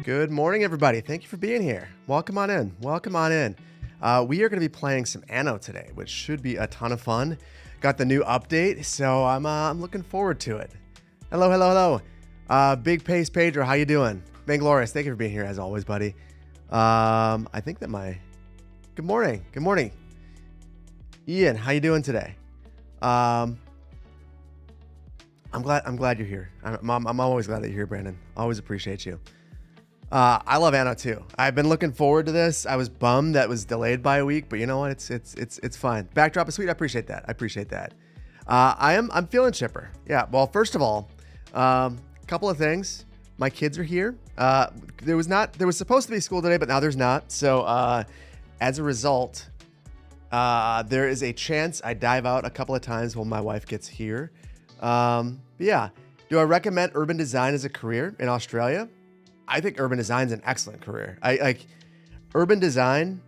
Good morning, everybody. Thank you for being here. Welcome on in. Welcome on in. We are going to be playing some Anno today, which should be a ton of fun. Got the new update, so I'm looking forward to it. Hello, hello, hello. Big Pace Pedro, how you doing? Banglorious, thank you for being here as always, buddy. I think that Good morning. Good morning. Ian, how you doing today? I'm glad you're here. I'm always glad that you're here, Brandon. Always appreciate you. I love Anno too. I've been looking forward to this. I was bummed that it was delayed by a week, but you know what? It's fine. Backdrop is sweet. I appreciate that. I appreciate that. I'm feeling chipper. Yeah. Well, first of all, couple of things. My kids are here. There was supposed to be school today, but now there's not. So as a result, there is a chance I dive out a couple of times while my wife gets here. Yeah. Do I recommend urban design as a career in Australia? I think urban design is an excellent career. I like urban design.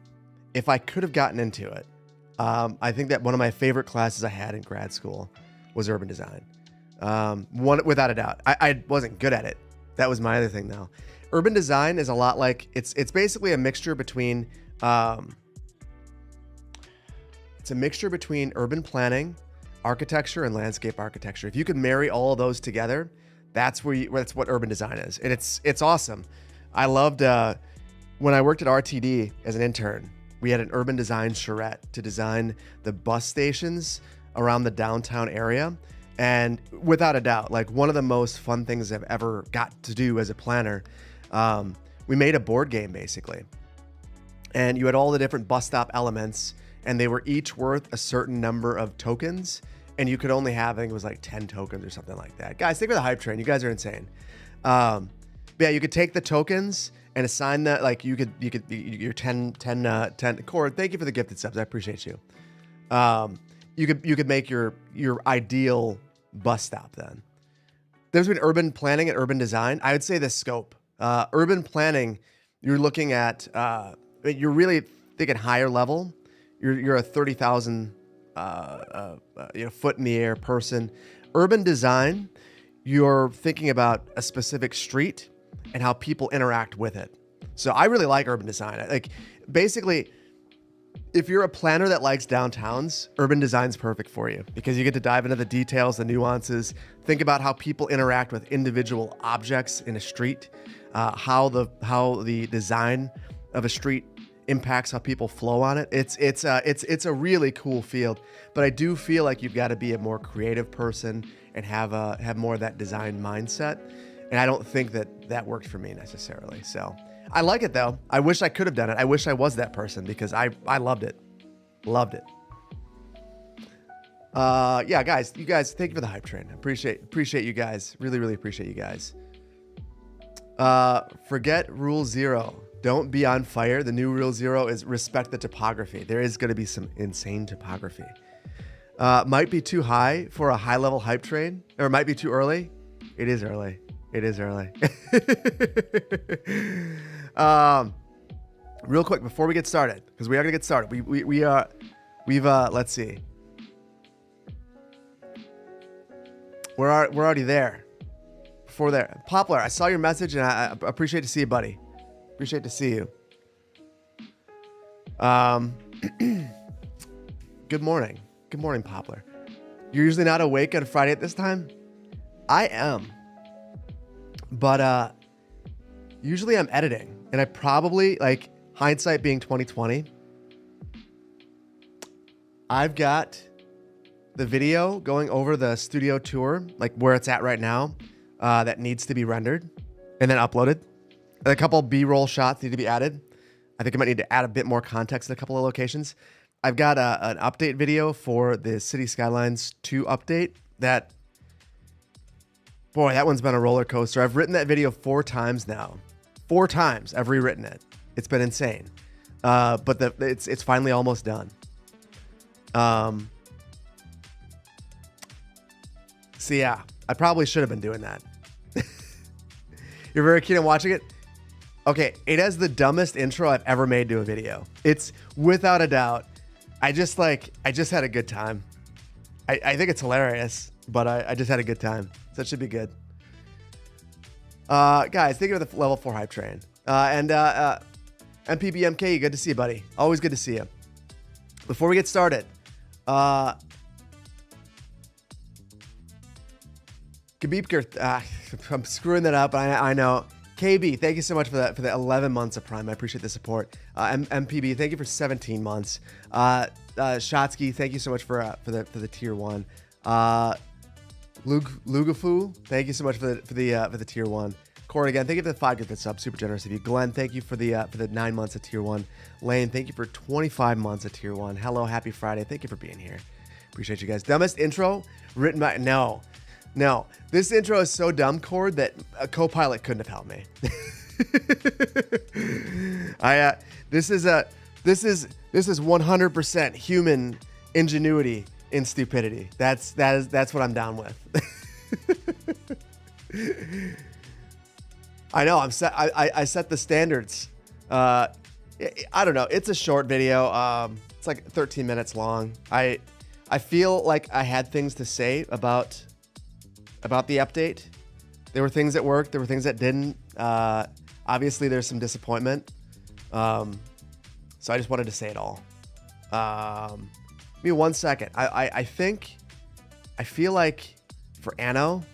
If I could have gotten into it, I think that one of my favorite classes I had in grad school was urban design. One without a doubt. I wasn't good at it. That was my other thing though. Urban design is a lot like it's basically a mixture between urban planning, architecture, and landscape architecture. If you could marry all of those together, that's what urban design is, and it's awesome. I loved when I worked at RTD as an intern. We had an urban design charrette to design the bus stations around the downtown area, and without a doubt, like one of the most fun things I've ever got to do as a planner. We made a board game basically, and you had all the different bus stop elements, and they were each worth a certain number of tokens. And you could only have, I think it was like 10 tokens or something like that. Guys, think of the hype train. You guys are insane. But yeah, you could take the tokens and assign that, like your 10 Cord, thank you for the gifted subs. I appreciate you. You could make your ideal bus stop then. There's been urban planning and urban design. I would say the scope. Urban planning, you're looking at, you're really thinking higher level. You're a 30,000 foot in the air person. Urban design, you're thinking about a specific street and how people interact with it. So I really like urban design. Like basically, if you're a planner that likes downtowns, urban design's perfect for you because you get to dive into the details, the nuances, think about how people interact with individual objects in a street, how the design of a street impacts how people flow on it. It's a really cool field, but I do feel like you've got to be a more creative person and have more of that design mindset. And I don't think that worked for me necessarily. So I like it though. I wish I could have done it. I wish I was that person because I loved it. Loved it. Yeah, guys, you guys, thank you for the hype train. Appreciate you guys. Really, really appreciate you guys. Forget rule 0. Don't be on fire. The new rule 0 is respect the topography. There is going to be some insane topography. Might be too high for a high level hype train, or it might be too early. It is early. It is early. Real quick before we get started, because we are going to get started. We've let's see. We're already there. Before there, Poplar. I saw your message and I appreciate to see you, buddy. Appreciate to see you. Good morning. Good morning, Poplar. You're usually not awake on Friday at this time? I am. But usually I'm editing. And I probably, like, hindsight being 2020, I've got the video going over the studio tour, like where it's at right now, that needs to be rendered and then uploaded. A couple B-roll shots need to be added. I think I might need to add a bit more context in a couple of locations. I've got an update video for the City Skylines 2 update. That one's been a roller coaster. I've written that video 4 times now. 4 times I've rewritten it. It's been insane. But it's finally almost done. So yeah, I probably should have been doing that. You're very keen on watching it? Okay, it has the dumbest intro I've ever made to a video. It's without a doubt. I just had a good time. I think it's hilarious, but I just had a good time. So it should be good. Guys, think of the level 4 hype train. And MPBMK, good to see you, buddy. Always good to see you. Before we get started, Khabibker, I'm screwing that up. I know. KB, thank you so much for that, for the 11 months of Prime. I appreciate the support. MPB, thank you for 17 months. Shotsky, thank you so much for the tier 1. Lugafu, thank you so much for the tier 1. Corey, again, thank you for the 5 gifted sub, super generous of you. Glenn, thank you for the 9 months of tier 1. Lane, thank you for 25 months of tier 1. Hello, happy Friday. Thank you for being here. Appreciate you guys. Dumbest intro written by no. This intro is so dumb, Cord, that a co-pilot couldn't have helped me. This is 100% human ingenuity in stupidity. That's what I'm down with. I know I set the standards. I don't know. It's a short video. It's like 13 minutes long. I feel like I had things to say about the update. There were things that worked. There were things that didn't. Obviously, there's some disappointment. So I just wanted to say it all. Give me 1 second. I feel like for Anno,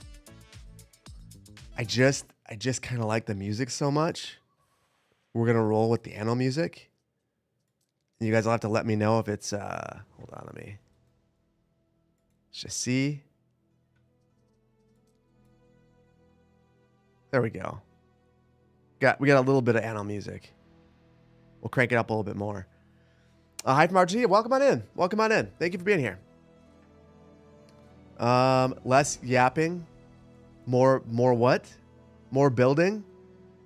I just kind of like the music so much. We're gonna roll with the Anno music. You guys will have to let me know if it's hold on, let me just see. There we go. We got a little bit of Anno music. We'll crank it up a little bit more. Hi from RG. Welcome on in. Welcome on in. Thank you for being here. Less yapping. More what? More building.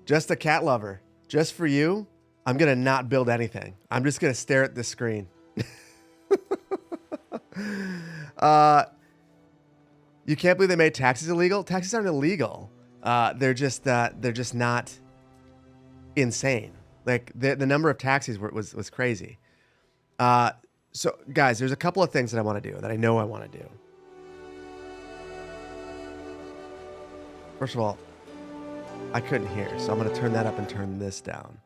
Just a cat lover. Just for you, I'm going to not build anything. I'm just going to stare at this screen. You can't believe they made taxis illegal? Taxis aren't illegal. They're just not insane. Like the number of taxis was crazy. So guys, there's a couple of things that I want to do that I know I want to do. First of all, I couldn't hear, so I'm going to turn that up and turn this down.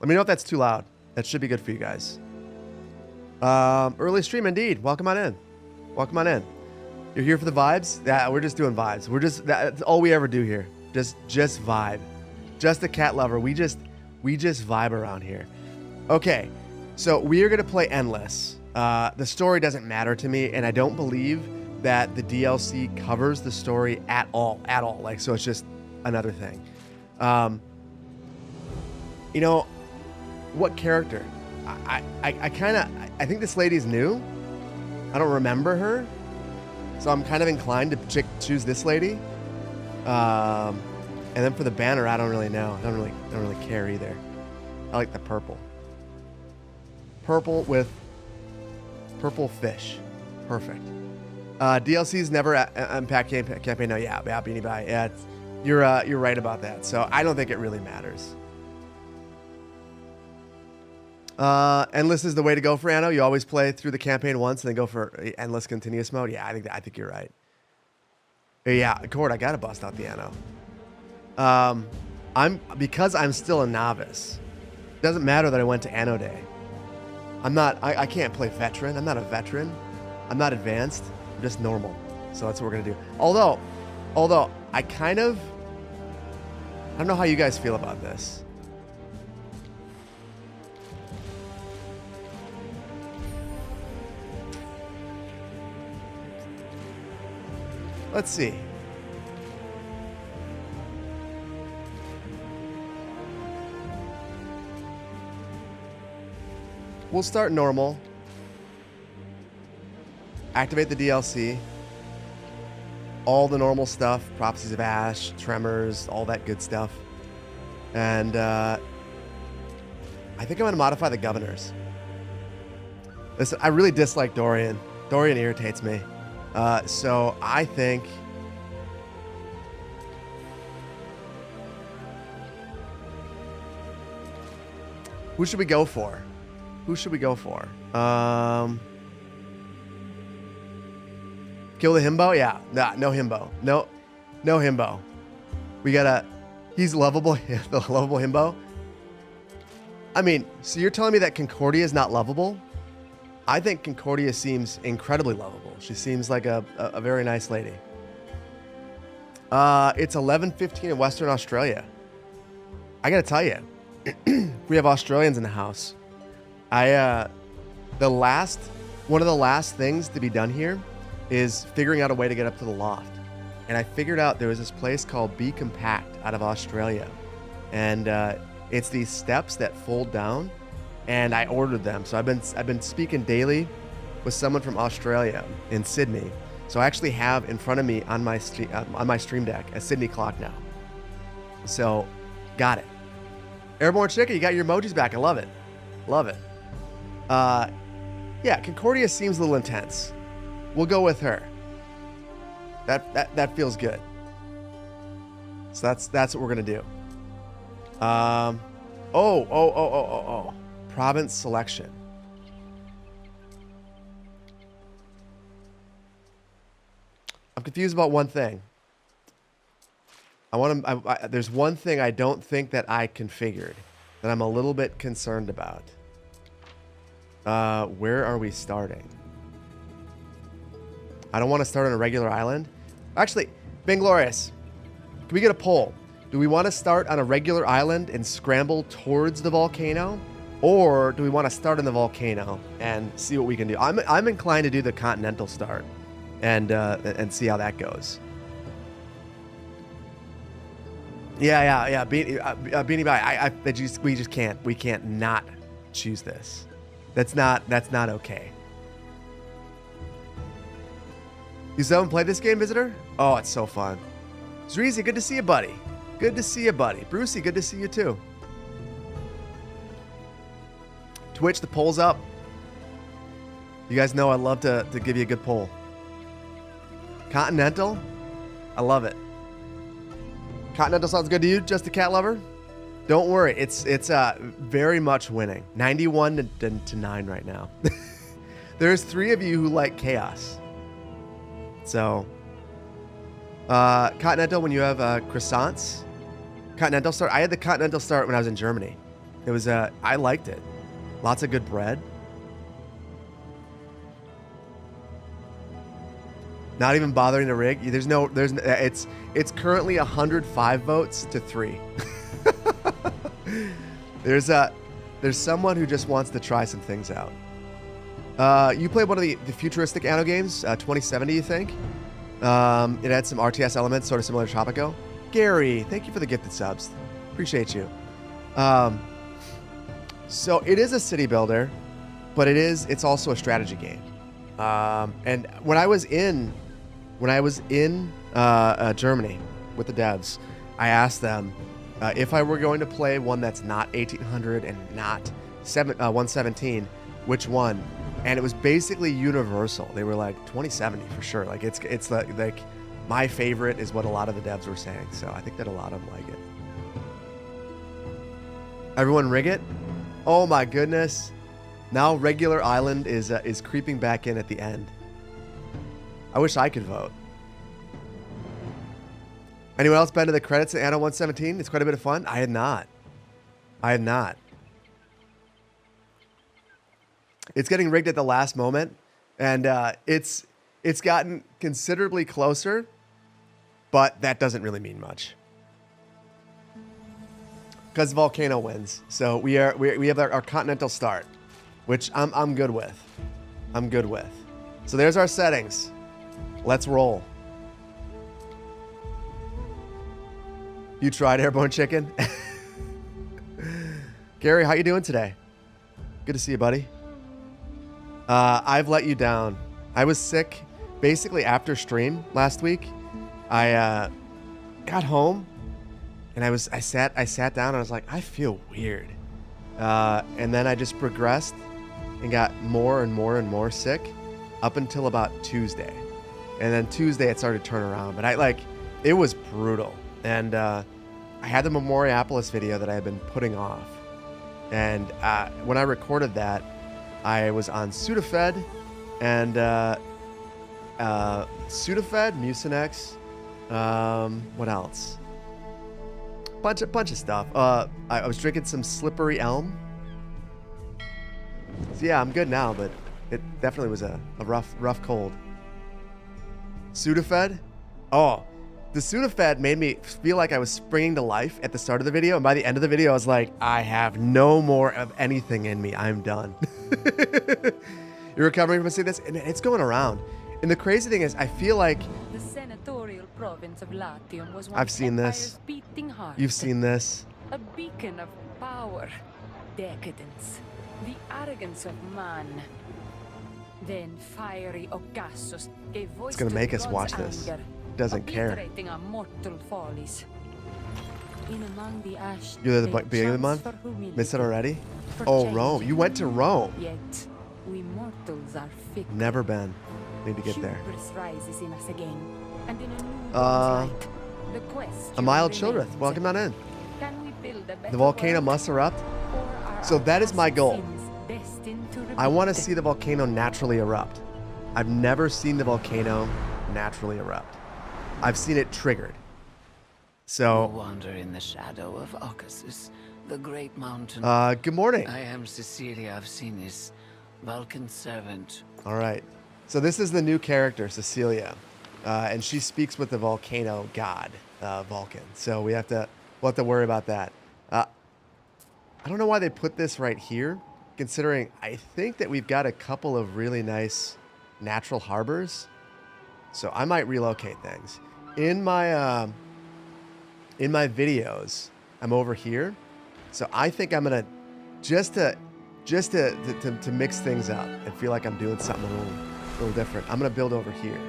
Let me know if that's too loud. That should be good for you guys. Early stream indeed. Welcome on in. Welcome on in. You're here for the vibes? Yeah, we're just doing vibes. That's all we ever do here. Just vibe. Just a cat lover. We just vibe around here. Okay, so we are gonna play Endless. The story doesn't matter to me, and I don't believe that the DLC covers the story at all. Like, so it's just another thing. You know, what character? I think this lady's new. I don't remember her, so I'm kind of inclined to choose this lady. And then for the banner, I don't really know. I don't really care either. I like the purple. Purple with purple fish. Perfect. DLCs never impact campaign. No, yeah, Beanie Bye. Yeah, you're right about that. So I don't think it really matters. Endless is the way to go for Anno. You always play through the campaign once and then go for endless continuous mode. Yeah, I think you're right. Yeah, Cord, I gotta bust out the Anno. Because I'm still a novice. It doesn't matter that I went to Anno Day. I can't play veteran. I'm not a veteran. I'm not advanced. I'm just normal. So that's what we're gonna do. Although I don't know how you guys feel about this. Let's see. We'll start normal. Activate the DLC. All the normal stuff. Prophecies of Ash, Tremors, all that good stuff. And I think I'm going to modify the governors. Listen, I really dislike Dorian. Dorian irritates me. So I think who should we go for? Kill the himbo? Yeah. Nah, no himbo. No himbo. We gotta... He's lovable. The lovable himbo. I mean, so you're telling me that Concordia is not lovable? I think Concordia seems incredibly lovable. She seems like a very nice lady. It's 11:15 in Western Australia. I gotta tell you, we have Australians in the house. One of the last things to be done here is figuring out a way to get up to the loft. And I figured out there was this place called Be Compact out of Australia. And it's these steps that fold down, and I ordered them. So I've been speaking daily with someone from Australia in Sydney. So I actually have in front of me on my stream deck a Sydney clock now. So got it. Airborne Chicken, you got your emojis back. I love it. Love it. Yeah, Concordia seems a little intense. We'll go with her. That feels good. So that's what we're gonna do. Oh. Province selection. I'm confused about one thing. There's one thing I don't think that I configured that I'm a little bit concerned about. Where are we starting? I don't want to start on a regular island. Actually, Benglorious, can we get a poll? Do we want to start on a regular island and scramble towards the volcano? Or do we want to start on the volcano and see what we can do? I'm inclined to do the continental start and see how that goes. Yeah. Beanie Bye. We just can't. We can't not choose this. That's not okay. You still haven't played this game, Visitor? Oh, it's so fun. Zreezy, good to see you, buddy. Good to see you, buddy. Brucey, good to see you too. Twitch, the poll's up. You guys know I love to give you a good poll. Continental? I love it. Continental sounds good to you, Just a Cat Lover? Don't worry, it's very much winning. 91 to 9 right now. There's 3 of you who like chaos. So, Continental, when you have croissants, Continental start. I had the Continental start when I was in Germany. It was I liked it. Lots of good bread. Not even bothering to rig. It's currently 105 votes to 3. There's someone who just wants to try some things out. You played one of the futuristic Anno games, 2070, you think? It had some RTS elements, sort of similar to Tropico. Gary, thank you for the gifted subs. Appreciate you. So it is a city builder, but it's also a strategy game. And when I was in Germany with the devs, I asked them if I were going to play one that's not 1800 and not 117, which one? And it was basically universal. They were like 2070 for sure. Like it's like my favorite is what a lot of the devs were saying. So I think that a lot of them like it. Everyone rig it? Oh my goodness. Now regular island is creeping back in at the end. I wish I could vote. Anyone else been to the credits at Anno 117? It's quite a bit of fun. I had not. It's getting rigged at the last moment, and it's gotten considerably closer, but that doesn't really mean much because Volcano wins. So we have our continental start, which I'm good with. So there's our settings. Let's roll. You tried Airborne Chicken? Gary, how you doing today? Good to see you, buddy. I've let you down. I was sick basically after stream last week. I got home and I sat down and I was like, I feel weird. And then I just progressed and got more and more sick up until about Tuesday. And then Tuesday it started to turn around, but it was brutal. And I had the Memoriapolis video that I had been putting off. And when I recorded that, I was on Sudafed, and Sudafed, Mucinex. What else? Bunch of stuff. I was drinking some Slippery Elm. So yeah, I'm good now, but it definitely was a rough cold. Sudafed? Oh, the Sudafed made me feel like I was springing to life at the start of the video, and by the end of the video, I was like, I have no more of anything in me. I'm done. You're recovering from seeing this? And it's going around. And the crazy thing is, I feel like the senatorial province of Latium was once I've seen this. beating heart. You've seen this. A beacon of power, decadence, the arrogance of man. Then fiery Ocassus gave voice It's gonna to make the us gods' watch this. anger, Doesn't care. obliterating our mortal follies. In among the ash, You're the lay beginning of the chance month? for humility, Missed it already? for Oh, change. Rome. You went to Rome. Yet we mortals are fickle. Never been. Need to get there. Hubris rises in us again, and in a new Uh, light, the question A mild remains, Childreth. Welcome on in. can we build a better The volcano world, must erupt. or are So our that is my past goal. sins destined to I want to repeat? see the volcano naturally erupt. I've never seen the volcano naturally erupt. I've seen it triggered. So, Wander in the shadow of Ocassus, the great mountain. good morning. I am Cecilia of Sinis, Vulcan's servant. All right. So this is the new character, Cecilia, and she speaks with the volcano god, Vulcan. So we'll have to worry about that. I don't know why they put this right here, considering I think that we've got a couple of really nice natural harbors. So I might relocate things. In my videos, I'm over here. So I think I'm gonna just to mix things up and feel like I'm doing something a little different. I'm gonna build over here.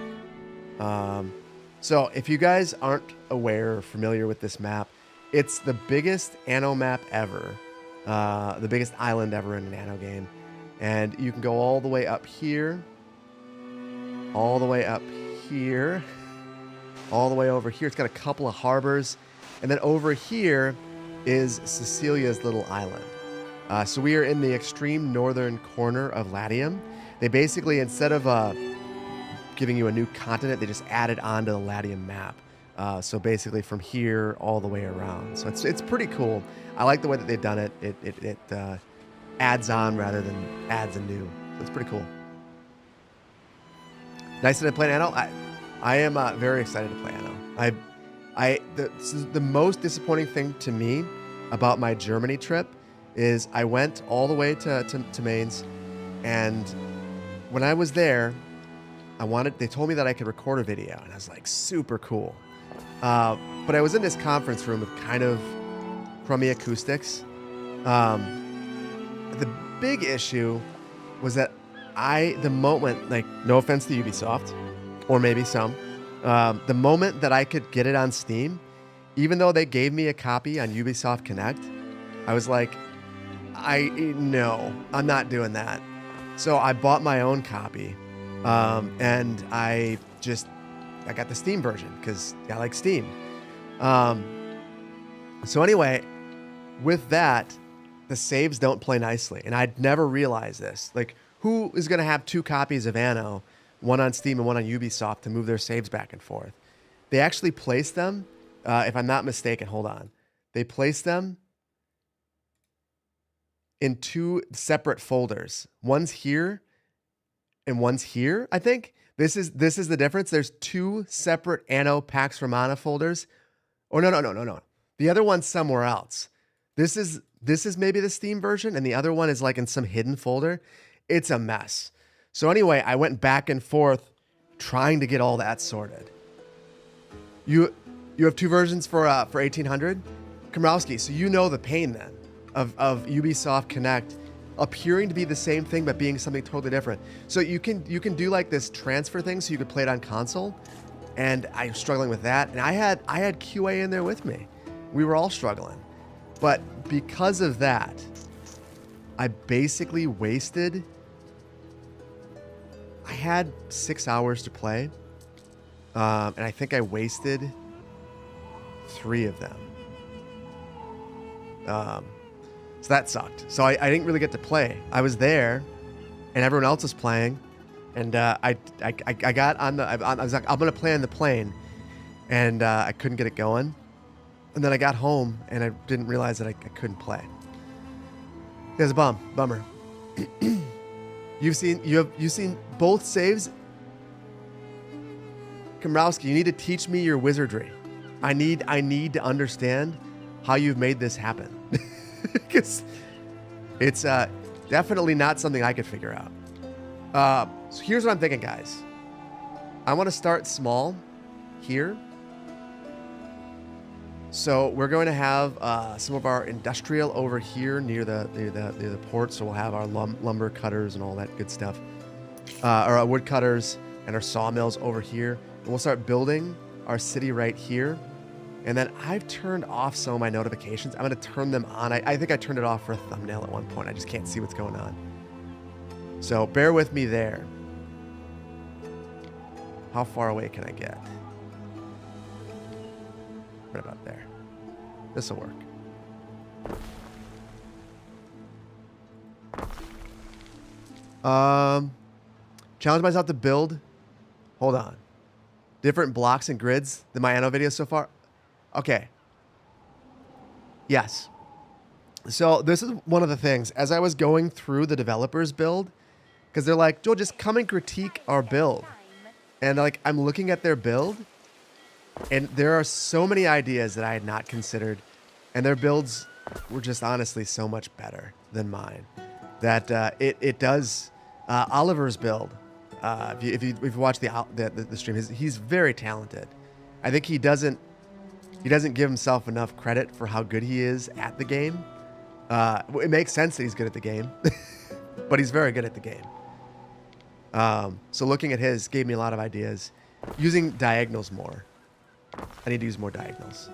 So if you guys aren't aware or familiar with this map, it's the biggest Anno map ever, the biggest island ever in an Anno game, and you can go all the way up here, all the way up here, all the way over here. It's got a couple of harbors, and then over here is Cecilia's little island. So we are in the extreme northern corner of Latium. They basically, instead of giving you a new continent, they just added onto the Latium map. So basically from here all the way around. So it's pretty cool. I like the way that they've done it. It adds on rather than adds anew. So it's pretty cool. Nice to play Anno. I am very excited to play Anno. The most disappointing thing to me about my Germany trip is I went all the way to Mainz, and when I was there, they told me that I could record a video, and I was like, super cool. But I was in this conference room with kind of crummy acoustics. The big issue was that the moment, like, no offense to Ubisoft, or maybe some, the moment that I could get it on Steam, even though they gave me a copy on Ubisoft Connect, I was like, no, I'm not doing that. So I bought my own copy, and I got the Steam version because I like Steam. So anyway, with that, the saves don't play nicely, and I'd never realized this. Like, who is going to have two copies of Anno, one on Steam and one on Ubisoft, to move their saves back and forth? They actually placed them, if I'm not mistaken, hold on. They placed them in two separate folders. One's here and one's here, I think. This is the difference. There's two separate Anno Pax Romana folders. Oh, no. The other one's somewhere else. This is maybe the Steam version, and the other one is like in some hidden folder. It's a mess. So anyway, I went back and forth trying to get all that sorted. You have two versions for 1800, Komrowski. So you know the pain then of Ubisoft Connect appearing to be the same thing but being something totally different. So you can do like this transfer thing so you could play it on console, and I'm struggling with that. And I had QA in there with me. We were all struggling, but because of that, I basically wasted. I had 6 hours to play, and I think I wasted 3 of them. So that sucked. So I didn't really get to play. I was there, and everyone else was playing, And I got on the, I was like, I'm going to play on the plane, and I couldn't get it going. And then I got home, and I didn't realize that I couldn't play. It was a bummer. You've seen both saves. Komrowski, you need to teach me your wizardry. I need to understand how you've made this happen. Because it's definitely not something I could figure out. So here's what I'm thinking, guys. I want to start small here. So we're going to have some of our industrial over here near the port. So we'll have our lumber cutters and all that good stuff, or our wood cutters and our sawmills over here. And we'll start building our city right here. And then I've turned off some of my notifications. I'm going to turn them on. I think I turned it off for a thumbnail at one point. I just can't see what's going on. So bear with me there. How far away can I get? Right about there. This will work. Challenge myself to build. Hold on. Different blocks and grids than my Anno videos so far. Okay. Yes. So this is one of the things. As I was going through the developers build, because they're like, Joel, just come and critique our build. And like, I'm looking at their build, and there are so many ideas that I had not considered, and their builds were just honestly so much better than mine. That it does. Oliver's build. If you watch the stream, he's very talented. I think he doesn't give himself enough credit for how good he is at the game. It makes sense that he's good at the game, but he's very good at the game. So looking at his gave me a lot of ideas. Using diagonals more. I need to use more diagonals.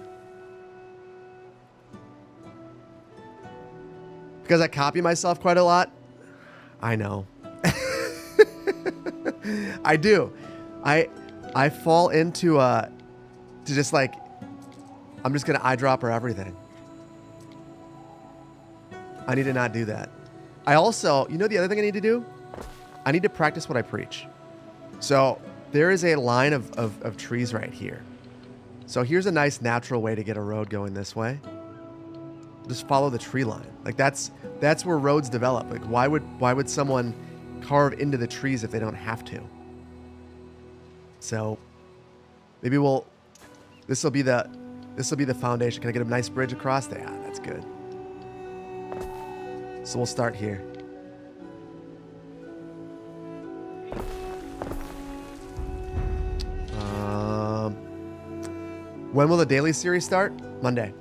Because I copy myself quite a lot. I know. I do. I fall into to just like, I'm just going to eyedropper everything. I need to not do that. I also, you know the other thing I need to do? I need to practice what I preach. So there is a line of trees right here. So here's a nice natural way to get a road going this way. Just follow the tree line. Like that's where roads develop. Like why would someone carve into the trees if they don't have to? So maybe this will be the foundation. Can I get a nice bridge across there? Yeah, that's good. So we'll start here. When will the daily series start? Monday.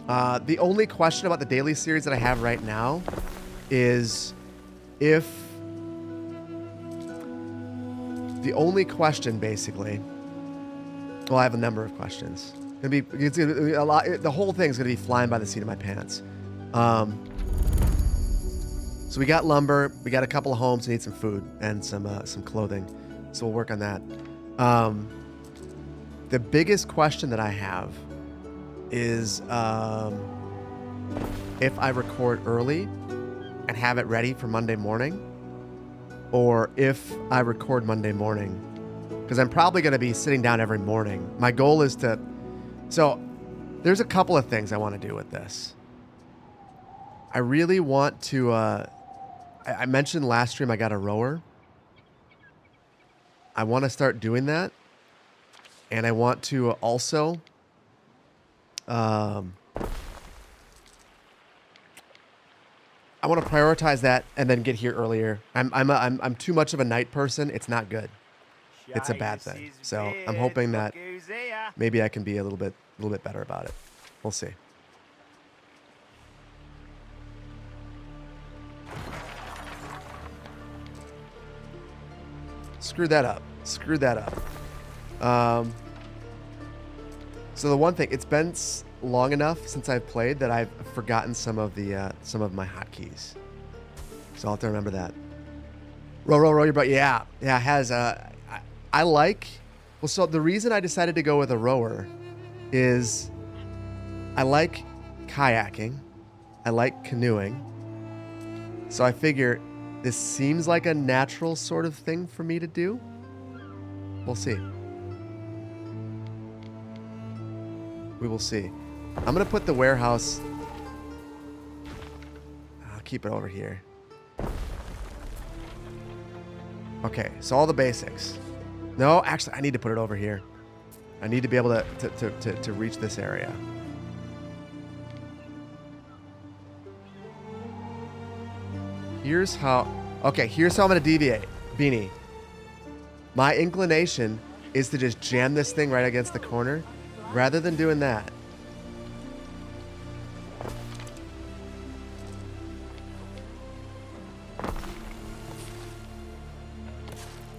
The only question about the daily series that I have right now is if... The only question, basically... Well, I have a number of questions. It's gonna be a lot. The whole thing's going to be flying by the seat of my pants. So we got lumber. We got a couple of homes. We need some food and some clothing. So we'll work on that. The biggest question that I have is if I record early and have it ready for Monday morning, or if I record Monday morning, because I'm probably going to be sitting down every morning. My goal is to... So there's a couple of things I want to do with this. I really want to... I mentioned last stream I got a rower. I want to start doing that. And I want to also... I want to prioritize that and then get here earlier. I'm too much of a night person. It's not good. It's a bad thing. So I'm hoping that maybe I can be a little bit better about it. We'll see. Screw that up. Screw that up. So the one thing, it's been long enough since I've played that I've forgotten some of my hotkeys. So I'll have to remember that. Row your boat. Yeah, it has. I like. Well, so the reason I decided to go with a rower is I like kayaking. I like canoeing. So I figure This seems like a natural sort of thing for me to do. We'll see. We will see. I'm going to put the warehouse... I'll keep it over here. Okay, so all the basics. No, actually, I need to put it over here. I need to be able to reach this area. Here's how... Okay, here's how I'm going to deviate. Beanie. My inclination is to just jam this thing right against the corner rather than doing that.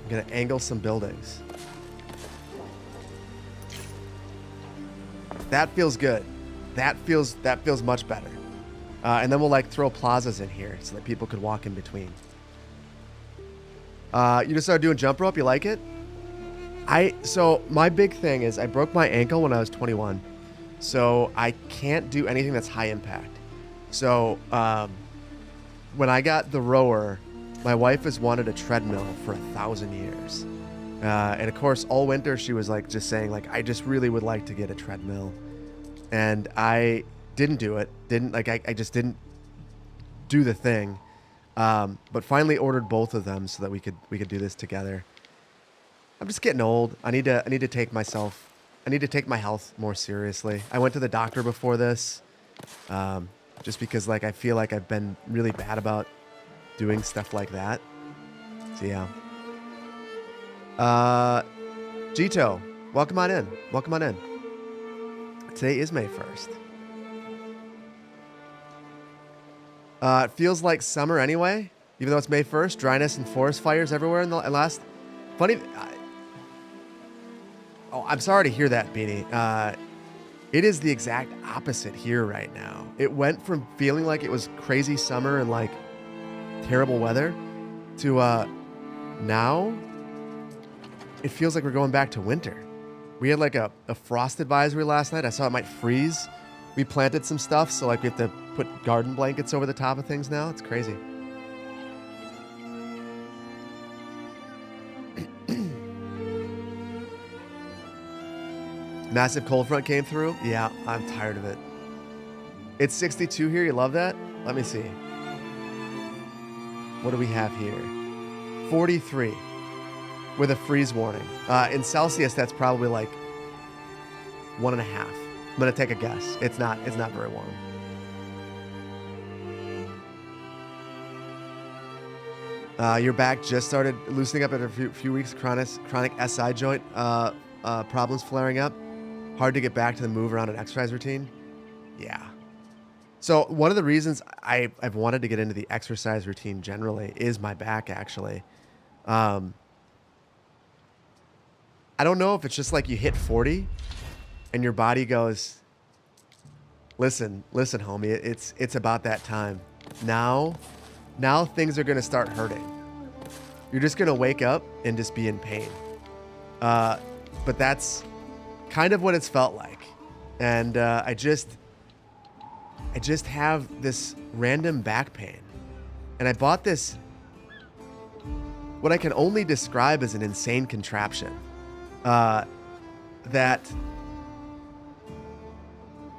I'm going to angle some buildings. That feels good. That feels much better. And then we'll like throw plazas in here so that people could walk in between. You just started doing jump rope. You like it? So my big thing is I broke my ankle when I was 21. So I can't do anything that's high impact. So when I got the rower, my wife has wanted a treadmill for 1,000 years. And of course, all winter she was like just saying like, I just really would like to get a treadmill. And I didn't do it. I just didn't do the thing. But finally ordered both of them so that we could do this together. I'm just getting old. I need to take my health more seriously. I went to the doctor before this, just because like I feel like I've been really bad about doing stuff like that. So yeah. Gito, welcome on in. Welcome on in. Today is May 1st. It feels like summer anyway, even though it's May 1st. Dryness and forest fires everywhere in the last... Funny... I'm sorry to hear that, Beanie. It is the exact opposite here right now. It went from feeling like it was crazy summer and like terrible weather to now it feels like we're going back to winter. We had like a frost advisory last night. I saw it might freeze. We planted some stuff, so like we have to put garden blankets over the top of things now. It's crazy. Massive cold front came through. Yeah, I'm tired of it. It's 62 here. You love that? Let me see. What do we have here? 43 with a freeze warning. In Celsius, that's probably like 1.5. I'm gonna take a guess. It's not very warm. Your back just started loosening up after a few weeks. Chronic SI joint problems flaring up. Hard to get back to the move around an exercise routine. Yeah. So one of the reasons I've wanted to get into the exercise routine generally is my back, actually. I don't know if it's just like you hit 40 and your body goes, listen, homie, it's about that time. Now things are going to start hurting. You're just going to wake up and just be in pain. But that's kind of what it's felt like. And I just have this random back pain. And I bought this, what I can only describe as an insane contraption. That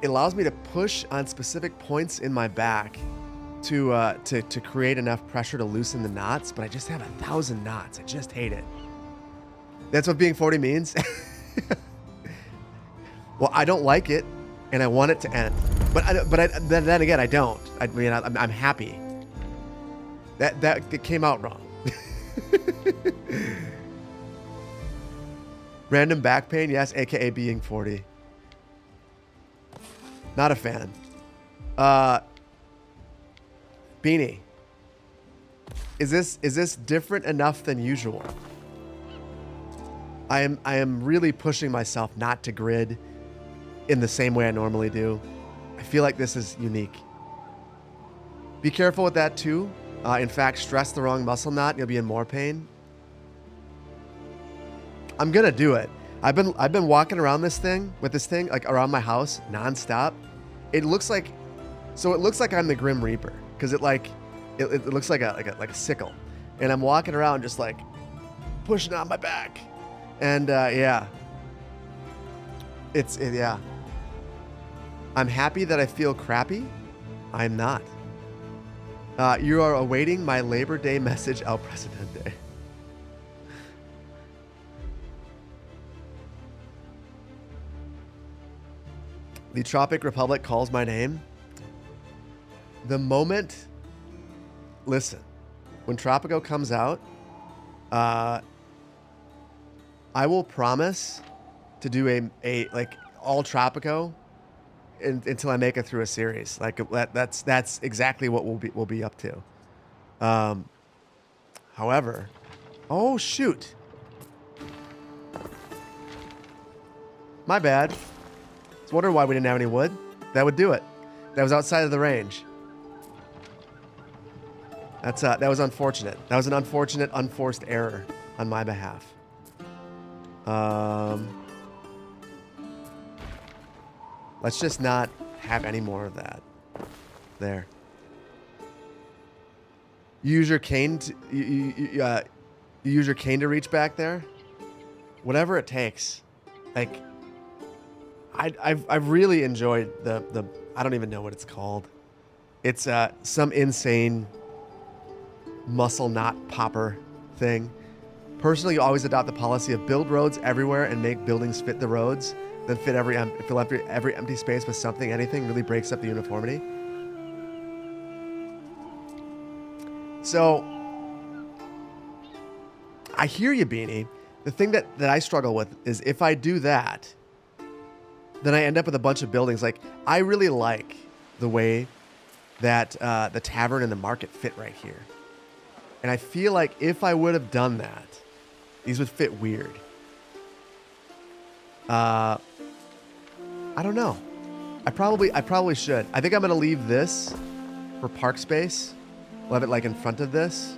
it allows me to push on specific points in my back to create enough pressure to loosen the knots, but I just have 1,000 knots. I just hate it. That's what being 40 means. Well, I don't like it, and I want it to end. But then again, I don't. I mean, I'm happy. That came out wrong. Random back pain, yes, aka being 40. Not a fan. Beanie, is this different enough than usual? I am really pushing myself not to grid in the same way I normally do. I feel like this is unique. Be careful with that too. In fact, stress the wrong muscle knot and you'll be in more pain. I'm gonna do it. I've been walking around this thing like around my house nonstop. It looks like I'm the Grim Reaper because it looks like a sickle, and I'm walking around just like pushing on my back, and yeah, yeah. I'm happy that I feel crappy. I'm not. You are awaiting my Labor Day message, El Presidente. The Tropic Republic calls my name. The moment, listen, when Tropico comes out, I will promise to do a like all Tropico until I make it through a series. Like that's exactly what we'll be up to. However, oh shoot, my bad. I was wondering why we didn't have any wood. That would do it. That was outside of the range. That was unfortunate. That was an unfortunate, unforced error on my behalf. Let's just not have any more of that. There. Use your cane. You use your cane to reach back there. Whatever it takes. Like, I've really enjoyed the I don't even know what it's called. It's some insane muscle knot popper thing. Personally, you always adopt the policy of build roads everywhere and make buildings fit the roads, then fill every empty space with something. Anything really breaks up the uniformity. So I hear you, Beanie. The thing that I struggle with is if I do that, then I end up with a bunch of buildings. Like, I really like the way that the tavern and the market fit right here. And I feel like if I would have done that, these would fit weird. I don't know. I probably should. I think I'm going to leave this for park space. We'll have it like in front of this.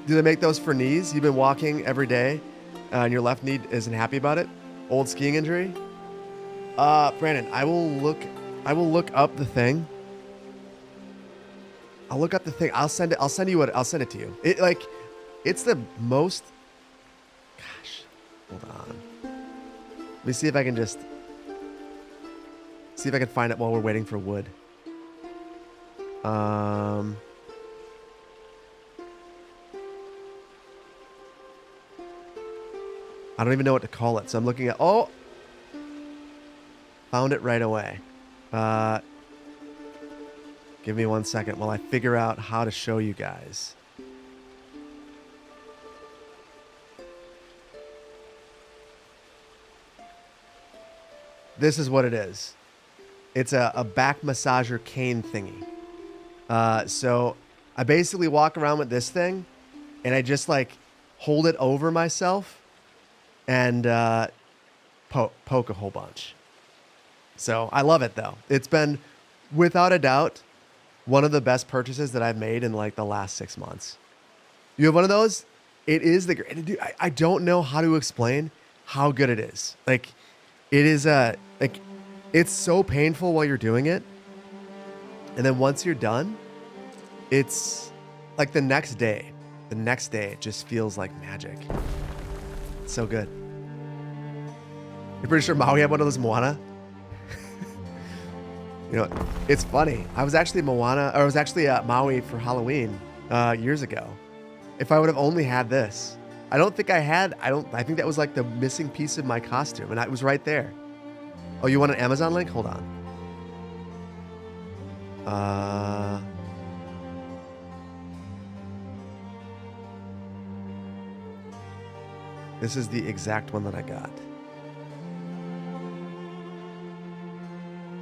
Do they make those for knees? You've been walking every day and your left knee isn't happy about it? Old skiing injury? Brandon, I will look up the thing. I'll look up the thing. I'll send it to you. It's the most, gosh, hold on. Let me see if I can find it while we're waiting for wood. I don't even know what to call it. So I'm looking at, found it right away. Give me 1 second while I figure out how to show you guys. This is what it is. It's a back massager cane thingy. So I basically walk around with this thing and I just like hold it over myself and poke a whole bunch. So I love it though. It's been, without a doubt, one of the best purchases that I've made in like the last 6 months. You have one of those? It is dude, I don't know how to explain how good it is. Like, it is like, it's so painful while you're doing it. And then once you're done, it's like the next day it just feels like magic. It's so good. You're pretty sure Maui had one of those Moana? You know, it's funny. I was actually at Maui for Halloween years ago. If I would have only had this, I think that was like the missing piece of my costume, and it was right there. Oh, you want an Amazon link? Hold on. This is the exact one that I got.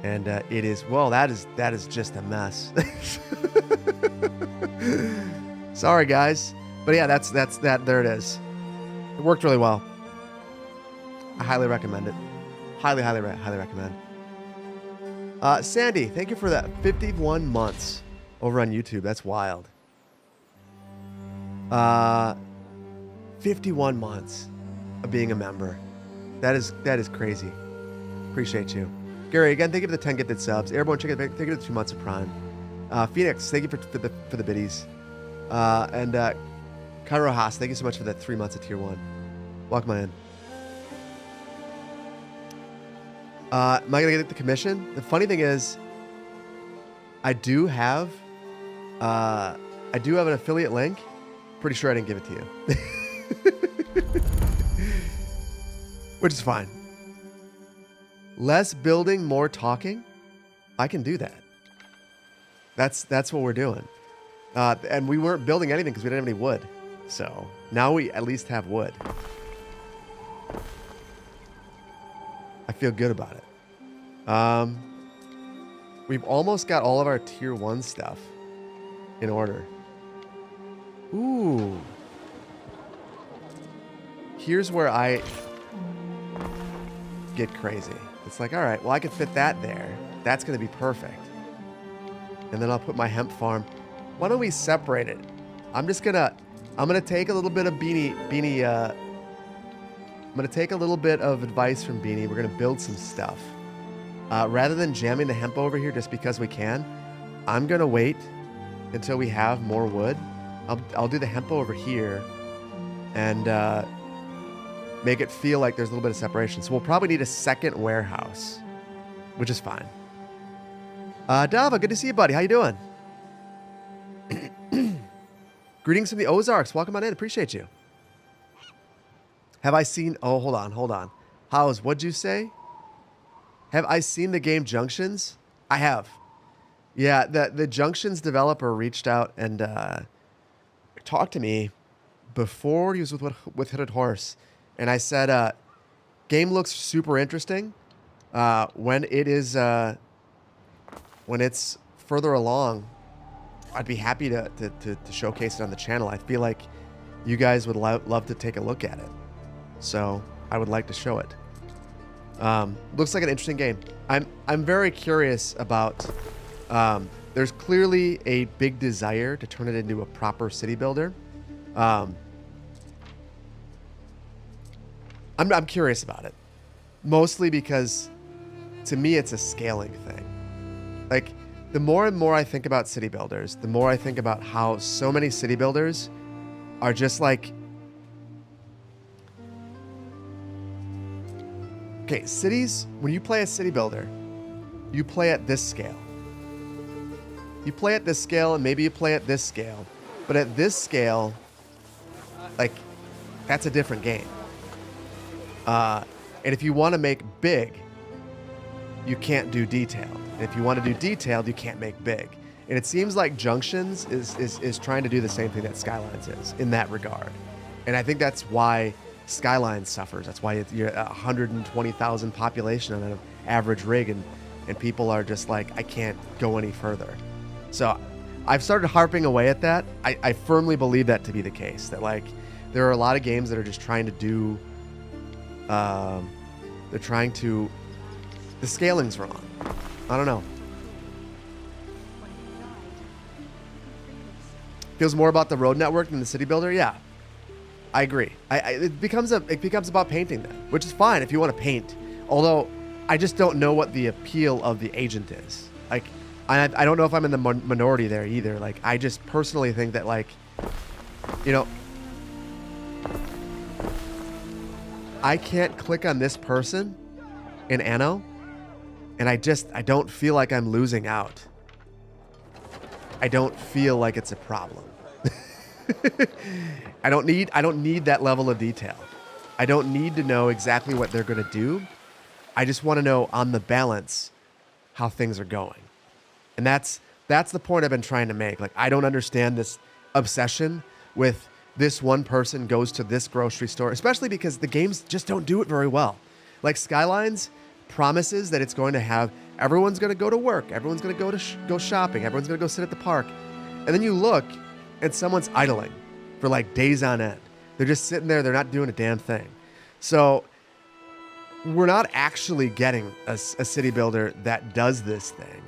And it is, well, that is just a mess. Sorry, guys. But yeah, that's that. There it is. It worked really well. I highly recommend it. Highly recommend. Sandy, thank you for that. 51 months over on YouTube. That's wild. 51 months of being a member. That is crazy. Appreciate you. Gary, again, thank you for the 10 gifted subs. Airborne Chicken, thank you for the 2 months of Prime. Phoenix, thank you for the biddies. And Cairo Haas, thank you so much for that 3 months of tier 1. Welcome on in. Am I gonna get the commission? The funny thing is, I do have an affiliate link. Pretty sure I didn't give it to you. Which is fine. Less building, more talking. I can do that. That's what we're doing. And we weren't building anything because we didn't have any wood. So now we at least have wood. I feel good about it. We've almost got all of our tier 1 stuff in order. Ooh. Here's where I get crazy. It's like, all right, well, I could fit that there. That's going to be perfect. And then I'll put my hemp farm. Why don't we separate it? I'm going to take a little bit of Beanie, I'm going to take a little bit of advice from Beanie. We're going to build some stuff. Rather than jamming the hemp over here just because we can, I'm going to wait until we have more wood. I'll do the hemp over here and make it feel like there's a little bit of separation. So we'll probably need a second warehouse, which is fine. Dava, good to see you, buddy. How you doing? Greetings from the Ozarks. Welcome on in. Appreciate you. Have I seen... Oh, hold on. What'd you say? Have I seen the game Junctions? I have. Yeah, the Junctions developer reached out and talked to me before he was with Hooded Horse. And I said, game looks super interesting. When it's further along, I'd be happy to showcase it on the channel. I feel like you guys would love to take a look at it. So I would like to show it. Looks like an interesting game. I'm very curious about. There's clearly a big desire to turn it into a proper city builder. I'm curious about it, mostly because to me it's a scaling thing. Like the more and more I think about city builders, the more I think about how so many city builders are just like. Okay, cities, when you play a city builder, you play at this scale. You play at this scale, and maybe you play at this scale. But at this scale, like, that's a different game. And if you want to make big, you can't do detailed. And if you want to do detailed, you can't make big. And it seems like Junctions is trying to do the same thing that Skylines is in that regard. And I think that's why Skyline suffers. That's why you're 120,000 population on an average rig, and people are just like, I can't go any further. So I've started harping away at that. I firmly believe that to be the case, that like there are a lot of games that are just trying to do, the scaling's wrong. I don't know. Feels more about the road network than the city builder? Yeah. I agree. It becomes about painting then, which is fine if you want to paint. Although I just don't know what the appeal of the agent is. Like, I don't know if I'm in the minority there either. Like, I just personally think that, like, you know, I can't click on this person in Anno, and I don't feel like I'm losing out. I don't feel like it's a problem. I don't need that level of detail. I don't need to know exactly what they're going to do. I just want to know on the balance how things are going. And that's the point I've been trying to make. Like, I don't understand this obsession with this one person goes to this grocery store, especially because the games just don't do it very well. Like Skylines promises that it's going to have everyone's going to go to work, everyone's going to go shopping, everyone's going to go sit at the park. And then you look and someone's idling for like days on end. They're just sitting there. They're not doing a damn thing. So we're not actually getting a city builder that does this thing.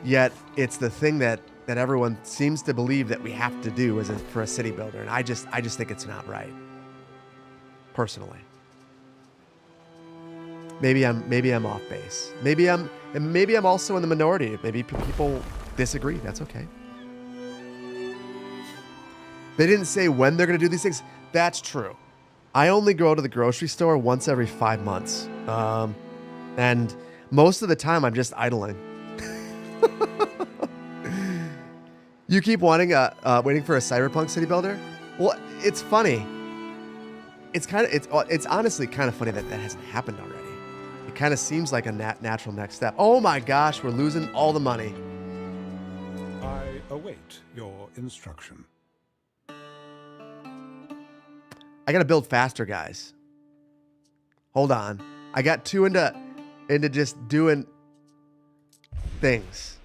Yet it's the thing that everyone seems to believe that we have to do for a city builder. And I just think it's not right. Personally. Maybe I'm off base. Maybe I'm also in the minority. Maybe people disagree. That's okay. They didn't say when they're going to do these things. That's true. I only go to the grocery store once every 5 months. And most of the time I'm just idling. You keep waiting for a cyberpunk city builder? Well, it's funny. It's honestly kind of funny that hasn't happened already. It kind of seems like a natural next step. Oh my gosh, we're losing all the money. I await your instruction. I gotta build faster, guys. Hold on. I got too into just doing things.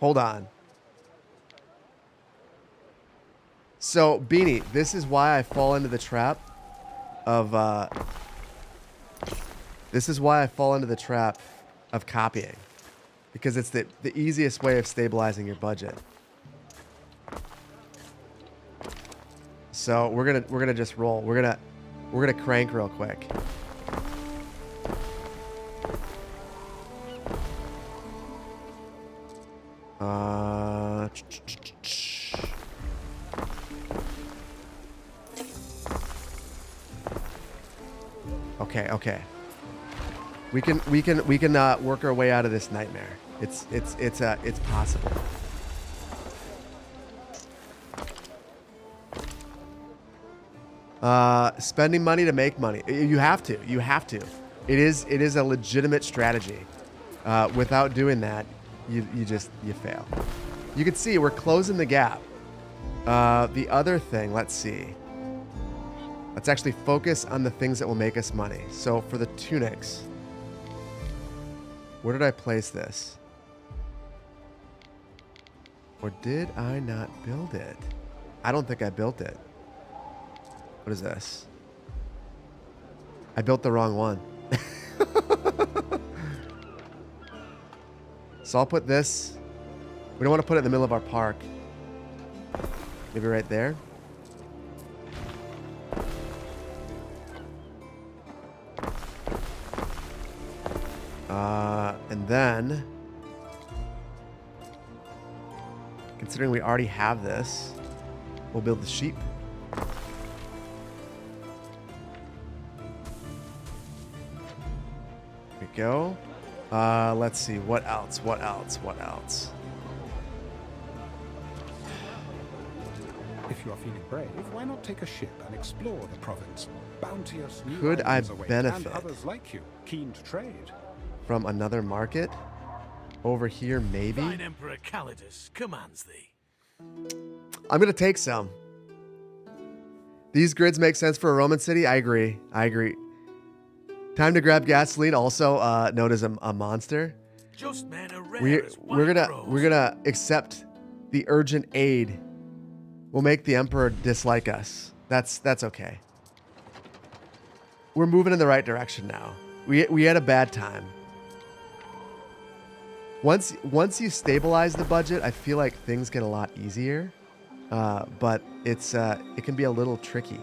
Hold on. So, Beanie, this is why I fall into the trap of copying. Because it's the easiest way of stabilizing your budget. So we're gonna just roll. We're gonna crank real quick. Okay. We can work our way out of this nightmare. It's possible. Spending money to make money. You have to. It is a legitimate strategy. Without doing that, you fail. You can see we're closing the gap. The other thing, let's see. Let's actually focus on the things that will make us money. So for the tunics, where did I place this? Or did I not build it? I don't think I built it. What is this? I built the wrong one. So I'll put this. We don't want to put it in the middle of our park. Maybe right there. And then, considering we already have this, we'll build the sheep. There we go. Let's see. What else? If you are feeling brave, why not take a ship and explore the province? Bounteous new Could I islands await, benefit and others like you, keen to trade. from another market? Over here, maybe? Thine Emperor Calidus commands thee. I'm going to take some. These grids make sense for a Roman city? I agree. Time to grab gasoline, also known as a monster. Just men are rare as We're white gonna accept the urgent aid. We'll make the Emperor dislike us. That's okay. We're moving in the right direction now. We had a bad time. Once you stabilize the budget, I feel like things get a lot easier. But it can be a little tricky.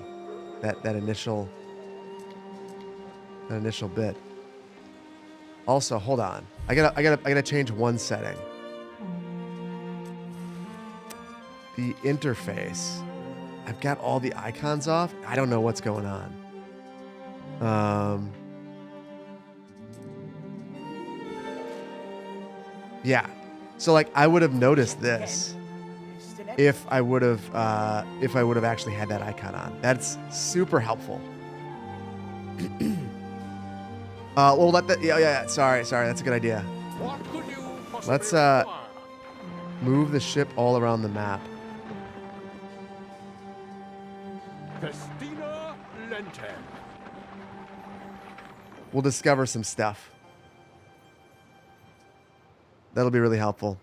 That initial bit. Also, hold on. I gotta change one setting. The interface. I've got all the icons off. I don't know what's going on. Yeah. So like I would have noticed this if I would have actually had that icon on. That's super helpful. Well, yeah. Sorry. That's a good idea. What could you possibly Let's require? move the ship all around the map. Festina Lente. We'll discover some stuff. That'll be really helpful.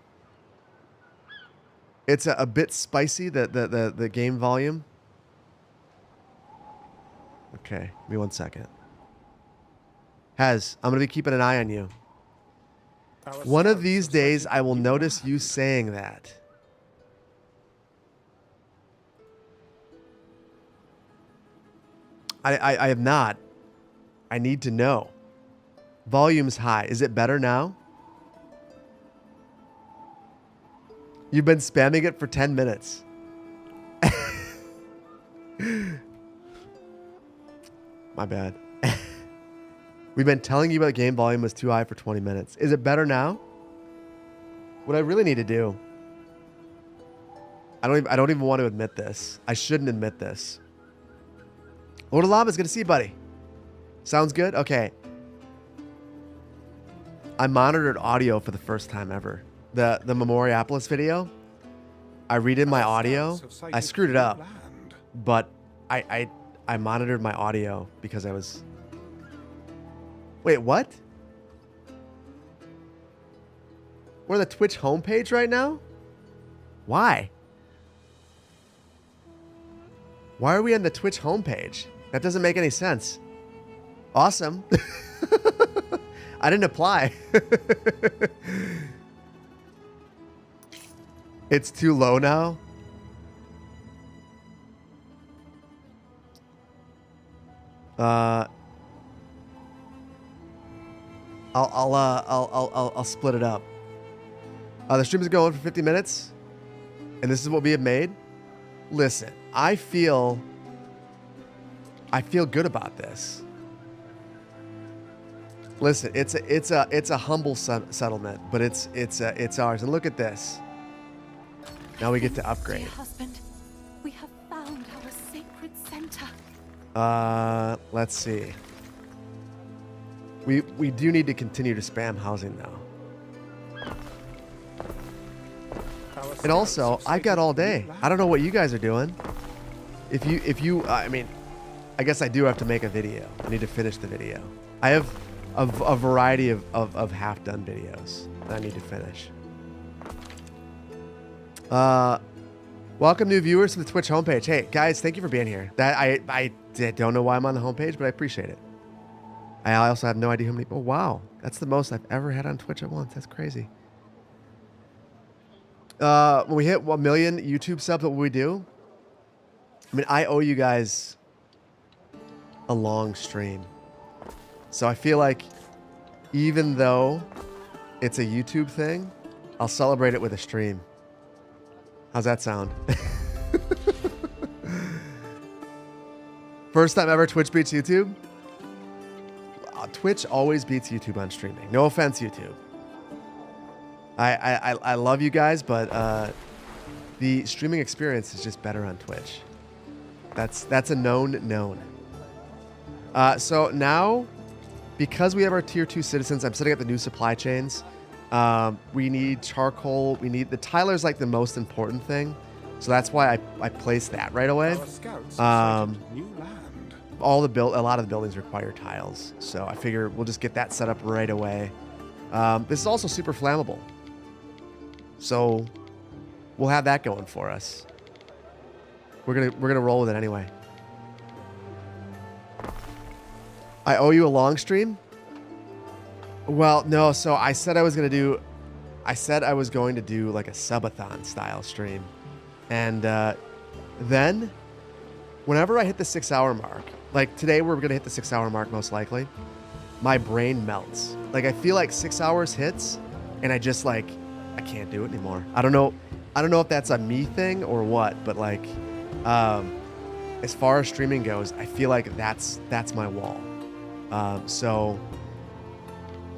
It's a bit spicy, the game volume. Okay, give me 1 second. I'm going to be keeping an eye on you. One of these days, I will notice you saying that. I have not. I need to know. Volume's high. Is it better now? You've been spamming it for 10 minutes. My bad. We've been telling you about game volume was too high for 20 minutes. Is it better now? What I really need to do, I don't even want to admit this. I shouldn't admit this. Lord of Lava's good to see you, buddy. Sounds good? Okay. I monitored audio for the first time ever. The Memoriapolis video, I redid my audio. I screwed it up, but I monitored my audio because I was... Wait, what? We're on the Twitch homepage right now? Why? Why are we on the Twitch homepage? That doesn't make any sense. Awesome. I didn't apply. It's too low now. I'll split it up. The stream is going for 50 minutes, and this is what we have made. Listen, I feel good about this. Listen, it's a humble settlement, but it's ours. And look at this. Now we get to upgrade. Dear husband, we have found our sacred center. Let's see. We do need to continue to spam housing now. And also, I got all day. I don't know what you guys are doing. If you, I mean, I guess I do have to make a video. I need to finish the video. I have a variety of half-done videos that I need to finish. Welcome new viewers to the Twitch homepage. Hey guys, thank you for being here. I don't know why I'm on the homepage, but I appreciate it. I also have no idea how many. Oh wow, that's the most I've ever had on Twitch at once. That's crazy. When we hit 1 million YouTube subs, what will we do? I mean, I owe you guys a long stream. So I feel like even though it's a YouTube thing, I'll celebrate it with a stream. How's that sound? First time ever Twitch beats YouTube? Twitch always beats YouTube on streaming. No offense, YouTube. I love you guys, but the streaming experience is just better on Twitch. That's a known. So now, because we have our tier 2 citizens, I'm setting up the new supply chains. We need charcoal. We need the Tyler's like the most important thing, so that's why I placed that right away. A lot of the buildings require tiles, so I figure we'll just get that set up right away. This is also super flammable, so we'll have that going for us. We're gonna roll with it anyway. I owe you a long stream. Well, no. So I said I was going to do like a subathon style stream. And then whenever I hit the 6 hour mark, like today we're going to hit the 6 hour mark most likely, my brain melts. Like I feel like 6 hours hits and I just like, I can't do it anymore. I don't know if that's a me thing or what, but like as far as streaming goes, I feel like that's my wall. So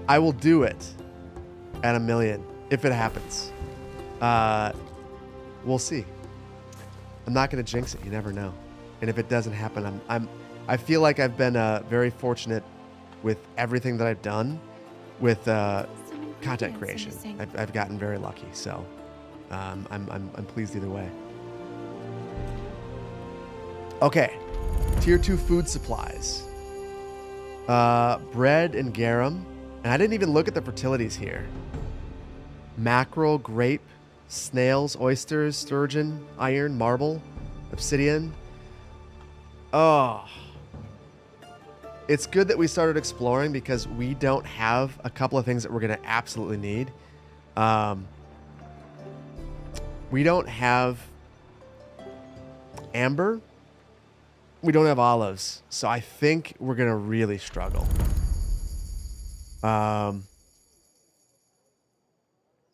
I will do it at 1 million if it happens. We'll see. I'm not going to jinx it. You never know. And if it doesn't happen, I feel like I've been very fortunate with everything that I've done with content creation. I've gotten very lucky. So I'm pleased either way. Okay, tier 2 food supplies. Bread and garum. And I didn't even look at the fertilities here. Mackerel, grape, snails, oysters, sturgeon, iron, marble, obsidian. Oh. It's good that we started exploring because we don't have a couple of things that we're going to absolutely need. We don't have amber. we don't have olives, so I think we're gonna really struggle.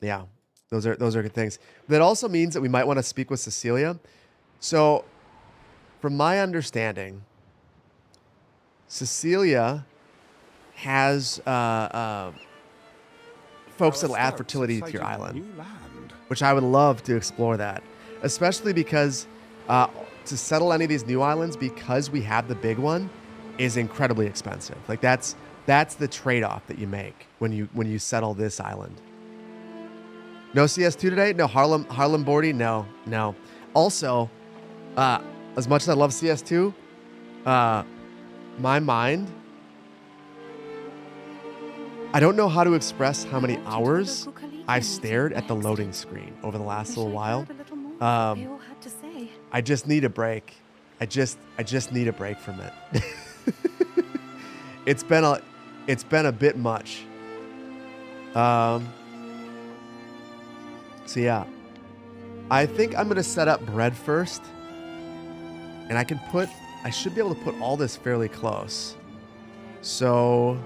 Yeah, those are good things. That also means that we might want to speak with Cecilia. So, from my understanding, Cecilia has folks that'll add fertility to your island, which I would love to explore that, especially because to settle any of these new islands, because we have the big one, is incredibly expensive. Like that's the trade-off that you make when you settle this island. No CS2 today? No Harlem Bordy? No. Also, as much as I love CS2, my mind, I don't know how to express how many hours I've stared at the loading screen over the last little while. I just need a break. I just need a break from it. It's been a bit much. So yeah, I think I'm gonna set up bread first, and I should be able to put all this fairly close. So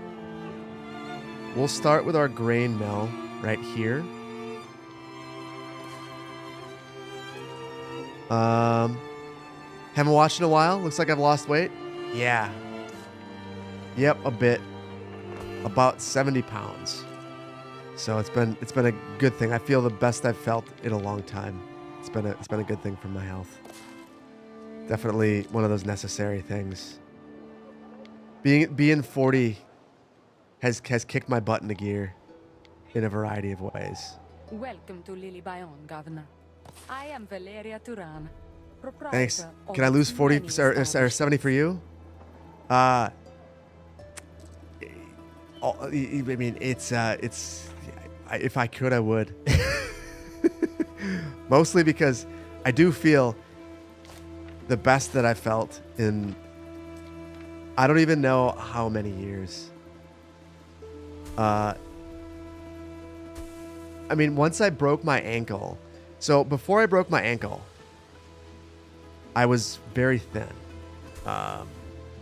we'll start with our grain mill right here. Haven't watched in a while. Looks like I've lost weight. Yeah. Yep, a bit. About 70 pounds. So it's been a good thing. I feel the best I've felt in a long time. It's been a good thing for my health. Definitely one of those necessary things. Being 40 has kicked my butt into gear in a variety of ways. Welcome to Lily Bayon, Governor. I am Valeria Turan. Thanks. Can I lose 40 or 70 for you? I mean, it's if I could, I would. Mostly because I do feel the best that I felt in I don't even know how many years. I mean, once I broke my ankle. So before I broke my ankle, I was very thin.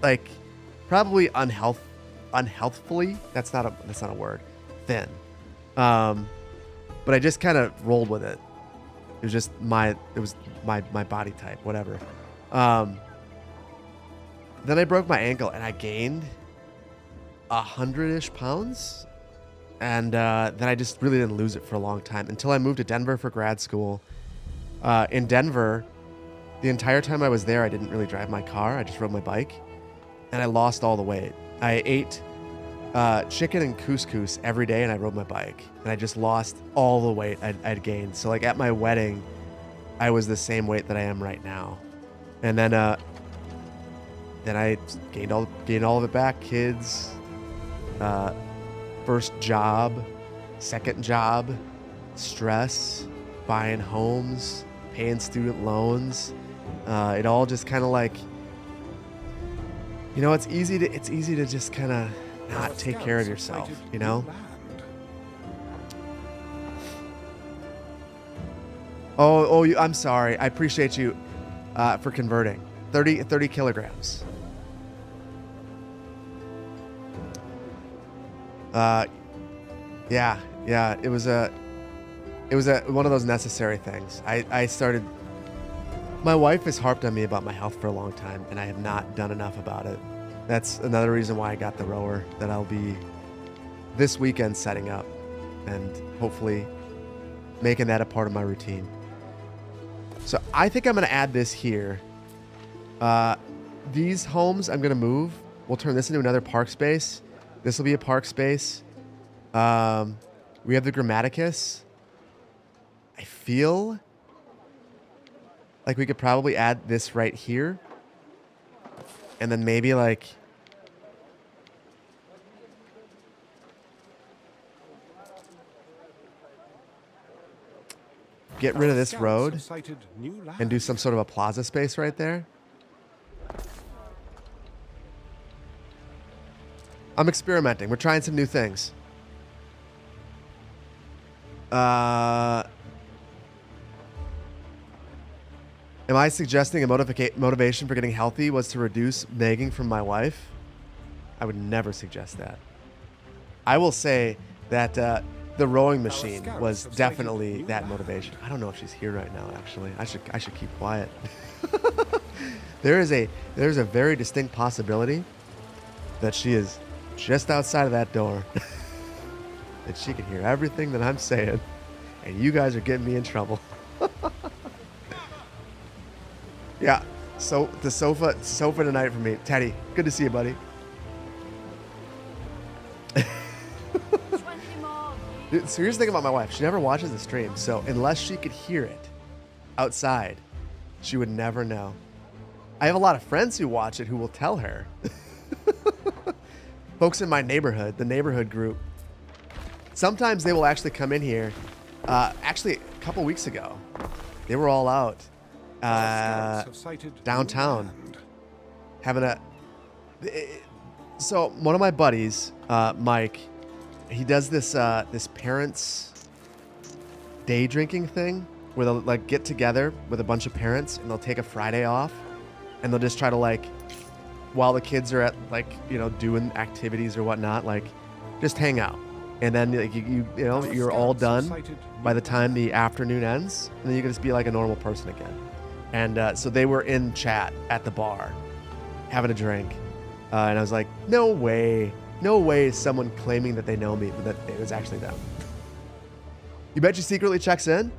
Like probably unhealthfully. That's not a word. Thin. But I just kind of rolled with it. It was just my body type, whatever. Then I broke my ankle and I gained 100-ish pounds. And then I just really didn't lose it for a long time until I moved to Denver for grad school. In Denver, the entire time I was there, I didn't really drive my car. I just rode my bike. And I lost all the weight. I ate chicken and couscous every day, and I rode my bike. And I just lost all the weight I'd gained. So, like, at my wedding, I was the same weight that I am right now. And then I gained all of it back. Kids, first job, second job, stress, buying homes, paying student loans. It all just kind of like, you know, it's easy to just kind of not take care of yourself, you know? I'm sorry. I appreciate you for converting. 30 kilograms. Yeah. It was one of those necessary things. My wife has harped on me about my health for a long time, and I have not done enough about it. That's another reason why I got the rower that I'll be this weekend setting up and hopefully making that a part of my routine. So I think I'm going to add this here. These homes I'm going to move. We'll turn this into another park space. This will be a park space. We have the Grammaticus. I feel like we could probably add this right here. And then maybe like get rid of this road and do some sort of a plaza space right there. I'm experimenting. We're trying some new things. Am I suggesting a motivation for getting healthy was to reduce nagging from my wife? I would never suggest that. I will say that the rowing machine was definitely that motivation. I don't know if she's here right now. Actually, I should keep quiet. There's a very distinct possibility that she is just outside of that door, that she can hear everything that I'm saying, and you guys are getting me in trouble. Yeah. So the sofa tonight for me. Teddy, good to see you, buddy. Dude, so here's the thing about my wife. She never watches the stream, so unless she could hear it outside, she would never know. I have a lot of friends who watch it who will tell her. Folks in my neighborhood, the neighborhood group, sometimes they will actually come in here. Actually, a couple weeks ago, they were all out downtown having a... So one of my buddies, Mike, he does this this parents day drinking thing where they'll like get together with a bunch of parents and they'll take a Friday off and they'll just try to like, while the kids are at like, you know, doing activities or whatnot, like just hang out. And then like, you know, you're all done by the time the afternoon ends, and then you can just be like a normal person again. And so they were in chat at the bar having a drink. And I was like, no way is someone claiming that they know me, but that it was actually them. You bet she secretly checks in?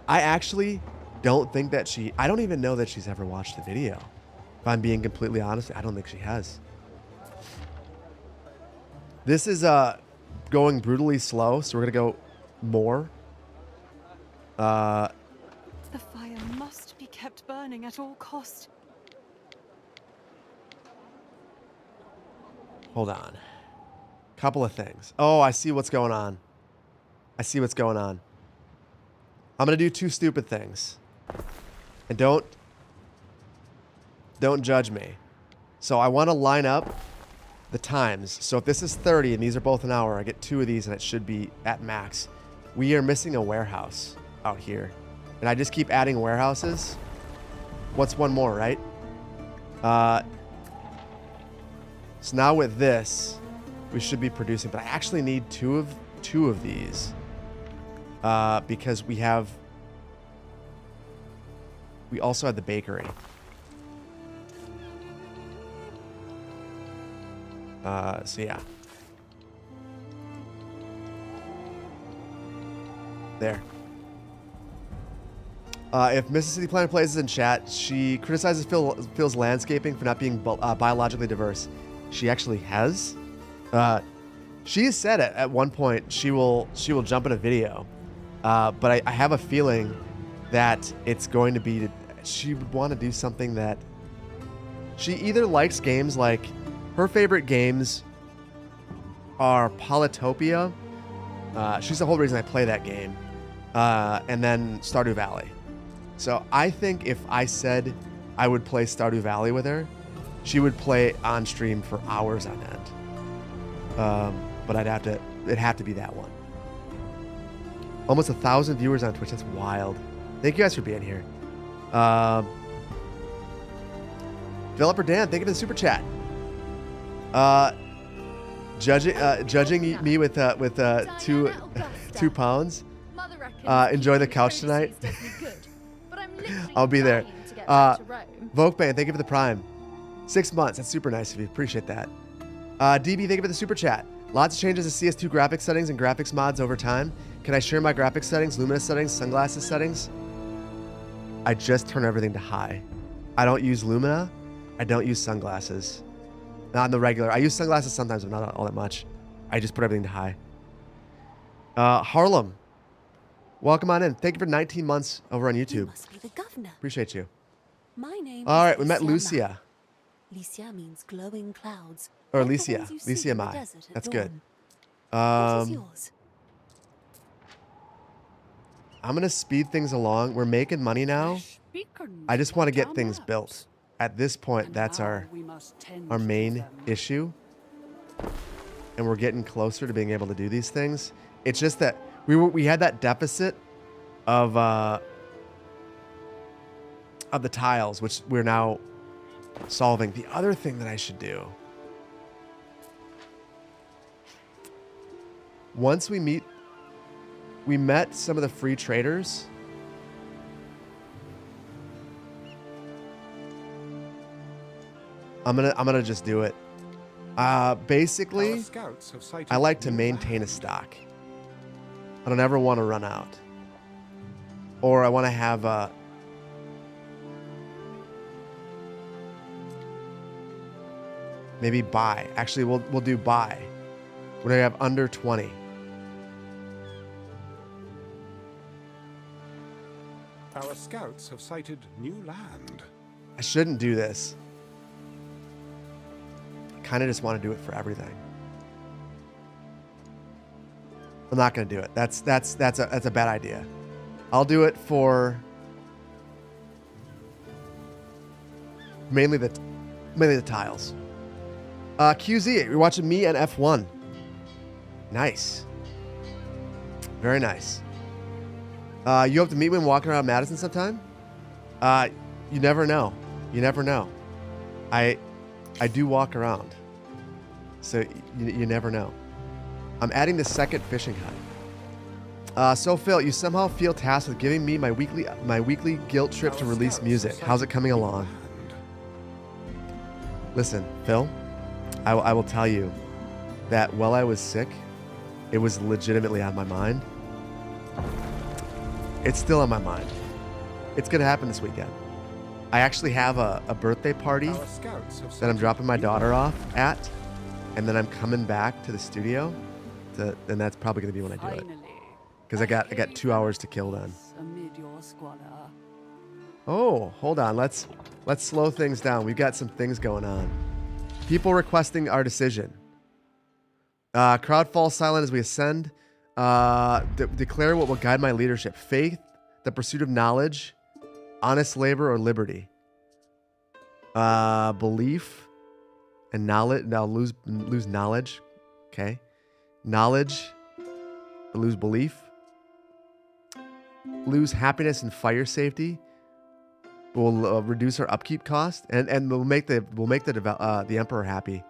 I actually don't think that I don't even know that she's ever watched the video. If I'm being completely honest, I don't think she has. This is going brutally slow, so we're gonna go more. The fire must be kept burning at all cost. Hold on. Couple of things. Oh, I see what's going on. I'm gonna do two stupid things. And don't judge me. So I want to line up the times. So if this is 30 and these are both an hour, I get 2 of these and it should be at max. We are missing a warehouse out here. And I just keep adding warehouses. What's one more, right? So now with this, we should be producing, but I actually need two of these because we also have the bakery. So yeah. There. If Mississippi Planet Plays is in chat, she criticizes Phil's landscaping for not being biologically diverse. She actually has. She has said it at one point. She will jump in a video, but I have a feeling that it's going to be. She would want to do something that she either likes games like her favorite games are Polytopia. She's the whole reason I play that game, and then Stardew Valley. So I think if I said I would play Stardew Valley with her, she would play on stream for hours on end. But it'd have to be that one. Almost 1,000 viewers on Twitch. That's wild. Thank you guys for being here. Developer Dan, thank you for the super chat. Judging me with 2 pounds. Enjoy the couch tonight. I'll be there. Volkman, thank you for the prime. 6 months. That's super nice of you. Appreciate that. DB, thank you for the super chat. Lots of changes to CS2 graphics settings and graphics mods over time. Can I share my graphics settings, luminous settings, sunglasses settings? I just turn everything to high. I don't use Lumina. I don't use sunglasses. Not in the regular. I use sunglasses sometimes, but not all that much. I just put everything to high. Harlem, welcome on in. Thank you for 19 months over on YouTube. You must be the governor. Appreciate you. My name All is right, we met Lucia. Licia means glowing clouds. Or like the Licia. ones you see Licia in the Mai. desert at That's dawn. good. What is yours? I'm going to speed things along. We're making money now. I just want to get things built. At this point, that's our main issue. And we're getting closer to being able to do these things. It's just that we had that deficit of of the tiles, which we're now solving. The other thing that I should do, once we met some of the free traders. I'm gonna just do it. Basically, I like to maintain a stock. I don't ever want to run out. Or I want to have maybe buy. Actually, we'll do buy. When I have under 20. Our scouts have sighted new land. I shouldn't do this. I kind of just want to do it for everything. I'm not going to do it. That's a bad idea. I'll do it for mainly the tiles. QZ, you're watching me and F1. Nice. Very nice. You hope to meet when walking around Madison sometime? You never know. You never know. I do walk around. So you never know. I'm adding the second fishing hut. So Phil, you somehow feel tasked with giving me my weekly guilt trip to release music. How's it coming along? Listen, Phil, I will tell you that while I was sick, it was legitimately on my mind. It's still on my mind. It's going to happen this weekend. I actually have a birthday party that I'm dropping my daughter off at, and then I'm coming back to the studio, and that's probably going to be when I do it. Because I got 2 hours to kill then. Oh, hold on. Let's slow things down. We've got some things going on. People requesting our decision. Crowd falls silent as we ascend. Declare what will guide my leadership: faith, the pursuit of knowledge, honest labor, or liberty. Belief and knowledge. Now lose knowledge. Okay, knowledge. Lose belief. Lose happiness and fire safety. We'll reduce our upkeep cost, and we'll make the emperor happy.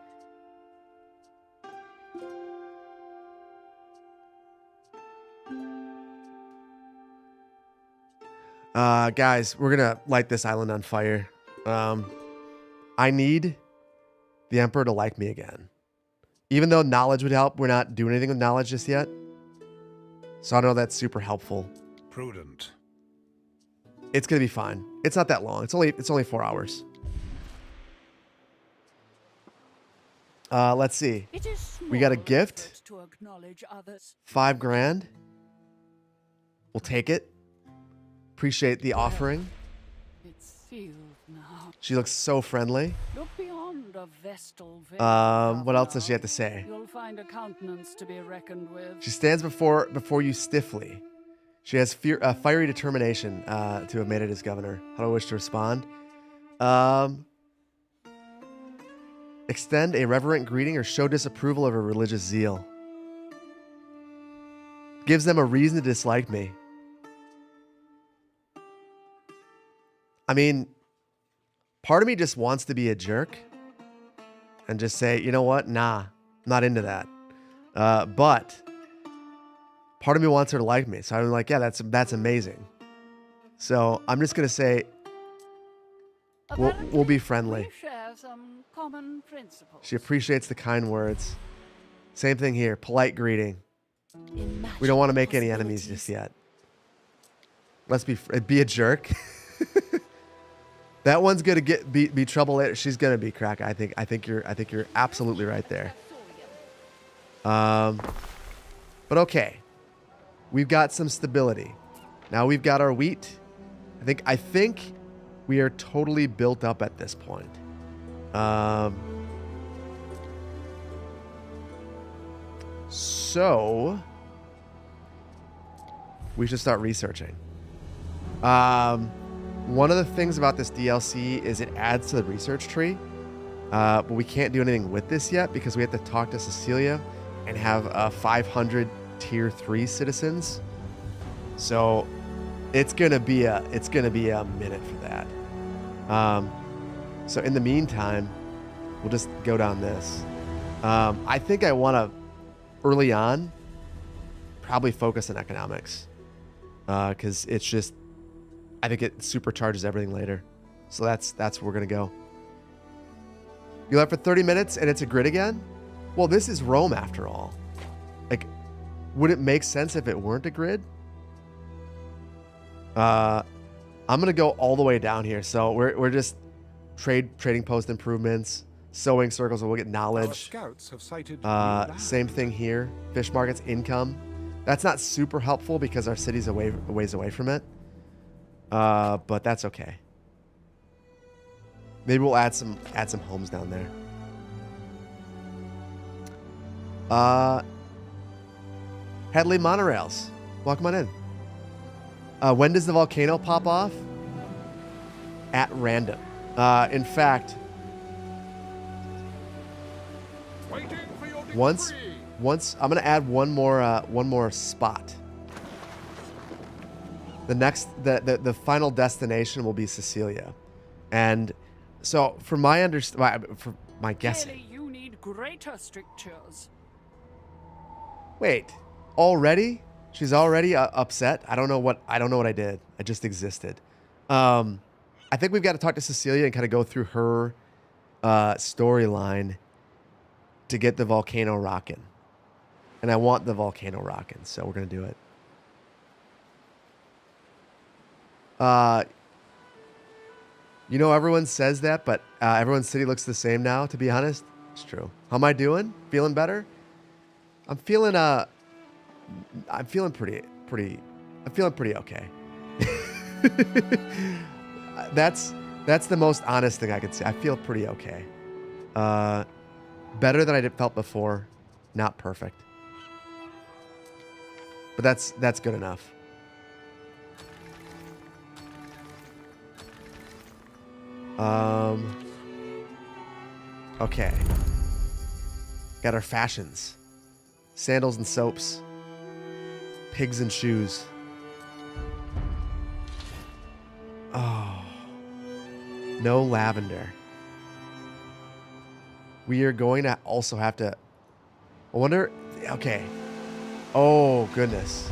Guys, we're gonna light this island on fire. I need the emperor to like me again. Even though knowledge would help, we're not doing anything with knowledge just yet. So I know that's super helpful. Prudent. It's gonna be fine. It's not that long. It's only 4 hours. Let's see. We got a gift. $5 grand. We'll take it. Appreciate the offering. She looks so friendly. What else does she have to say? You'll find a countenance to be reckoned with. She stands before you stiffly. She has fiery determination to have made it as governor. How do I wish to respond? Extend a reverent greeting or show disapproval of her religious zeal. Gives them a reason to dislike me. I mean, part of me just wants to be a jerk and just say, you know what? Nah, I'm not into that. But part of me wants her to like me. So I'm like, yeah, that's amazing. So I'm just going to say, we'll be friendly. We share some common principles. She appreciates the kind words. Same thing here. Polite greeting. We don't want to make any enemies just yet. Let's be a jerk. That one's gonna be trouble later. She's gonna be crack. I think you're absolutely right there. But okay, we've got some stability. Now we've got our wheat. I think we are totally built up at this point. So we should start researching. One of the things about this DLC is it adds to the research tree, but we can't do anything with this yet because we have to talk to Cecilia and have 500 tier 3 citizens. So it's gonna be a minute for that. So in the meantime, we'll just go down this. I think I want to, early on, probably focus on economics. Because it's just, I think it supercharges everything later. So that's where we're going to go. You left for 30 minutes and it's a grid again? Well, this is Rome after all. Like, would it make sense if it weren't a grid? I'm going to go all the way down here. So we're just trading post improvements, sewing circles, and we'll get knowledge. Scouts have sighted Same thing here. Fish markets, income. That's not super helpful because our city's a ways away from it. But that's okay. Maybe we'll add some homes down there. Headley monorails. Welcome on in. When does the volcano pop off? At random. In fact, once I'm gonna add one more spot. The final destination will be Sicilia, and so for my guessing. Clearly you need greater strictures. Wait, already? She's already upset. I don't know what I did. I just existed. I think we've got to talk to Cecilia and kind of go through her storyline to get the volcano rocking. And I want the volcano rocking, so we're gonna do it. You know, everyone says that, but everyone's city looks the same now. To be honest, it's true. How am I doing? Feeling better? I'm feeling pretty okay. That's the most honest thing I could say. I feel pretty okay. Better than I felt before. Not perfect. But that's good enough. Okay. Got our fashions. Sandals and soaps. Pigs and shoes. Oh. No lavender. We are going to also have to... I wonder... Okay. Oh, goodness.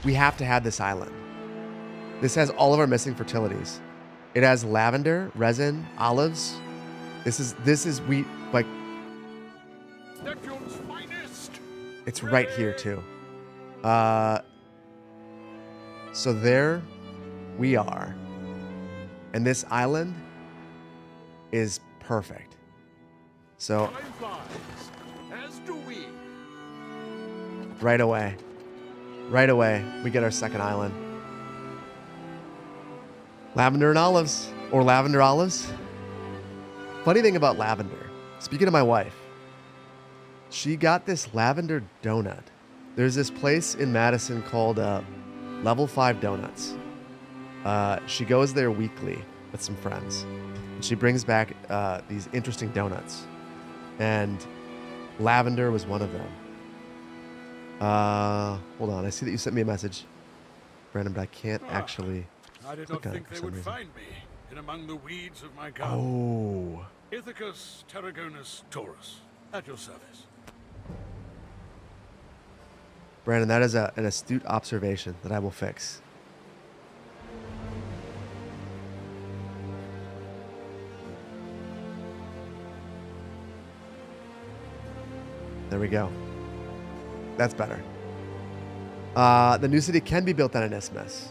We have to have this island. This has all of our missing fertilities. It has lavender, resin, olives. This is wheat, like... Neptune's finest. It's right here, too. So there we are. And this island is perfect. So... Time flies, as do we. Right away, we get our second island. Lavender and olives, or lavender olives. Funny thing about lavender, speaking of my wife, she got this lavender donut. There's this place in Madison called Level 5 Donuts. She goes there weekly with some friends. And she brings back these interesting donuts. And lavender was one of them. Hold on. I see that you sent me a message, Brandon, but I can't actually I did click not on it think for they some would reason. find me in among the weeds of my garden. Oh. Ithacus Tarragonus Taurus, at your service. Brandon, that is an astute observation that I will fix. There we go. That's better. The new city can be built on an isthmus.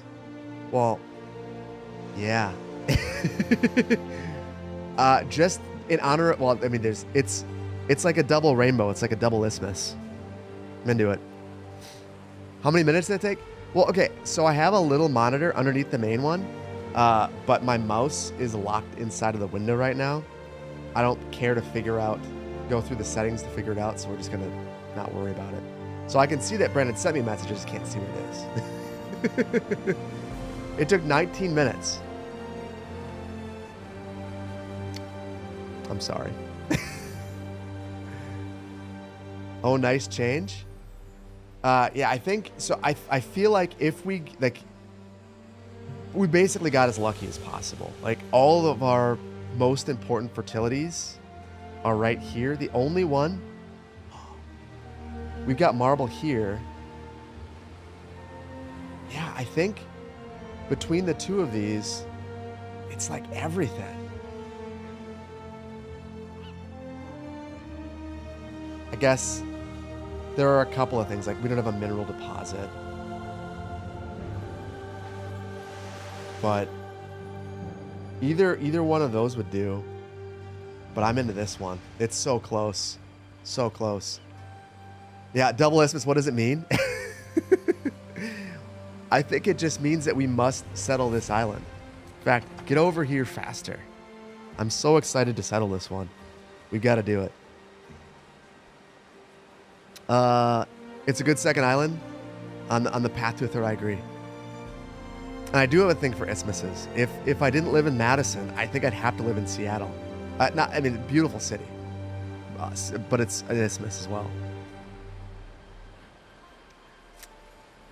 Well, yeah. Just in honor of, well, I mean, it's like a double rainbow. It's like a double isthmus. I'm into it. How many minutes did it take? Well, okay, so I have a little monitor underneath the main one, but my mouse is locked inside of the window right now. I don't care to go through the settings to figure it out, so we're just gonna not worry about it. So I can see that Brandon sent me a message, I just can't see what it is. It took 19 minutes. I'm sorry. Oh, nice change. Yeah, I think so. I feel like if we we basically got as lucky as possible. Like all of our most important fertilities are right here. The only one, we've got marble here. Yeah, I think between the two of these, it's like everything. I guess there are a couple of things, like we don't have a mineral deposit. But either one of those would do. But I'm into this one. It's so close. So close. Yeah, double isthmus, what does it mean? I think it just means that we must settle this island. In fact, get over here faster. I'm so excited to settle this one. We've got to do it. It's a good second island on the path to a third. I agree. And I do have a thing for isthmuses. If I didn't live in Madison, I think I'd have to live in Seattle. Beautiful city, but it's an isthmus as well.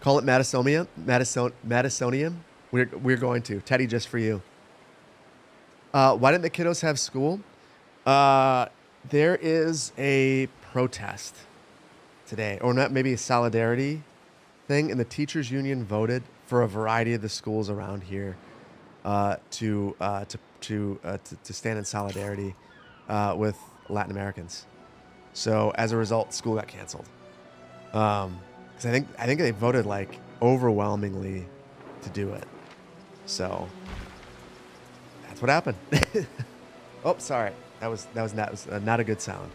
Call it Madisonium. Madisonium. We're going to. Teddy, just for you. Why didn't the kiddos have school? There is a protest today, or not, maybe a solidarity thing, and the teachers union voted for a variety of the schools around here to stand in solidarity with Latin Americans. So as a result, school got canceled. Because I think they voted like overwhelmingly to do it. So that's what happened. Oh, sorry. That was not a good sound.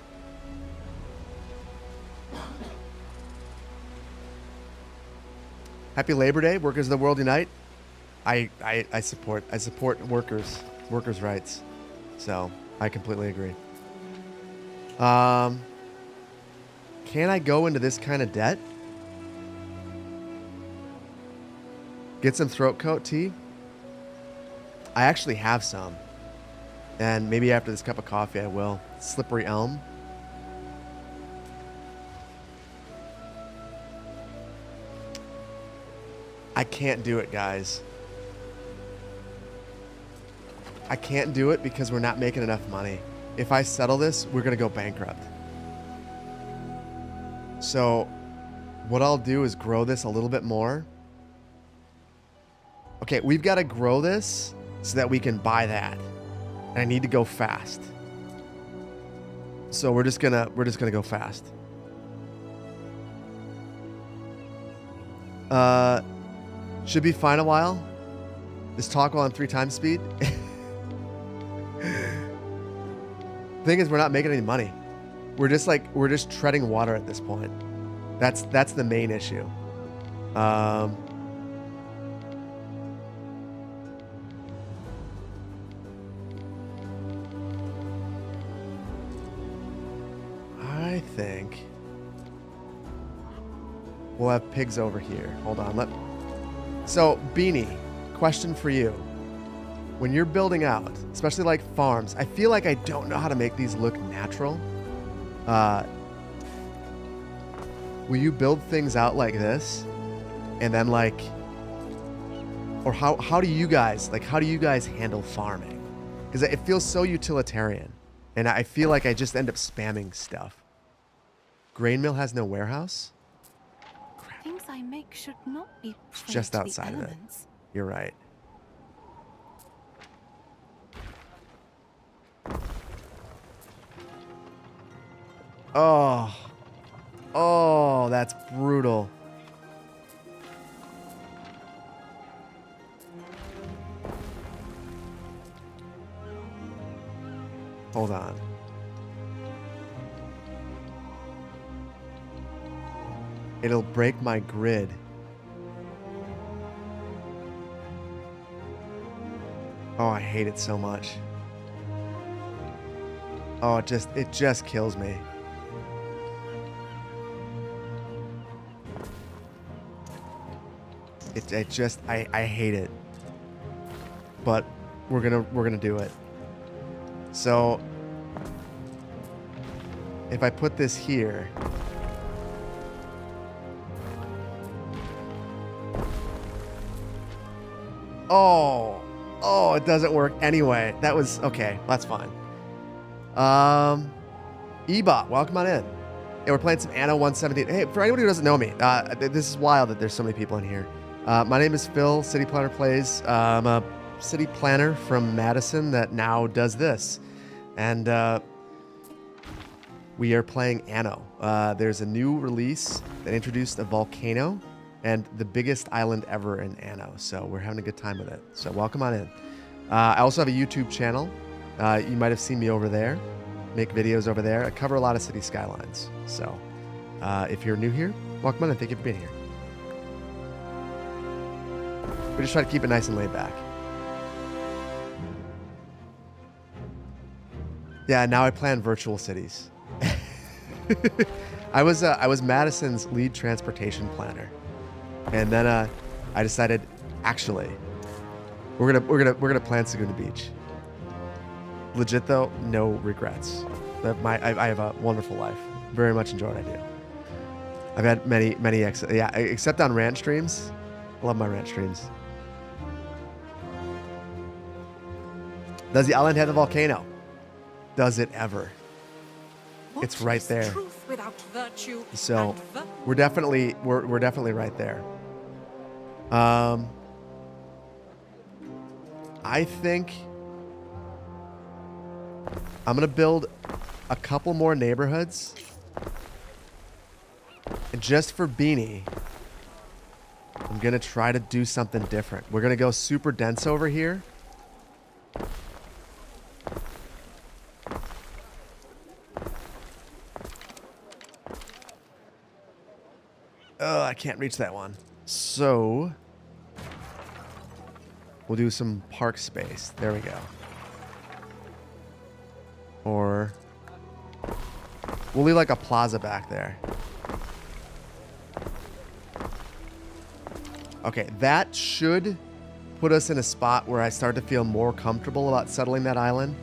Happy Labor Day, workers of the world unite. I support workers' rights. So I completely agree. Can I go into this kind of debt? Get some throat coat tea? I actually have some. And maybe after this cup of coffee I will. Slippery elm. I can't do it, guys. I can't do it because we're not making enough money. If I settle this, we're going to go bankrupt. So what I'll do is grow this a little bit more. Okay, we've got to grow this so that we can buy that. And I need to go fast. So we're just gonna go fast. Should be fine a while. This talk while on 3 times speed. Thing is, we're not making any money. We're just treading water at this point. That's the main issue. I think we'll have pigs over here. Hold on. So, Beanie, question for you. When you're building out, especially like farms, I feel like I don't know how to make these look natural. Will you build things out like this? And then or how do you guys handle farming? Because it feels so utilitarian. And I feel like I just end up spamming stuff. Grain mill has no warehouse? Crap. Things I make should not be Just outside of it. You're right. Oh, that's brutal. Hold on. It'll break my grid. Oh, I hate it so much. Oh, it just kills me. I hate it. But we're gonna do it. So if I put this here, Oh, oh, it doesn't work anyway. That was okay. That's fine. Ebot, welcome on in. Yeah, we're playing some Anno 117. Hey, for anyone who doesn't know me, this is wild that there's so many people in here. My name is Phil, City Planner Plays. I'm a city planner from Madison that now does this. And we are playing Anno. There's a new release that introduced a volcano and the biggest island ever in Anno. So we're having a good time with it. So welcome on in. I also have a YouTube channel. You might have seen me over there. Make videos over there. I cover a lot of city skylines. So if you're new here, welcome on and thank you for being here. We just try to keep it nice and laid back. Yeah, now I plan virtual cities. I was Madison's lead transportation planner, and then I decided, actually, we're gonna plan Saguna Beach. Legit though, no regrets. I have a wonderful life. Very much enjoy what I do. I've had many except on rant streams. I love my rant streams. Does the island have a volcano? Does it ever? It's right there. Truth without virtue So and we're definitely right there. I think I'm gonna build a couple more neighborhoods, and just for Beanie, I'm gonna try to do something different. We're gonna go super dense over here. Oh, I can't reach that one. So we'll do some park space. There we go. Or we'll leave like a plaza back there. Okay, that should put us in a spot where I start to feel more comfortable about settling that island.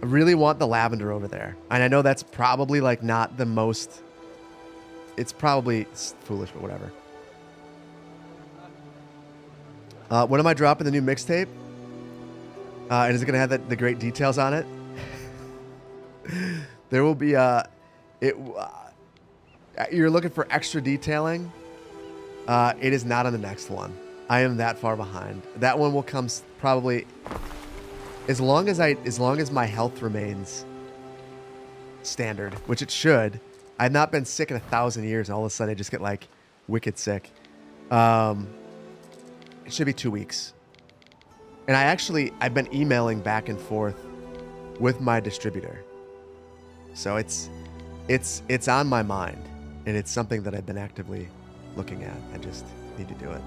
I really want the lavender over there. And I know that's probably like not the most... It's probably foolish, but whatever. When am I dropping the new mixtape? And is it going to have the great details on it? There will be... you're looking for extra detailing. It is not on the next one. I am that far behind. That one will come probably... As long as my health remains standard, which it should. I've not been sick in 1,000 years, and all of a sudden I just get like wicked sick. It should be 2 weeks. And I've been emailing back and forth with my distributor. So it's on my mind, and it's something that I've been actively looking at. I just need to do it.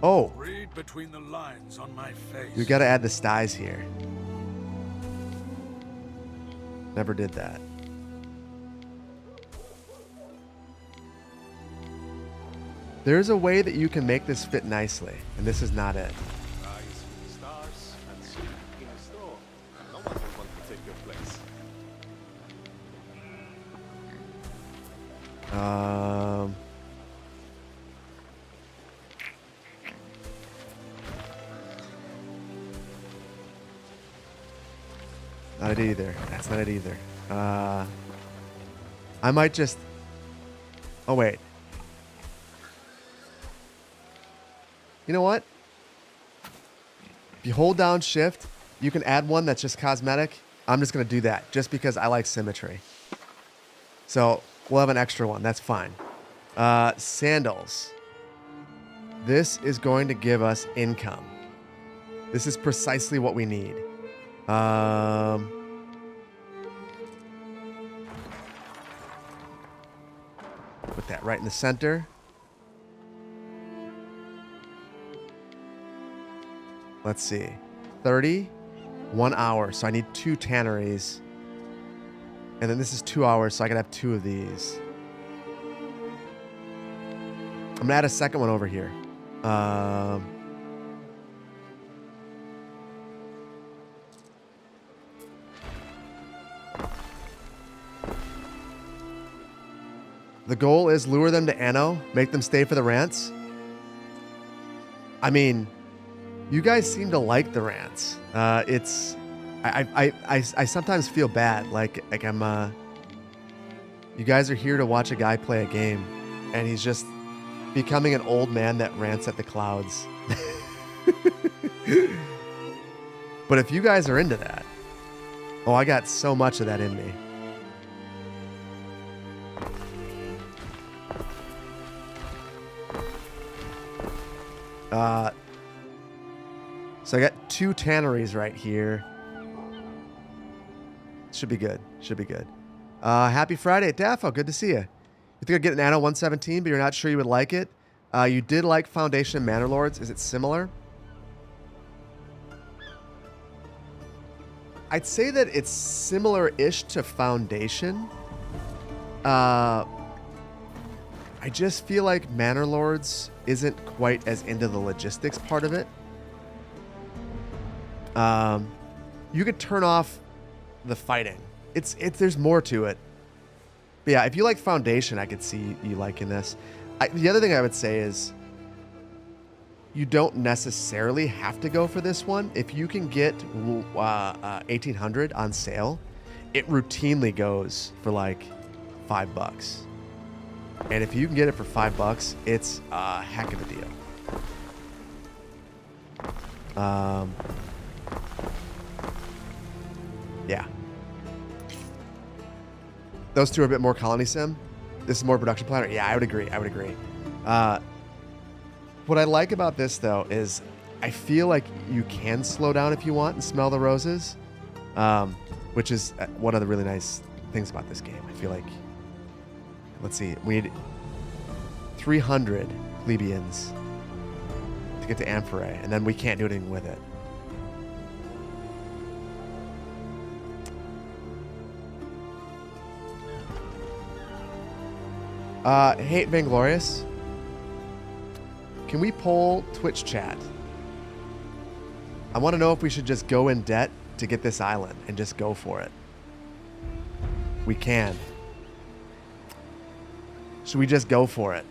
Oh, Read between the lines on my face. we got to add the styes here. Never did that. There's a way that you can make this fit nicely, and this is not it. Rise with the stars and sleep in a store. No one will want to take your place. Not it either. That's not it either. I might just... Oh, wait. You know what? If you hold down shift, you can add one that's just cosmetic. I'm just going to do that just because I like symmetry. So we'll have an extra one. That's fine. Sandals. This is going to give us income. This is precisely what we need. Put that right in the center. Let's see. 30, 1 hour. So I need 2 tanneries. And then this is 2 hours, so I can have 2 of these. I'm gonna add a second one over here. The goal is lure them to Anno, make them stay for the rants. I mean, you guys seem to like the rants. I sometimes feel bad, like I'm. You guys are here to watch a guy play a game, and he's just becoming an old man that rants at the clouds. But if you guys are into that, oh, I got so much of that in me. So I got 2 tanneries right here. Should be good. Should be good. Happy Friday, Daffo. Good to see you. You think I'd get an Anno 117, but you're not sure you would like it? You did like Foundation Manor Lords. Is it similar? I'd say that it's similar-ish to Foundation. I just feel like Manor Lords isn't quite as into the logistics part of it. You could turn off the fighting. There's more to it. But yeah, if you like Foundation, I could see you liking this. The other thing I would say is you don't necessarily have to go for this one. If you can get 1800 on sale, it routinely goes for like $5. And if you can get it for $5, it's a heck of a deal. Yeah. Those two are a bit more colony sim. This is more production planner. Yeah, I would agree. What I like about this, though, is I feel like you can slow down if you want and smell the roses, which is one of the really nice things about this game. I feel like, let's see, we need 300 plebeians to get to Amphorae, and then we can't do anything with it. Hey, Vainglorious. Can we poll Twitch chat? I want to know if we should just go in debt to get this island and just go for it. We can. Should we just go for it?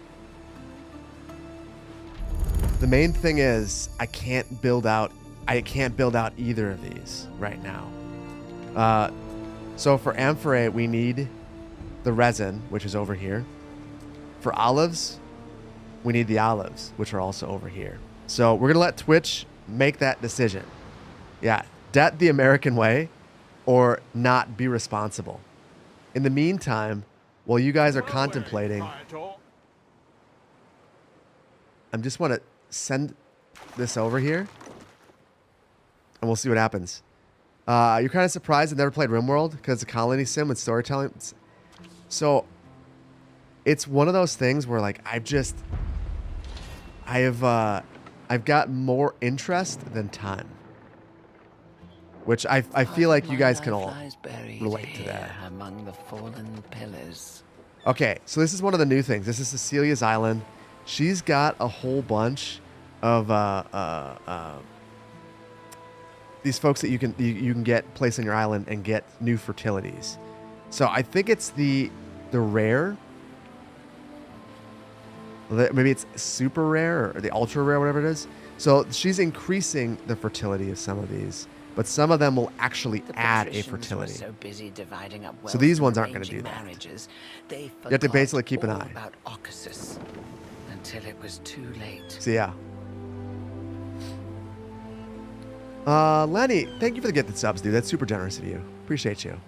The main thing is I can't build out either of these right now. So for Amphorae, we need the resin, which is over here. For olives, we need the olives, which are also over here. So we're going to let Twitch make that decision. Yeah, debt the American way or not be responsible. In the meantime, while you guys are contemplating, I just want to send this over here and we'll see what happens. You're kind of surprised I've never played RimWorld because it's a colony sim with storytelling. So it's one of those things where like I've got more interest than time, which I feel like you guys can all relate to that. Among the fallen pillars. Okay, so this is one of the new things. This is Cecilia's island. She's got a whole bunch of these folks that you can get placed on your island and get new fertilities. So I think it's the rare. Maybe it's super rare or the ultra rare, whatever it is. So she's increasing the fertility of some of these, but some of them will actually add a fertility. So busy dividing up So these ones aren't going to do that. You have to basically keep an eye. About Occasus until it was too late. So yeah. Lenny, thank you for the gifted subs, dude. That's super generous of you. Appreciate you.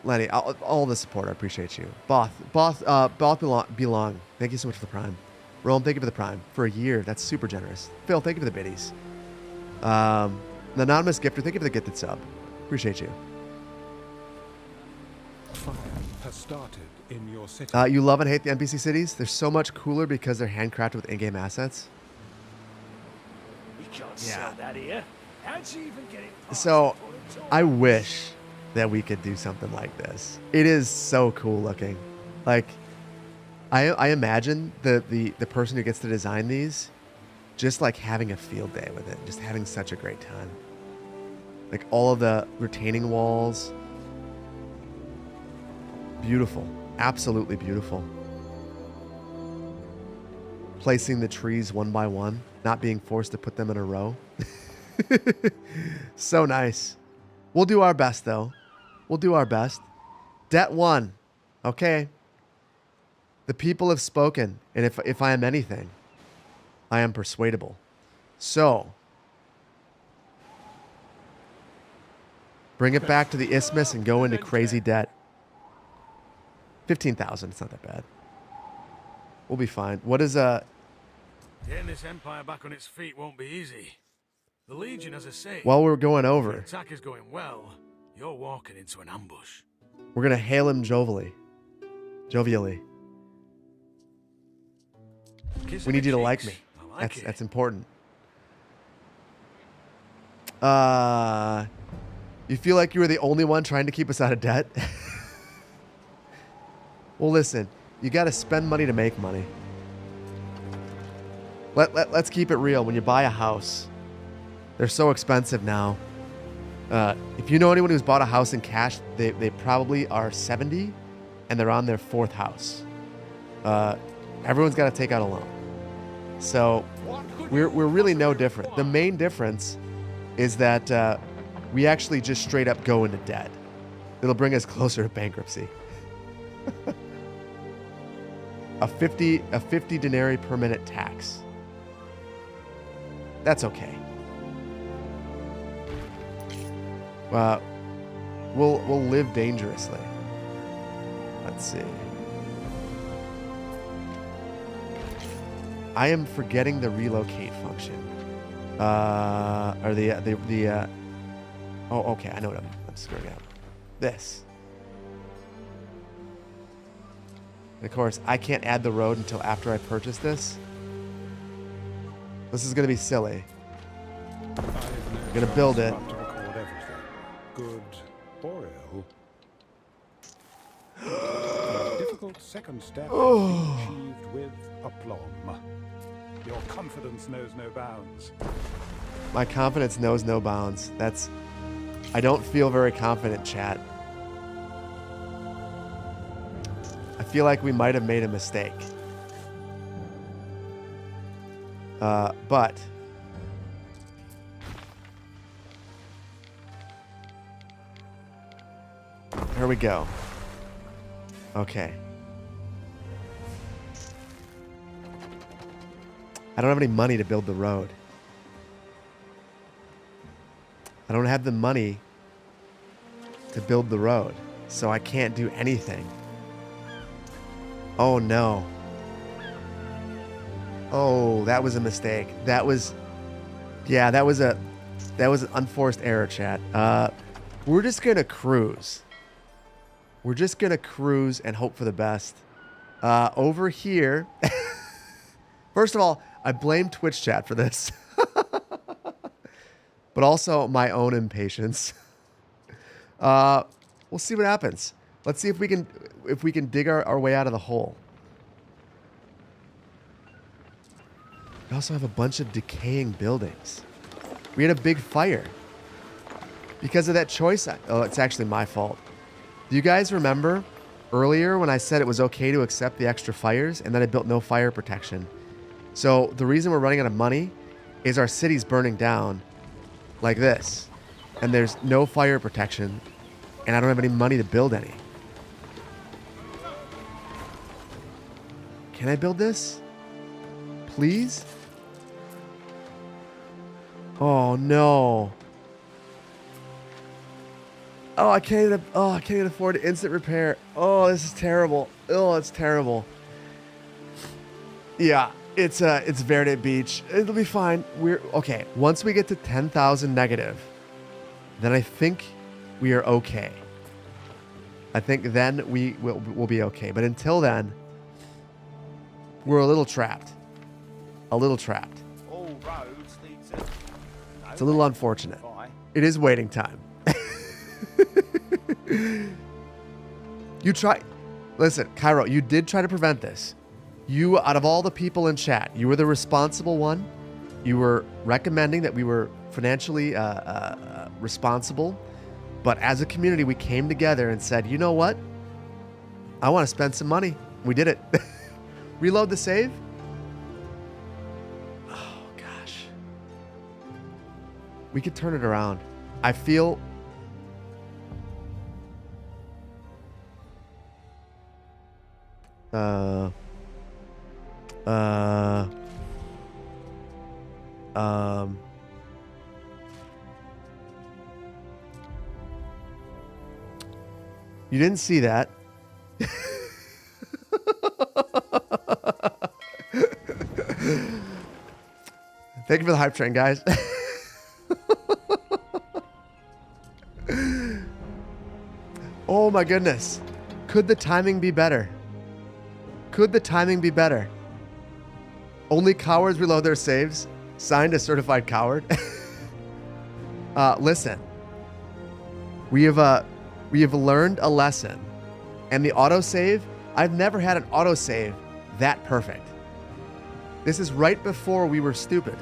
Lenny, all the support. I appreciate you. Both belong. Thank you so much for the prime. Rome, thank you for the prime. For a year, that's super generous. Phil, thank you for the biddies. The anonymous gifter, thank you for the gifted sub. Appreciate you. Fire has started in your city. You love and hate the NPC cities. They're so much cooler because they're handcrafted with in-game assets. You can't sell that here. How'd you even get it? So, I wish that we could do something like this. It is so cool looking. Like, I imagine the person who gets to design these just like having a field day with it, just having such a great time. Like all of the retaining walls, Beautiful. Absolutely beautiful. Placing the trees one by one, not being forced to put them in a row. So nice. We'll do our best, though. We'll do our best. Debt 1. Okay. The people have spoken, and if I am anything, I am persuadable. So, bring it back to the isthmus and go into crazy debt. 15,000. It's not that bad. We'll be fine. What is Getting this empire back on its feet won't be easy. The Legion has a say. While we're going The over, attack is going well. You're walking into an ambush. we're gonna hail him jovially. Kiss We on need the you to like cheeks. me. I like That's it. important. You feel like you were the only one trying to keep us out of debt? Well, listen, you got to spend money to make money. Let's keep it real. When you buy a house, they're so expensive now. If you know anyone who's bought a house in cash, they probably are 70 and they're on their 4th house. Everyone's got to take out a loan. So we're really no different. The main difference is that we actually just straight up go into debt. It'll bring us closer to bankruptcy. a 50 denarii per minute tax. That's okay. We'll live dangerously. Let's see. I am forgetting the relocate function. Or the oh, okay, I know what I'm screwing up. This. And of course, I can't add the road until after I purchase this. This is going to be silly. I'm going to build it. To record everything, good or ill. The difficult second step has been achieved with aplomb. Your confidence knows no bounds. My confidence knows no bounds. I don't feel very confident, chat. I feel like we might have made a mistake. But here we go. Okay. I don't have any money to build the road. I don't have the money to build the road, so I can't do anything. Oh no. Oh, that was a mistake. That was an unforced error, chat. We're just gonna cruise. We're just gonna cruise and hope for the best. Over here, first of all, I blame Twitch chat for this, but also my own impatience. We'll see what happens. Let's see if we can dig our way out of the hole. We also have a bunch of decaying buildings. We had a big fire because of that choice. Oh, it's actually my fault. Do you guys remember earlier when I said it was okay to accept the extra fires and then I built no fire protection? So the reason we're running out of money is our city's burning down like this, and there's no fire protection, and I don't have any money to build any. Can I build this? Please? Oh no. Oh, I can't even afford instant repair. Oh, this is terrible. Oh, it's terrible. Yeah, it's Verde Beach. It'll be fine. We're okay. Once we get to 10,000 negative, then I think we are okay. I think then we'll be okay. But until then, we're a little trapped. A little trapped. All roads lead to... It's a little unfortunate. It is waiting time. You try. Listen, Cairo, you did try to prevent this. You, out of all the people in chat, you were the responsible one. You were recommending that we were financially responsible. But as a community, we came together and said, you know what? I want to spend some money. We did it. Reload the save. Oh, gosh. We could turn it around. I feel... You didn't see that. Thank you for the hype train, guys. Oh my goodness. Could the timing be better? Could the timing be better? Only cowards reload their saves. Signed a certified coward. Listen. We have learned a lesson. And the autosave, I've never had an autosave that perfect. This is right before we were stupid.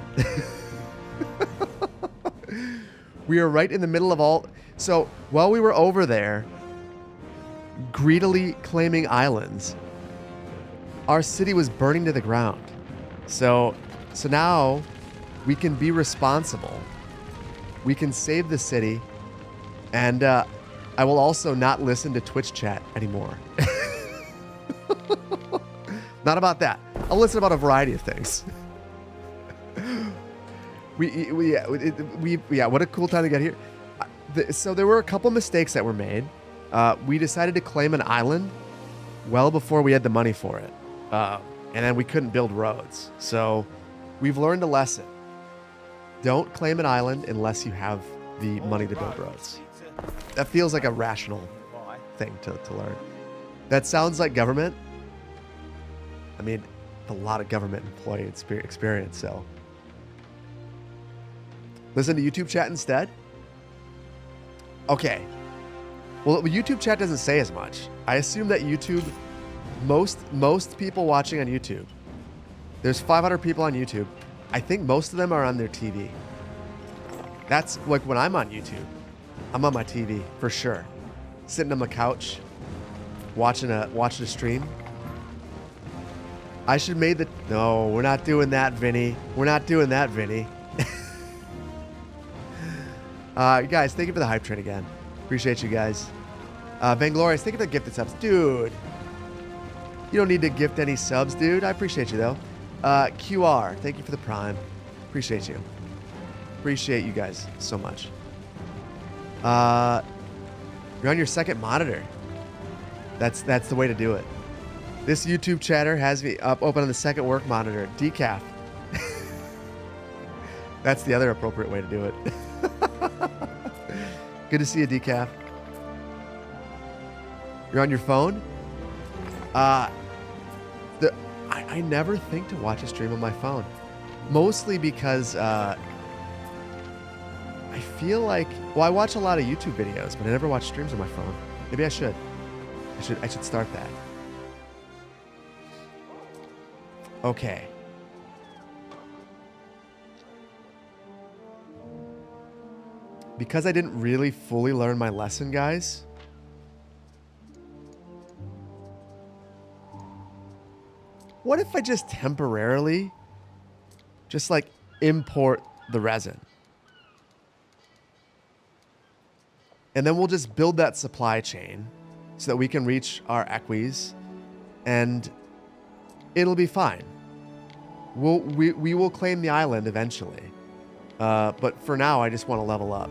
We are right in the middle of all... So, while we were over there, greedily claiming islands, our city was burning to the ground. So now we can be responsible. We can save the city. And I will also not listen to Twitch chat anymore. Not about that. I'll listen about a variety of things. What a cool time to get here. So there were a couple mistakes that were made. We decided to claim an island well before we had the money for it. And then we couldn't build roads. So we've learned a lesson. Don't claim an island unless you have the money to build roads. That feels like a rational thing to learn. That sounds like government. I mean, a lot of government employee experience, so. Listen to YouTube chat instead? Okay. Well, YouTube chat doesn't say as much. I assume that YouTube, most people watching on YouTube, there's 500 people on YouTube. I think most of them are on their TV. That's like when I'm on YouTube. I'm on my TV for sure. Sitting on the couch, watching a stream. I should made the... No, we're not doing that, Vinny. We're not doing that, Vinny. Guys, thank you for the hype train again. Appreciate you guys. Vainglorious, thank you for the gifted subs. Dude. You don't need to gift any subs, dude. I appreciate you, though. QR, thank you for the prime. Appreciate you. Appreciate you guys so much. You're on your second monitor. That's the way to do it. This YouTube chatter has me up open on the second work monitor. Decaf. That's the other appropriate way to do it. Good to see you, Decaf. You're on your phone? I never think to watch a stream on my phone. Mostly because I feel like... Well, I watch a lot of YouTube videos, but I never watch streams on my phone. Maybe I should. I should start that. Okay. Because I didn't really fully learn my lesson, guys. What if I just temporarily just like import the resin? And then we'll just build that supply chain so that we can reach our equis and it'll be fine. We will claim the island eventually. But for now, I just want to level up.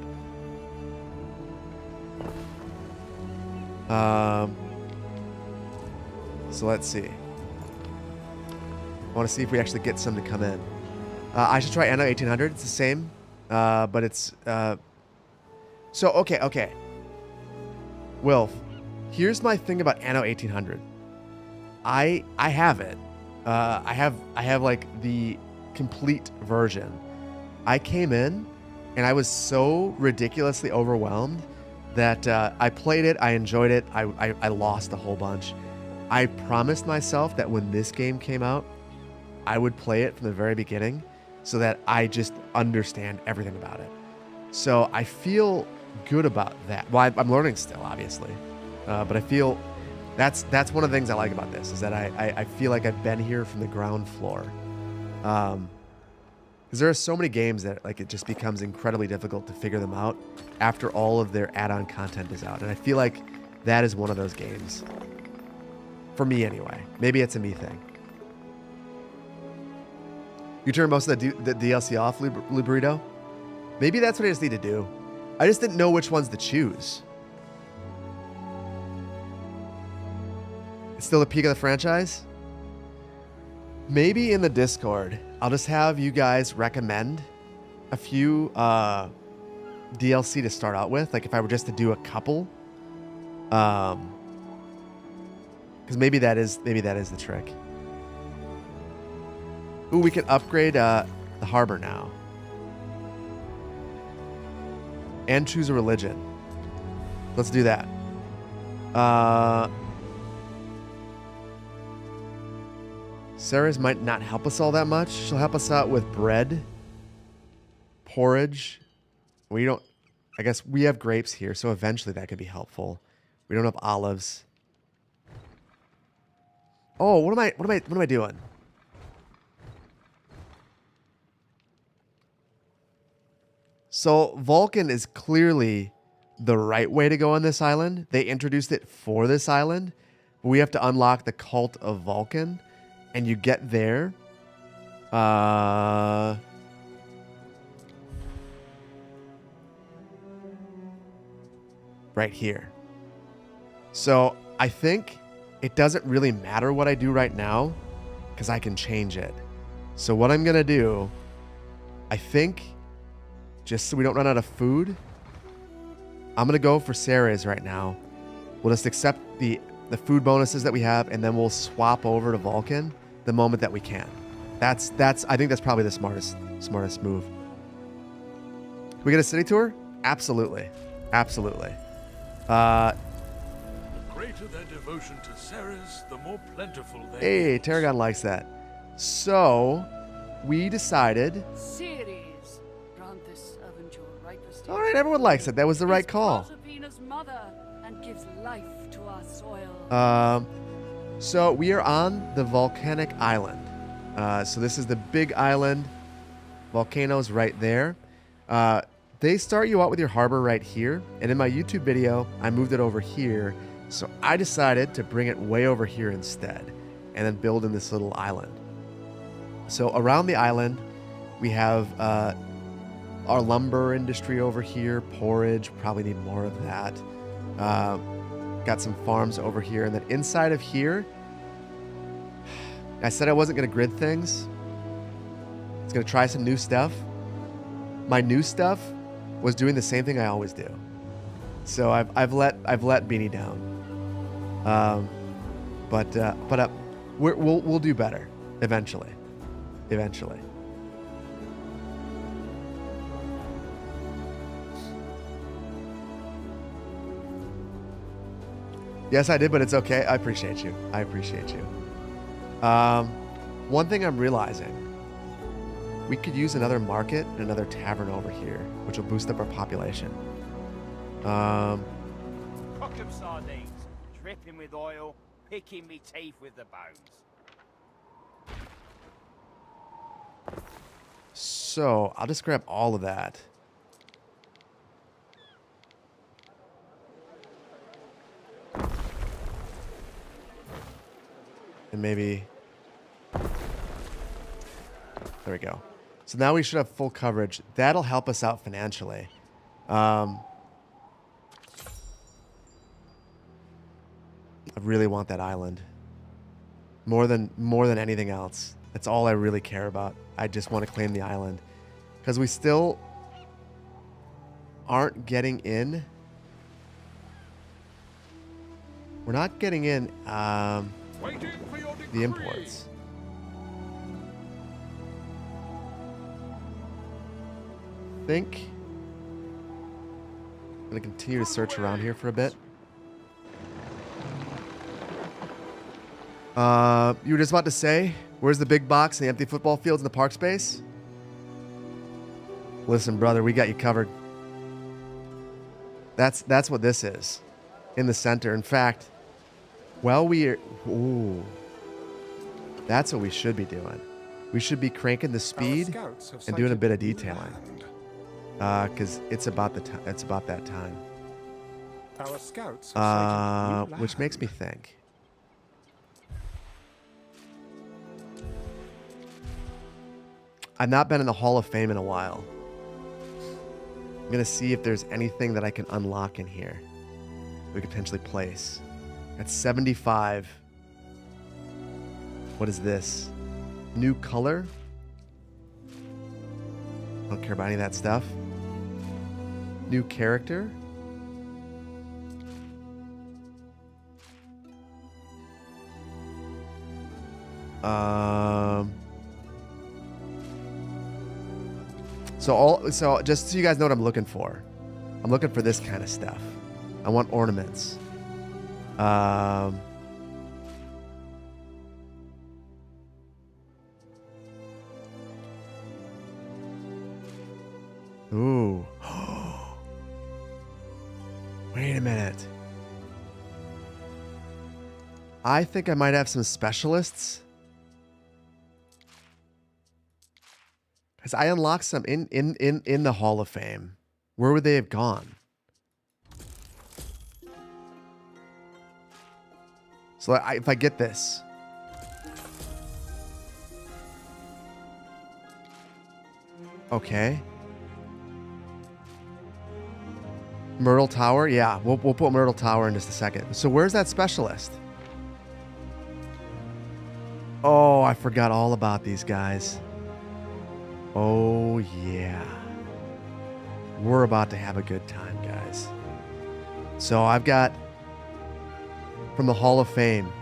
So let's see. I want to see if we actually get some to come in. I should try Anno 1800. It's the same, but it's... So, okay. Wilf, here's my thing about Anno 1800. I have it. I have like the complete version. I came in and I was so ridiculously overwhelmed that I played it. I enjoyed it. I lost a whole bunch. I promised myself that when this game came out, I would play it from the very beginning so that I just understand everything about it. So I feel good about that. Well, I'm learning still, obviously. But I feel That's one of the things I like about this, is that I feel like I've been here from the ground floor. Because there are so many games that like it just becomes incredibly difficult to figure them out after all of their add-on content is out. And I feel like that is one of those games. For me anyway. Maybe it's a me thing. You turn most of the DLC off, Lubrito? Maybe that's what I just need to do. I just didn't know which ones to choose. It's still the peak of the franchise? Maybe in the Discord, I'll just have you guys recommend a few DLC to start out with. Like if I were just to do a couple. Because maybe that is the trick. Ooh, we can upgrade the harbor now. And choose a religion. Let's do that. Sarah's might not help us all that much. She'll help us out with bread, porridge. We don't. I guess we have grapes here, so eventually that could be helpful. We don't have olives. Oh, what am I doing? So Vulcan is clearly the right way to go on this island. They introduced it for this island. But we have to unlock the Cult of Vulcan. And you get there. Right here. So I think it doesn't really matter what I do right now, because I can change it. So what I'm going to do, I think, just so we don't run out of food, I'm going to go for Ceres right now. We'll just accept the food bonuses that we have, and then we'll swap over to Vulcan the moment that we can. I think that's probably the smartest move. We get a city tour? Absolutely. Absolutely. The greater their devotion to Ceres, the more plentiful they Hey, eat. Tarragon likes that. So, we decided... Ceres, grant this Avenger ripest. All right, everyone likes it. That was the right call. Proserpina's mother and gives life to our soil. So we are on the volcanic island. So this is the big island. Volcano's right there. They start you out with your harbor right here. And in my YouTube video, I moved it over here. So I decided to bring it way over here instead. And then build in this little island. So around the island, we have our lumber industry over here. Porridge, probably need more of that. Got some farms over here. And then inside of here, I said I wasn't going to grid things. It's going to try some new stuff. My new stuff was doing the same thing I always do. So I've let Beanie down. But we'll do better eventually. Eventually. Yes, I did, but it's okay. I appreciate you. I appreciate you. One thing I'm realizing, we could use another market and another tavern over here, which will boost up our population. Cock 'em sardines, dripping with oil, picking me teeth with the bones. So I'll just grab all of that. And maybe... There we go. So now we should have full coverage. That'll help us out financially. I really want that island. More than anything else. That's all I really care about. I just want to claim the island. Because we still aren't getting in. We're not getting in the imports. I think I'm going to continue to search around here for a bit. You were just about to say, where's the big box and the empty football fields and the park space? Listen, brother, we got you covered. That's what this is in the center. In fact, Well, ooh, that's what we should be doing. We should be cranking the speed and doing a bit of detailing. Because it's about that time. Our scouts have sighted new Which makes land. me think. I've not been in the Hall of Fame in a while. I'm gonna see if there's anything that I can unlock in here. We could potentially place. At 75. What is this? New color? I don't care about any of that stuff. New character? So just so you guys know what I'm looking for. I'm looking for this kind of stuff. I want ornaments. Ooh. Wait a minute. I think I might have some specialists. Because I unlocked some in the Hall of Fame. Where would they have gone? So if I get this. Okay. Myrtle Tower? Yeah, we'll put Myrtle Tower in just a second. So where's that specialist? Oh, I forgot all about these guys. Oh, yeah. We're about to have a good time, guys. So I've got from the Hall of Fame.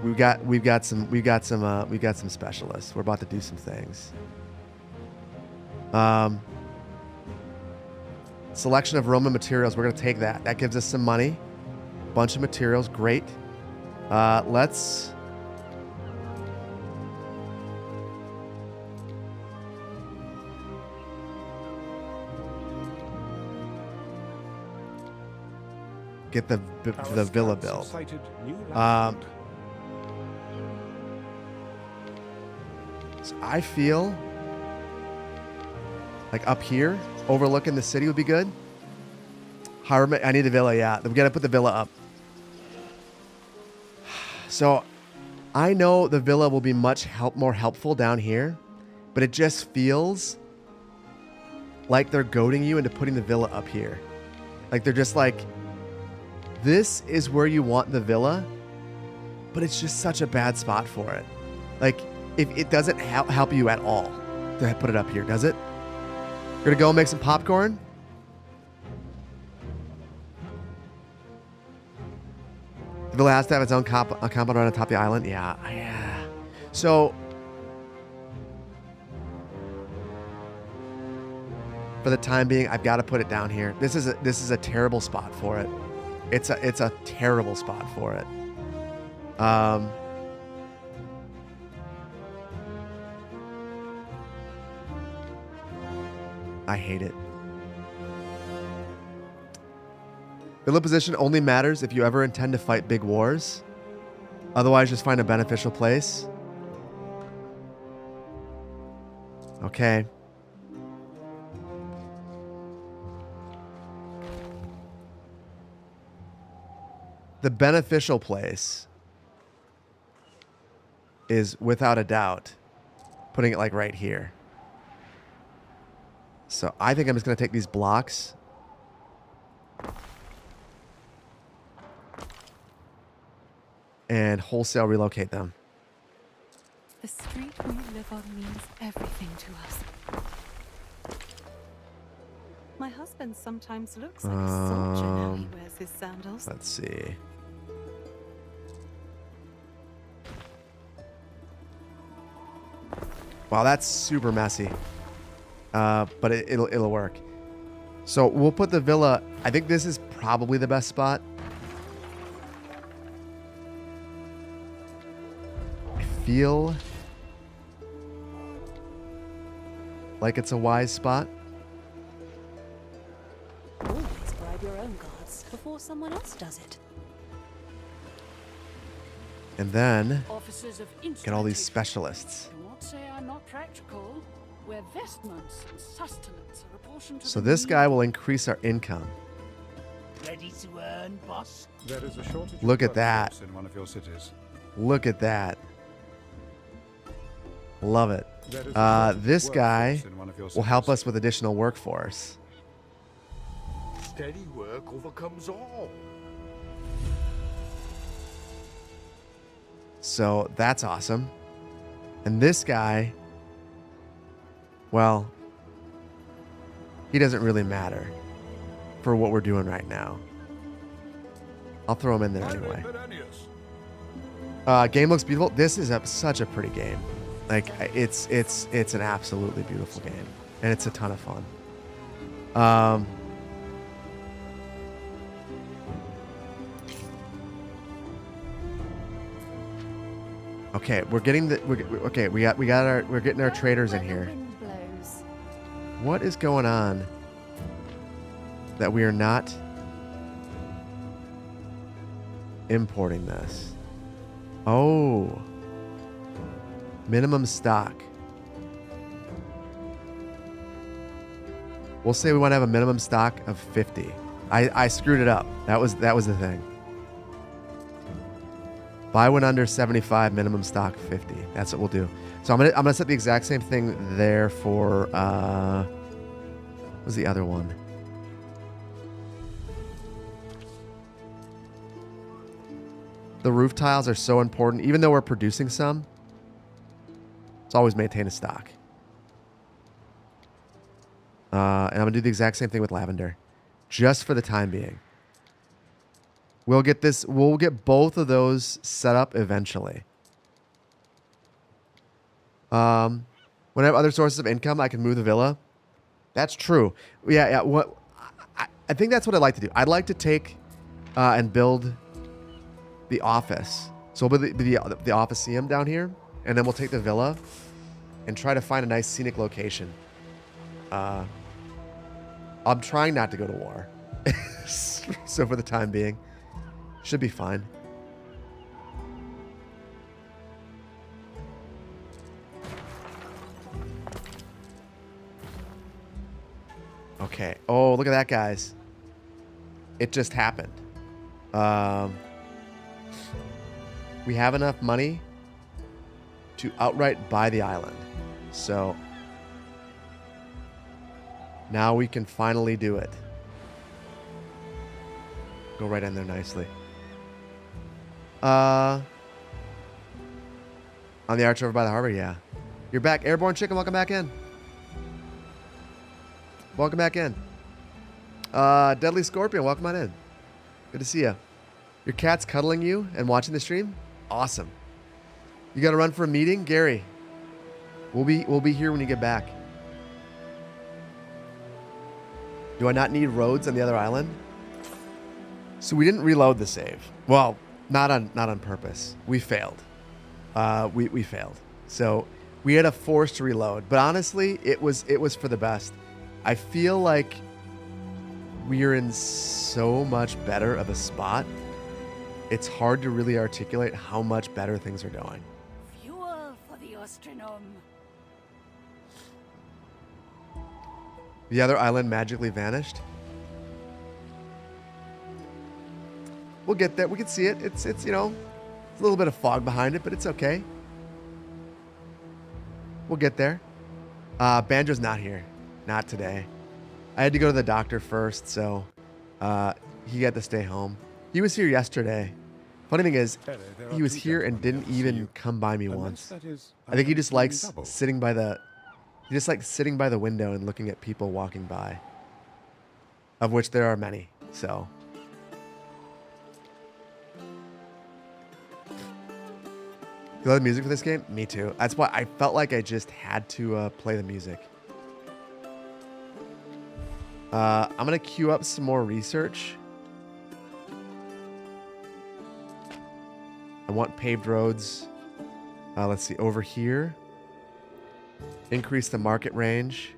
We've got some specialists. We're about to do some things. Selection of Roman materials. We're gonna take that. That gives us some money. Bunch of materials. Great. Let's. Get the villa built. So I feel like up here, overlooking the city would be good. I need a villa, yeah. We gotta put the villa up. So I know the villa will be much more helpful down here, but it just feels like they're goading you into putting the villa up here. Like they're just like, this is where you want the villa, but it's just such a bad spot for it. Like, if it doesn't help you at all to put it up here, does it? You're gonna go and make some popcorn? The villa has to have its own compound on top of the island. Yeah. So, for the time being, I've got to put it down here. This is a terrible spot for it. It's a terrible spot for it. I hate it. Villa position only matters if you ever intend to fight big wars. Otherwise, just find a beneficial place. Okay. The beneficial place is, without a doubt, putting it like right here. So I think I'm just going to take these blocks. And wholesale relocate them. The street we live on means everything to us. My husband sometimes looks like a soldier now he wears his sandals. Let's see. Wow, that's super messy. But it'll work. So we'll put the villa. I think this is probably the best spot. I feel like it's a wise spot. Always bribe your own guards before someone else does it. And then Officers of get all these instrumentation. specialists. Do not say I'm not practical, where vestments and sustenance are apportioned to So the this guy needy. will increase our income. Ready to earn, boss? There is a shortage Look of at that. workshops in one of your cities. Look at that. Love it. There is a shortage of This guy workforce in one of your will help cities. us with additional workforce. Steady work overcomes all. So that's awesome. And this guy, well, he doesn't really matter for what we're doing right now. I'll throw him in there anyway. Game looks beautiful. This is such a pretty game. Like it's an absolutely beautiful game, and it's a ton of fun. Okay, we're getting the we're getting our traders in here. What is going on that we are not importing this? Oh. Minimum stock. We'll say we want to have a minimum stock of 50. I screwed it up. That was the thing. Buy when under 75, minimum stock 50. That's what we'll do. So I'm gonna set the exact same thing there for what was the other one? The roof tiles are so important, even though we're producing some. Let's always maintain a stock. And I'm gonna do the exact same thing with lavender, just for the time being. We'll get both of those set up eventually. When I have other sources of income, I can move the villa. That's true. Yeah. What I think that's what I'd like to do. I'd like to take and build the office. So we'll build the officeum down here, and then we'll take the villa and try to find a nice scenic location. I'm trying not to go to war. So for the time being, should be fine. Okay. Oh, look at that, guys. It just happened. We have enough money to outright buy the island. So now we can finally do it. Go right in there nicely. On the arch over by the harbor, yeah. You're back. Airborne Chicken, welcome back in. Welcome back in. Deadly Scorpion, welcome on in. Good to see you. Your cat's cuddling you and watching the stream? Awesome. You got to run for a meeting? Gary, we'll be here when you get back. Do I not need roads on the other island? So we didn't reload the save. Well, not on purpose. We failed. We failed. So we had a force to reload. But honestly, it was for the best. I feel like we are in so much better of a spot. It's hard to really articulate how much better things are going. Fuel for the Ostrinum. The other island magically vanished. We'll get there. We can see it. It's it's a little bit of fog behind it, but it's okay. We'll get there. Banjo's not here. Not today. I had to go to the doctor first, so he had to stay home. He was here yesterday. Funny thing is, he was here and didn't even come by me once. I think he just likes sitting by the window and looking at people walking by, of which there are many. So you love the music for this game? Me too. That's why I felt like I just had to play the music. I'm gonna queue up some more research. I want paved roads. Let's see, over here. Increase the market range.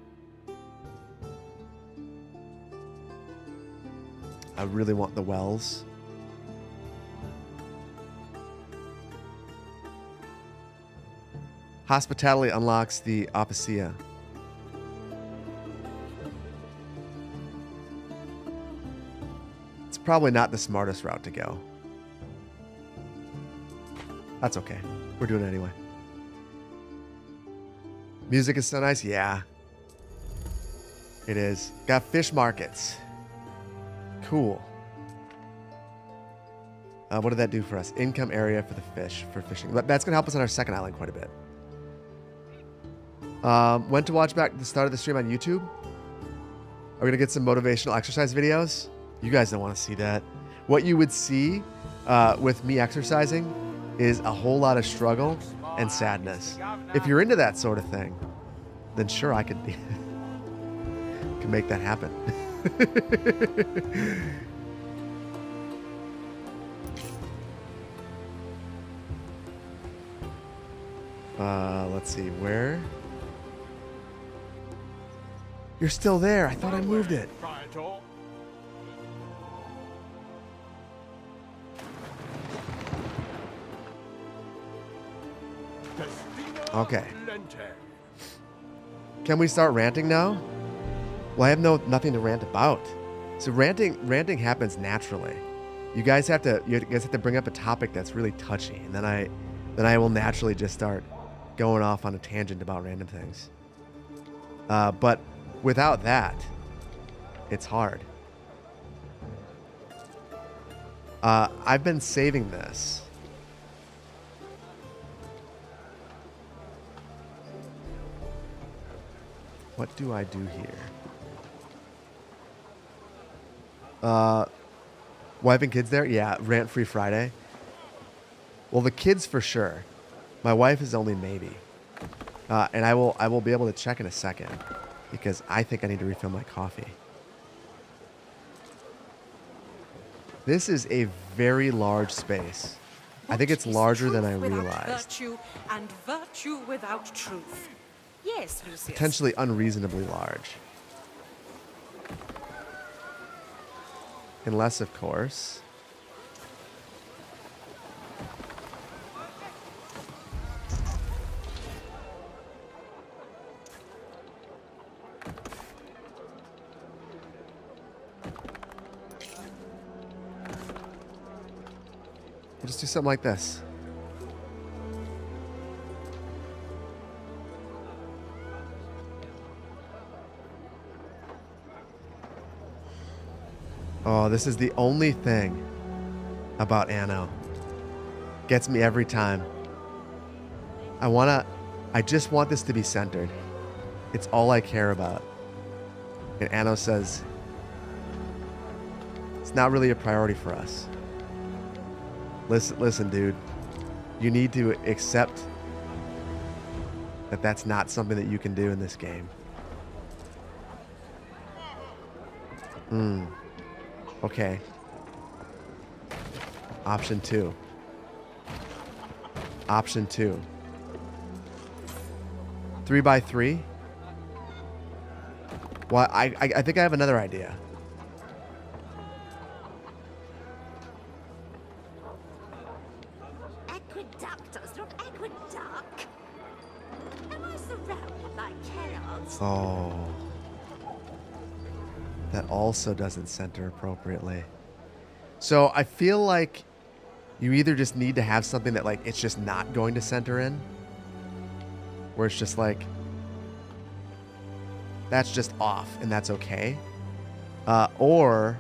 I really want the wells. Hospitality unlocks the Opacea. It's probably not the smartest route to go. That's okay. We're doing it anyway. Music is so nice. Yeah. It is. Got fish markets. Cool. What did that do for us? Income area for the fish, for fishing. That's going to help us on our second island quite a bit. Went to watch back the start of the stream on YouTube. Are we going to get some motivational exercise videos? You guys don't want to see that. What you would see with me exercising is a whole lot of struggle and sadness. If you're into that sort of thing, then sure, I could can make that happen. Let's see, where? You're still there. I thought I moved it. Okay. Can we start ranting now? Well, I have nothing to rant about. So ranting happens naturally. You guys have to bring up a topic that's really touchy, and then I will naturally just start going off on a tangent about random things. But without that, it's hard. I've been saving this. What do I do here? Wife and kids there? Yeah, rant-free Friday. Well, the kids for sure. My wife is only maybe. And I will be able to check in a second because I think I need to refill my coffee. This is a very large space. I think it's larger than I realized. Virtue and virtue without truth. Yes, Lucius. Potentially unreasonably large. Unless, of course... We'll just do something like this. Oh, this is the only thing about Anno. Gets me every time. I just want this to be centered. It's all I care about. And Anno says, it's not really a priority for us. Listen, dude. You need to accept that that's not something that you can do in this game. Okay. Option 2. Option 2. 3x3? Well, I think I have another idea. Aqueductus, not aqueduct. Am I surrounded by cannons? Oh. That also doesn't center appropriately. So I feel like you either just need to have something that like it's just not going to center in, where it's just like that's just off and that's okay, or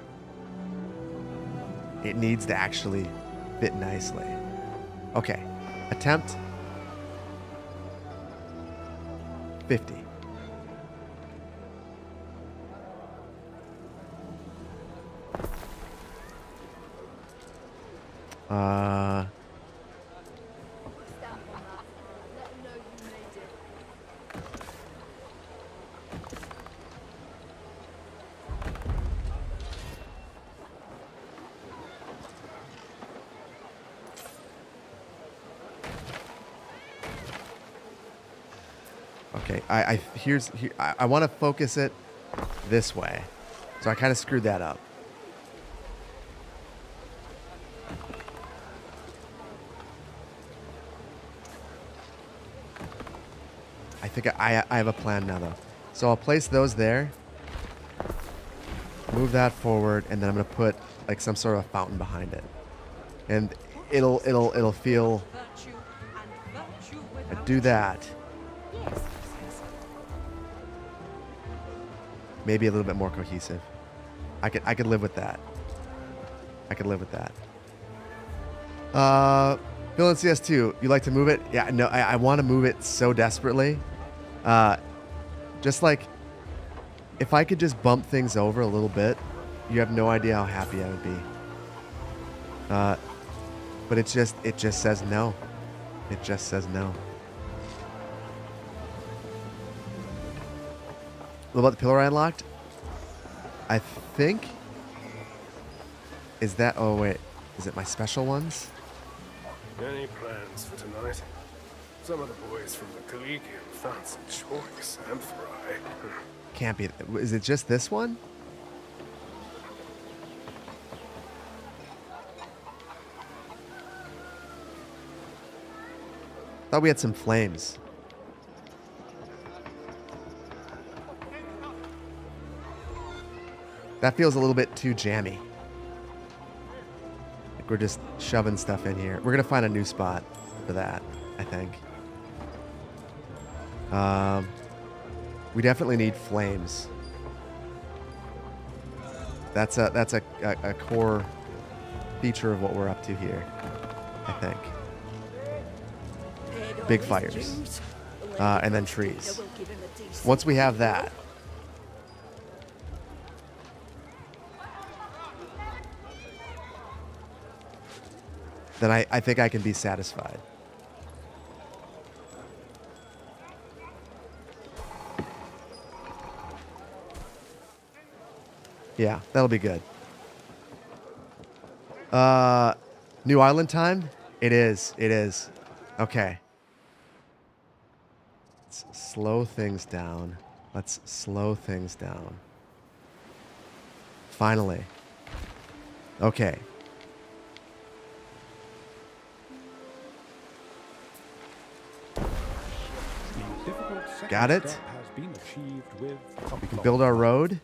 it needs to actually fit nicely. Okay, attempt 50. Okay, I want to focus it this way. So I kind of screwed that up. think I have a plan now though. So I'll place those there. Move that forward, and then I'm gonna put like some sort of fountain behind it, and it'll feel. I do that. Maybe a little bit more cohesive. I could live with that. I could live with that. Bill in CS2, you like to move it? Yeah, no, I want to move it so desperately. Just like, if I could just bump things over a little bit, you have no idea how happy I would be. But it just says no. It just says no. What about the pillar I unlocked? I think... Is that... Oh, wait. Is it my special ones? Any plans for tonight? Some of the boys from the Collegium found some choice amphorae. Can't be... Is it just this one? Thought we had some flames. That feels a little bit too jammy. Like we're just shoving stuff in here. We're gonna find a new spot for that, I think. We definitely need flames. That's a core feature of what we're up to here, I think. Big fires. And then trees. Once we have that, then I think I can be satisfied. Yeah, that'll be good. New island time? It is. It is. Okay. Let's slow things down. Let's slow things down. Finally. Okay. Got it. Has been achieved with We can build our road.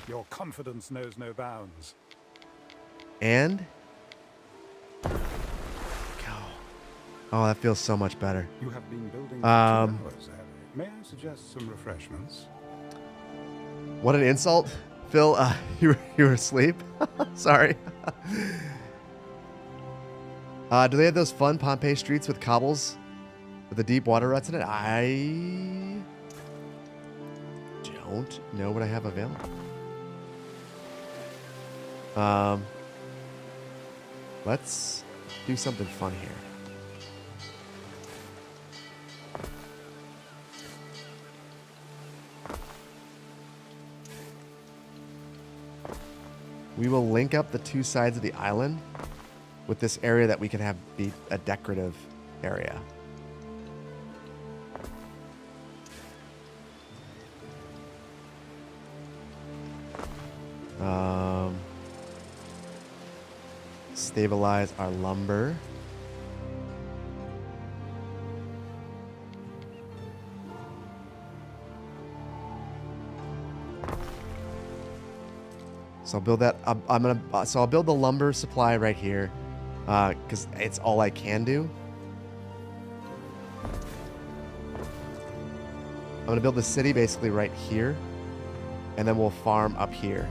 Your confidence knows no bounds. And go. Oh, that feels so much better. You have been building for 2 hours, have you? May I suggest some refreshments? What an insult, Phil. You were asleep. Sorry. Do they have those fun Pompeii streets with cobbles with the deep water ruts in it? I don't know what I have available. Let's do something fun here. We will link up the 2 sides of the island with this area that we can have be a decorative area. Stabilize our lumber. So I'll build that. So I'll build the lumber supply right here, because it's all I can do. I'm gonna build the city basically right here, and then we'll farm up here.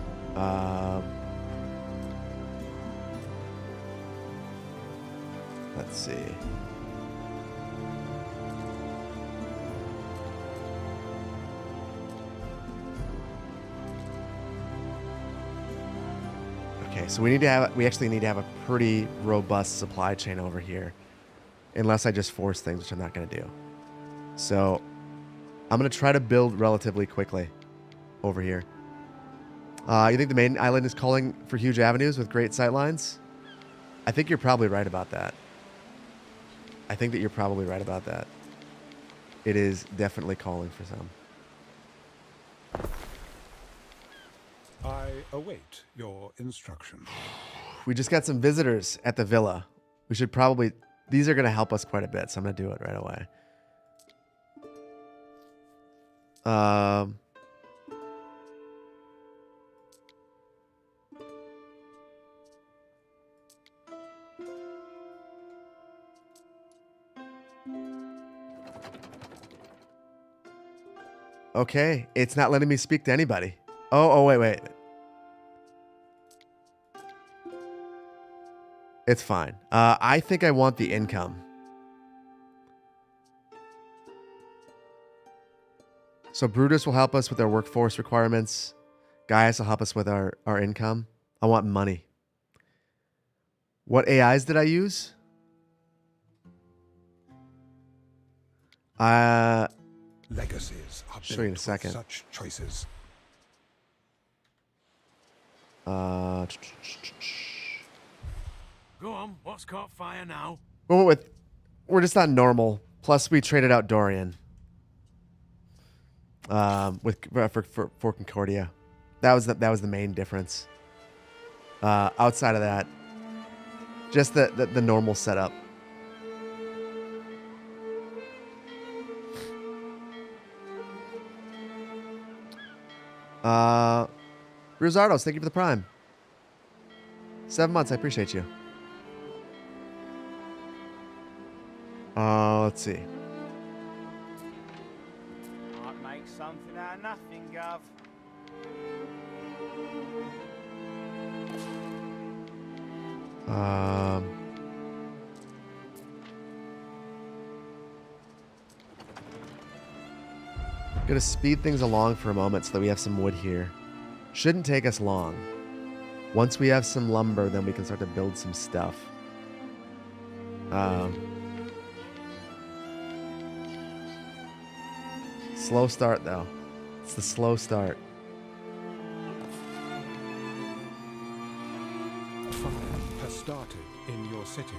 Let's see. Okay, so we actually need to have a pretty robust supply chain over here, unless I just force things, which I'm not going to do. So I'm going to try to build relatively quickly over here. You think the main island is calling for huge avenues with great sightlines? I think you're probably right about that. I think that you're probably right about that. It is definitely calling for some. I await your instruction. We just got some visitors at the villa. We should probably... These are going to help us quite a bit, so I'm going to do it right away. Um, okay, it's not letting me speak to anybody. Oh, wait. It's fine. I think I want the income. So Brutus will help us with our workforce requirements. Gaius will help us with our income. I want money. What AIs did I use? Legacies are show you in a built second. with such choices. Go on, what's caught fire now? We're just on normal. Plus, we traded out Dorian. For Concordia, that was the main difference. Outside of that, just the normal setup. Rosardos, thank you for the prime. 7 months, I appreciate you. Let's see. Might make something out of nothing, Gov. Gonna speed things along for a moment so that we have some wood here. Shouldn't take us long. Once we have some lumber, then we can start to build some stuff. Slow start, though. It's the slow start. Fire has started in your city.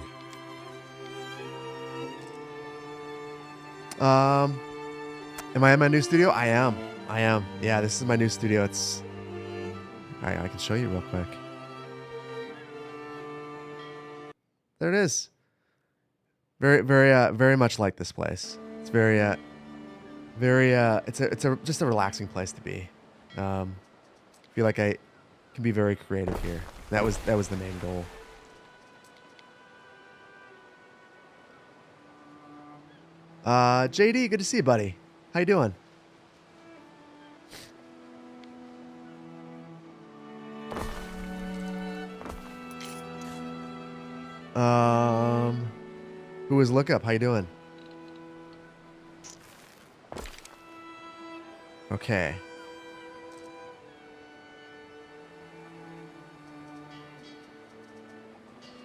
Am I in my new studio? I am. Yeah, this is my new studio. It's... I can show you real quick. There it is. Very much like this place. It's it's just a relaxing place to be. I feel like I can be very creative here. That was the main goal. JD, good to see you, buddy. How you doing? Who was Lookup? How you doing? Okay.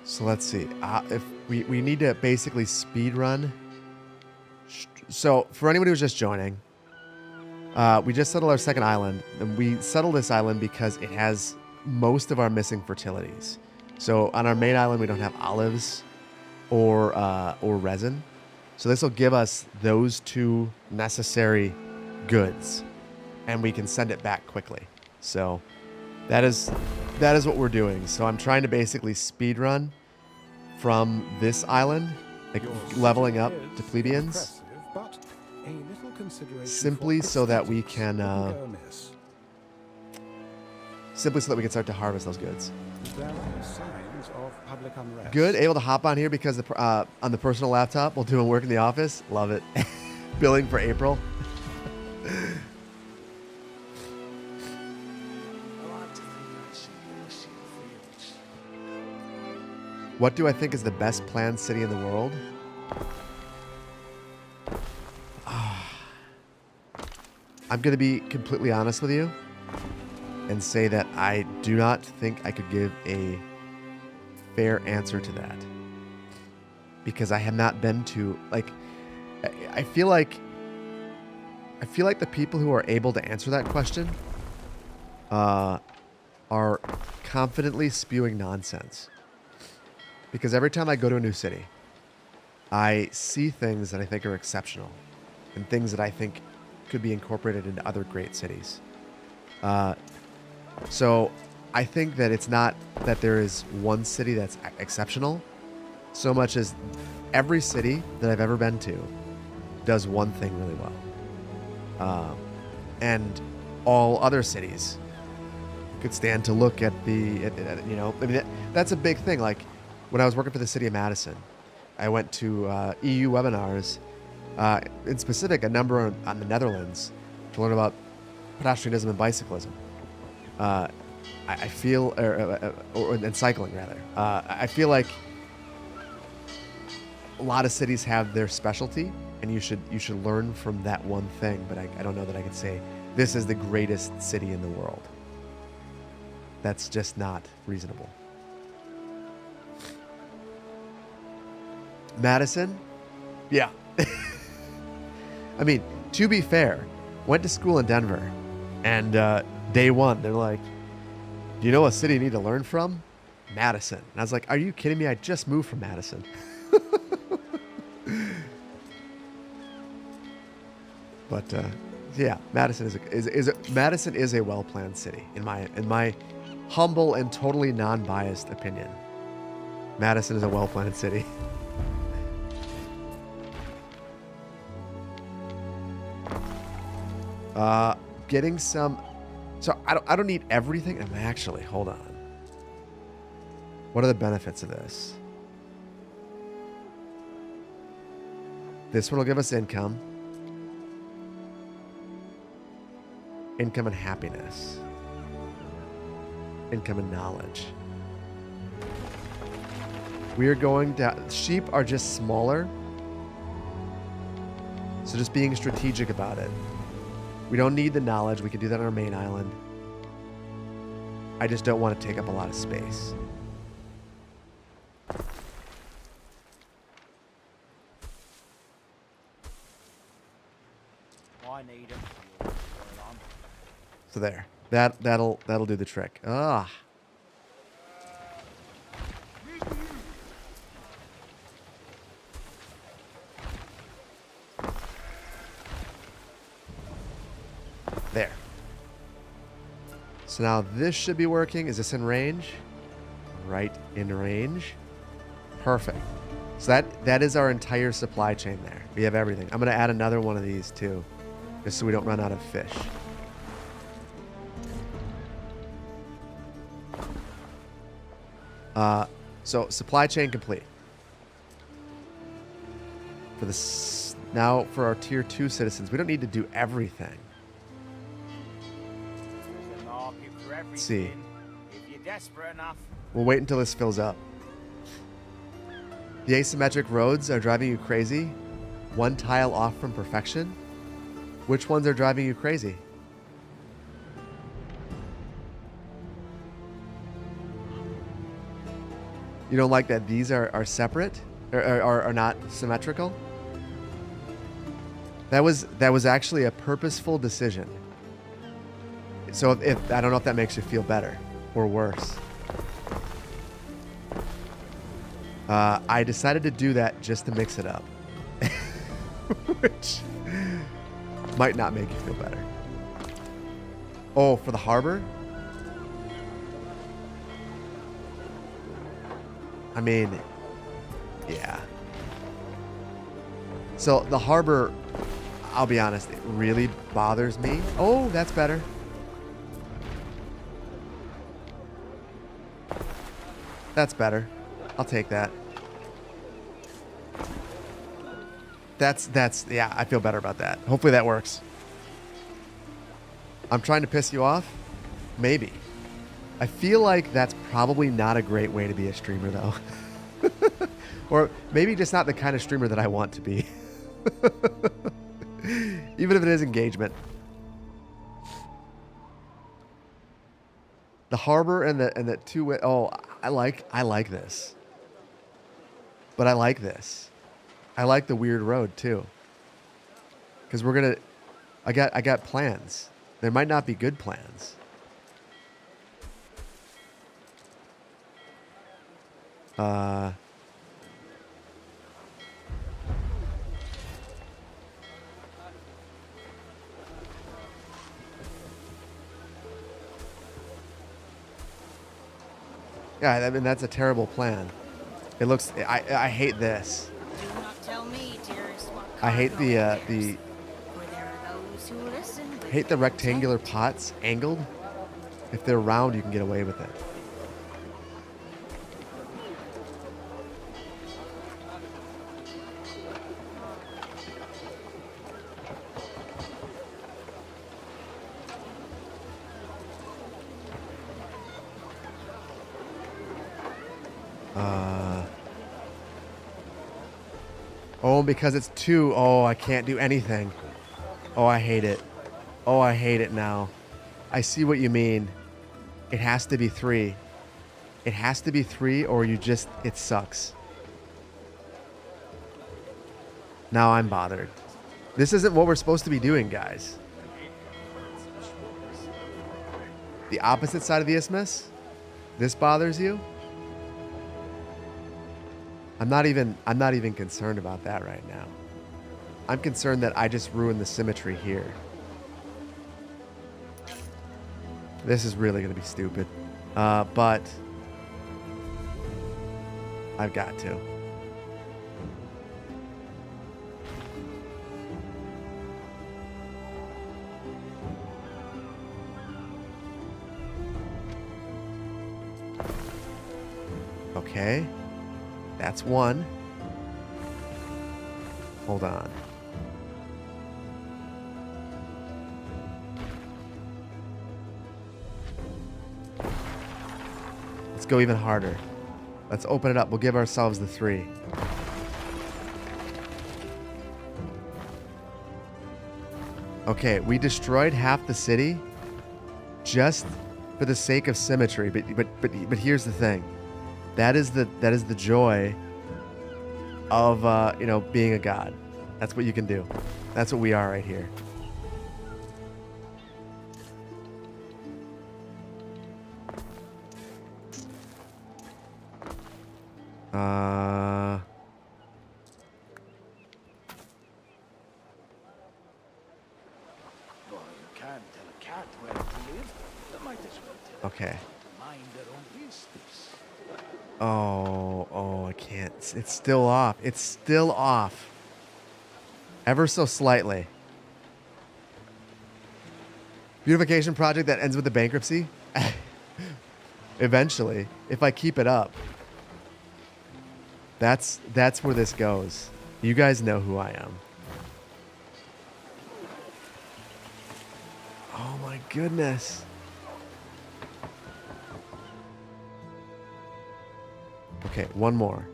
So let's see. If we need to basically speed run. So for anyone who's just joining, we just settled our second island, and we settled this island because it has most of our missing fertilities. So on our main island, we don't have olives or resin. So this will give us those two necessary goods, and we can send it back quickly. So that is what we're doing. So I'm trying to basically speed run from this island, like leveling up to plebeians, simply so that we can start to harvest those goods. There are signs of public unrest. Good, able to hop on here because on the personal laptop while doing work in the office. Love it. Billing for April. What do I think is the best planned city in the world? I'm going to be completely honest with you and say that I do not think I could give a fair answer to that, because I have not been to, like, I feel like the people who are able to answer that question are confidently spewing nonsense. Because every time I go to a new city, I see things that I think are exceptional and things that I think could be incorporated into other great cities. So I think that it's not that there is one city that's exceptional, so much as every city that I've ever been to does one thing really well. and all other cities could stand to look at you know, I mean, that's a big thing. Like when I was working for the city of Madison, I went to EU webinars, in specific, a number on the Netherlands to learn about pedestrianism and bicyclism. I feel, and cycling rather. I feel like a lot of cities have their specialty, and you should learn from that one thing. But I don't know that I could say this is the greatest city in the world. That's just not reasonable. Madison, yeah. I mean, to be fair, went to school in Denver, and day one they're like, "Do you know a city you need to learn from? Madison." And I was like, "Are you kidding me? I just moved from Madison." But yeah, Madison is a well-planned city in my humble and totally non-biased opinion. Madison is a well-planned city. Getting some. So I don't need everything. Actually, hold on. What are the benefits of this? This one will give us income. Income and happiness. Income and knowledge. We are going to... Sheep are just smaller. So just being strategic about it. We don't need the knowledge. We can do that on our main island. I just don't want to take up a lot of space. I need them. So there. That'll do the trick. Ah. There. So now this should be working. Is this in range? Right in range. Perfect. So that is our entire supply chain there. We have everything. I'm going to add another one of these too, just so we don't run out of fish. So supply chain complete. Now for our tier 2 citizens, we don't need to do everything. Let's see. If you're desperate enough. We'll wait until this fills up. The asymmetric roads are driving you crazy. One tile off from perfection. Which ones are driving you crazy? You don't like that these are separate? Or are not symmetrical? That was actually a purposeful decision. So if I don't know if that makes you feel better or worse. I decided to do that just to mix it up. Which might not make you feel better. Oh, for the harbor? I mean, yeah. So the harbor, I'll be honest, it really bothers me. Oh, that's better. That's better. I'll take that. That's yeah, I feel better about that. Hopefully that works. I'm trying to piss you off? Maybe. I feel like that's probably not a great way to be a streamer though. Or maybe just not the kind of streamer that I want to be. Even if it is engagement. The harbor and the two-way. Oh, I like this. But I like this. I like the weird road too. Because we're gonna. I got plans. There might not be good plans. Yeah, I mean that's a terrible plan. It looks. I hate this. Do not tell me, dearest, what I hate the For there are those who listen with Hate the rectangular pots angled. If they're round, you can get away with it. Oh, because it's 2. Oh, I can't do anything. Oh, I hate it. Oh, I hate it now. I see what you mean. It has to be 3. It has to be 3 or you just... It sucks. Now I'm bothered. This isn't what we're supposed to be doing, guys. The opposite side of the isthmus? This bothers you? I'm not even concerned about that right now. I'm concerned that I just ruined the symmetry here. This is really going to be stupid. But I've got to. Okay. That's 1. Hold on. Let's go even harder. Let's open it up. We'll give ourselves the 3. Okay, we destroyed half the city just for the sake of symmetry. But here's the thing. That is the joy of being a god. That's what you can do. That's what we are right here. Well, you can't tell a cat where to live. That might as well tell Okay. mind their own business. Oh, I can't. It's still off. It's still off. Ever so slightly. Beautification project that ends with the bankruptcy? Eventually, if I keep it up. That's where this goes. You guys know who I am. Oh my goodness. Okay, one more.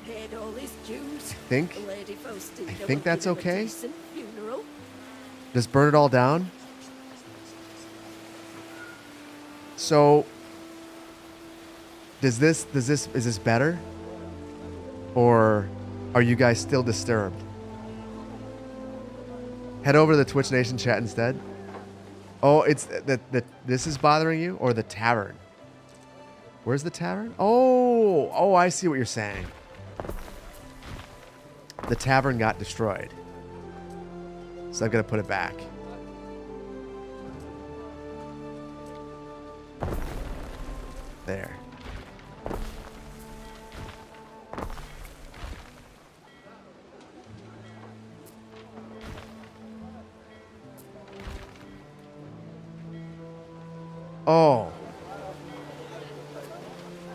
Paid all his dues. I think that's okay. Just burn it all down. So is this better? Or are you guys still disturbed? Head over to the Twitch Nation chat instead. Oh, it's that this is bothering you, or the tavern? Where's the tavern? Oh, I see what you're saying. The tavern got destroyed. So I've got to put it back. There. Oh.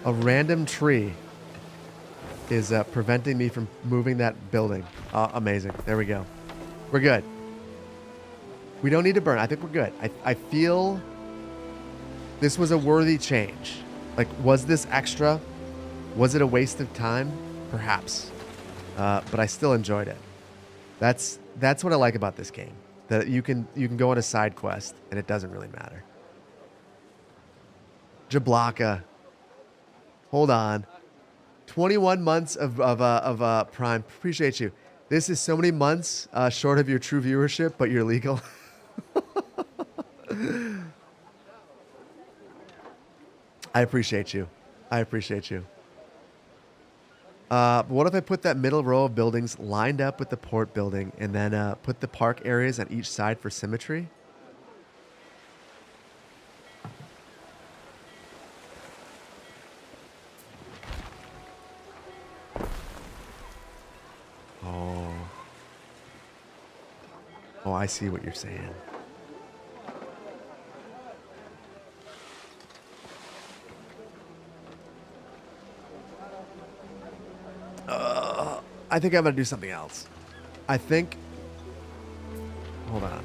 A random tree is preventing me from moving that building. Amazing. There we go. We're good. We don't need to burn. I think we're good. I feel this was a worthy change. Like, was this extra? Was it a waste of time? Perhaps. But I still enjoyed it. That's what I like about this game. That you can go on a side quest and it doesn't really matter. Jablaka. Hold on. 21 months of Prime. Appreciate you. This is so many months short of your true viewership, but you're legal. I appreciate you. I appreciate you. But what if I put that middle row of buildings lined up with the port building and then put the park areas on each side for symmetry? Oh, I see what you're saying. I think I'm gonna do something else. I think. Hold on.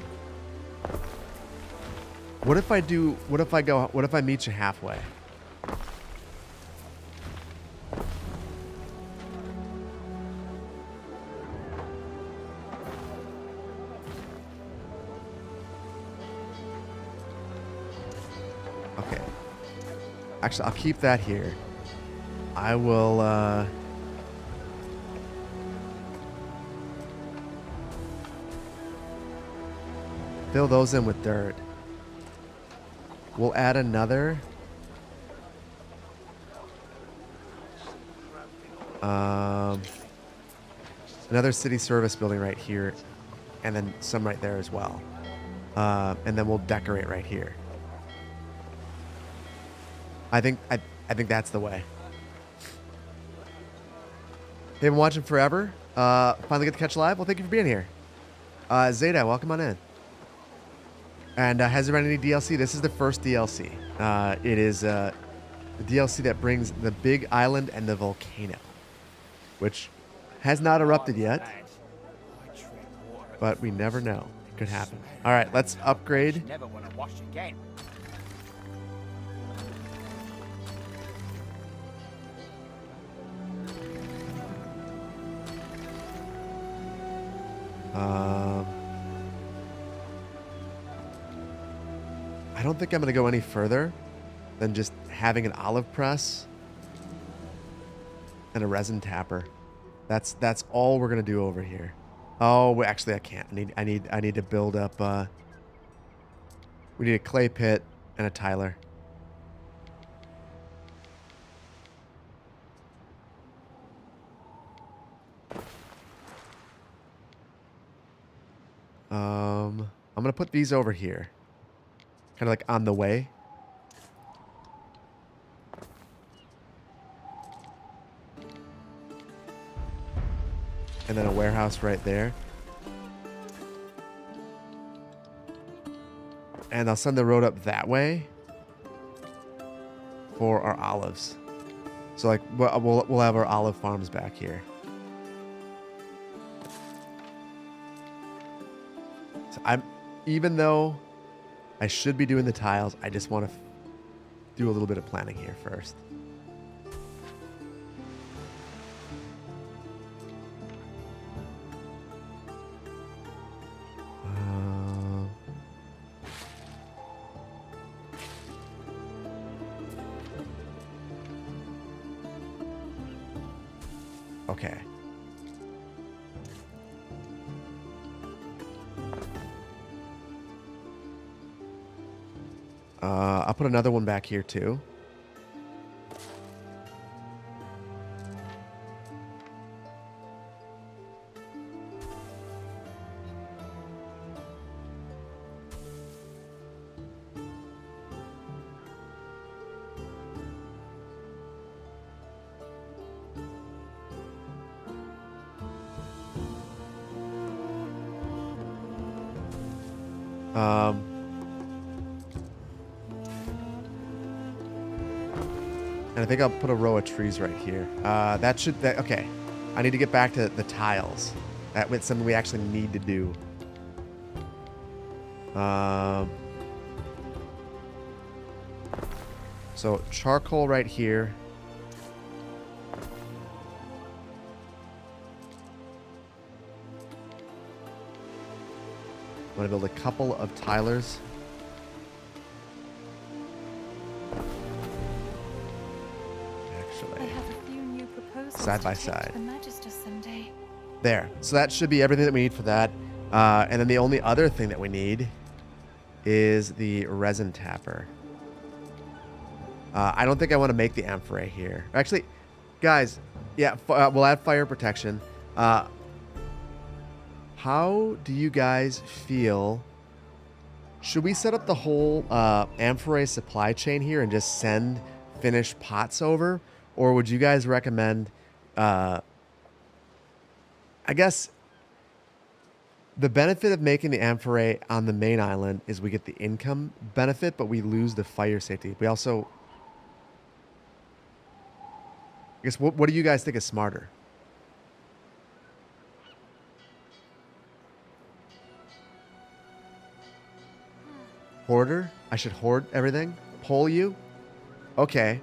What if I do? What if I go? What if I meet you halfway? Okay. Actually, I'll keep that here. I will. Fill those in with dirt. We'll add another. Another city service building right here, and then some right there as well. And then we'll decorate right here. I think that's the way. They've been watching forever. Finally get to catch live. Well, thank you for being here. Zeta, welcome on in. And has there been any DLC? This is the first DLC. It is the DLC that brings the big island and the volcano, which has not erupted yet, but we never know. It could happen. All right, let's upgrade. Never want to wash again. I don't think I'm going to go any further than just having an olive press and a resin tapper. That's all we're going to do over here. Oh, well, actually I can't. I need to build up we need a clay pit and a tiler. I'm going to put these over here. Kind of like on the way. And then a warehouse right there. And I'll send the road up that way for our olives. So like we'll have our olive farms back here. So even though I should be doing the tiles, I just want to do a little bit of planning here first. Okay. I'll put another one back here too. And I think I'll put a row of trees right here. Okay. I need to get back to the tiles. That's something we actually need to do. So charcoal right here. I'm going to build a couple of tilers. I have a few new proposals side by to take side. to the Magister someday. There. So that should be everything that we need for that. And then the only other thing that we need is the resin tapper. I don't think I want to make the amphorae here. Actually, guys, yeah, we'll add fire protection. How do you guys feel? Should we set up the whole amphorae supply chain here and just send finished pots over? Or would you guys recommend, I guess, The benefit of making the amphorae on the main island is we get the income benefit, but we lose the fire safety. We also... I guess, what do you guys think is smarter? Hoarder? I should hoard everything? Poll you? Okay.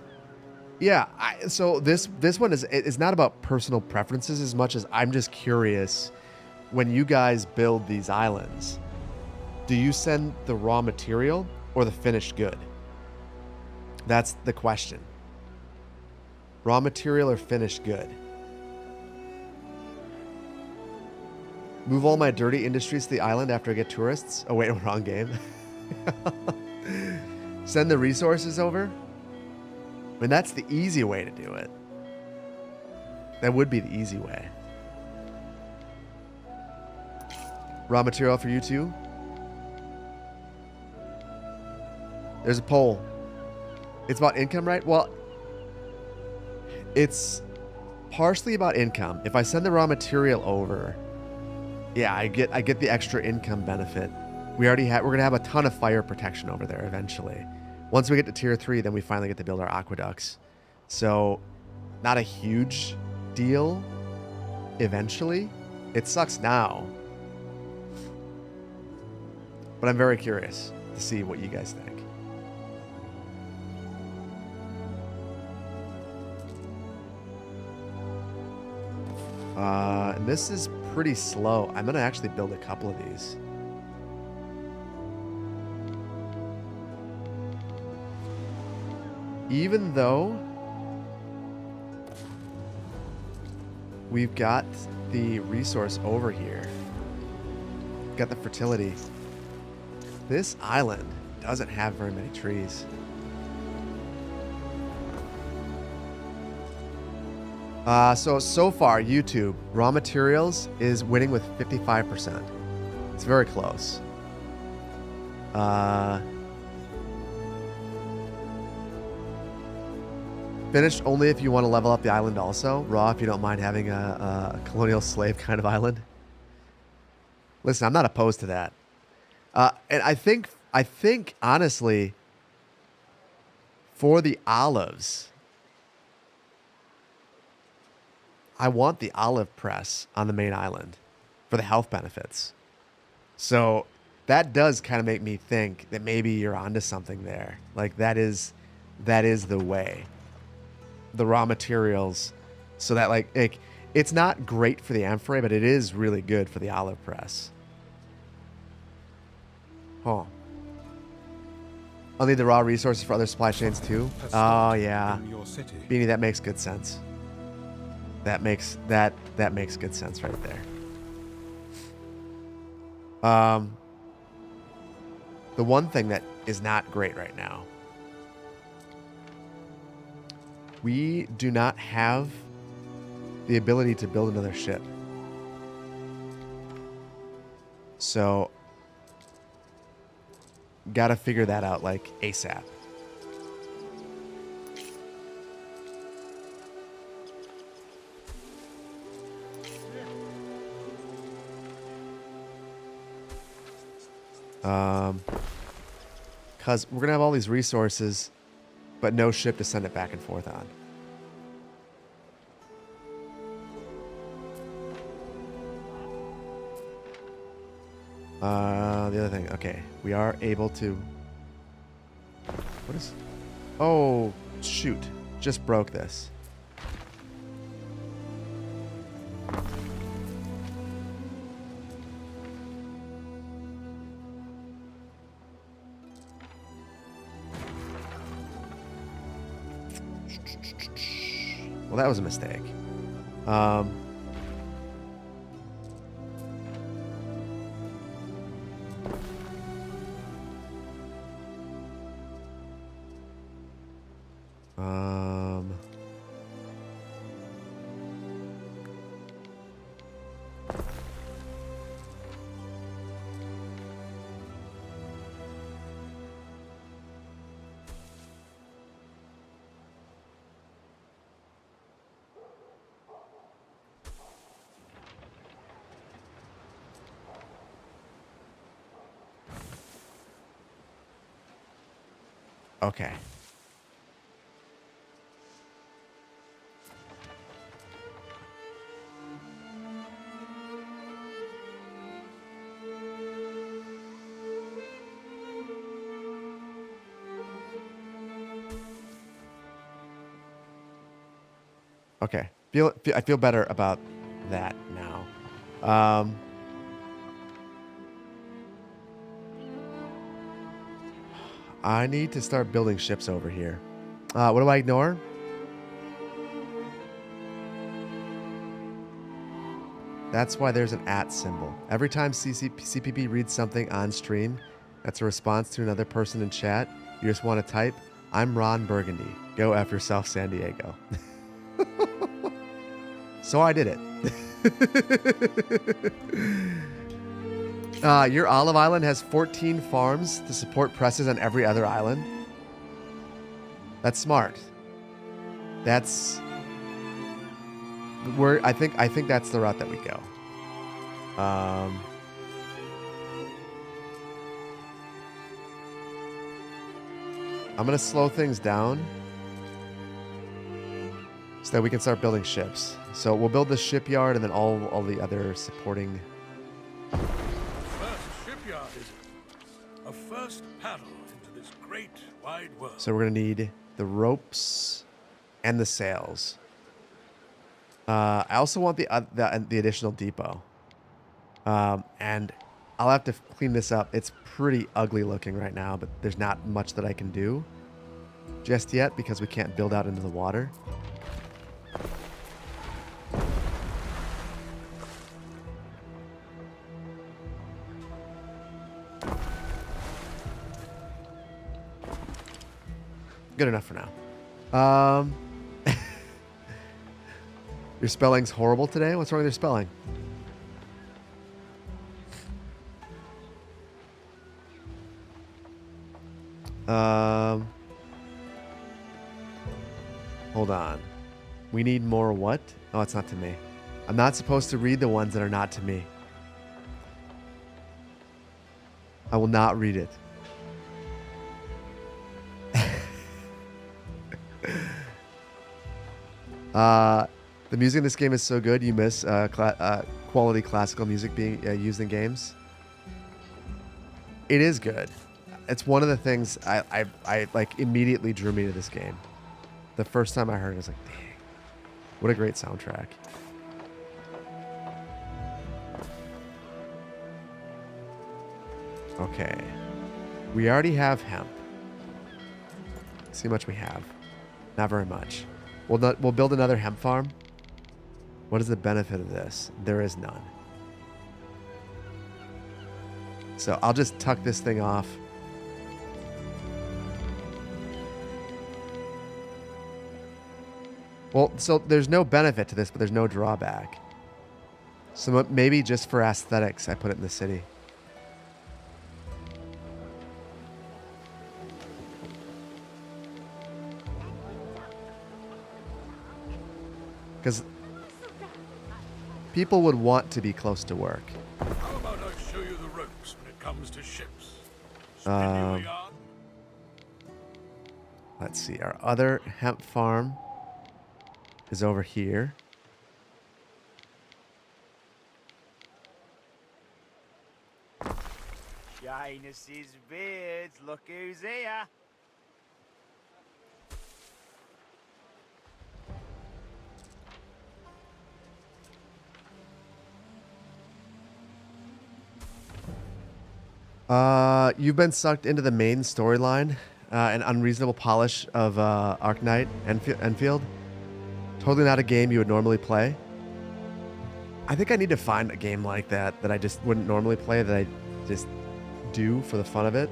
Yeah, so this one is not about personal preferences as much as I'm just curious. When you guys build these islands, do you send the raw material or the finished good? That's the question. Raw material or finished good? Move all my dirty industries to the island after I get tourists? Oh wait, wrong game. Send the resources over? I mean, that's the easy way to do it. That would be the easy way. Raw material for you too? There's a poll. It's about income, right? Well, it's partially about income. If I send the raw material over, yeah, I get the extra income benefit. We're gonna have a ton of fire protection over there eventually. Once we get to tier 3, then we finally get to build our aqueducts. So, not a huge deal eventually. It sucks now. But I'm very curious to see what you guys think. And this is pretty slow. I'm gonna actually build a couple of these. Even though we've got the resource over here, got the fertility, this island doesn't have very many trees. So far, YouTube, raw materials is winning with 55%. It's very close. Finished only if you want to level up the island also. Raw if you don't mind having a colonial slave kind of island. Listen, I'm not opposed to that. And I think honestly, for the olives, I want the olive press on the main island for the health benefits. So that does kind of make me think that maybe you're onto something there. Like that is the way. The raw materials, so that like it's not great for the amphorae, but it is really good for the olive press. Huh. I'll need the raw resources for other supply chains too. Oh yeah, Beanie, that makes good sense. That makes good sense right there. The one thing that is not great right now, we do not have the ability to build another ship. So, gotta figure that out like ASAP. Because we're gonna have all these resources, but no ship to send it back and forth on. The other thing, okay, we are able to. What is? Oh, shoot! Just broke this. Well, that was a mistake. Okay. Okay. I feel better about that now. I need to start building ships over here. What do I ignore? That's why there's an @ symbol. Every time CPP reads something on stream that's a response to another person in chat, you just want to type, "I'm Ron Burgundy. Go F yourself, San Diego." So I did it. Your Olive Island has 14 farms to support presses on every other island. That's smart. That's where I think that's the route that we go. I'm gonna slow things down so that we can start building ships. So we'll build the shipyard and then all the other supporting. First shipyard is a first paddle into this great wide world. So we're gonna need the ropes and the sails. I also want the additional depot. And I'll have to clean this up. It's pretty ugly looking right now, but there's not much that I can do just yet because we can't build out into the water. Good enough for now. Your spelling's horrible today? What's wrong with your spelling? Hold on. We need more what? Oh, it's not to me. I'm not supposed to read the ones that are not to me. I will not read it. The music in this game is so good, you miss quality classical music being used in games. It is good. It's one of the things I like immediately drew me to this game. The first time I heard it, I was like, dang, what a great soundtrack. Okay. We already have hemp. Let's see how much we have. Not very much. We'll build another hemp farm. What is the benefit of this? There is none. So I'll just tuck this thing off. Well, so there's no benefit to this, but there's no drawback. So maybe just for aesthetics, I put it in the city. Because people would want to be close to work. How about I show you the ropes when it comes to ships? Spin you a yarn? Let's see. Our other hemp farm is over here. Shyness's beards, look who's here. You've been sucked into the main storyline, an unreasonable polish of Arknight Enfield. Totally not a game you would normally play. I think I need to find a game like that I just wouldn't normally play, that I just do for the fun of it.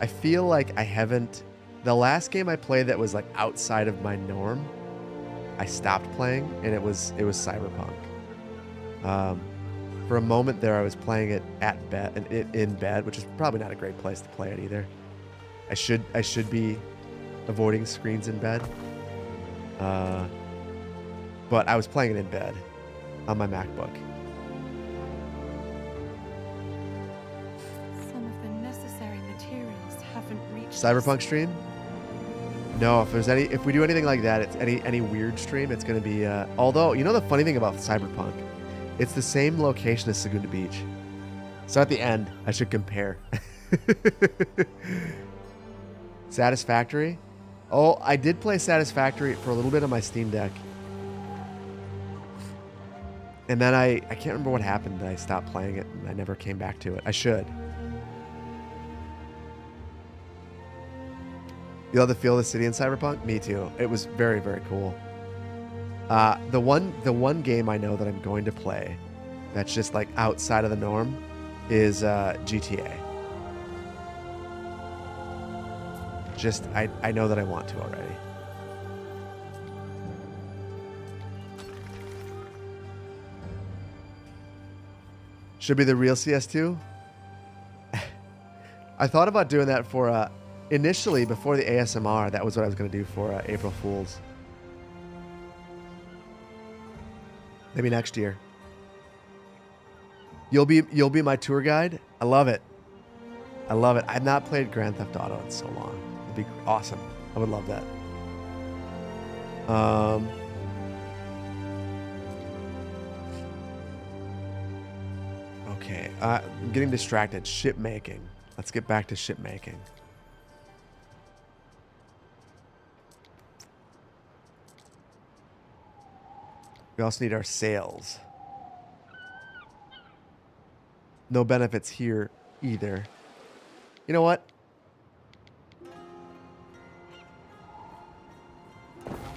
I feel like I haven't... The last game I played that was like outside of my norm, I stopped playing, and it was Cyberpunk. For a moment there, I was playing it in bed, which is probably not a great place to play it either. I should be avoiding screens in bed. But I was playing it in bed on my MacBook. Some of the necessary materials haven't reached Cyberpunk us. stream? No, if we do anything like that, it's any weird stream, it's gonna be. Although you know the funny thing about Cyberpunk, it's the same location as Segunda Beach. So at the end, I should compare. Satisfactory. Oh, I did play Satisfactory for a little bit on my Steam Deck. And then I can't remember what happened. I stopped playing it and I never came back to it. I should. You love the feel of the city in Cyberpunk? Me too. It was very, very cool. The one game I know that I'm going to play that's just like outside of the norm is GTA. Just I know that I want to already. Should be the real CS2. I thought about doing that for initially before the ASMR. That was what I was going to do for April Fools. Maybe next year. You'll be my tour guide. I love it. I love it. I've not played Grand Theft Auto in so long. It'd be awesome. I would love that. Okay. I'm getting distracted. Ship making. Let's get back to ship making. We also need our sails. No benefits here either. You know what?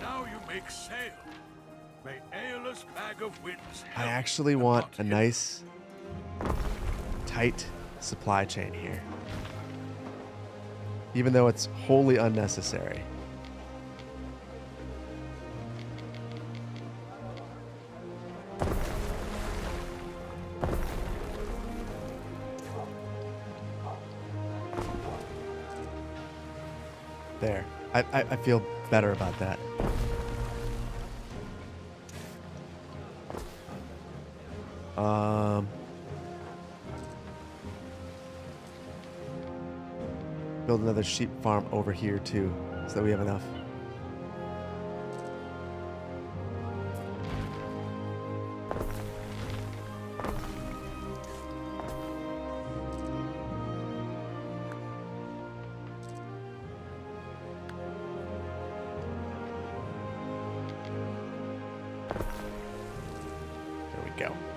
Now you make sail. May Aeolus bag of winds I actually want a nice, tight supply chain here. Even though it's wholly unnecessary. There. I feel better about that. Build another sheep farm over here too, so that we have enough.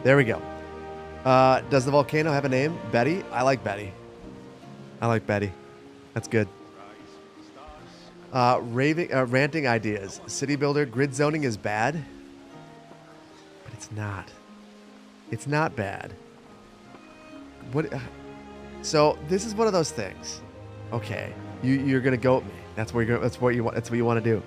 There we go. Does the volcano have a name? Betty? I like Betty. I like Betty. That's good. Ranting ideas. City builder. Grid zoning is bad. But it's not. It's not bad. What? So this is one of those things. Okay, you're gonna go at me. That's where you're. That's what you want. That's what you want to do.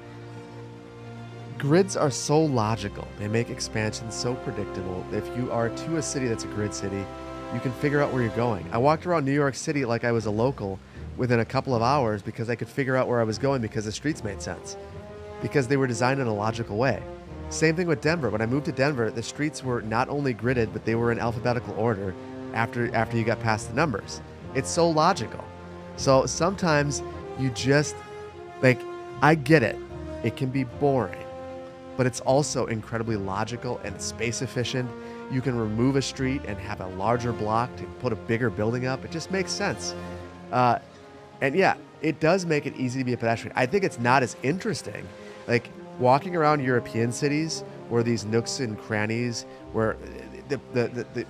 Grids are so logical. They make expansions so predictable. If you are to a city that's a grid city, you can figure out where you're going. I walked around New York City like I was a local within a couple of hours because I could figure out where I was going because the streets made sense. Because they were designed in a logical way. Same thing with Denver. When I moved to Denver, the streets were not only gridded, but they were in alphabetical order after you got past the numbers. It's so logical. So sometimes you just, like, I get it. It can be boring. But it's also incredibly logical and space efficient. You can remove a street and have a larger block to put a bigger building up. It just makes sense. And yeah, it does make it easy to be a pedestrian. I think it's not as interesting. Like walking around European cities where these nooks and crannies where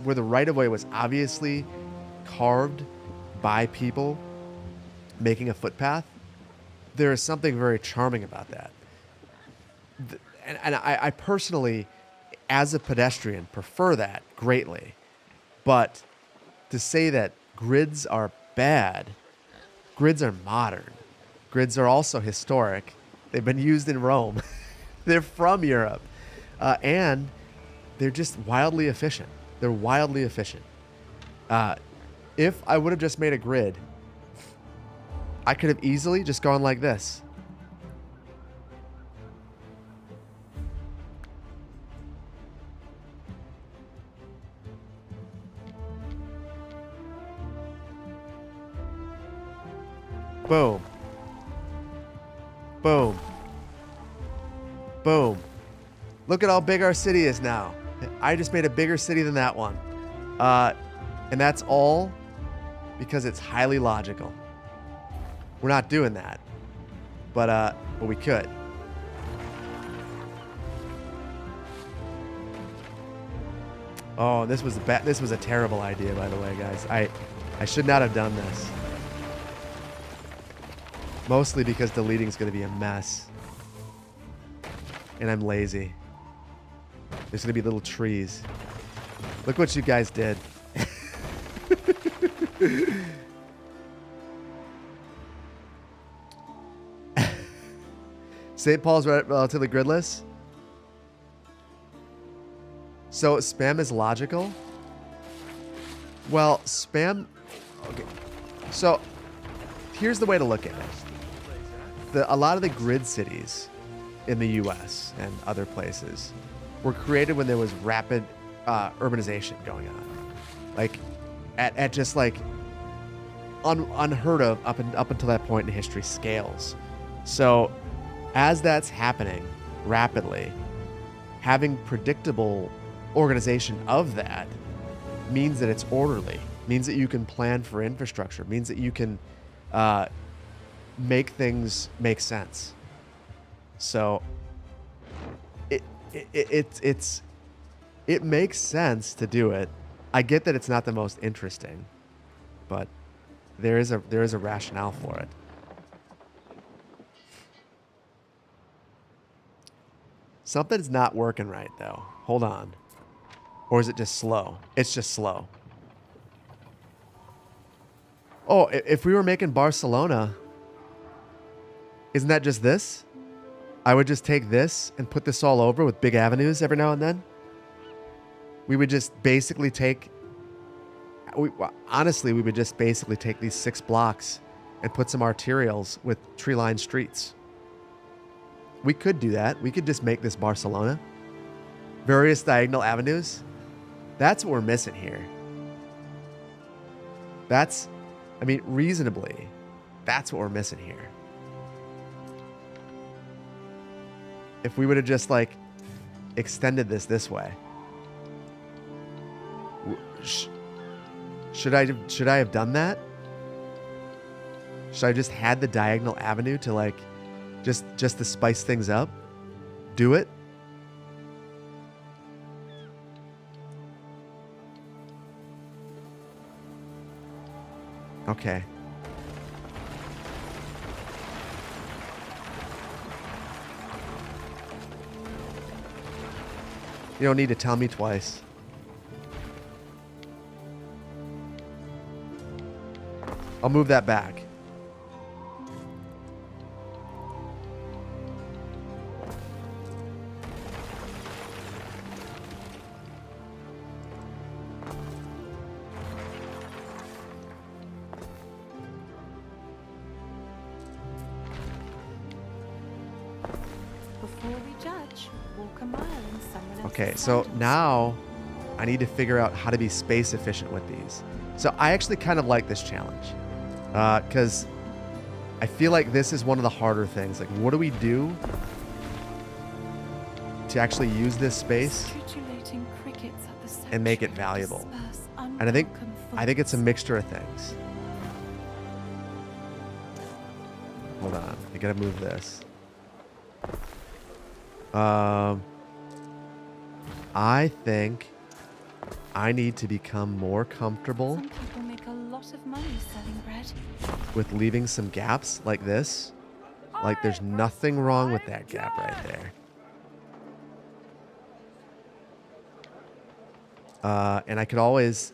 where the right-of-way was obviously carved by people making a footpath, there is something very charming about that. And I personally, as a pedestrian, prefer that greatly. But to say that grids are bad, grids are modern. Grids are also historic. They've been used in Rome. They're from Europe. And they're just wildly efficient. They're wildly efficient. If I would have just made a grid, I could have easily just gone like this. Boom. Boom. Boom. Look at how big our city is now. I just made a bigger city than that one. And that's all because it's highly logical. We're not doing that. But we could. Oh, this was a terrible idea, by the way, guys. I should not have done this. Mostly because deleting is going to be a mess. And I'm lazy. There's going to be little trees. Look what you guys did. St. Paul's relatively gridless. So spam is logical? Well, spam... Okay. So here's the way to look at it. A lot of the grid cities in the US and other places were created when there was rapid urbanization going on. Like, at just like unheard of up until that point in history scales. So as that's happening rapidly, having predictable organization of that means that it's orderly, means that you can plan for infrastructure, means that you can make things make sense. So it makes sense to do it. I get that it's not the most interesting, but there is a rationale for it. Something's not working right though. Hold on. Or is it just slow? It's just slow. Oh, if we were making Barcelona, isn't that just this? I would just take this and put this all over with big avenues every now and then. We would just basically take... honestly, we would just basically take these 6 blocks and put some arterials with tree-lined streets. We could do that. We could just make this Barcelona. Various diagonal avenues. That's what we're missing here. Reasonably, that's what we're missing here. If we would have just, like, extended this way. Should I have done that? Should I just had the diagonal avenue to, like, just to spice things up? Do it? Okay. You don't need to tell me twice. I'll move that back. Before we judge, walk a mile in someone else's Okay, so sandals. now I need to figure out how to be space efficient with these. So I actually kind of like this challenge because I feel like this is one of the harder things. Like, what do we do to actually use this space Tritulating crickets at the and make it sanctuary valuable? disperse And I think unwelcome it's a thoughts. mixture of things. Hold on, I gotta move this. I think I need to become more comfortable Some people make a lot of money selling bread. with leaving some gaps like this. Like, there's nothing wrong with that gap right there. And I could always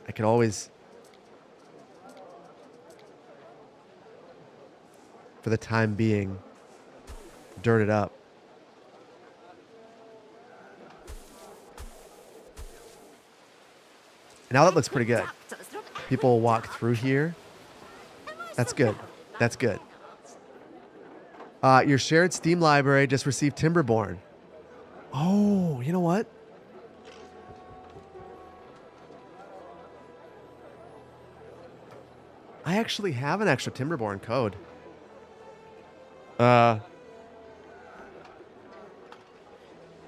for the time being dirt it up. Now that looks pretty good. People will walk through here. That's good. That's good. Your shared Steam library just received Timberborn. Oh, you know what? I actually have an extra Timberborn code.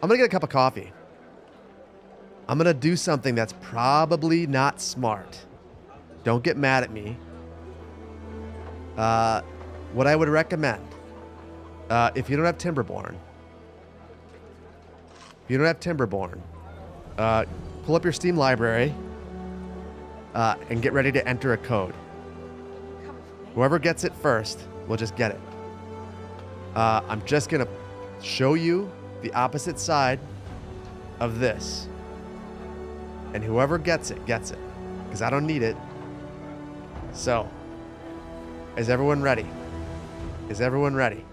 I'm gonna get a cup of coffee. I'm gonna do something that's probably not smart. Don't get mad at me. What I would recommend, if you don't have Timberborn, pull up your Steam library and get ready to enter a code. Whoever gets it first will just get it. I'm just gonna show you the opposite side of this. And whoever gets it, because I don't need it. So, is everyone ready? Is everyone ready?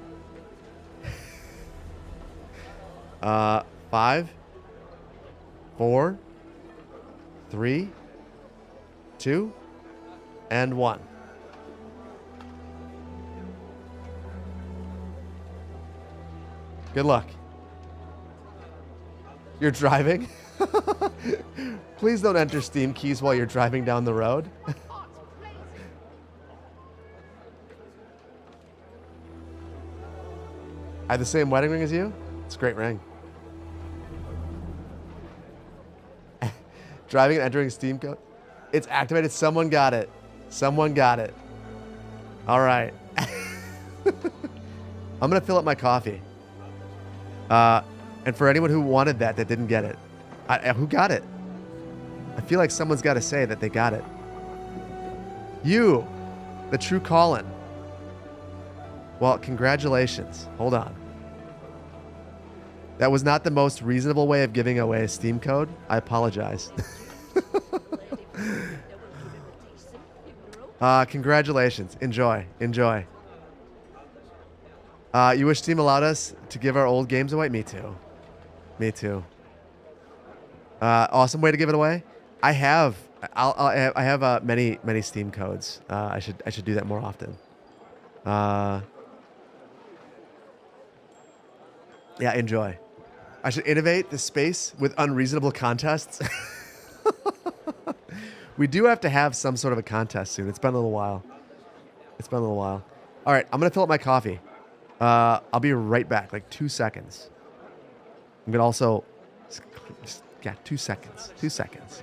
5, 4, 3, 2, and 1. Good luck. You're driving? Please don't enter Steam keys while you're driving down the road. I have the same wedding ring as you? It's a great ring. Driving and entering Steam code? It's activated. Someone got it. Someone got it. All right. I'm going to fill up my coffee. And for anyone who wanted that didn't get it, who got it? I feel like someone's got to say that they got it. You, the true Colin. Well, congratulations. Hold on. That was not the most reasonable way of giving away a Steam code. I apologize. Congratulations. Enjoy. Enjoy. You wish Steam allowed us to give our old games away? Me too. Me too. Awesome way to give it away. I have many Steam codes. I should do that more often. Yeah, enjoy. I should innovate the space with unreasonable contests. We do have to have some sort of a contest soon. It's been a little while. All right, I'm gonna fill up my coffee. I'll be right back, like 2 seconds. I'm gonna also, 2 seconds. 2 seconds.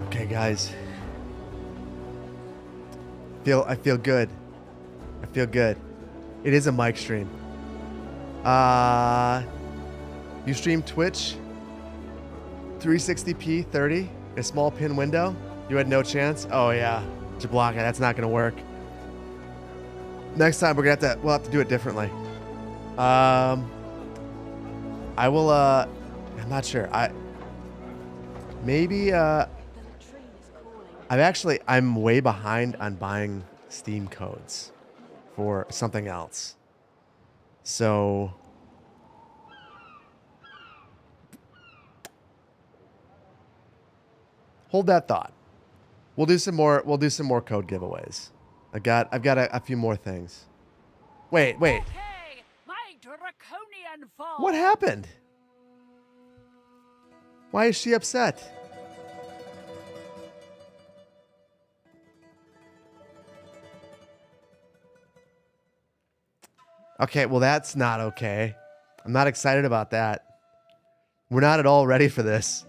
Okay, guys. I feel good. I feel good. It is a mic stream. You stream Twitch 360p 30, a small pin window. You had no chance. Oh yeah, Jablaka, that's not gonna work. Next time we'll have to do it differently. I will. I'm not sure. I'm way behind on buying Steam codes for something else. So Hold that thought. We'll do some more code giveaways. I've got a few more things. Wait. Okay, my draconian fall. What happened? Why is she upset? Okay, well that's not okay. I'm not excited about that. We're not at all ready for this.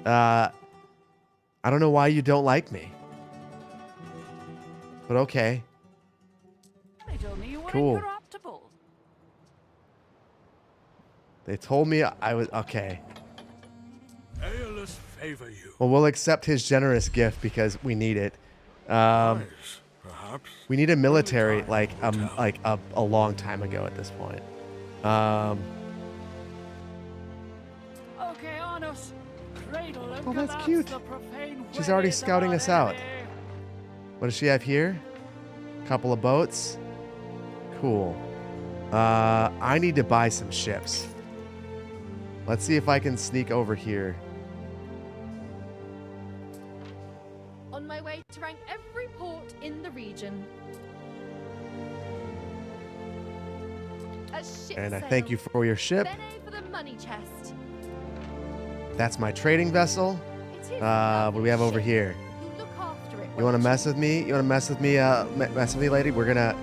I don't know why you don't like me. But okay. They told me you were Cool. incorruptible. They told me I was okay. Aeolus favor you. Well, we'll accept his generous gift because we need it. Nice, perhaps. We need a military like a long time ago at this point. Okay, Annos. Cradle and Oh, that's collapse cute. the profane She's already ways of scouting our us out. enemy. What does she have here? Couple of boats. Cool. I need to buy some ships. Let's see if I can sneak over here. On my way to rank every port in the region. A ship And I sailed. thank you for your ship. Bene for the money chest. That's my trading vessel. It is What do we have over here? You look after it. You want to mess with me? You want to mess with me? Mess with me, lady? We're gonna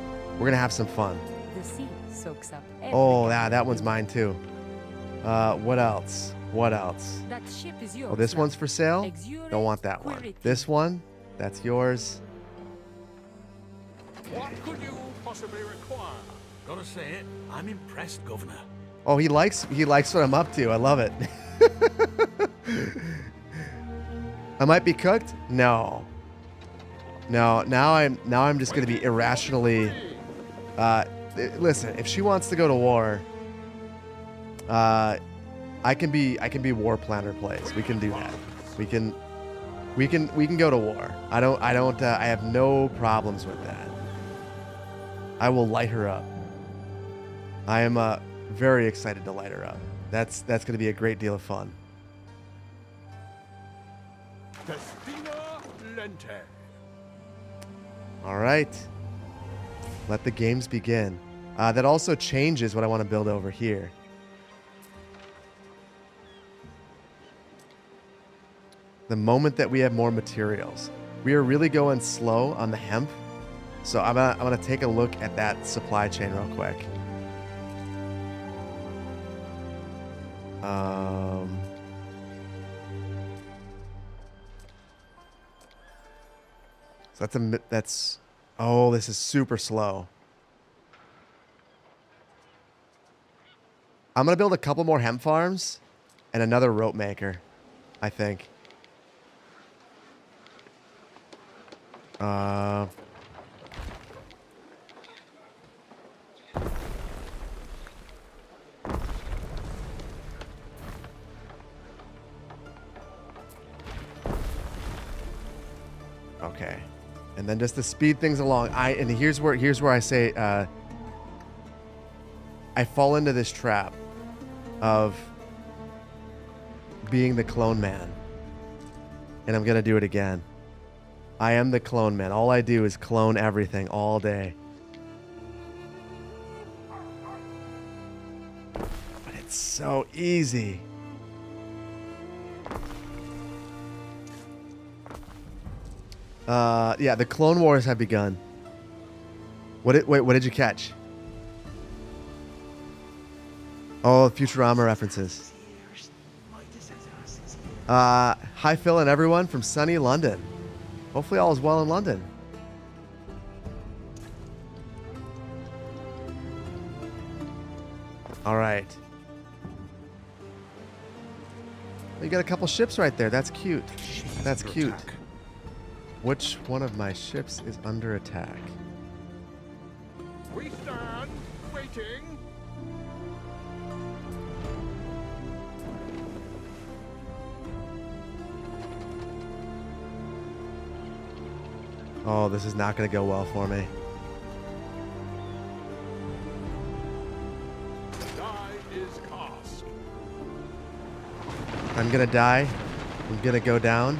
have some fun. The sea soaks up Oh, that one's mine too. What else? What else? That ship is yours. Oh, this now. one's for sale? Exure Don't want that one. quiriti. This one? That's yours. What could you possibly require? Gotta say it, I'm impressed, Governor. Oh, he likes what I'm up to. I love it. I might be cooked? No. No, now I'm just gonna be irrationally listen, if she wants to go to war, I can be war planner plays. We can do that. We can go to war. I have no problems with that. I will light her up. I am very excited to light her up. That's going to be a great deal of fun. Festina Lente. All right. Let the games begin. That also changes what I want to build over here. The moment that we have more materials. We are really going slow on the hemp. So I'm gonna take a look at that supply chain real quick. So that's oh, this is super slow. I'm gonna build a couple more hemp farms and another rope maker, I think. Okay, and then just to speed things along, here's where I say I fall into this trap of being the clone man, and I'm gonna do it again. I am the clone man. All I do is clone everything all day. But it's so easy. Yeah, the Clone Wars have begun. Wait, what did you catch? Oh, Futurama references. Hi, Phil and everyone from sunny London. Hopefully all is well in London. All right. You got a couple ships right there. That's cute. That's cute. Which one of my ships is under attack? We stand waiting. Oh, this is not going to go well for me. Die is cast. I'm going to die. I'm gonna go down.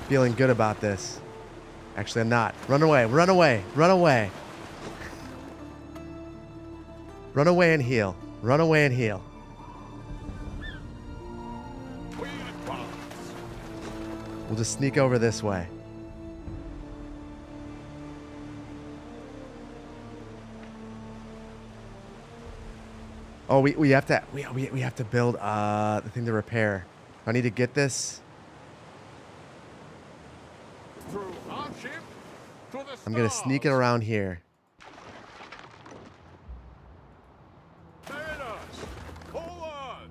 Feeling good about this. Actually, I'm not. Run away, run away, run away. Run away and heal. Run away and heal. We'll just sneak over this way. Oh, we have to we have to build the thing to repair. I need to get this. Through hardship to the I'm gonna sneak it around here. Forward.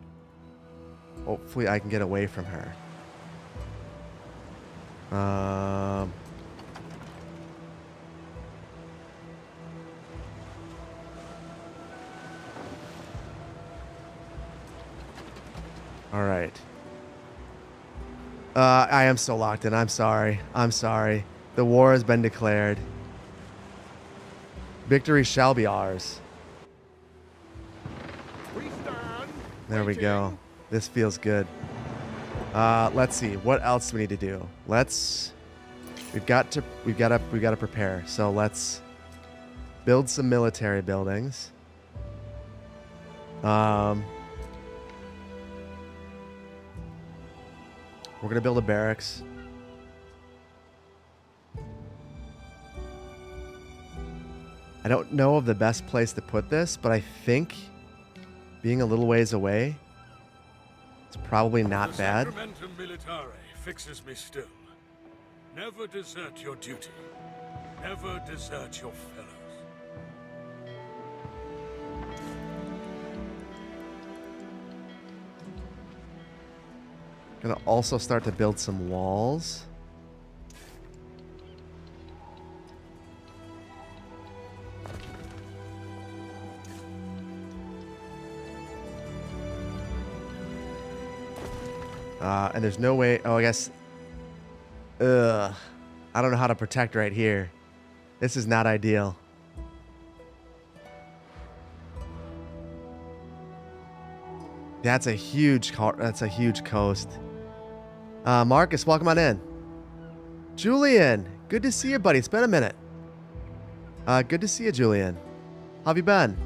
Hopefully I can get away from her. All right. I am so locked in. I'm sorry. I'm sorry. The war has been declared. Victory shall be ours. There we go. This feels good. Let's see. What else do we need to do? We've got to prepare. So let's build some military buildings. We're gonna build a barracks. I don't know of the best place to put this, but I think being a little ways away, it's probably not bad. The Sacramentum Militare fixes me still. Never desert your duty. Never desert your fellows. Gonna also start to build some walls. And there's no way. Oh, I guess. I don't know how to protect right here. This is not ideal. That's a huge coast. Marcus, welcome on in. Julian, good to see you, buddy. It's been a minute. Good to see you, Julian. How have you been?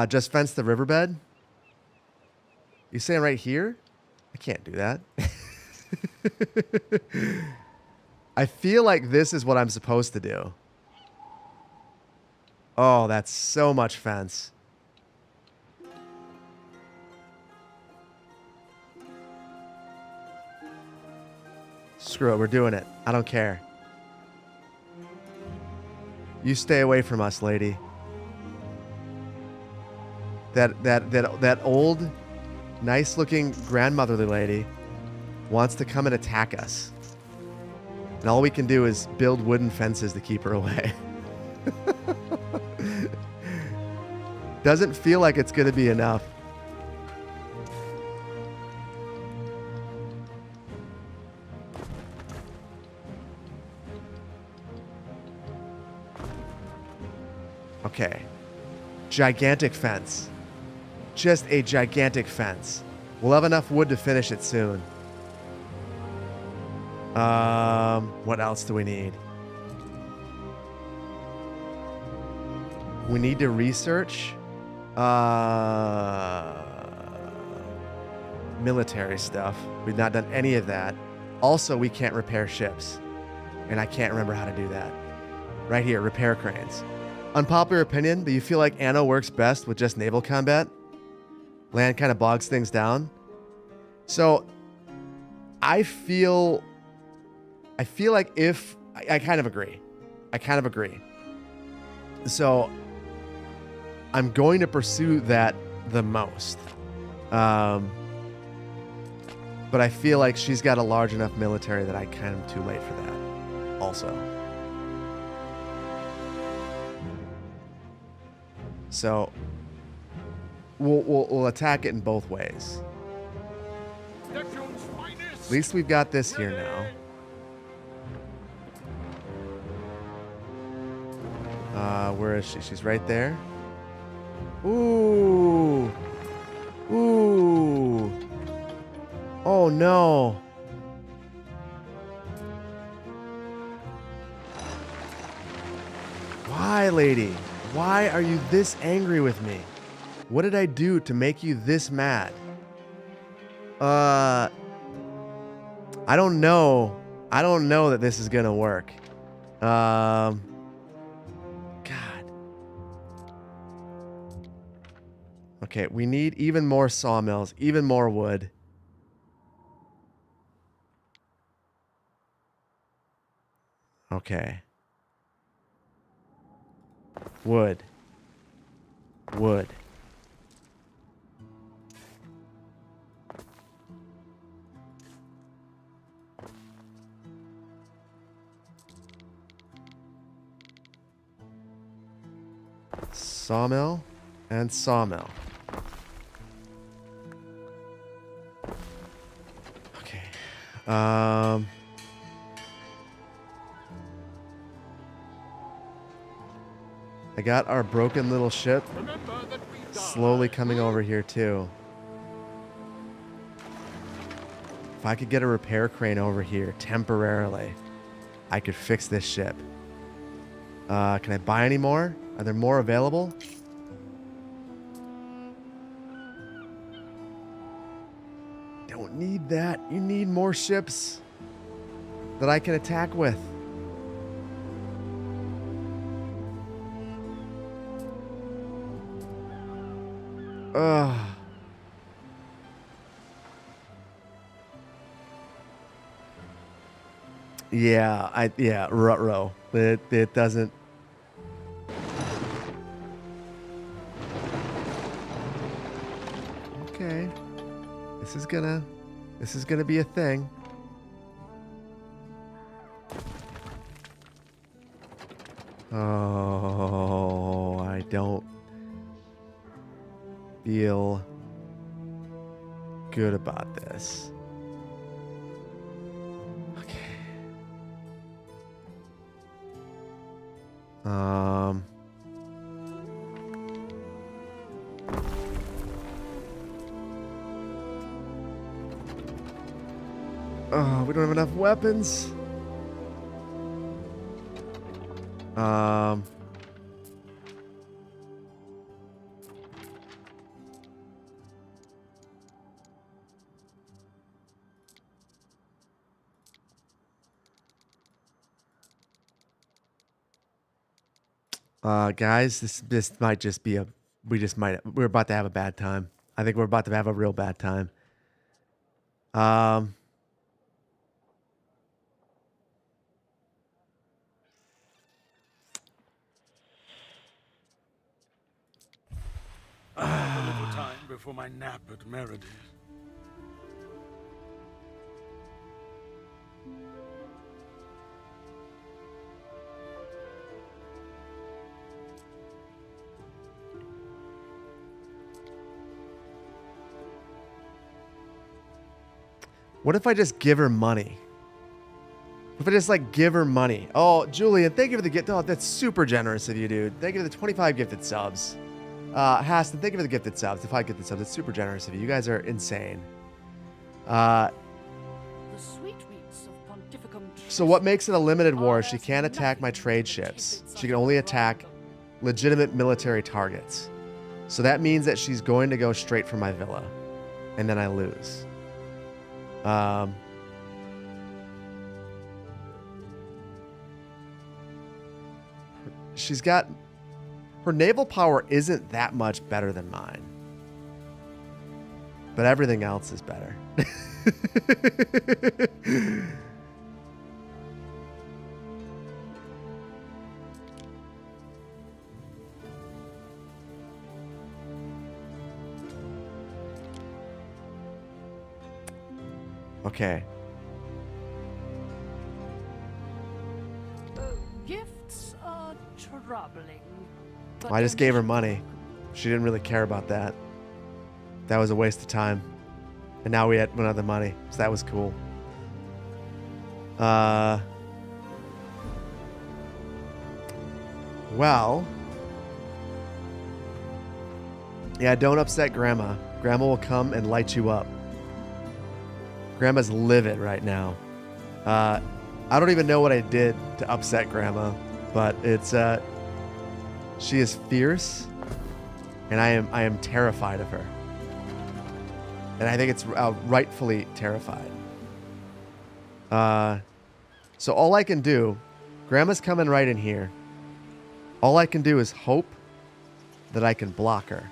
Just fence the riverbed. You saying right here? I can't do that. I feel like this is what I'm supposed to do. Oh, that's so much fence. Screw it, we're doing it. I don't care. You stay away from us, lady. That old, nice-looking grandmotherly lady wants to come and attack us. And all we can do is build wooden fences to keep her away. Doesn't feel like it's going to be enough. Okay. Gigantic fence. Just a gigantic fence. We'll have enough wood to finish it soon. What else do we need? We need to research military stuff. We've not done any of that. Also, we can't repair ships. And I can't remember how to do that. Right here, repair cranes. Unpopular opinion, do you feel like Anno works best with just naval combat? Land kind of bogs things down. So, I feel like if... I kind of agree. I kind of agree. So, I'm going to pursue that the most. But I feel like she's got a large enough military that I kind of too late for that. Also. So, we'll attack it in both ways. At least we've got this here now. Where is she? She's right there. Ooh. Ooh. Oh no. Why, lady? Why are you this angry with me? What did I do to make you this mad? I don't know. I don't know that this is gonna work. God. Okay, we need even more sawmills, even more wood. Okay. Wood. Wood. Sawmill and sawmill. Okay. I got our broken little ship slowly coming over here too. If I could get a repair crane over here temporarily, I could fix this ship. Can I buy any more? Are there more available? Don't need that. You need more ships that I can attack with. Ugh. Yeah, ruh-roh. It doesn't. Okay. This is gonna be a thing. Oh, I don't feel good about this. Okay. Oh, we don't have enough weapons. Guys, this might just be we're about to have a bad time. I think we're about to have a real bad time. A little time before my nap at Meredith. What if I just give her money? If I just like give her money? Oh, Julian, thank you for the gift. Oh, that's super generous of you, dude. Thank you for the 25 gifted subs. Haston, thank you for the gifted subs. The 5 gifted subs. It's super generous of you. You guys are insane. So what makes it a limited war is she can't attack my trade ships. She can only attack legitimate military targets. So that means that she's going to go straight for my villa. And then I lose. She's got... Her naval power isn't that much better than mine. But everything else is better. Okay. Gifts are troubling. I just gave her money. She didn't really care about that. That was a waste of time. And now we had one other money. So that was cool. Well. Yeah, don't upset Grandma. Grandma will come and light you up. Grandma's livid right now. I don't even know what I did to upset Grandma, but it's she is fierce, and I am terrified of her. And I think it's rightfully terrified. So all I can do, Grandma's coming right in here. All I can do is hope that I can block her.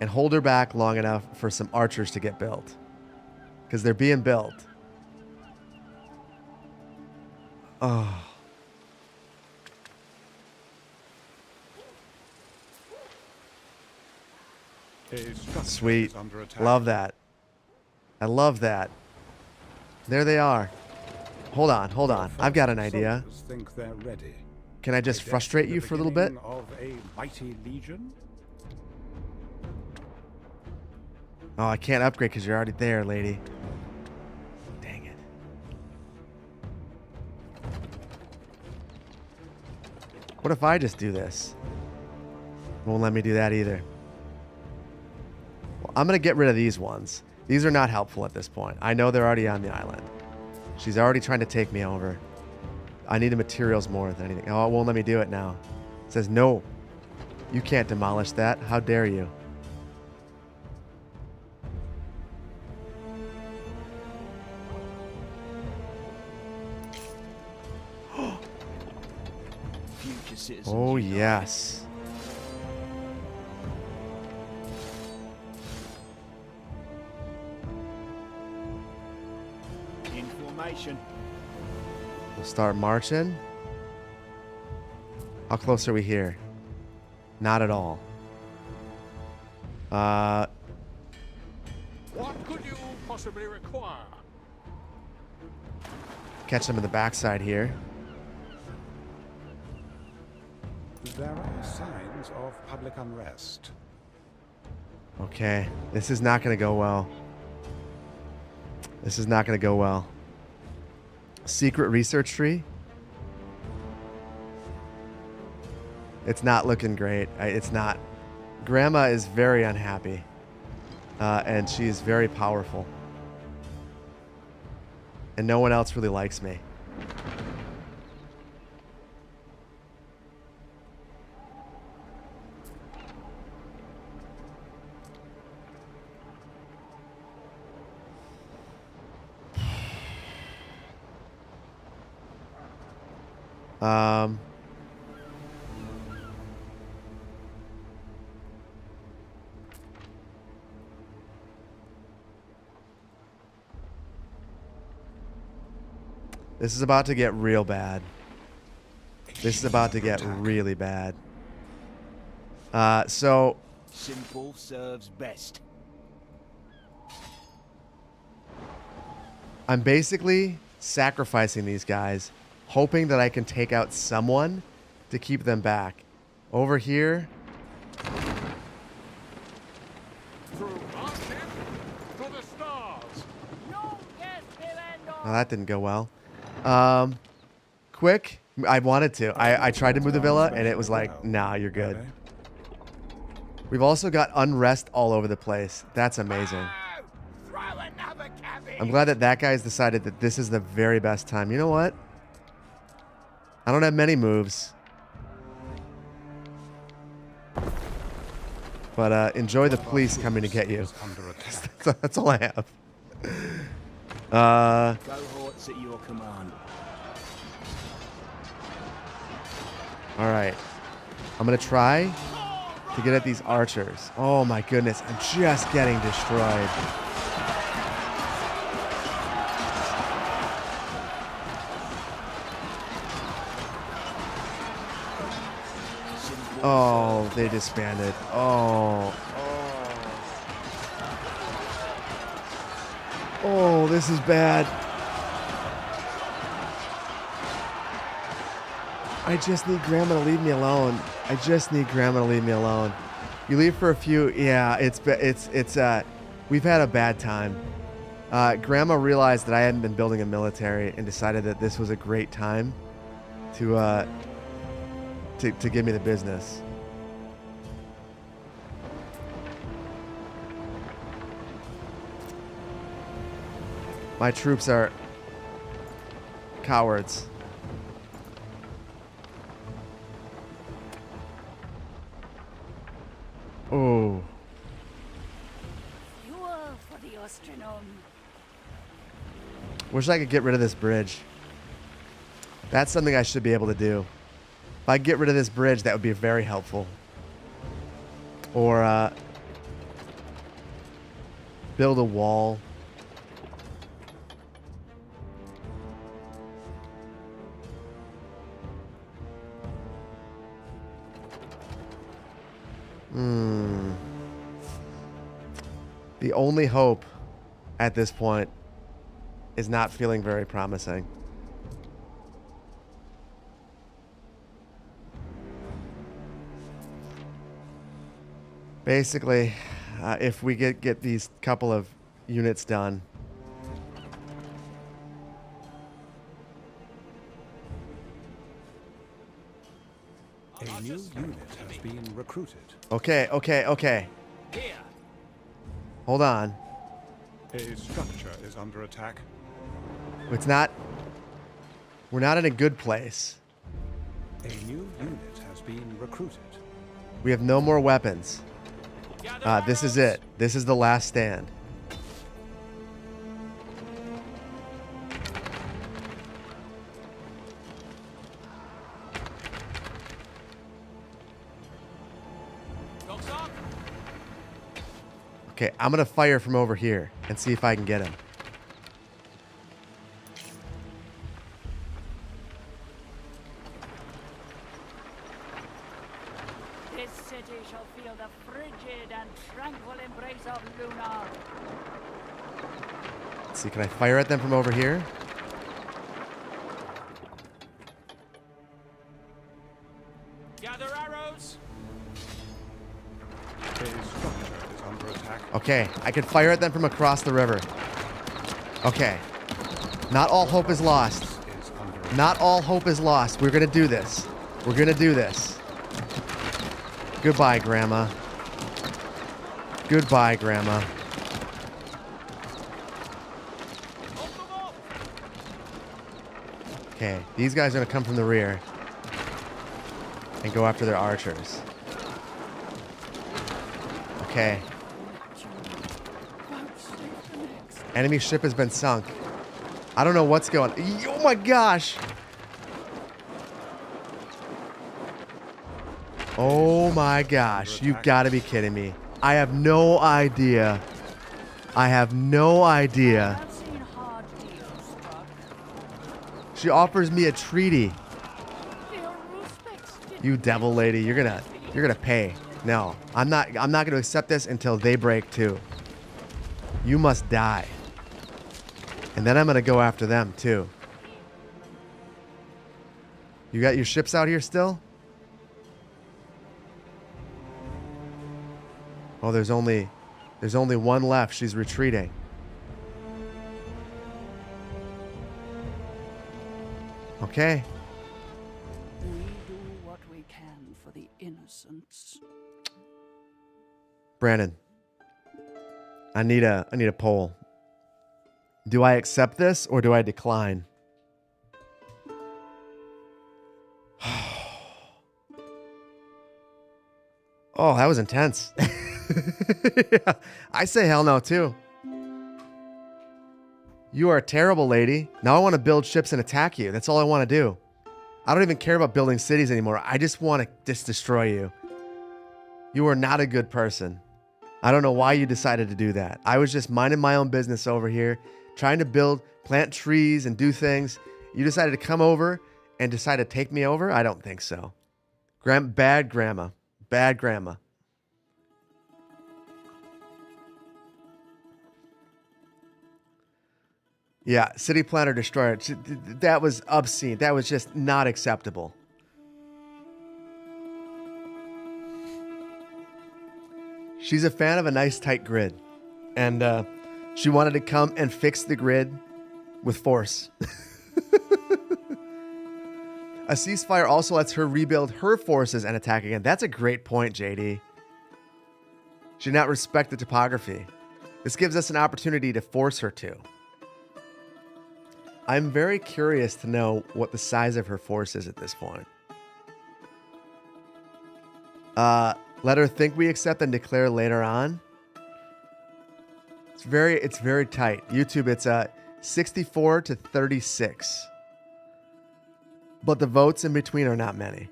And hold her back long enough for some archers to get built. Because they're being built. Oh. Sweet. Love that. I love that. There they are. Hold on, hold on. I've got an idea. Think they're ready. Can I just frustrate you for a little bit? Of a mighty legion? Oh, I can't upgrade because you're already there, lady. Dang it. What if I just do this? Won't let me do that either. Well, I'm going to get rid of these ones. These are not helpful at this point. I know they're already on the island. She's already trying to take me over. I need the materials more than anything. Oh, it won't let me do it now. It says, no. You can't demolish that. How dare you? Oh, yes. Information. We'll start marching. How close are we here? Not at all. What could you possibly require? Catch them in the backside here. There are signs of public unrest. Okay, this is not going to go well. This is not going to go well. Secret research tree. It's not looking great. It's not. Grandma is very unhappy. And she's very powerful. And no one else really likes me. This is about to get real bad. This is about to get really bad. So simple serves best. I'm basically sacrificing these guys, hoping that I can take out someone to keep them back. Over here. Through hardship to the stars. Oh, that didn't go well. Quick. I wanted to. I tried to move the villa, and it was like, nah, you're good. We've also got unrest all over the place. That's amazing. I'm glad that that guy's decided that this is the very best time. You know what? I don't have many moves. But enjoy the police coming to get you. That's all I have. Cohorts at your command. All right. I'm going to try to get at these archers. Oh my goodness. I'm just getting destroyed. Oh, they disbanded. Oh. Oh, this is bad. I just need Grandma to leave me alone. I just need Grandma to leave me alone. You leave for a few. Yeah, we've had a bad time. Grandma realized that I hadn't been building a military and decided that this was a great time to give me the business. My troops are cowards. Oh. Fuel for the Ostronome. Wish I could get rid of this bridge. That's something I should be able to do. If I get rid of this bridge, that would be very helpful. Or build a wall. The only hope at this point is not feeling very promising. Basically, if we get these couple of units done. A new unit has been recruited. Okay. Hold on. A structure is under attack. It's not... We're not in a good place. A new unit has been recruited. We have no more weapons. This is it. This is the last stand. Okay, I'm gonna fire from over here and see if I can get him. This city shall feel the frigid and tranquil embrace of Luna. Let's see, can I fire at them from over here? Gather arrows. A structure is under attack. Okay, I can fire at them from across the river. Okay. Not all hope is lost. Not all hope is lost. We're gonna do this. We're gonna do this. Goodbye, Grandma. Goodbye, Grandma. Okay, these guys are gonna come from the rear and go after their archers. Okay. Enemy ship has been sunk. I don't know what's going on. Oh my gosh! Oh my gosh. You've got to be kidding me. I have no idea. I have no idea. She offers me a treaty. You devil lady, you're gonna pay. No, I'm not gonna accept this until they break too. You must die. And then I'm gonna go after them too. You got your ships out here still? Oh, there's only one left. She's retreating. Okay. We do what we can for the innocents. Brandon, I need a poll. Do I accept this or do I decline? Oh, that was intense. Yeah, I say hell no too. You are a terrible lady. Now I want to build ships and attack you. That's all I want to do. I don't even care about building cities anymore. I just want to just destroy you. You are not a good person. I don't know why you decided to do that. I was just minding my own business over here, trying to plant trees and do things. You decided to come over and decide to take me over? I don't think so. Bad grandma. Bad grandma. Yeah, city planner destroyer. That was obscene. That was just not acceptable. She's a fan of a nice tight grid. And she wanted to come and fix the grid with force. A ceasefire also lets her rebuild her forces and attack again. That's a great point, JD. She did not respect the topography. This gives us an opportunity to force her to. I'm very curious to know what the size of her force is at this point. Let her think we accept and declare later on. It's very tight. YouTube, it's 64 to 36. But the votes in between are not many.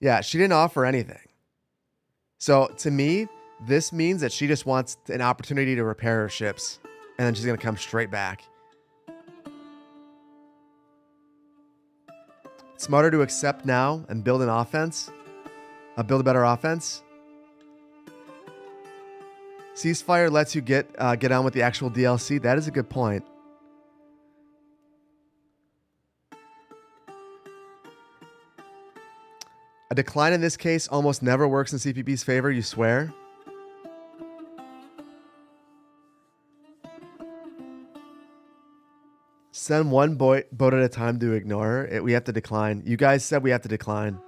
Yeah, she didn't offer anything. So to me, this means that she just wants an opportunity to repair her ships. And then she's going to come straight back. It's smarter to accept now and build an offense. Build a better offense. Ceasefire lets you get on with the actual DLC. That is a good point. A decline in this case almost never works in CPP's favor, you swear? Send one boat at a time to ignore her. We have to decline. You guys said we have to decline.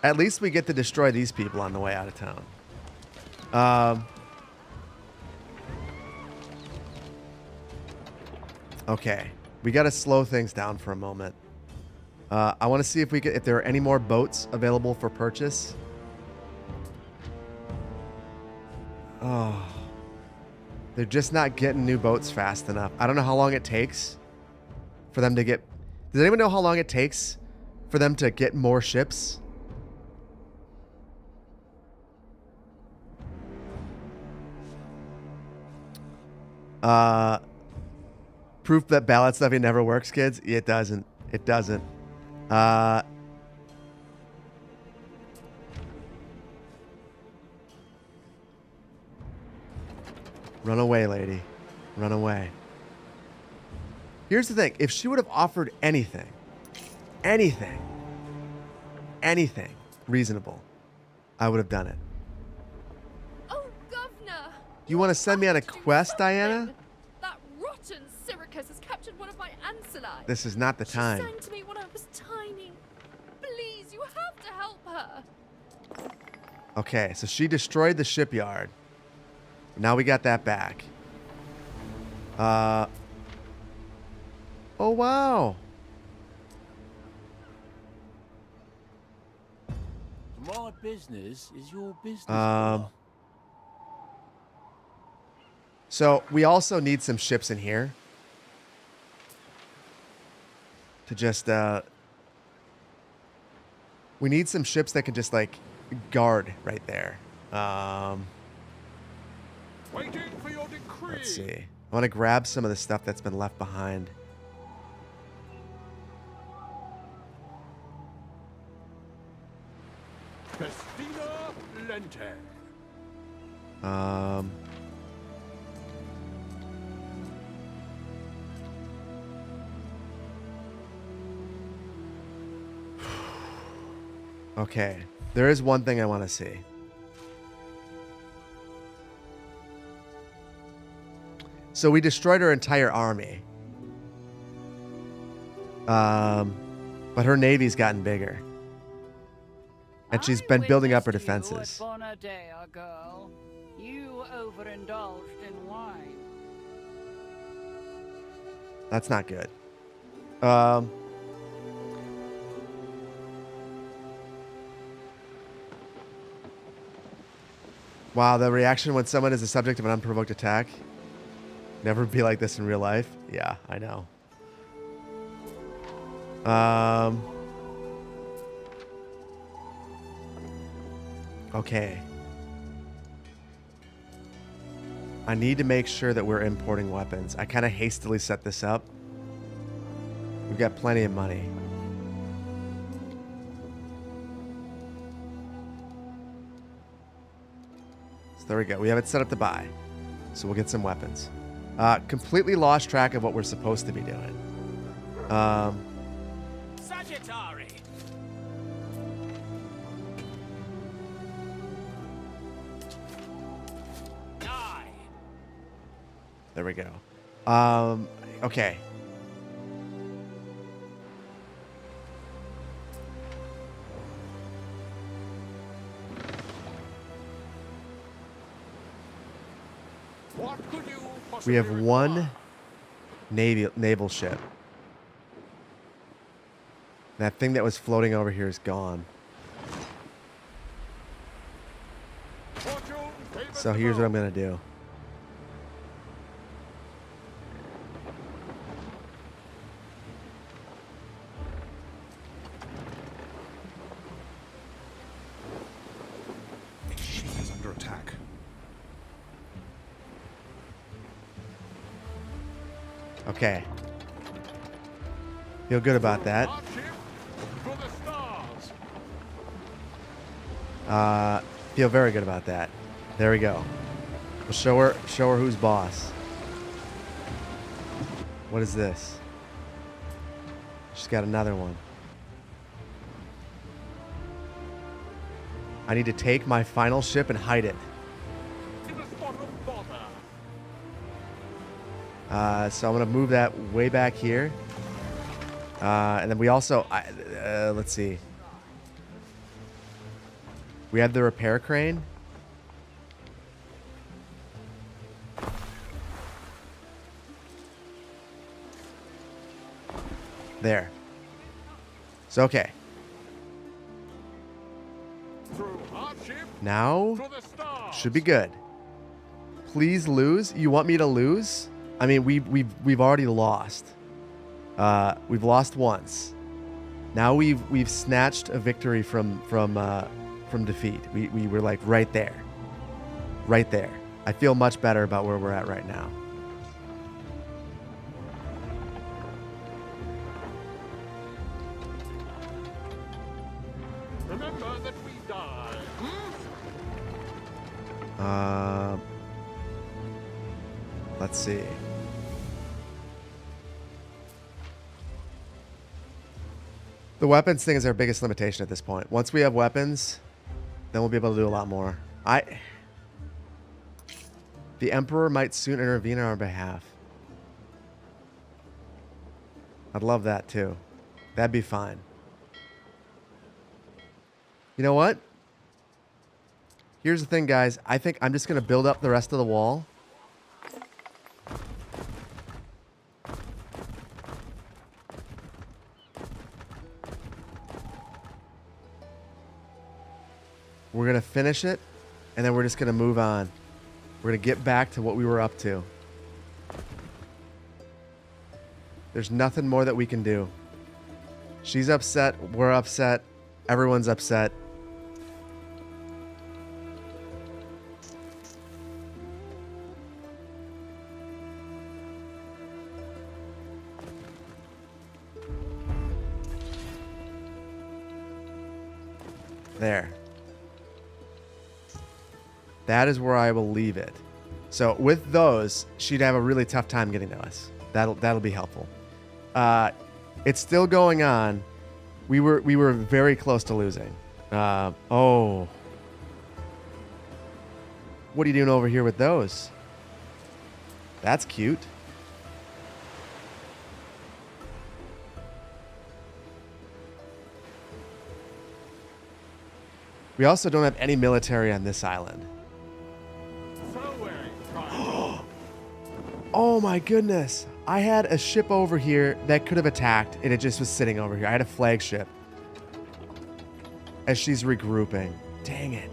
At least we get to destroy these people on the way out of town. Okay. We got to slow things down for a moment. I want to see if there are any more boats available for purchase. Oh. They're just not getting new boats fast enough. I don't know how long it takes for them to get... Does anyone know how long it takes for them to get more ships? Proof that ballot stuffing never works, kids? It doesn't. It doesn't. Run away, lady. Run away. Here's the thing. If she would have offered anything reasonable, I would have done it. Oh, Governor! You want to send me on a quest, Diana? That rotten Syracuse has captured one of my ancillae. This is not the time. She sang to me when I was tiny. Please, you have to help her. Okay, so she destroyed the shipyard. Now we got that back. Oh, wow. My business is your business. So we also need some ships in here. To just, we need some ships that can just, like, guard right there. Waiting for your decree. Let's see. I want to grab some of the stuff that's been left behind. Festina Lente. Okay. There is one thing I want to see. So we destroyed her entire army. But her navy's gotten bigger. And she's been building up her defenses. Girl. You overindulged in wine. That's not good. Wow, the reaction when someone is the subject of an unprovoked attack. Never be like this in real life. Yeah, I know. Okay. I need to make sure that we're importing weapons. I kind of hastily set this up. We've got plenty of money. So there we go. We have it set up to buy. So we'll get some weapons. Completely lost track of what we're supposed to be doing. Sagittari. There we go. Okay. What could you We possibly have require? one naval ship. That thing that was floating over here is gone. Fortune favors So the here's what I'm bold. gonna do. She is under attack. Okay. Feel good about that. Our ship for the stars. Feel very good about that. There we go. We'll show her who's boss. What is this? She's got another one. I need to take my final ship and hide it. In a spot of bother. So I'm gonna move that way back here. And then we also, let's see. We have the repair crane. There. So, okay. Through our ship Now, to the stars. should be good. Please lose. You want me to lose? I mean, we've already lost. We've lost once. Now we've snatched a victory from defeat. We were like right there. Right there. I feel much better about where we're at right now. Remember that we die. Let's see. The weapons thing is our biggest limitation at this point. Once we have weapons, then we'll be able to do a lot more. The Emperor might soon intervene on our behalf. I'd love that too. That'd be fine. You know what? Here's the thing, guys. I think I'm just going to build up the rest of the wall. We're going to finish it, and then we're just going to move on. We're going to get back to what we were up to. There's nothing more that we can do. She's upset. We're upset. Everyone's upset. There. That is where I will leave it. So with those, she'd have a really tough time getting to us. That'll be helpful. It's still going on. We were very close to losing. Oh. What are you doing over here with those? That's cute. We also don't have any military on this island. Oh my goodness. I had a ship over here that could have attacked, and it just was sitting over here. I had a flagship. As she's regrouping. Dang it.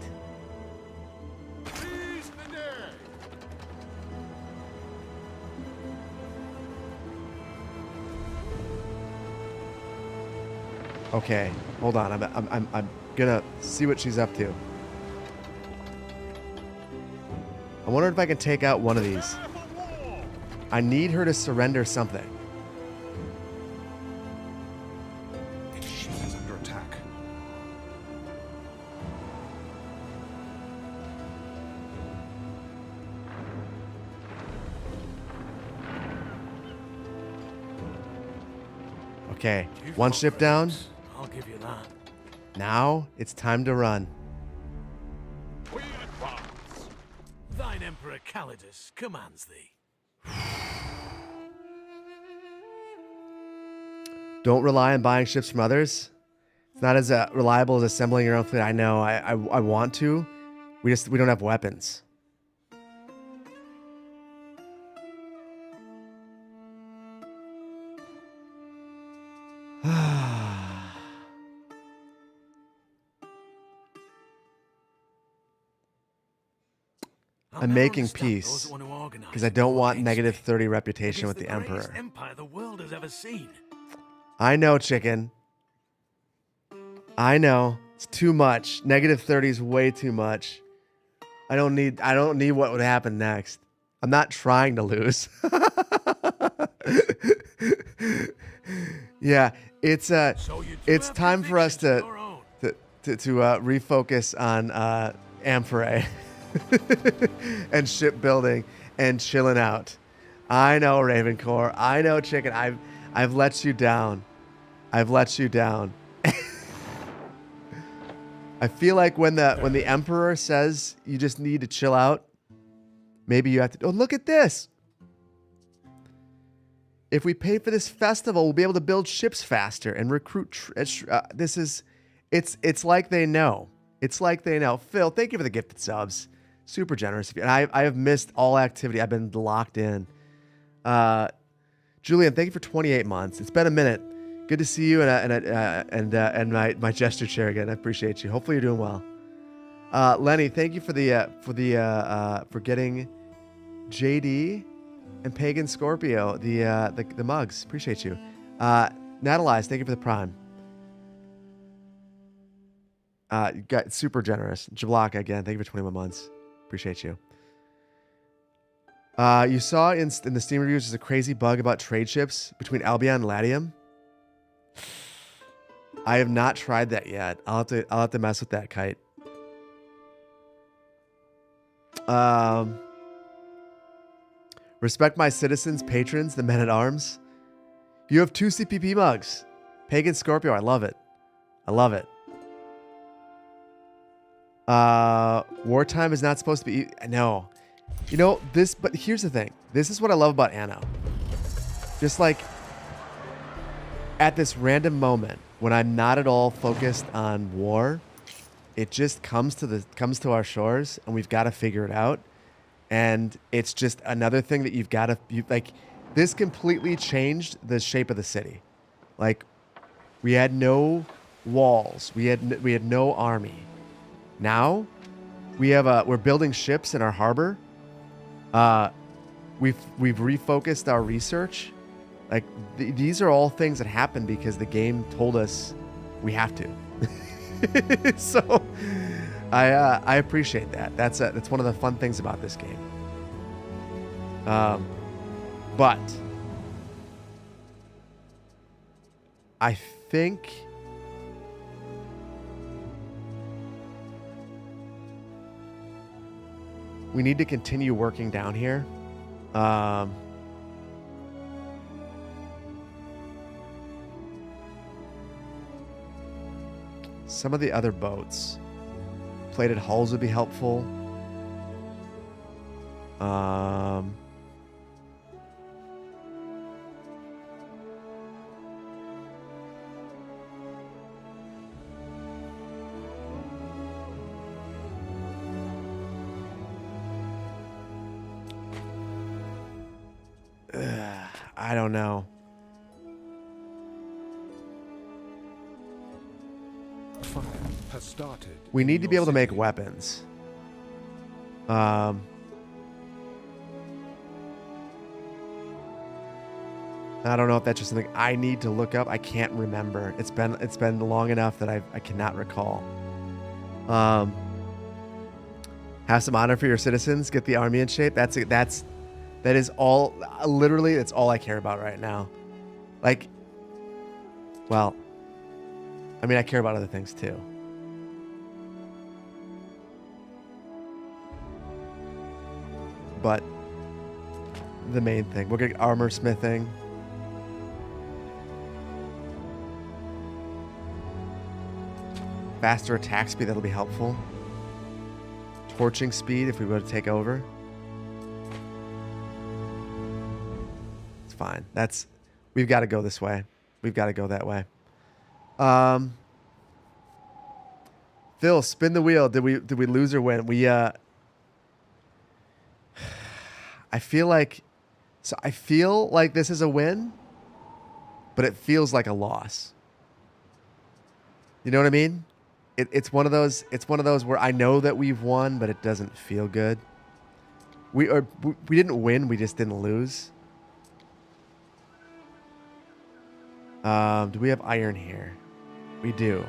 Okay, hold on. I'm gonna see what she's up to. I wonder if I can take out one of these. I need her to surrender something. She is under attack. Okay, one ship down. I'll give you that. Now it's time to run. We advance. Thine Emperor Calidus commands thee. Don't rely on buying ships from others. It's not as reliable as assembling your own fleet. I know. I want to. We don't have weapons. I'm making peace because I don't want -30 reputation with the Emperor. Empire the world has ever seen. I know, chicken. I know. It's too much. -30 is way too much. I don't need what would happen next. I'm not trying to lose. Yeah, it's time for us to refocus on Amphoray and shipbuilding and chilling out. I know, Ravencore. I know, chicken. I've let you down. I've let you down. I feel like when the Emperor says you just need to chill out, maybe you have to. Oh, look at this! If we pay for this festival, we'll be able to build ships faster and recruit. It's like they know. It's like they know. Phil, thank you for the gifted subs. Super generous of you. And I have missed all activity. I've been locked in. Julian, thank you for 28 months. It's been a minute. Good to see you and my gesture chair again. I appreciate you. Hopefully you're doing well. Lenny, thank you for getting JD and Pagan Scorpio the mugs. Appreciate you. Natalize, thank you for the prime. You got super generous. Jablaka again, thank you for 21 months. Appreciate you. You saw in the Steam reviews there's a crazy bug about trade ships between Albion and Latium. I have not tried that yet. I'll have to mess with that, Kite. Respect my citizens, patrons, the men at arms. You have 2 CPP mugs. Pagan Scorpio, I love it. I love it. Wartime is not supposed to be. No. You know, but here's the thing. This is what I love about Anno. Just like at this random moment when I'm not at all focused on war, it just comes to our shores and we've got to figure it out. And it's just another thing that you've got to like. This completely changed the shape of the city. Like, we had no walls. We had no army. Now we're building ships in our harbor. We've refocused our research. Like these are all things that happen because the game told us we have to. So I appreciate that. That's one of the fun things about this game. But I think we need to continue working down here. Some of the other boats. Plated hulls would be helpful. I don't know. Fire has started. We need to be able to make weapons. I don't know if that's just something I need to look up. I can't remember. It's been long enough that I cannot recall. Have some honor for your citizens. Get the army in shape. That is all. Literally, that's all I care about right now. Like, well, I mean, I care about other things too. But the main thing, we're getting armor smithing. Faster attack speed, that'll be helpful. Torching speed if we were to take over. It's fine. We've got to go this way. We've got to go that way. Phil, spin the wheel. Did we lose or win? I feel like this is a win, but it feels like a loss. You know what I mean? It's one of those where I know that we've won, but it doesn't feel good. We didn't win, we just didn't lose. Do we have iron here? We do.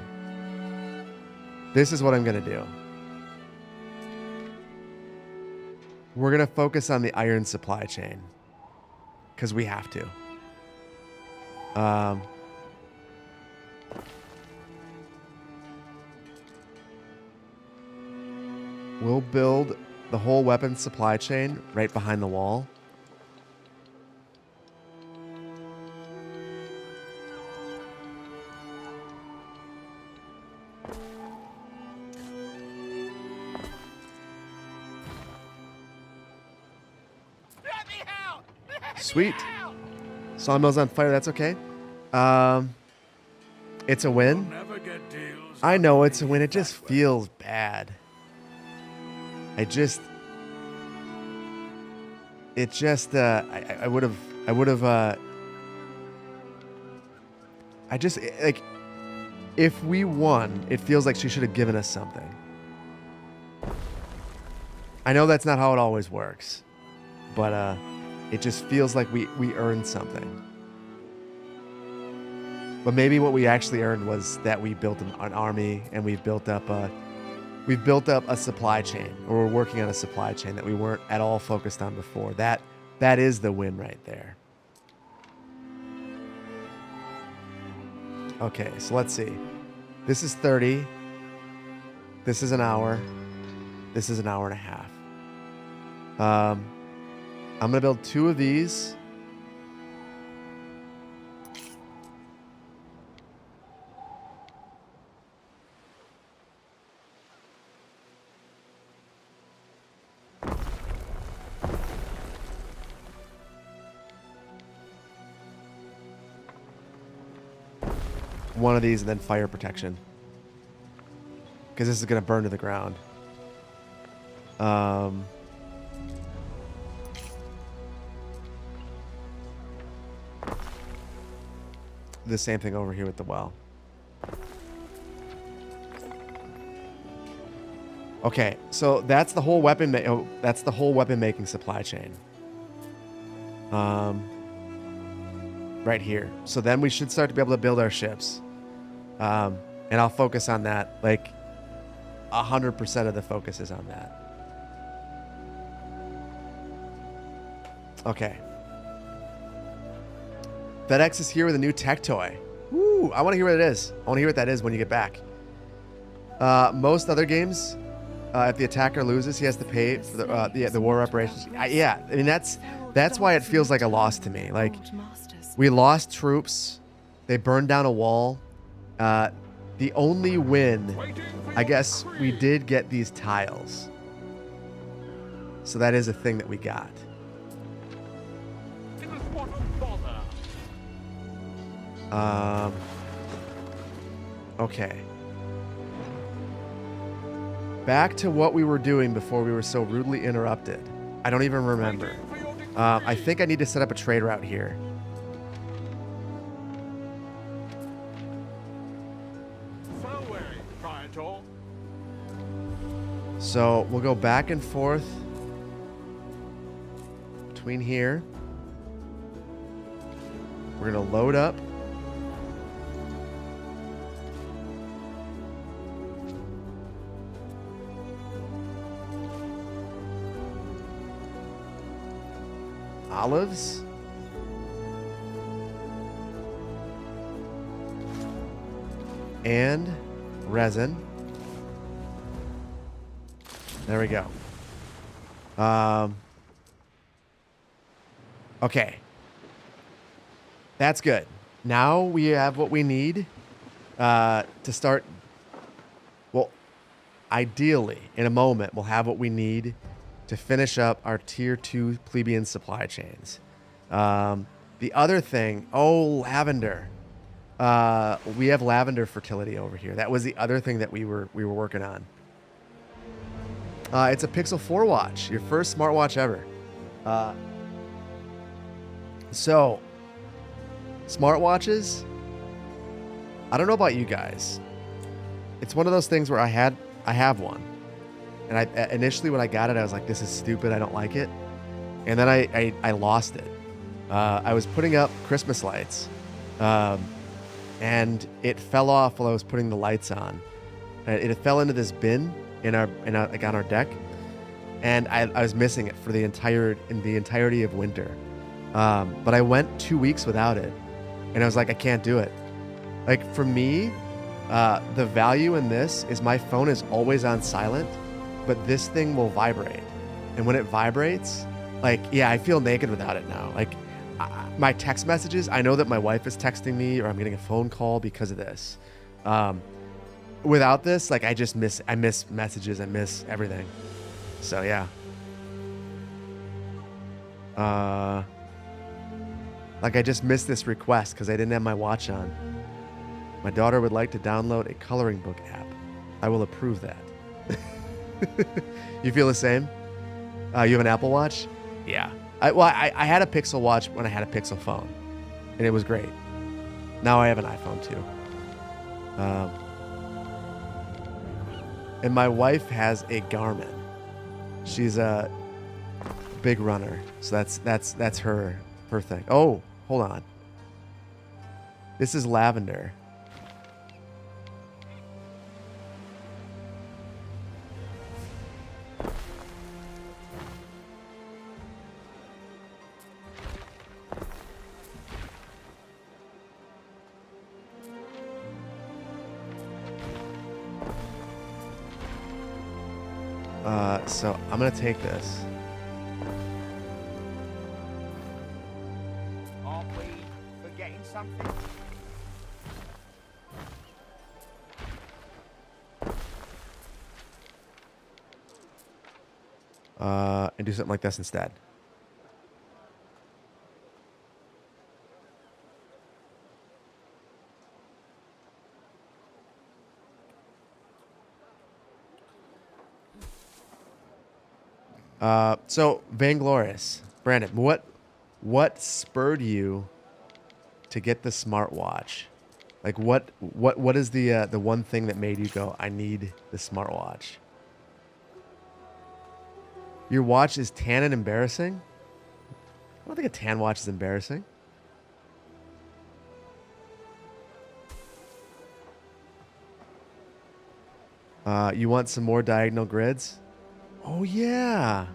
This is what I'm going to do. We're going to focus on the iron supply chain. Because we have to. We'll build the whole weapons supply chain right behind the wall. Sweet. Sawmill's on fire. That's okay. It's a win. I know it's a win. It just feels bad. I would have, like, if we won, it feels like she should have given us something. I know that's not how it always works, but, it just feels like we earned something. But maybe what we actually earned was that we built an army and we've built up a supply chain, or we're working on a supply chain that we weren't at all focused on before. That is the win right there. Okay, so let's see. This is 30. This is an hour. This is an hour and a half. I'm going to build 2 of these. One of these and then fire protection. Because this is going to burn to the ground. The same thing over here with the well. Okay, so that's the whole weapon. That's the whole weapon making supply chain. Right here. So then we should start to be able to build our ships. And I'll focus on that. Like 100% of the focus is on that. Okay. FedEx is here with a new tech toy. Woo! I want to hear what it is. I want to hear what that is when you get back. Most other games, if the attacker loses, he has to pay for the war reparations. Yeah, I mean that's why it feels like a loss to me. Like we lost troops, they burned down a wall. The only win, I guess, we did get these tiles. So that is a thing that we got. Okay. Back to what we were doing before we were so rudely interrupted. I don't even remember. I think I need to set up a trade route here. So we'll go back and forth between here. We're going to load up. Olives. And resin. There we go. Okay. That's good. Now we have what we need to start. Well, ideally, in a moment, we'll have what we need to finish up our tier 2 plebeian supply chains. The other thing, lavender. We have lavender fertility over here. That was the other thing that we were working on. It's a Pixel 4 watch, your first smartwatch ever. So, smartwatches, I don't know about you guys. It's one of those things where I have one. And initially when I got it, I was like, this is stupid. I don't like it. And then I lost it. I was putting up Christmas lights. And it fell off while I was putting the lights on. It fell into this bin in our like on our deck. And I was missing it for the entirety of winter. But I went 2 weeks without it. And I was like, I can't do it. Like, for me, the value in this is my phone is always on silent, but this thing will vibrate. And when it vibrates, like, yeah, I feel naked without it now. Like, my text messages, I know that my wife is texting me or I'm getting a phone call because of this. Without this, like, I miss messages. I miss everything. So, yeah. Like, I just missed this request because I didn't have my watch on. My daughter would like to download a coloring book app. I will approve that. You feel the same? You have an Apple Watch? Yeah. I had a Pixel Watch when I had a Pixel phone, and it was great. Now I have an iPhone too. And my wife has a Garmin. She's a big runner, so that's her thing. Oh, hold on. This is lavender. So I'm gonna take this. Aren't we forgetting something? And do something like this instead. So Vainglorious, Brandon, what spurred you to get the smartwatch? Like what is the one thing that made you go, I need the smartwatch? Your watch is tan and embarrassing? I don't think a tan watch is embarrassing. You want some more diagonal grids? Oh, yeah.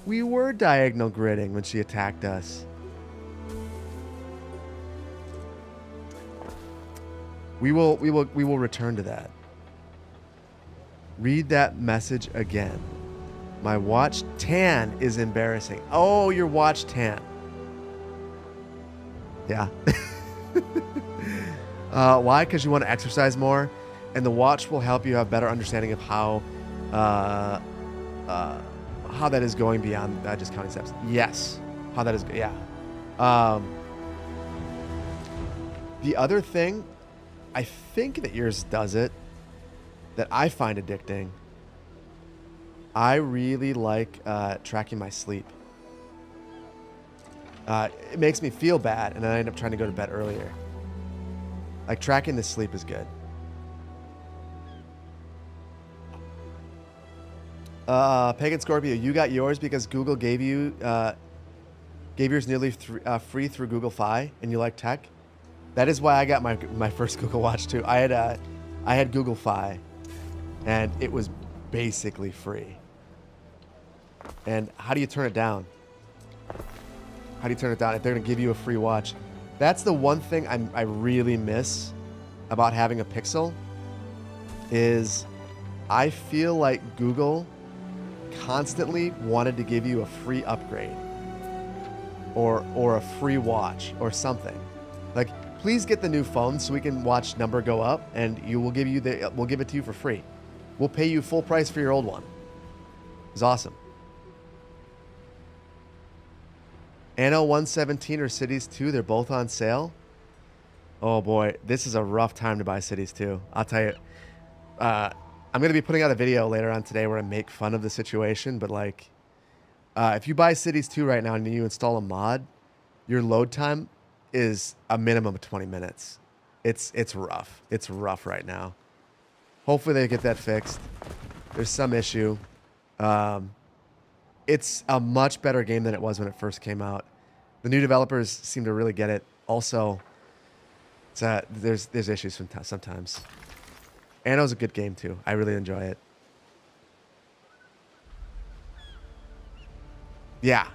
We were diagonal gridding when she attacked us. We will return to that. Read that message again. My watch tan is embarrassing. Oh, your watch tan. Yeah. Why? Because you want to exercise more, and the watch will help you have a better understanding of how that is going beyond just counting steps. Yes, how that is. Yeah. The other thing, I think that yours does it, that I find addicting. I really like tracking my sleep. It makes me feel bad, and then I end up trying to go to bed earlier. Like, tracking the sleep is good. Pagan Scorpio, you got yours because Google gave yours nearly free through Google Fi, and you like tech. That is why I got my first Google Watch too. I had Google Fi, and it was basically free. And how do you turn it down? How do you turn it down if they're gonna give you a free watch? That's the one thing I really miss about having a Pixel. Is I feel like Google constantly wanted to give you a free upgrade or a free watch or something. Like, please get the new phone so we can watch number go up, and we'll give it to you for free. We'll pay you full price for your old one. It's awesome. Anno 117 or Cities 2, they're both on sale. Oh boy, this is a rough time to buy cities too. I'll tell you. I'm gonna be putting out a video later on today where I make fun of the situation, but like, if you buy cities 2 right now and you install a mod, your load time is a minimum of 20 minutes. It's rough. It's rough right now. Hopefully they get that fixed. There's some issue. It's a much better game than it was when it first came out. The new developers seem to really get it. Also, there's issues sometimes. Anno's a good game too. I really enjoy it. Yeah,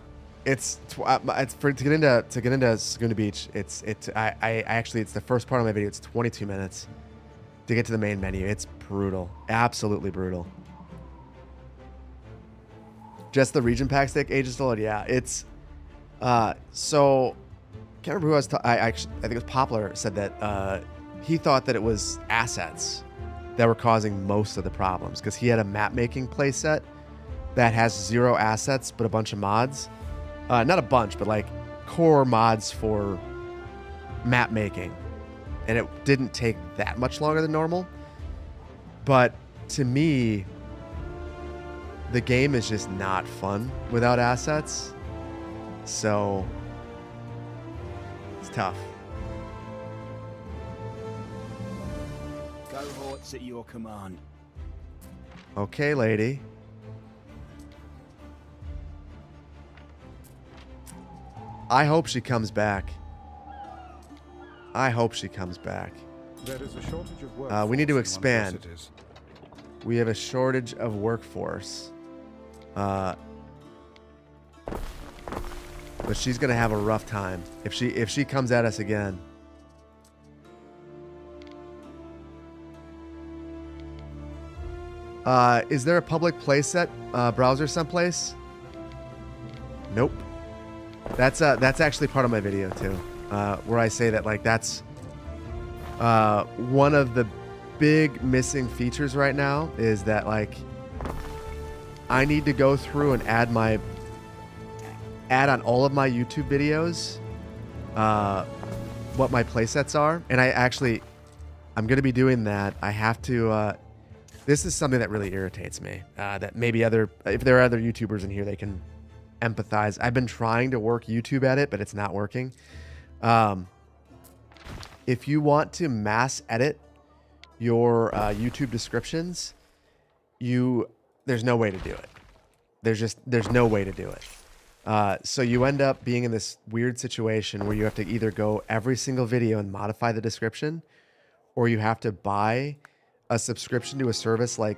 it's for to get into Saguna Beach. I actually it's the first part of my video. It's 22 minutes to get to the main menu. It's brutal, absolutely brutal. Just the region pack stick ages to load. Yeah, it's so can't remember who I was. I think it was Poplar said that he thought that it was assets that were causing most of the problems because he had a map making playset that has 0 assets but a bunch of mods. Not a bunch, but like core mods for map making. And it didn't take that much longer than normal. But to me, the game is just not fun without assets. So it's tough. Cohorts at your command. Okay, lady. I hope she comes back. I hope she comes back. There is a shortage of workforce. We need to in expand. cities. We have a shortage of workforce. But she's gonna have a rough time if she comes at us again. Is there a public playset browser someplace? Nope. That's actually part of my video too, where I say that like that's one of the big missing features right now is that like I need to go through and add on all of my YouTube videos what my playsets are, and I'm going to be doing that. I have to. This is something that really irritates me. That maybe if there are other YouTubers in here, they can empathize. I've been trying to work YouTube at it, but it's not working. If you want to mass edit your YouTube descriptions, there's no way to do it. There's no way to do it. So you end up being in this weird situation where you have to either go every single video and modify the description, or you have to buy a subscription to a service like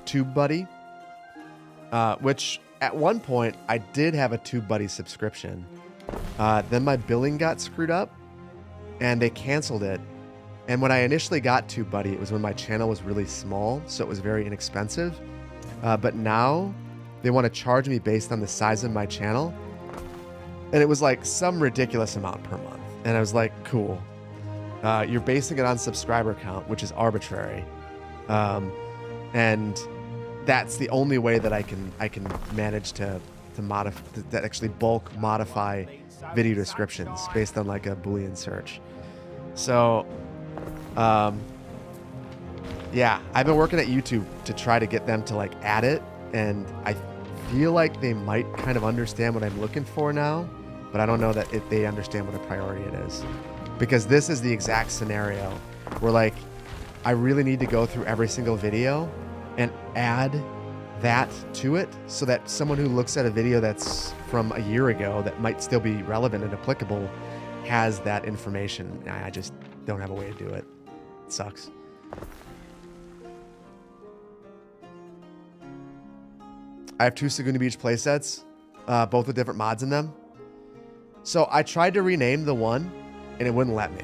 TubeBuddy, which at one point I did have a TubeBuddy subscription. Then my billing got screwed up and they canceled it. And when I initially got TubeBuddy, it was when my channel was really small, so it was very inexpensive. But now they want to charge me based on the size of my channel. And it was like some ridiculous amount per month. And I was like, cool. You're basing it on subscriber count, which is arbitrary. And that's the only way that I can manage to actually bulk modify video descriptions based on like a Boolean search. So, yeah, I've been working at YouTube to try to get them to like add it, and I feel like they might kind of understand what I'm looking for now, but I don't know that they understand what a priority it is, because this is the exact scenario where like I really need to go through every single video and add that to it so that someone who looks at a video that's from a year ago that might still be relevant and applicable has that information. I just don't have a way to do it. It sucks. I have 2 Saguna Beach playsets, both with different mods in them. So I tried to rename the one and it wouldn't let me.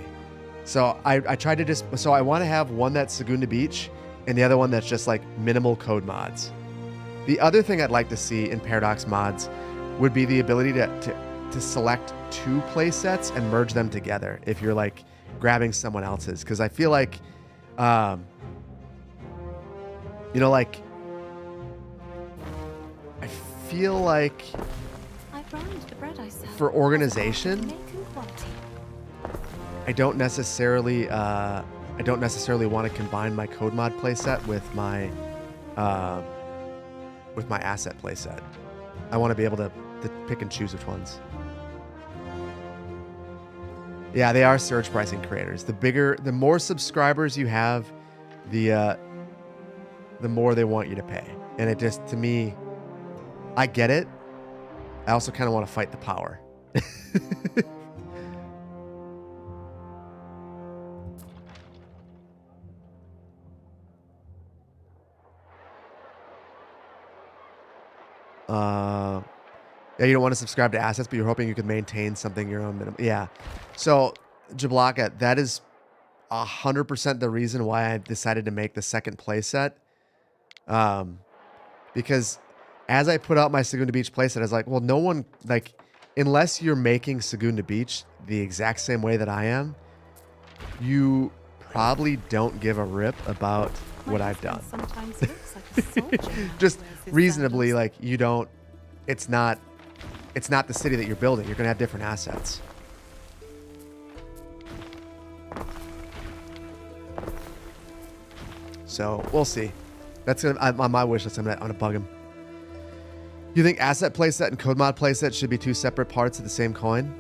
So I tried to so I want to have one that's Saguna Beach and the other one that's just like minimal code mods. The other thing I'd like to see in Paradox mods would be the ability to select 2 playsets and merge them together if you're like grabbing someone else's. Because I feel like, like, I feel like I burned the bread I served. for organization, I don't necessarily want to combine my code mod playset with my asset playset. I want to be able to pick and choose which ones. Yeah, they are surge pricing creators. The more subscribers you have, the more they want you to pay. And it just, to me, I get it. I also kind of want to fight the power. Yeah, you don't want to subscribe to assets, but you're hoping you could maintain something your own minimum. Yeah. So, Jablaka, that is 100% the reason why I decided to make the second playset. Because as I put out my Segunda Beach playset, I was like, well, no one, like, unless you're making Segunda Beach the exact same way that I am, you probably don't give a rip about what I've done. Sometimes looks like a soldier. Just reasonably, like, you don't, it's not the city that you're building. You're going to have different assets. So we'll see. That's gonna, on my wish list. I'm gonna bug him. You think asset playset and code mod playset should be two separate parts of the same coin?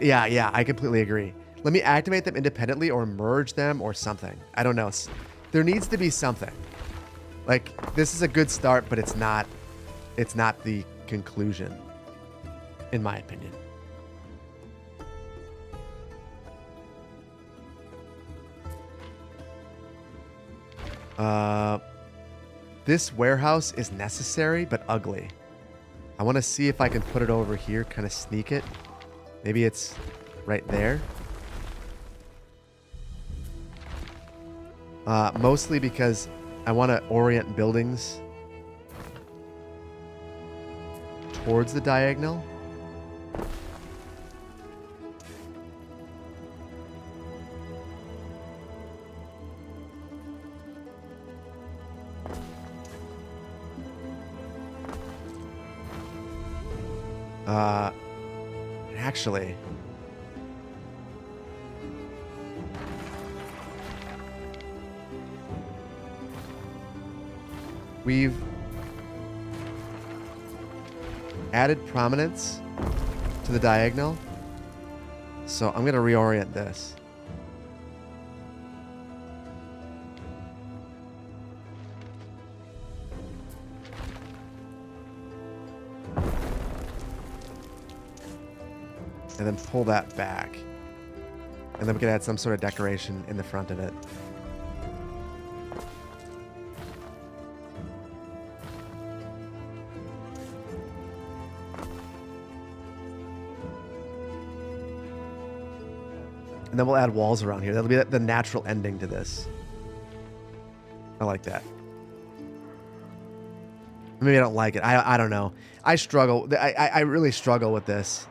Yeah, I completely agree. Let me activate them independently or merge them or something. I don't know. There needs to be something. Like, this is a good start, but it's not the conclusion, in my opinion. This warehouse is necessary, but ugly. I want to see if I can put it over here, kind of sneak it. Maybe it's right there. Mostly because I want to orient buildings towards the diagonal. Actually, we've added prominence to the diagonal, so I'm going to reorient this. And then pull that back. And then we can add some sort of decoration in the front of it. And then we'll add walls around here. That'll be the natural ending to this. I like that. Maybe I don't like it. I don't know. I struggle. I really struggle with this.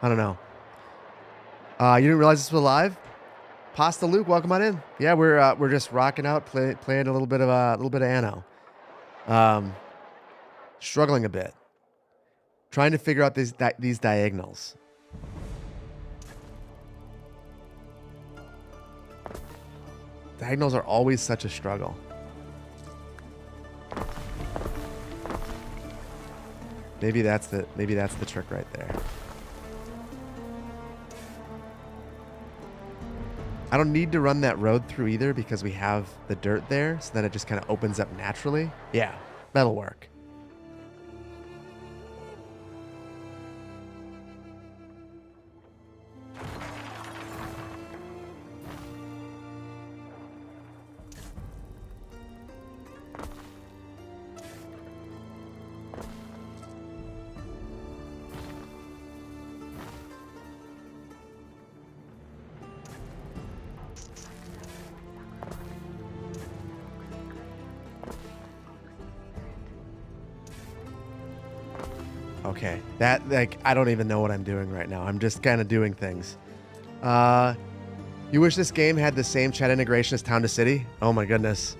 I don't know. You didn't realize this was live? Pasta Luke, welcome on in. Yeah, we're just rocking out, playing a little bit of Anno. Struggling a bit, trying to figure out these diagonals. Diagonals are always such a struggle. Maybe that's the trick right there. I don't need to run that road through either because we have the dirt there, so then it just kind of opens up naturally. Yeah, that'll work. Okay, that, like, I don't even know what I'm doing right now. I'm just kind of doing things. You wish this game had the same chat integration as Town to City? Oh my goodness.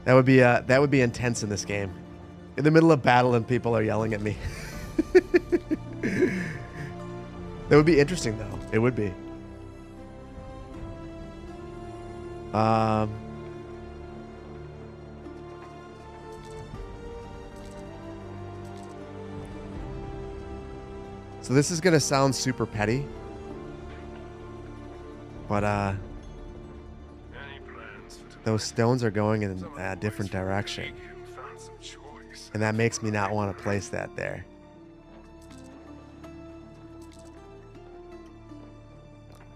That would be intense in this game. In the middle of battle and people are yelling at me. That would be interesting though. It would be. So this is gonna sound super petty, but those stones are going in a different direction, and that makes me not want to place that there.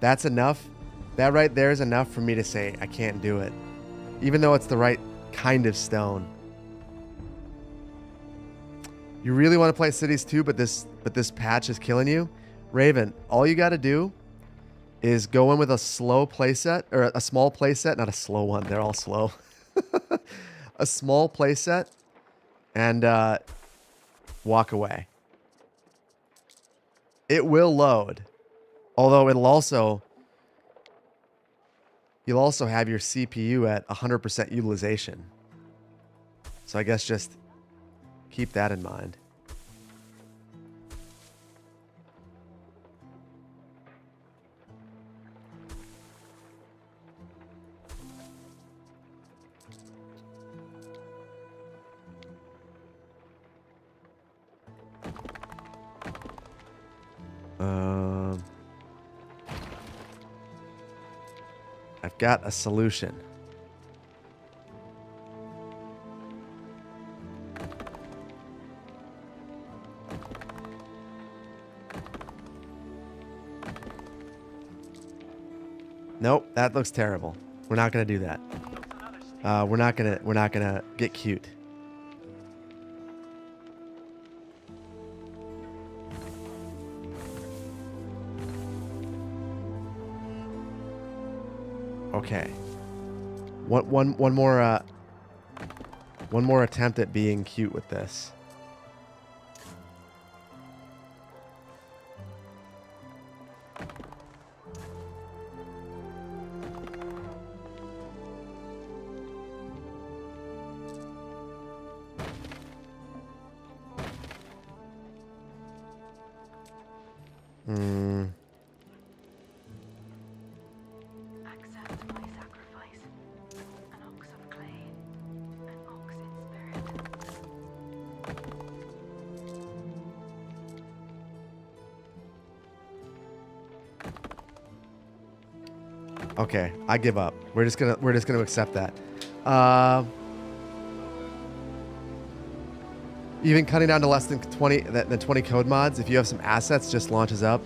That's enough. That right there is enough for me to say I can't do it, even though it's the right kind of stone. You really want to play cities too, but this patch is killing you. Raven, all you got to do is go in with a slow playset, or a small playset, not a slow one. They're all slow. A small playset, and walk away. It will load, although you'll also have your CPU at 100% utilization. So I guess just keep that in mind. I've got a solution. Nope, that looks terrible. We're not gonna do that. We're not gonna get cute. Okay. One more attempt at being cute with this. Okay, I give up. We're just gonna accept that. Even cutting down to less than 20 code mods. If you have some assets, just launches up.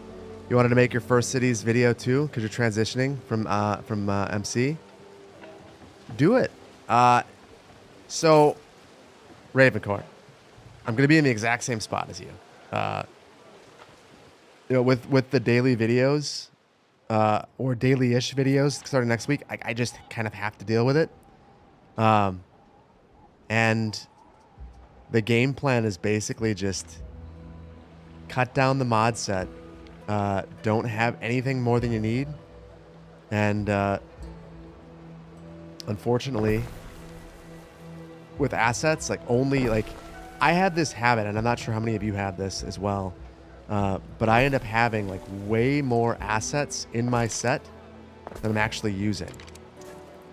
You wanted to make your first cities video too, because you're transitioning from MC. Do it. So, Ravencourt, I'm gonna be in the exact same spot as you. You know, with the daily videos. Or daily-ish videos starting next week, I just kind of have to deal with it. And the game plan is basically just cut down the mod set. Don't have anything more than you need. And unfortunately, with assets, I have this habit, and I'm not sure how many of you have this as well. But I end up having like way more assets in my set than I'm actually using.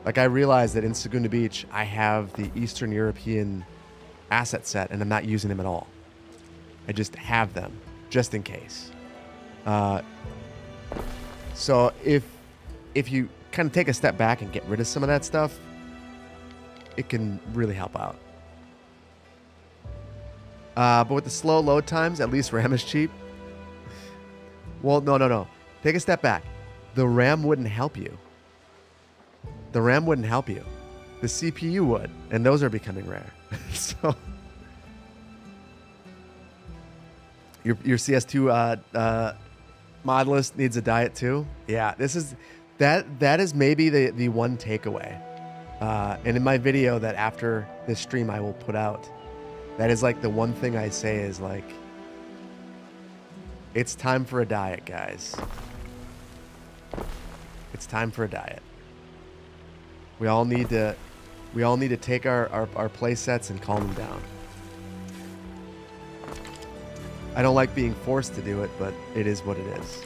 Like I realized that in Segunda Beach, I have the Eastern European asset set and I'm not using them at all. I just have them just in case. So if you kind of take a step back and get rid of some of that stuff, it can really help out. But with the slow load times, at least RAM is cheap. Well, no. Take a step back. The RAM wouldn't help you. The RAM wouldn't help you. The CPU would, and those are becoming rare. So your CS2 mod list needs a diet too. Yeah, that is maybe the one takeaway. And in my video that after this stream I will put out, that is like the one thing I say is like, it's time for a diet, guys. It's time for a diet. We all need to take our play sets and calm them down. I don't like being forced to do it, but it is what it is.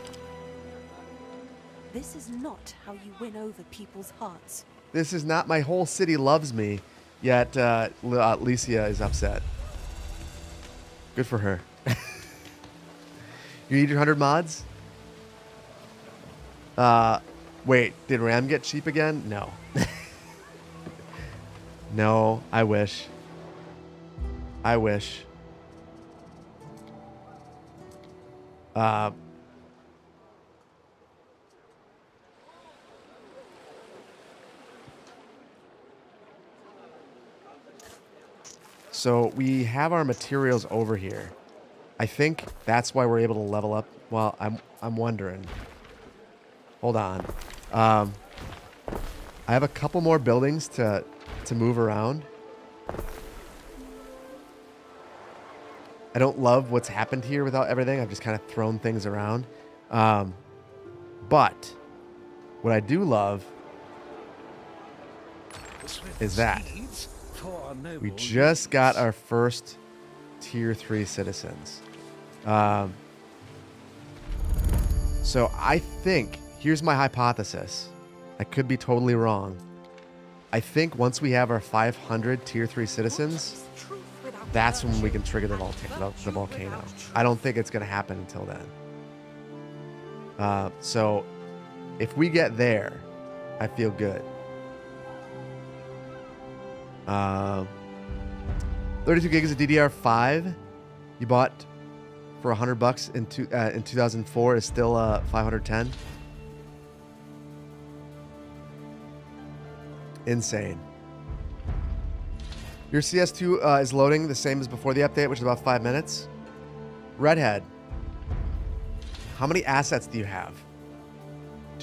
This is not how you win over people's hearts. This is not, my whole city loves me, yet Licia is upset. Good for her. You need your 100 mods? Wait, did RAM get cheap again? No. No, I wish. I wish. So we have our materials over here. I think that's why we're able to level up. Well, I'm wondering. Hold on. I have a couple more buildings to move around. I don't love what's happened here without everything. I've just kind of thrown things around. But what I do love is that we just got our first tier 3 citizens. So I think, here's my hypothesis. I could be totally wrong. I think once we have our 500 tier 3 citizens, that's when we can trigger the volcano. I don't think it's going to happen until then. So if we get there, I feel good. 32 gigs of DDR5 you bought for $100 in 2004 is still 510. Insane. Your CS2 is loading the same as before the update, which is about 5 minutes. Redhead, how many assets do you have?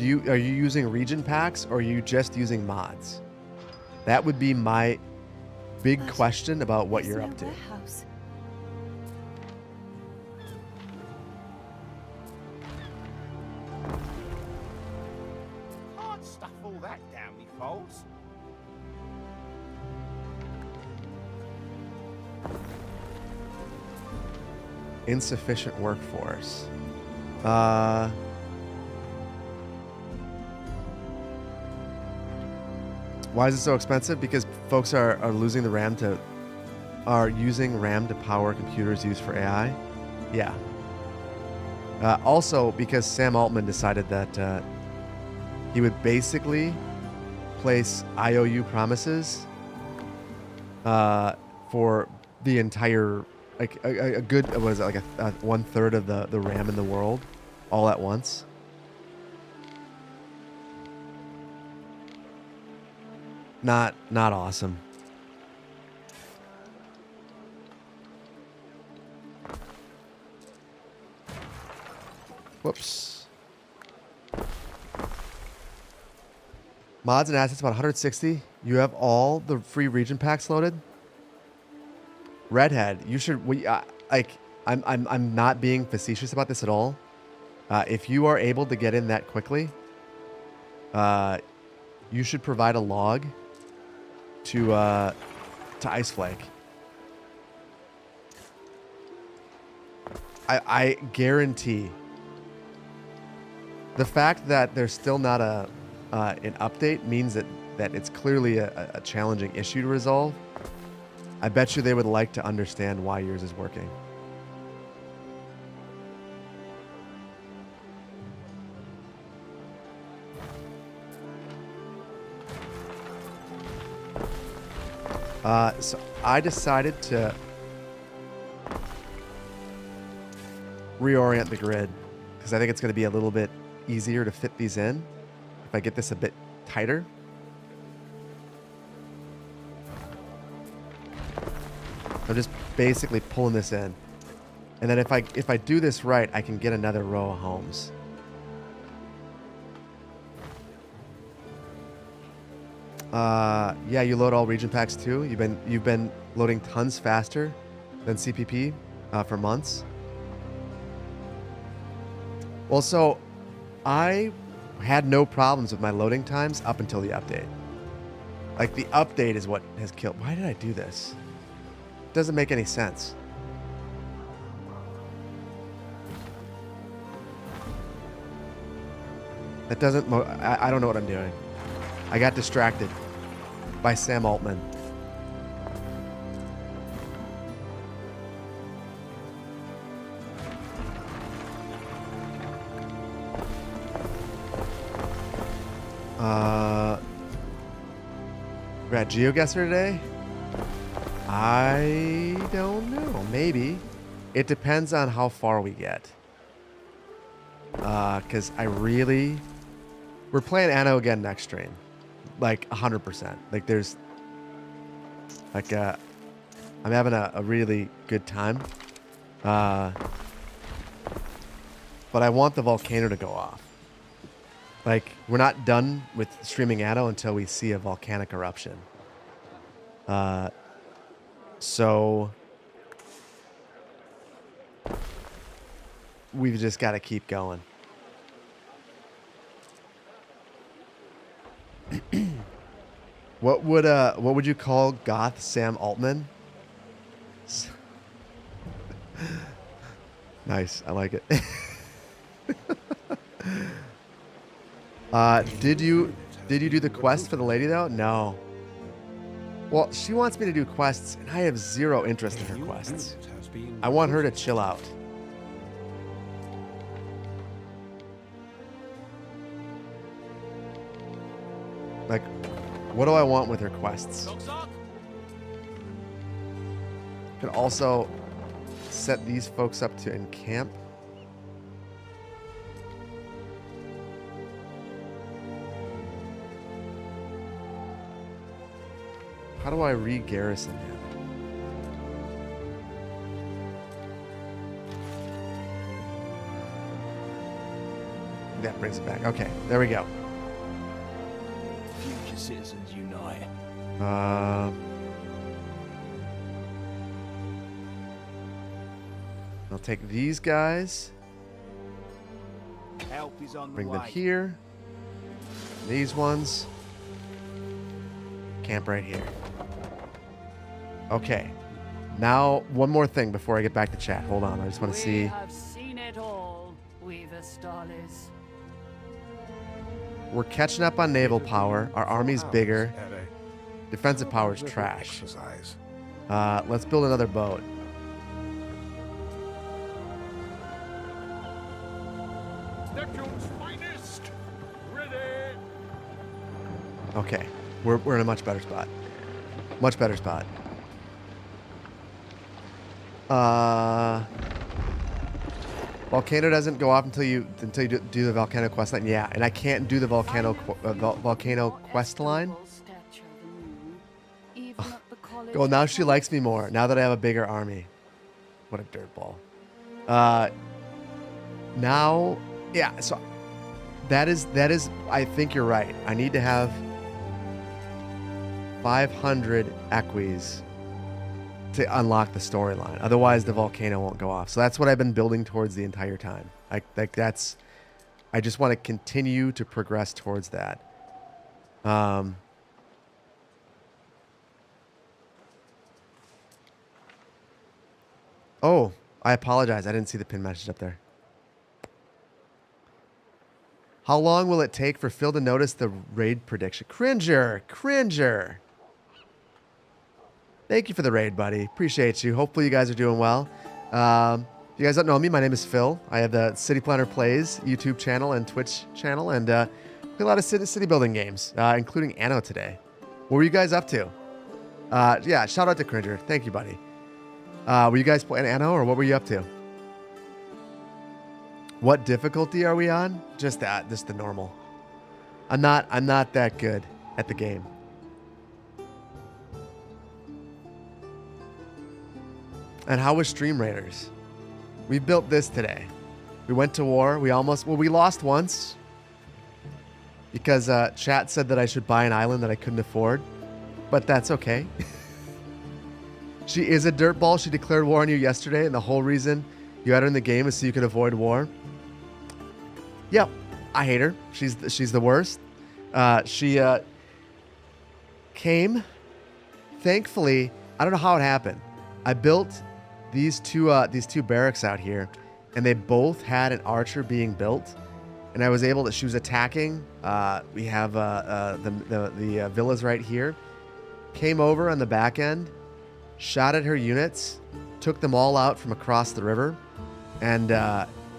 Are you using region packs or are you just using mods? That would be my big question about what you're up to. Can't stuff all that down me folds. Insufficient workforce. Why is it so expensive? Because folks are using RAM to power computers used for AI. Yeah. Also, because Sam Altman decided that he would basically place IOU promises for the entire, like a good, what is it, like a 1/3 of the RAM in the world, all at once. Not awesome. Whoops. Mods and assets about 160. You have all the free region packs loaded. Redhead, you should. I'm not being facetious about this at all. If you are able to get in that quickly, you should provide a log to Iceflake. I guarantee the fact that there's still not an update means that it's clearly a challenging issue to resolve. I bet you they would like to understand why yours is working. So I decided to reorient the grid because I think it's going to be a little bit easier to fit these in if I get this a bit tighter. I'm just basically pulling this in. And then if I do this right, I can get another row of homes. Yeah, you load all region packs too. You've been loading tons faster than CPP for months. Well, so I had no problems with my loading times up until the update. Like the update is what has killed. Why did I do this? It doesn't make any sense. That doesn't. I don't know what I'm doing. I got distracted. by Sam Altman. We're at GeoGuessr today? I don't know. Maybe. It depends on how far we get. Because we're playing Anno again next stream. Like 100%. Like there's like I'm having a really good time. But I want the volcano to go off. Like, we're not done with streaming Anno until we see a volcanic eruption. So we've just got to keep going. What would you call Goth Sam Altman? Nice, I like it. Did you do the quest for the lady though? No. Well, she wants me to do quests, and I have zero interest in her quests. I want her to chill out. Like, what do I want with her quests? Can also set these folks up to encamp. How do I re-garrison him? That brings it back. Okay, there we go. Future citizens unite. I'll take these guys. Help is on Bring the them way. here. These ones. Camp right here. Okay. Now, one more thing before I get back to chat. Hold on. I just want to see. We have seen it all, we Vestalis. We're catching up on naval power. Our army's bigger. Defensive power is trash. Let's build another boat. Neptune's finest. Ready. Okay. We're in a much better spot. Much better spot. Volcano doesn't go off until you do the volcano quest line. Yeah, and I can't do the volcano quest line. Oh, now she likes me more. Now that I have a bigger army. What a dirtball. Now, yeah. So that is. I think you're right. I need to have 500 equis to unlock the storyline. Otherwise, the volcano won't go off. So that's what I've been building towards the entire time. I just want to continue to progress towards that. Oh, I apologize. I didn't see the pin message up there. How long will it take for Phil to notice the raid prediction? Cringer. Thank you for the raid, buddy. Appreciate you. Hopefully you guys are doing well. If you guys don't know me, my name is Phil. I have the City Planner Plays YouTube channel and Twitch channel, and play a lot of city building games, including Anno today. What were you guys up to? Yeah, shout out to Cringer. Thank you, buddy. Were you guys playing Anno, or what were you up to? What difficulty are we on? Just the normal. I'm not that good at the game. And how was Stream Raiders? We built this today. We went to war. We lost once because chat said that I should buy an island that I couldn't afford, but that's okay. She is a dirtball. She declared war on you yesterday, and the whole reason you had her in the game is so you could avoid war. Yep, I hate her. She's the worst. She came. Thankfully, I don't know how it happened. I built these two barracks out here, and they both had an archer being built, and I was able to. She was attacking. We have the villas right here, came over on the back end, shot at her units, took them all out from across the river, and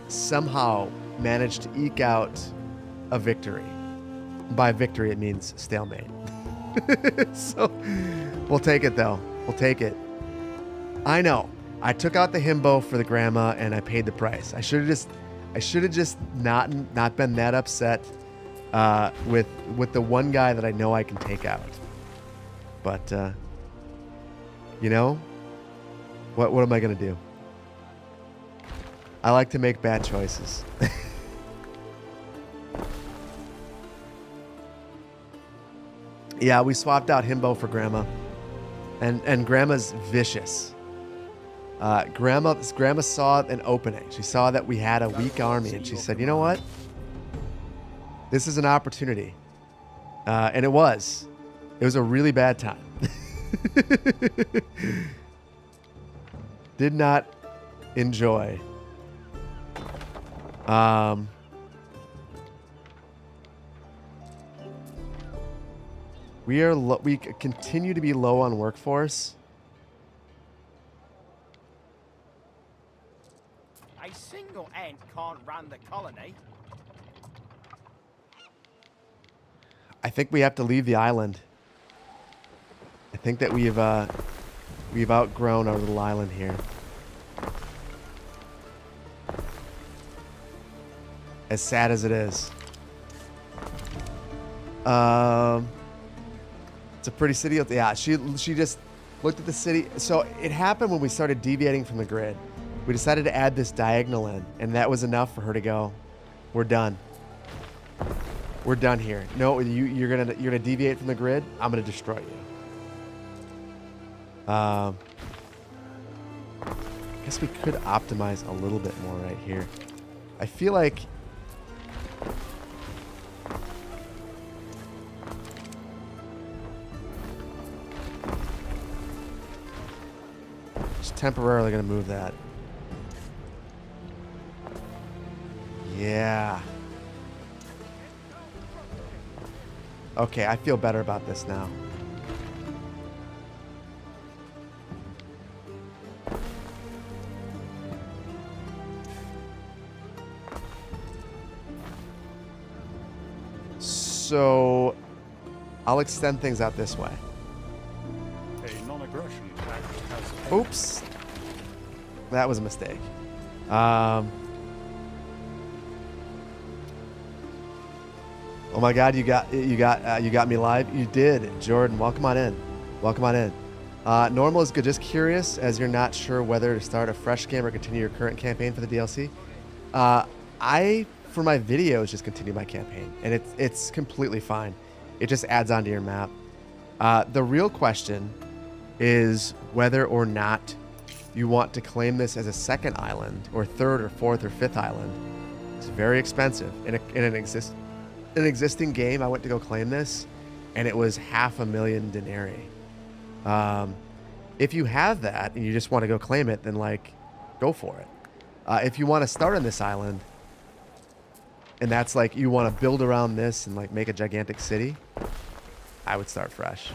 somehow managed to eke out a victory. By victory, it means stalemate. So we'll take it, though. We'll take it. I know. I took out the himbo for the grandma, and I paid the price. I should have just not been that upset with the one guy that I know I can take out. But you know, what am I gonna do? I like to make bad choices. Yeah, we swapped out himbo for grandma, and grandma's vicious. Grandma saw an opening. She saw that we had a weak army, and she said, "You know what? This is an opportunity." And it was a really bad time. Did not enjoy. We continue to be low on workforce. A single ant can't run the colony. I think we have to leave the island. I think that we've outgrown our little island here. As sad as it is. It's a pretty city. Yeah, she just looked at the city. So it happened when we started deviating from the grid. We decided to add this diagonal in, and that was enough for her to go, "We're done. We're done here. No, you're gonna deviate from the grid. I'm gonna destroy you." I guess we could optimize a little bit more right here. I feel like just temporarily gonna move that. Yeah. Okay, I feel better about this now. So I'll extend things out this way. A non-aggression pact has... Oops. That was a mistake. Oh my God, you got me live. You did, Jordan. Welcome on in. Welcome on in. Normal is good. Just curious, as you're not sure whether to start a fresh game or continue your current campaign for the DLC. I, for my videos, just continue my campaign, and it's completely fine. It just adds onto your map. The real question is whether or not you want to claim this as a second island, or third, or fourth, or fifth island. It's very expensive in an existing game. I went to go claim this, and it was 500,000 denarii. If you have that and you just want to go claim it, then go for it. If you want to start on this island, and that's you want to build around this and make a gigantic city, I would start fresh.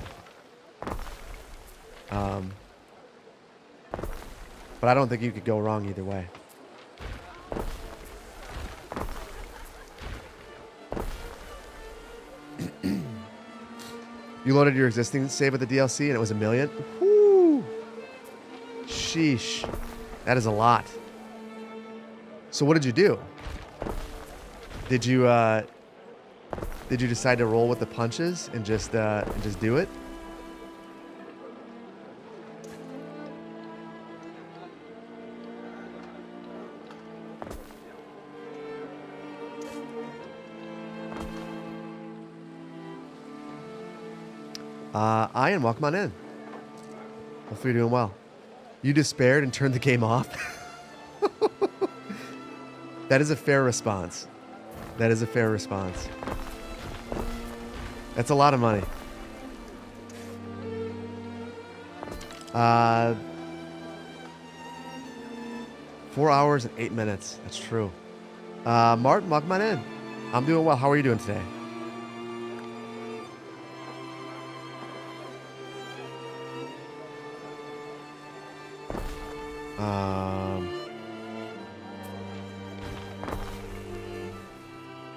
But I don't think you could go wrong either way. You loaded your existing save with the DLC and it was 1 million? Whoo! Sheesh. That is a lot. So what did you do? Did you decide to roll with the punches and just do it? Ian, welcome on in. Hopefully you're doing well. You despaired and turned the game off? That is a fair response. That is a fair response. That's a lot of money. 4 hours and 8 minutes. That's true. Martin, welcome on in. I'm doing well. How are you doing today?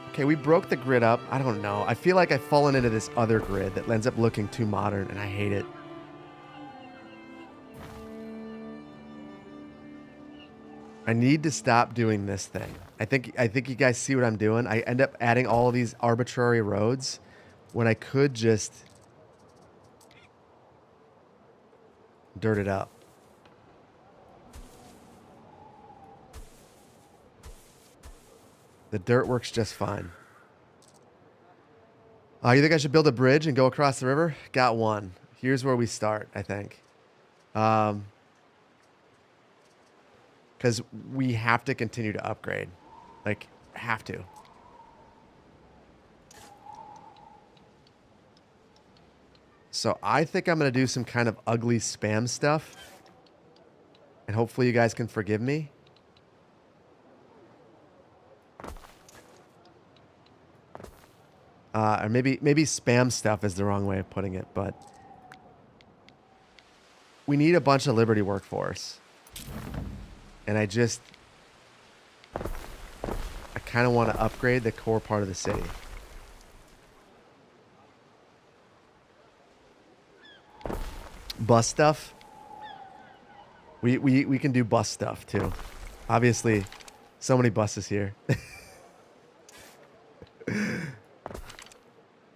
Okay, we broke the grid up. I don't know. I feel like I've fallen into this other grid that ends up looking too modern, and I hate it. I need to stop doing this thing. I think you guys see what I'm doing. I end up adding all of these arbitrary roads when I could just dirt it up. The dirt works just fine. You think I should build a bridge and go across the river? Got one. Here's where we start, I think. Because we have to continue to upgrade. Like, have to. So I think I'm going to do some kind of ugly spam stuff. And hopefully you guys can forgive me. Or maybe spam stuff is the wrong way of putting it, but we need a bunch of Liberty workforce. And I kind of want to upgrade the core part of the city. Bus stuff. We can do bus stuff too. Obviously, so many buses here.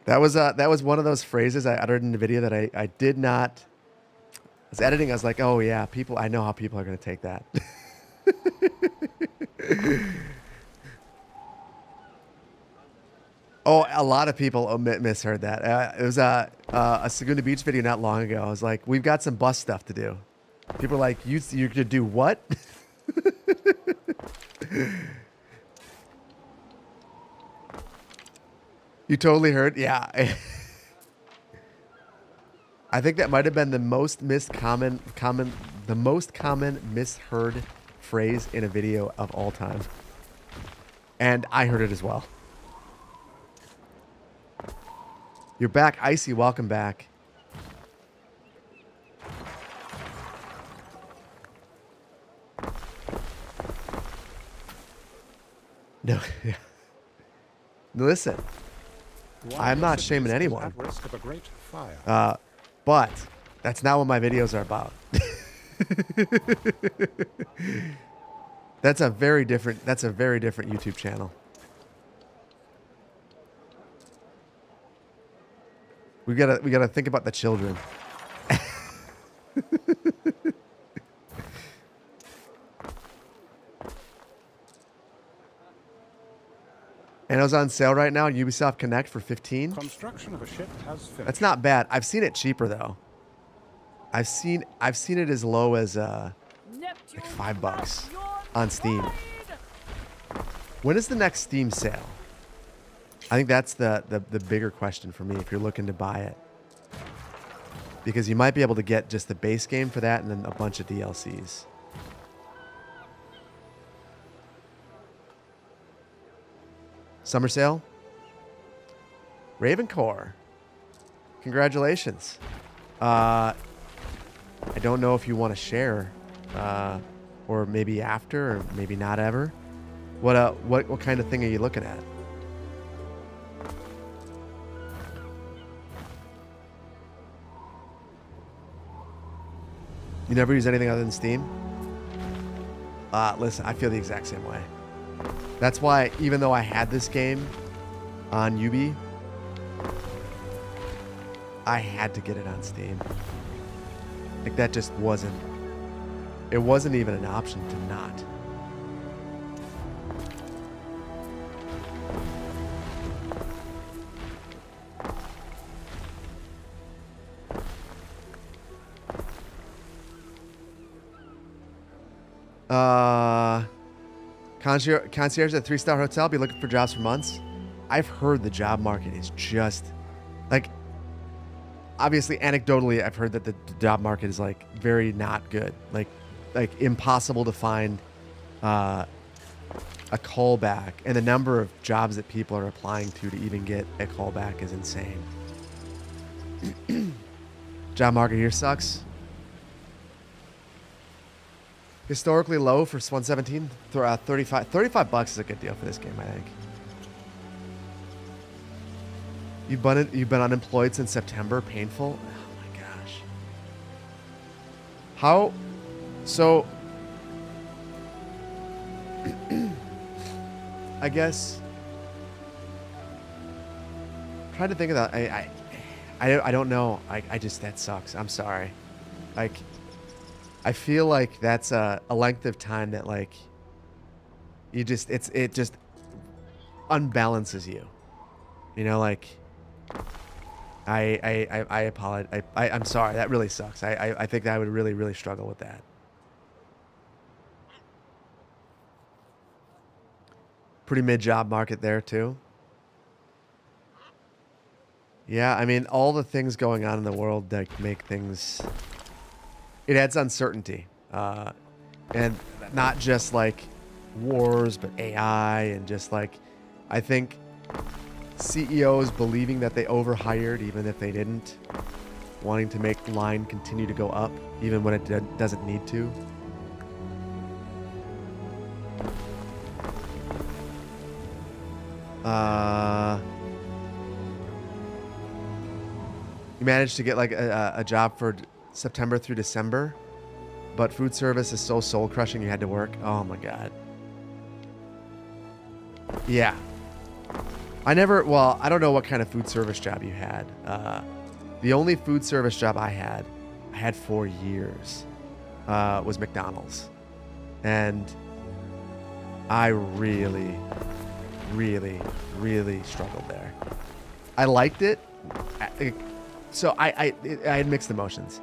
That was one of those phrases I uttered in the video that I did not. I was editing. I was like, oh yeah, people. I know how people are going to take that. Oh, a lot of people misheard that. It was a Saguna Beach video not long ago. I was like, we've got some bus stuff to do. People are like, you could do what? You totally heard? Yeah. I think that might have been the most misheard misheard phrase in a video of all time. And I heard it as well. You're back, Icy. Welcome back. No. Listen. I'm not shaming anyone. At risk of a great fire. But that's not what my videos are about. That's a very different YouTube channel. We gotta think about the children. Anno's on sale right now on Ubisoft Connect for $15. Construction of a ship has finished. That's not bad. I've seen it cheaper though. I've seen it as low as like $5 on Steam. When is the next Steam sale? I think that's the bigger question for me if you're looking to buy it. Because you might be able to get just the base game for that and then a bunch of DLCs. Summer sale? Ravencore. Congratulations. I don't know if you want to share, or maybe after, or maybe not ever. What kind of thing are you looking at? You never use anything other than Steam? Listen, I feel the exact same way. That's why, even though I had this game on Ubi, I had to get it on Steam. Like, that just wasn't... It wasn't even an option to not. Concierge at 3-star hotel, be looking for jobs for months. I've heard the job market is just like, obviously anecdotally I've heard that the job market is like very not good, like impossible to find a callback, and the number of jobs that people are applying to even get a callback is insane. Job market here sucks. Historically low for 117. 35 bucks is a good deal for this game, I think. You've been unemployed since September. Painful. Oh my gosh. How? So, I guess. I'm trying to think of that. I don't know. I just, that sucks. I'm sorry. Like, I feel like that's a length of time that like it just unbalances you. You know, like I apologize. I'm sorry. That really sucks. I think that I would really struggle with that. Pretty mid job market there too. Yeah, I mean, all the things going on in the world that make things, it adds uncertainty. And not just like wars, but AI and just like, I think CEOs believing that they overhired even if they didn't, wanting to make line continue to go up even when it doesn't need to. You managed to get like a job for September through December, but food service is so soul crushing you had to work. Oh my God. Yeah. I don't know what kind of food service job you had. The only food service job I had for years, was McDonald's. And I really struggled there. I liked it. So I had mixed emotions.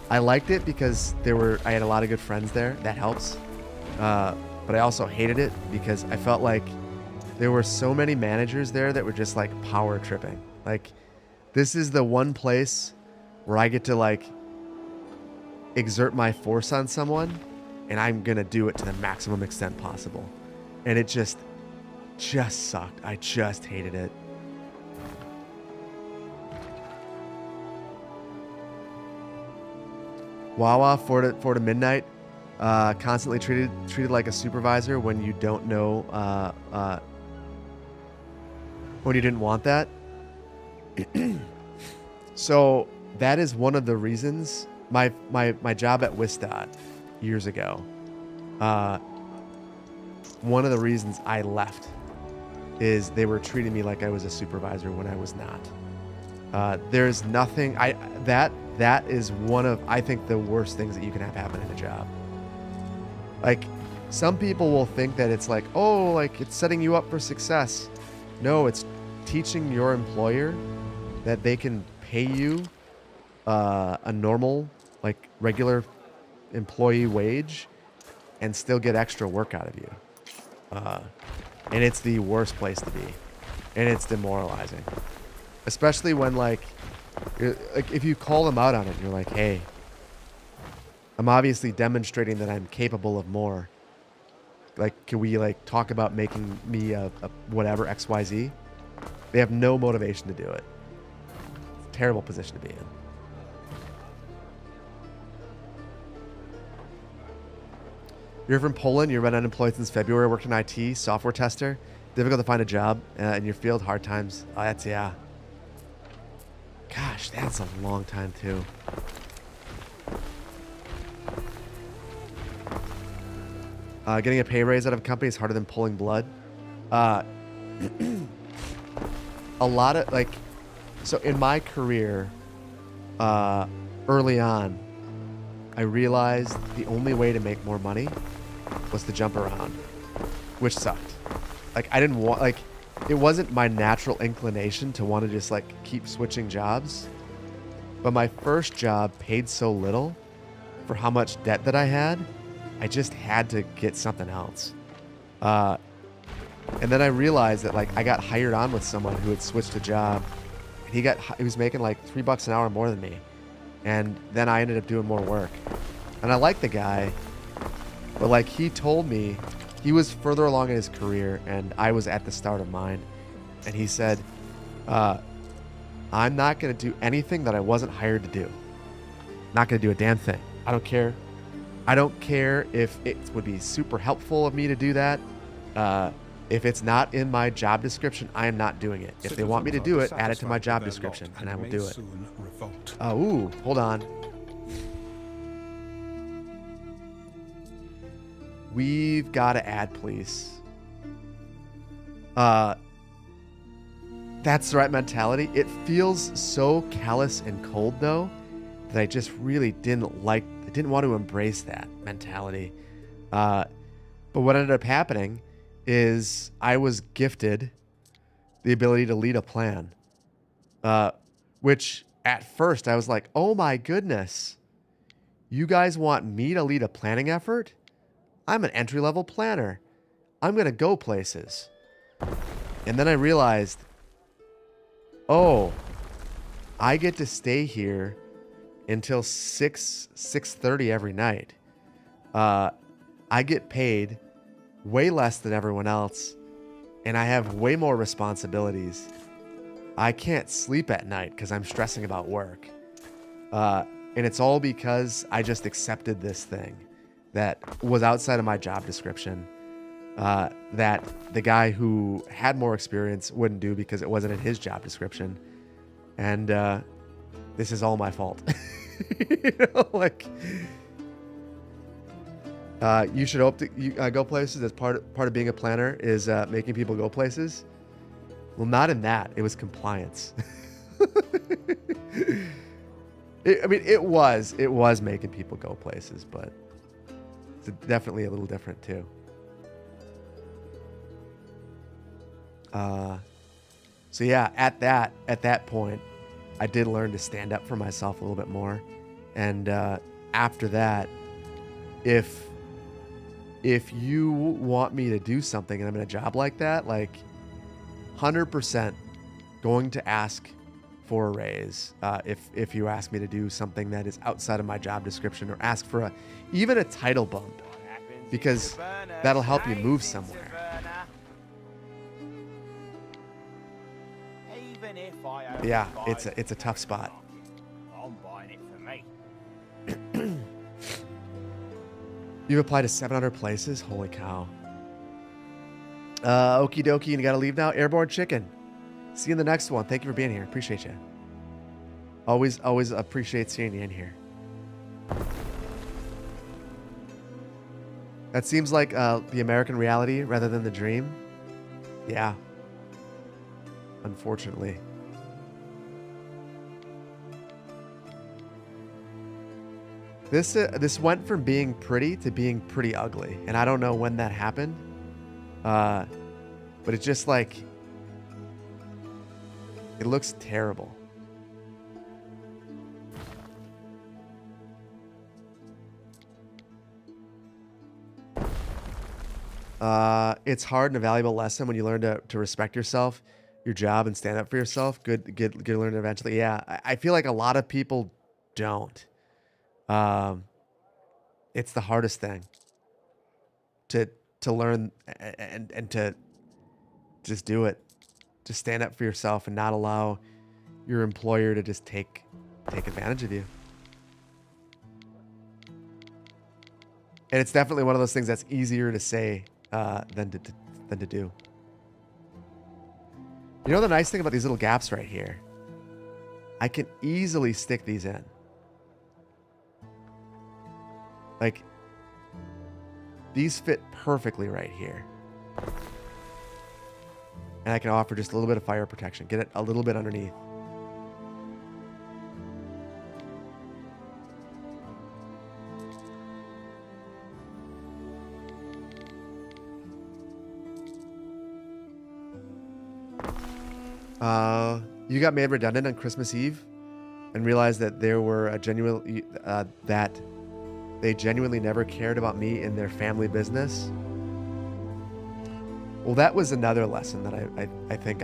I liked it because I had a lot of good friends there. That helps. But I also hated it because I felt like there were so many managers there that were just like power tripping. Like, this is the one place where I get to like exert my force on someone, and I'm gonna do it to the maximum extent possible. And it just sucked. I just hated it. Wawa 4 to midnight, constantly treated like a supervisor when you don't know, when you didn't want that. So that is one of the reasons my job at Wistat years ago, one of the reasons I left is they were treating me like I was a supervisor when I was not. There's nothing that is one of, I think, the worst things that you can have happen in a job. Like, some people will think that it's like, oh, like it's setting you up for success. No, it's teaching your employer that they can pay you a normal, like regular employee wage and still get extra work out of you. And it's the worst place to be. And it's demoralizing. Especially when like if you call them out on it, you're like, hey, I'm obviously demonstrating that I'm capable of more. Like, can we like talk about making me a whatever XYZ? They have no motivation to do it. It's a terrible position to be in. You're from Poland. You've been unemployed since February. Worked in IT, software tester. Difficult to find a job in your field. Hard times. Oh, that's, yeah. Gosh, that's a long time too. Getting a pay raise out of a company is harder than pulling blood. A lot of like, so in my career, early on, I realized the only way to make more money was to jump around, which sucked. Like, I didn't want, like, it wasn't my natural inclination to want to just like keep switching jobs. But my first job paid so little for how much debt that I had, I just had to get something else. And then I realized that like I got hired on with someone who had switched a job, and he was making like $3 an hour more than me. And then I ended up doing more work. And I liked the guy, but like he told me he was further along in his career and I was at the start of mine. And he said, I'm not going to do anything that I wasn't hired to do. Not going to do a damn thing. I don't care. I don't care if it would be super helpful of me to do that. If it's not in my job description, I am not doing it. If they want me to do it, add it to my job description, and I will do it. Ooh, hold on. We've got to add police. That's the right mentality. It feels so callous and cold, though, that I just really didn't want to embrace that mentality. But what ended up happening is I was gifted the ability to lead a plan, which at first I was like, oh my goodness, you guys want me to lead a planning effort? I'm an entry-level planner. I'm going to go places. And then I realized, oh, I get to stay here until 6:30 every night. I get paid way less than everyone else, and I have way more responsibilities. I can't sleep at night because I'm stressing about work. And it's all because I just accepted this thing that was outside of my job description, that the guy who had more experience wouldn't do because it wasn't in his job description. And this is all my fault. You know, like, you should hope to go places. As part of being a planner is making people go places. Well, not in that. It was compliance. It was making people go places, but it's definitely a little different too. So yeah, at that point, I did learn to stand up for myself a little bit more. And after that, if you want me to do something and I'm in a job like that, like 100% going to ask for a raise. If you ask me to do something that is outside of my job description, or ask for even a title bump, because that'll help you move somewhere. Yeah, it's a tough spot. I'm buying it for me. You've applied to 700 places? Holy cow. Okie dokie, you gotta leave now. Airborne Chicken. See you in the next one. Thank you for being here. Appreciate you. Always appreciate seeing you in here. That seems like the American reality rather than the dream. Yeah. Unfortunately. This went from being pretty to being pretty ugly, and I don't know when that happened. But it's just like, it looks terrible. It's hard and a valuable lesson when you learn to respect yourself, your job, and stand up for yourself. Good learn eventually. Yeah, I feel like a lot of people don't. It's the hardest thing to learn and to just do it. Just stand up for yourself and not allow your employer to just take advantage of you. And it's definitely one of those things that's easier to say than to do. You know the nice thing about these little gaps right here? I can easily stick these in. Like, these fit perfectly right here. And I can offer just a little bit of fire protection. Get it a little bit underneath. You got made redundant on Christmas Eve and realized that there were a genuine that they genuinely never cared about me in their family business. Well, that was another lesson that I think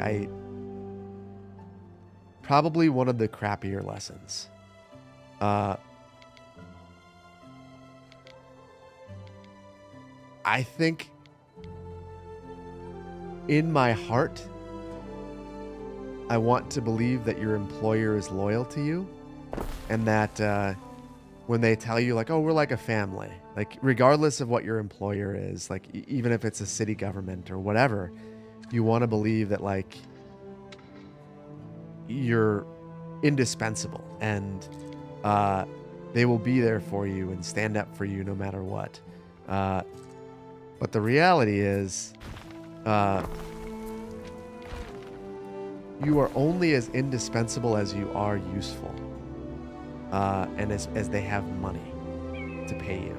probably one of the crappier lessons. I think in my heart, I want to believe that your employer is loyal to you, and that when they tell you, like, oh, we're like a family, Like, regardless of what your employer is, like, even if it's a city government or whatever, you want to believe that, like, you're indispensable and they will be there for you and stand up for you no matter what. But the reality is, you are only as indispensable as you are useful, and as they have money to pay you.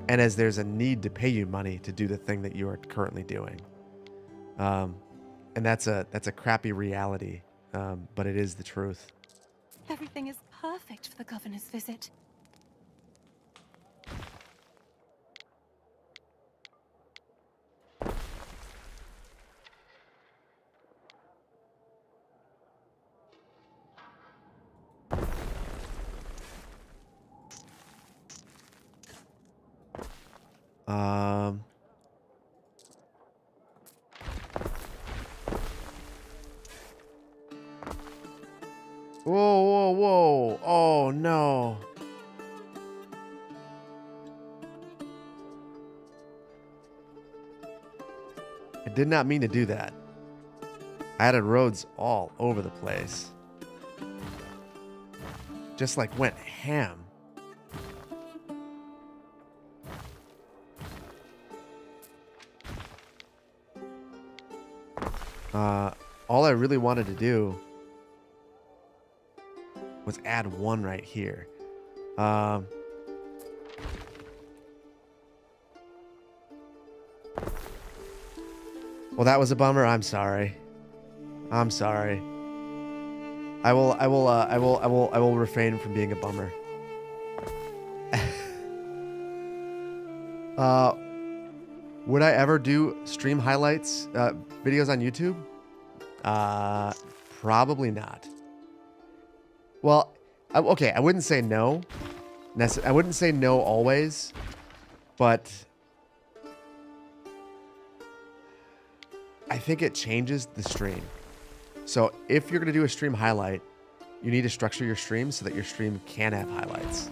And as there's a need to pay you money to do the thing that you are currently doing. And that's a crappy reality, but it is the truth. Everything is perfect for the governor's visit. Whoa, whoa, whoa. Oh, no. I did not mean to do that. I added roads all over the place. Just like went ham. All I really wanted to do was add one right here. Well, that was a bummer. I'm sorry. I'm sorry. I will refrain from being a bummer. Would I ever do stream highlights videos on YouTube? Probably not. Well, okay, I wouldn't say no. I wouldn't say no always, but I think it changes the stream. So if you're going to do a stream highlight, you need to structure your stream so that your stream can have highlights.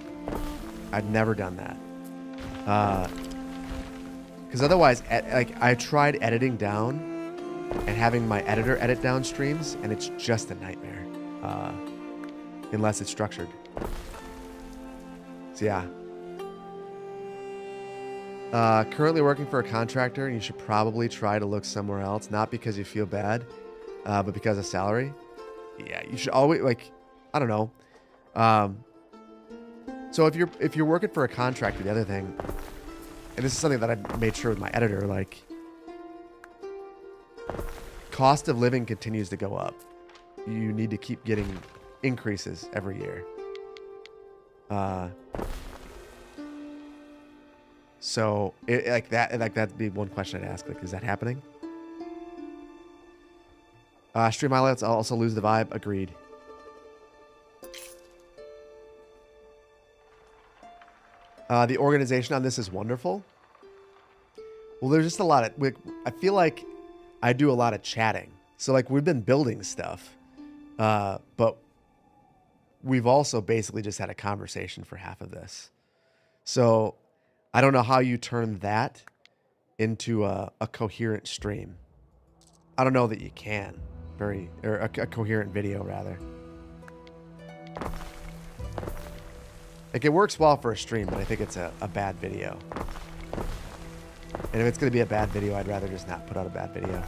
I've never done that. Because otherwise, like, I tried editing down and having my editor edit down streams, and it's just a nightmare. Unless it's structured. So yeah. Currently working for a contractor, and you should probably try to look somewhere else. Not because you feel bad, but because of salary. Yeah, you should always, like, I don't know. So if you're working for a contractor, the other thing, and this is something that I made sure with my editor, like, cost of living continues to go up. You need to keep getting increases every year. So that'd be one question I'd ask. Like, is that happening? Stream highlights also lose the vibe. Agreed. The organization on this is wonderful. Well, there's just a lot of... I feel like I do a lot of chatting. So, like, we've been building stuff. But we've also basically just had a conversation for half of this. So, I don't know how you turn that into a coherent stream. I don't know that you can. Or a coherent video, rather. Like, it works well for a stream, but I think it's a bad video. And if it's going to be a bad video, I'd rather just not put out a bad video.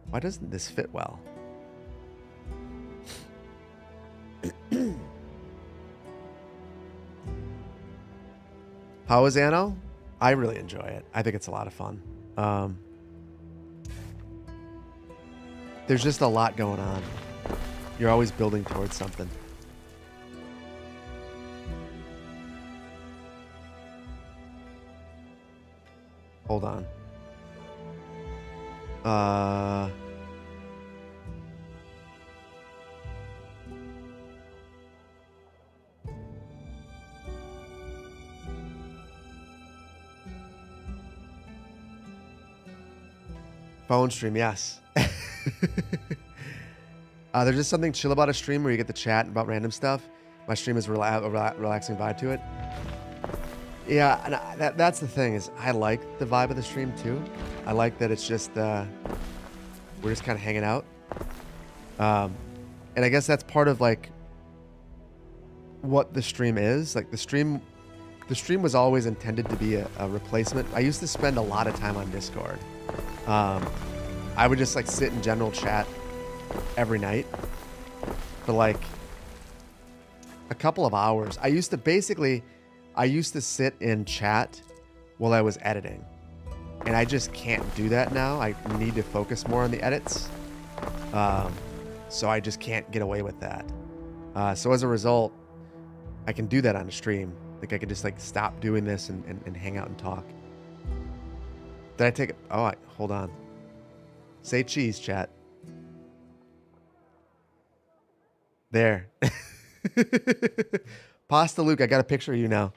Why doesn't this fit well? How is Anno? I really enjoy it. I think it's a lot of fun. There's just a lot going on. You're always building towards something. Hold on. Phone stream, yes. There's just something chill about a stream where you get to chat about random stuff. My stream is a relaxing vibe to it. Yeah, and that's the thing is I like the vibe of the stream too. I like that it's just we're just kind of hanging out. And I guess that's part of like what the stream is. Like the stream was always intended to be a replacement. I used to spend a lot of time on Discord. I would just like sit in general chat every night for like a couple of hours. I used to sit in chat while I was editing. And I just can't do that now. I need to focus more on the edits. So I just can't get away with that. So as a result, I can do that on a stream. Like I could just like stop doing this and hang out and talk. Did I take it? Oh, hold on. Say cheese, chat. There. Pasta Luke, I got a picture of you now.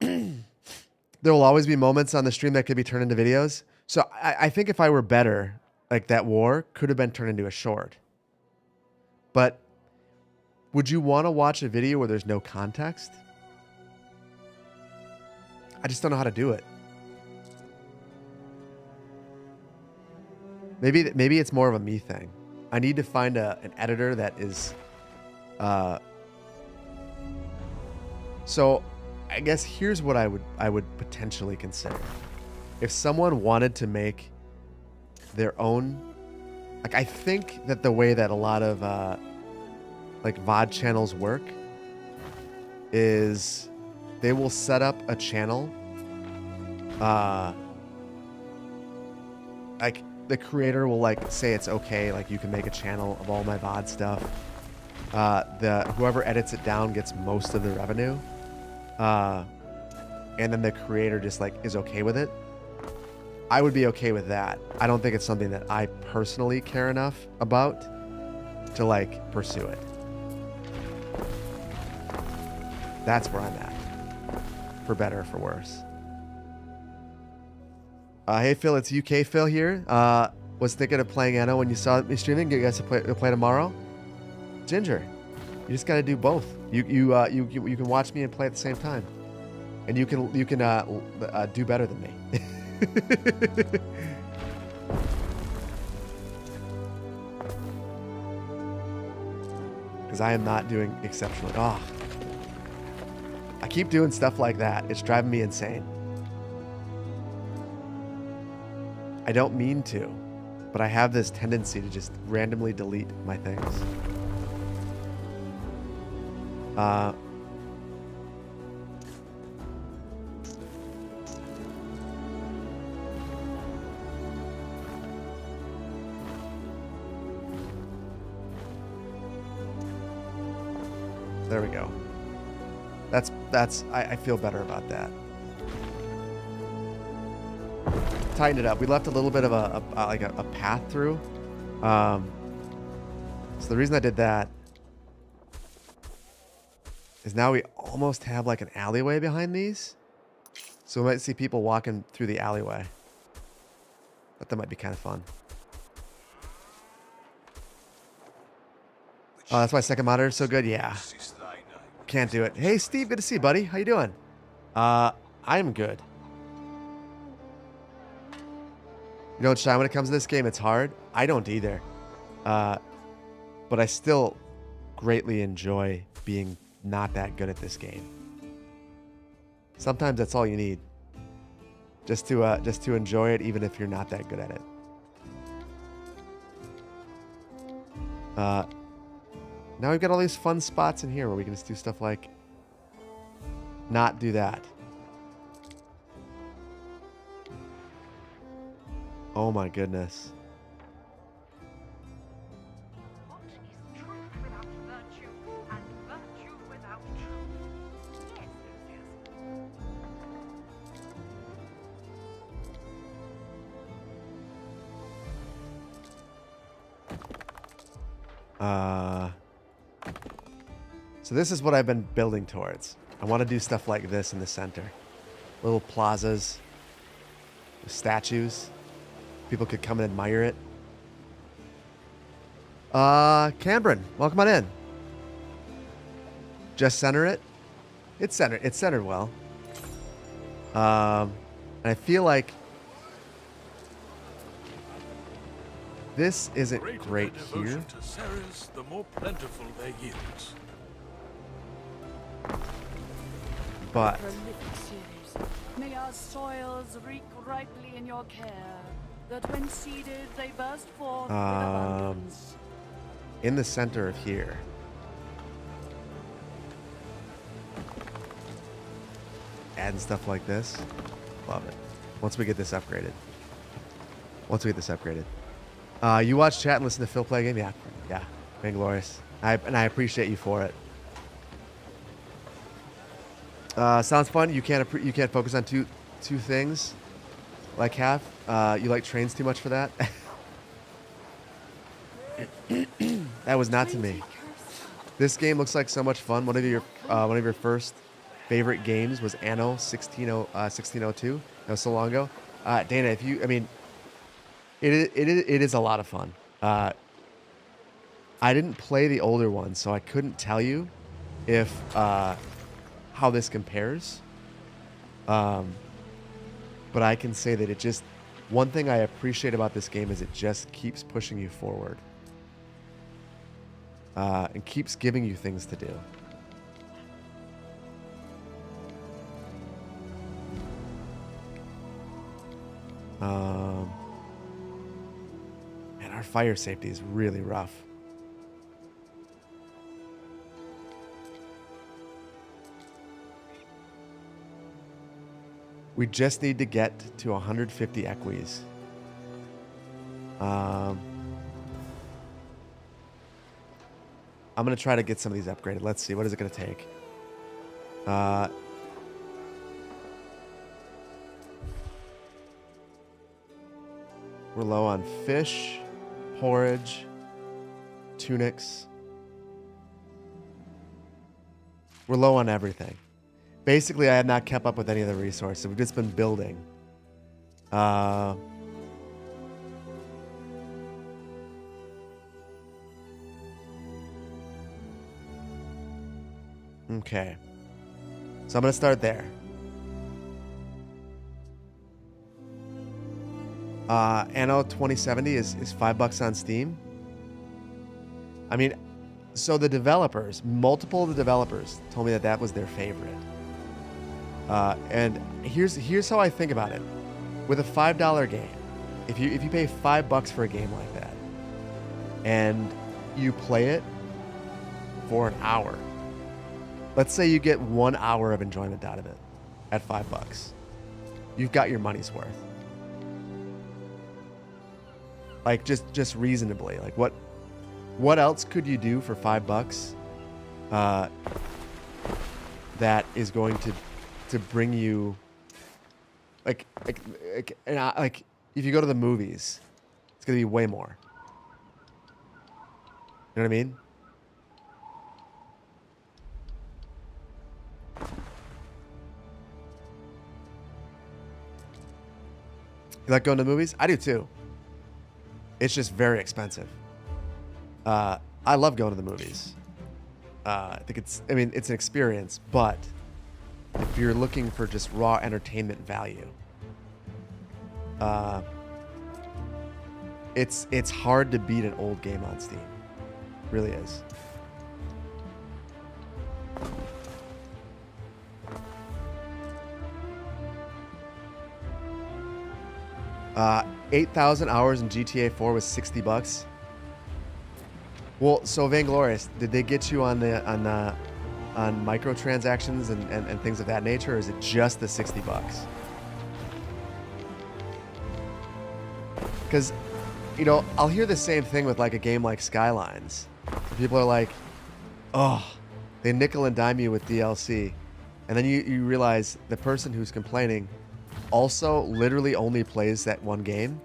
There will always be moments on the stream that could be turned into videos. So I think if I were better, like that war could have been turned into a short. But would you want to watch a video where there's no context? I just don't know how to do it. Maybe it's more of a me thing. I need to find an editor that is... So I guess here's what I would potentially consider. If someone wanted to make their own... Like, I think that the way that a lot of like VOD channels work is they will set up a channel. Like the creator will like say it's okay, like you can make a channel of all my VOD stuff. Whoever edits it down gets most of the revenue. And then the creator just like is okay with it. I would be okay with that. I don't think it's something that I personally care enough about to like pursue it. That's where I'm at. For better or for worse. Hey Phil, it's UK Phil here. Was thinking of playing Anno when you saw me streaming. You guys to play tomorrow? Ginger, you just got to do both. You can watch me and play at the same time, and you can do better than me. Because I am not doing exceptionally. Oh, I keep doing stuff like that. It's driving me insane. I don't mean to, but I have this tendency to just randomly delete my things. There we go. I feel better about that. Tightened it up. We left a little bit of a path through. So the reason I did that is now we almost have like an alleyway behind these. So we might see people walking through the alleyway. But that might be kind of fun. Oh, that's why second monitor is so good? Yeah. Can't do it. Hey, Steve, good to see you, buddy. How you doing? I'm good. You know, Shine, when it comes to this game, it's hard. I don't either. But I still greatly enjoy being not that good at this game. Sometimes that's all you need. Just to enjoy it, even if you're not that good at it. Now we've got all these fun spots in here where we can just do stuff like not do that. Oh my goodness. What is truth without virtue, and virtue without truth? Yes, So this is what I've been building towards. I want to do stuff like this in the center. Little plazas with statues. People could come and admire it. Cameron, welcome on in. Just center it. It's centered. It's centered well. And I feel like this isn't great here. To Ceres, the more plentiful their yields. But Prolific Ceres, may our soils reek ripely in your care, that when seeded they burst forth with abundance. in the center of here, adding stuff like this, love it. Once we get this upgraded. You watch chat and listen to Phil play a game? Yeah, Vainglorious. I appreciate you for it. Sounds fun. You can't focus on two things, like half. You like trains too much for that. That was not to me. This game looks like so much fun. One of your first favorite games was Anno 1602. That was so long ago. Dana, it is a lot of fun. I didn't play the older one, so I couldn't tell you if how this compares. But I can say that one thing I appreciate about this game is it just keeps pushing you forward. And keeps giving you things to do. And our fire safety is really rough. We just need to get to 150 equis. I'm going to try to get some of these upgraded. Let's see. What is it going to take? We're low on fish, porridge, tunics. We're low on everything. Basically, I have not kept up with any of the resources. We've just been building. Okay. So I'm going to start there. Anno 2070 is $5 on Steam. I mean, so the developers, multiple of the developers told me that was their favorite. And here's how I think about it. With a $5 game, if you pay $5 for a game like that, and you play it for an hour, let's say you get 1 hour of enjoyment out of it at $5. You've got your money's worth. Like just reasonably, like what else could you do for $5 that is going to bring you like if you go to the movies, it's gonna be way more. You know what I mean? You like going to the movies? I do too. It's just very expensive. I love going to the movies. I think it's an experience, but if you're looking for just raw entertainment value, it's hard to beat an old game on Steam. It really is. Uh, 8,000 hours in GTA 4 was $60. Well, so Vainglorious, did they get you on microtransactions and things of that nature, or is it just the $60? Because, I'll hear the same thing with like a game like Skylines. People are like, oh, they nickel and dime you with DLC. And then you realize the person who's complaining also literally only plays that one game.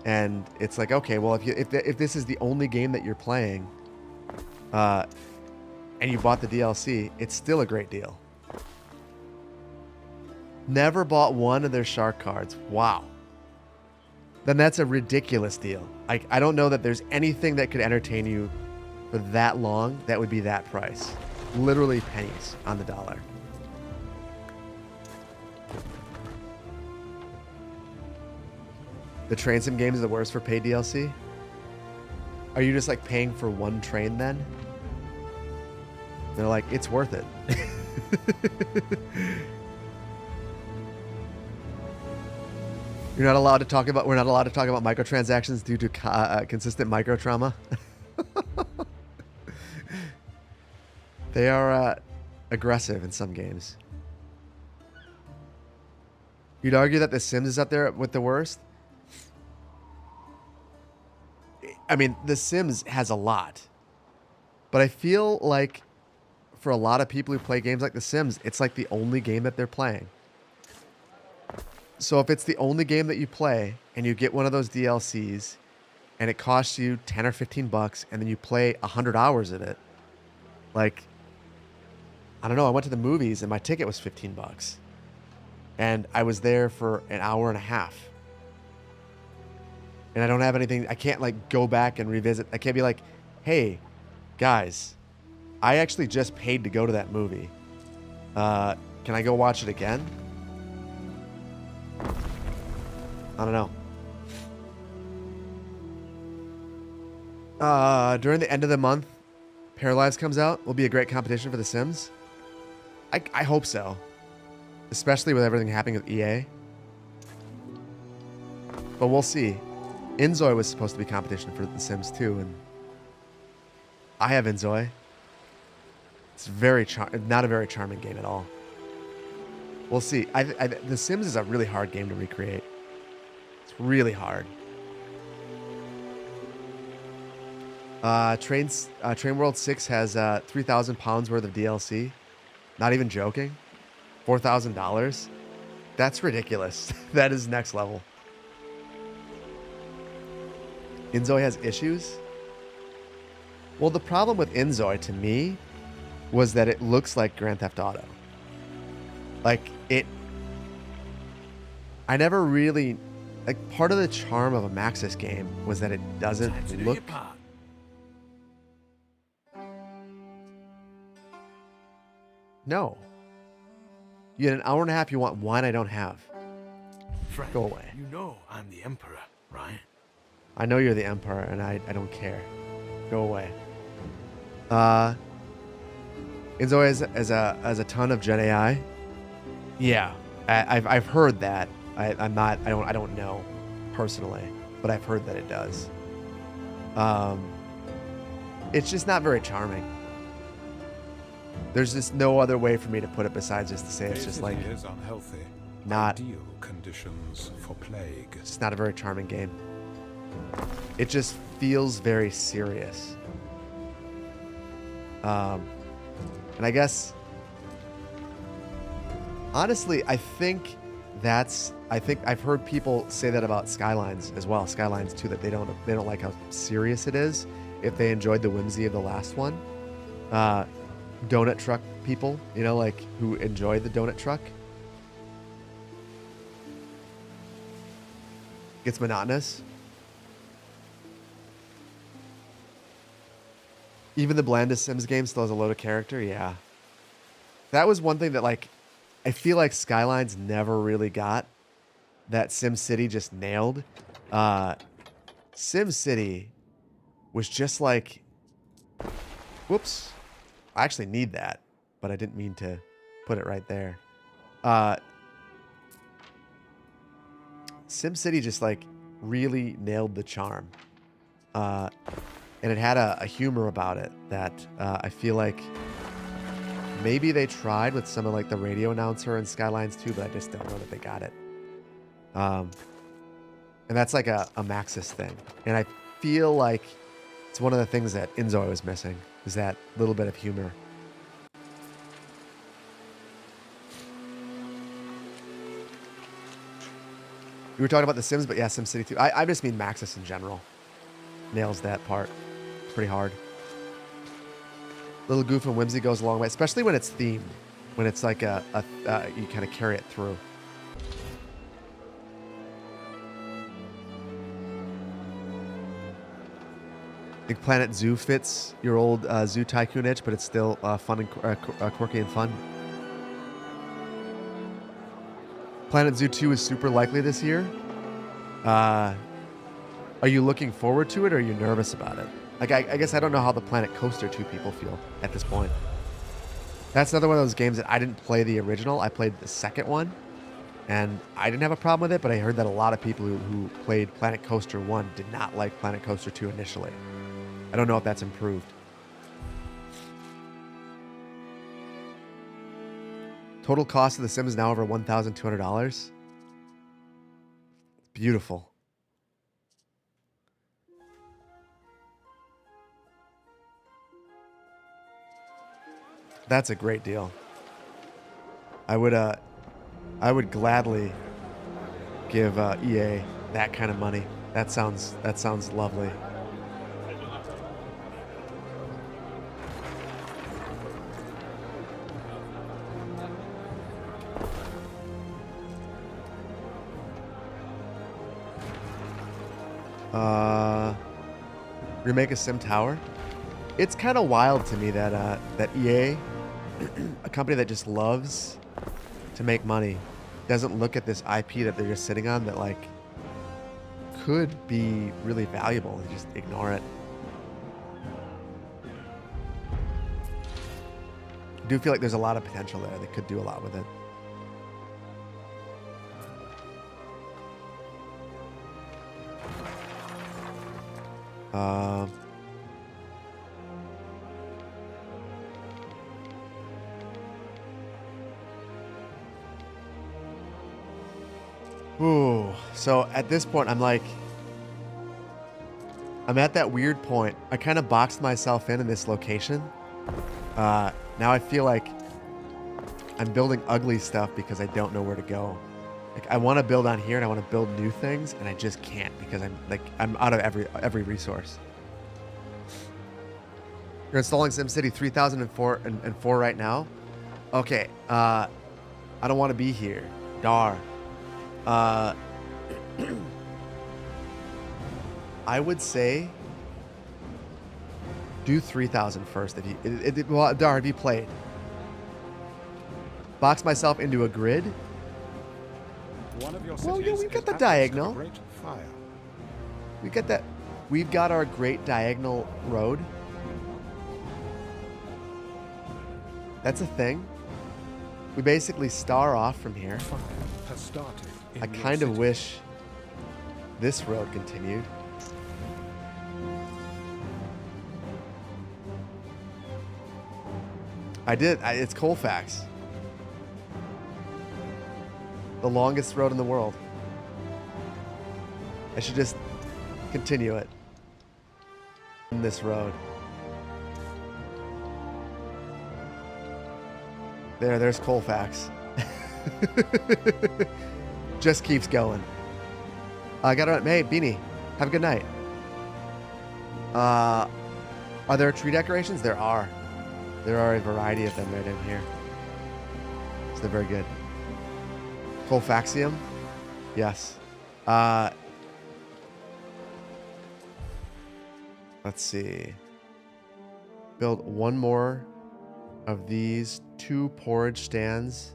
And it's like, okay, well, if this is the only game that you're playing, and you bought the DLC, it's still a great deal. Never bought one of their shark cards. Wow. Then that's a ridiculous deal. I don't know that there's anything that could entertain you for that long that would be that price. Literally pennies on the dollar. The train sim games are the worst for paid DLC? Are you just like paying for one train then? They're like, it's worth it. We're not allowed to talk about microtransactions due to consistent micro trauma. They are aggressive in some games. You'd argue that The Sims is up there with the worst? I mean, The Sims has a lot. But I feel like for a lot of people who play games like The Sims, it's like the only game that they're playing. So if it's the only game that you play and you get one of those DLCs and it costs you 10 or 15 bucks and then you play 100 hours of it, like, I don't know, I went to the movies and my ticket was 15 bucks. And I was there for an hour and a half. And I don't have anything, I can't like go back and revisit. I can't be like, hey, guys, I actually just paid to go to that movie. Can I go watch it again? I don't know. During the end of the month, Paralives comes out. Will be a great competition for The Sims. I hope so. Especially with everything happening with EA. But we'll see. Inzoi was supposed to be competition for The Sims too, and I have Inzoi. It's not a very charming game at all. We'll see. The Sims is a really hard game to recreate. It's really hard. Train World 6 has £3,000 worth of DLC. Not even joking. $4,000. That's ridiculous. That is next level. Inzoi has issues? Well, the problem with Inzoi to me was that it looks like Grand Theft Auto. Like, I never really... Like, part of the charm of a Maxis game was that it doesn't look... No. You had an hour and a half, you want wine I don't have. Friend, go away. You know I'm the Emperor, right? I know you're the Emperor, and I don't care. Go away. Inzoi has a ton of Gen AI. Yeah, I've heard that. I don't know personally, but I've heard that it does. It's just not very charming. There's just no other way for me to put it besides just to say it's just like is unhealthy. Not ideal conditions for plague. It's not a very charming game. It just feels very serious. And I guess honestly, I think I've heard people say that about Skylines as well. Skylines too, that they don't like how serious it is. If they enjoyed the whimsy of the last one, donut truck people, like who enjoy the donut truck, gets monotonous. Even the blandest Sims game still has a load of character. Yeah, that was one thing that I feel like Skylines never really got, that SimCity just nailed. SimCity was just like, whoops, I actually need that, but I didn't mean to put it right there. SimCity just really nailed the charm. And it had a humor about it that I feel like maybe they tried with some of the radio announcer in Skylines 2, but I just don't know that they got it. And that's like a Maxis thing. And I feel like it's one of the things that Inzoi was missing, is that little bit of humor. We were talking about The Sims, but yeah, SimCity 2. I just mean Maxis in general. Nails that part. Pretty hard. Little goof and whimsy goes a long way, especially when it's themed. When it's like you kind of carry it through. I think Planet Zoo fits your old Zoo Tycoon itch, but it's still fun and quirky and fun. Planet Zoo 2 is super likely this year. Are you looking forward to it, or are you nervous about it? Like, I guess I don't know how the Planet Coaster 2 people feel at this point. That's another one of those games that I didn't play the original. I played the second one, and I didn't have a problem with it, but I heard that a lot of people who played Planet Coaster 1 did not like Planet Coaster 2 initially. I don't know if that's improved. Total cost of The Sims is now over $1,200. Beautiful. That's a great deal. I would gladly give EA that kind of money. That sounds lovely. Remake a Sim Tower. It's kind of wild to me that that EA, a company that just loves to make money, doesn't look at this IP that they're just sitting on that like could be really valuable and just ignore it. I do feel like there's a lot of potential there. They could do a lot with it. Ooh, so at this point, I'm at that weird point. I kind of boxed myself in this location. Now I feel like I'm building ugly stuff because I don't know where to go. Like, I want to build on here and I want to build new things, and I just can't because I'm out of every resource. You're installing SimCity 3004 and 4 right now? Okay, I don't want to be here. Dar. I would say do 3000 first. If you, well, Dar, have you played? Box myself into a grid. One of your Well, yeah, cities we've got is the at diagonal. a great fire. We got that. We've got our great diagonal road. That's a thing. We basically star off from here. Fire has started in I your kind of city. wish this road continued. I did. It's Colfax. The longest road in the world. I should just continue it. In this road. There's Colfax. Just keeps going. I got it. Hey, Beanie, have a good night. Are there tree decorations? There are. There are a variety of them right in here. So they're very good. Colfaxium? Yes. Let's see. Build one more of these 2 porridge stands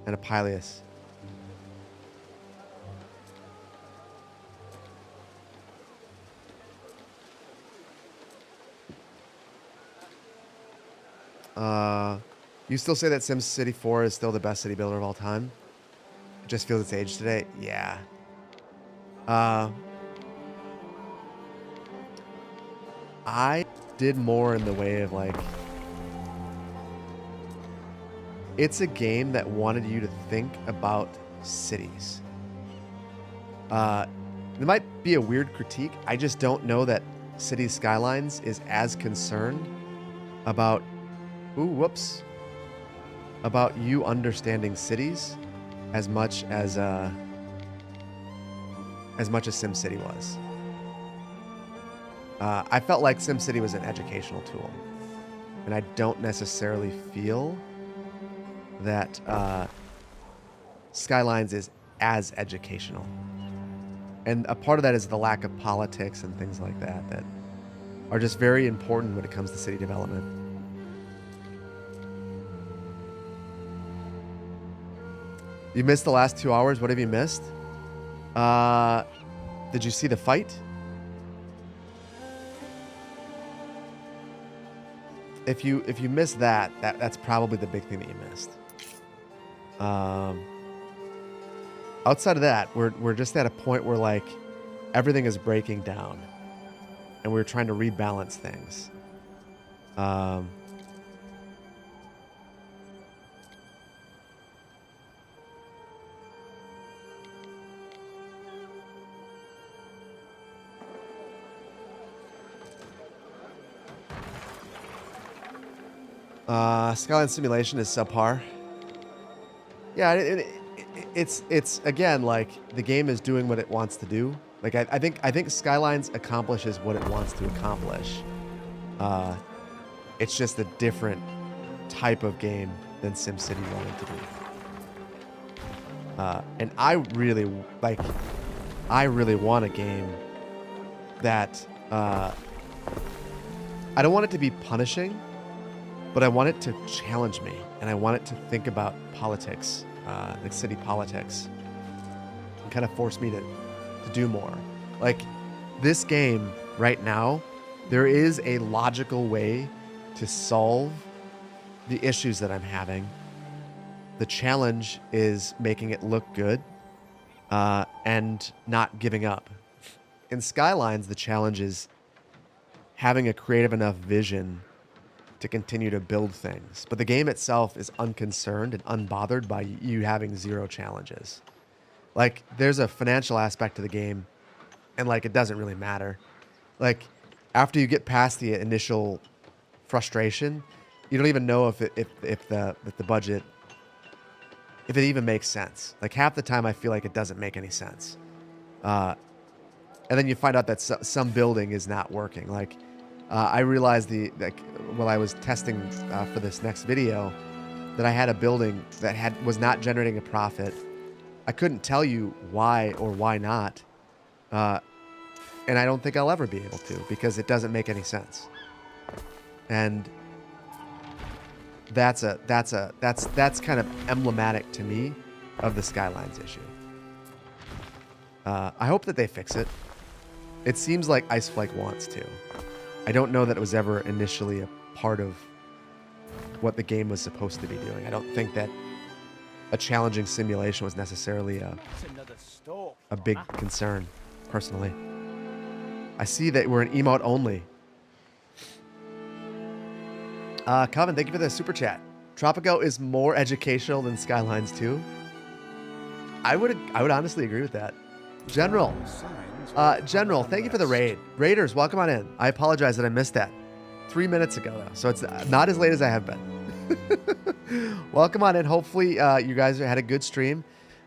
and a pileus. You still say that SimCity 4 is still the best city builder of all time? It just feels its age today? Yeah. I did more in the way of like... It's a game that wanted you to think about cities. It might be a weird critique. I just don't know that Cities Skylines is as concerned about... Ooh, whoops. About you understanding cities as much as SimCity was. I felt like SimCity was an educational tool, and I don't necessarily feel that Skylines is as educational. And a part of that is the lack of politics and things like that that are just very important when it comes to city development. You missed the last 2 hours. What have you missed? Did you see the fight? If you missed that's probably the big thing that you missed. Outside of that, we're just at a point where like everything is breaking down, and we're trying to rebalance things. Skyline simulation is subpar. Yeah, it's again like the game is doing what it wants to do. Like I think Skylines accomplishes what it wants to accomplish. It's just a different type of game than SimCity wanted to be. And I really want a game that I don't want it to be punishing, but I want it to challenge me, and I want it to think about politics, like city politics, and kind of force me to do more. Like this game right now, there is a logical way to solve the issues that I'm having. The challenge is making it look good and not giving up. In Skylines, the challenge is having a creative enough vision to continue to build things. But the game itself is unconcerned and unbothered by you having zero challenges. Like, there's a financial aspect to the game, and, like, it doesn't really matter. Like, after you get past the initial frustration, you don't even know if the budget, if it even makes sense. Like, half the time I feel like it doesn't make any sense. And then you find out that some building is not working. Like, I realized while I was testing for this next video that I had a building that was not generating a profit. I couldn't tell you why or why not, and I don't think I'll ever be able to because it doesn't make any sense. And that's kind of emblematic to me of the Skylines issue. I hope that they fix it. It seems like Iceflake wants to. I don't know that it was ever initially a part of what the game was supposed to be doing. I don't think that a challenging simulation was necessarily a big concern, personally. I see that we're an emote only. Coven, thank you for the super chat. Tropico is more educational than Skylines 2. I would honestly agree with that. General, thank you for the raid. Raiders, welcome on in. I apologize that I missed that 3 minutes ago, though, so it's not as late as I have been. Welcome on in. Hopefully, you guys had a good stream.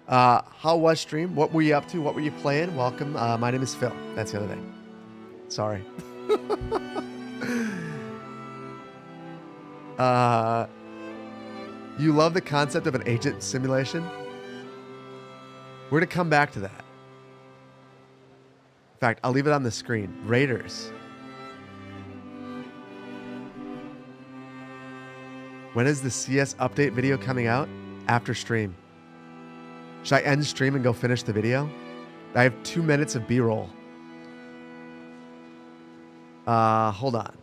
How was stream? What were you up to? What were you playing? Welcome. My name is Phil. That's the other thing. Sorry. You love the concept of an agent simulation? We're to come back to that. In fact, I'll leave it on the screen. Raiders. When is the CS update video coming out? After stream. Should I end stream and go finish the video? I have 2 minutes of B-roll. Hold on.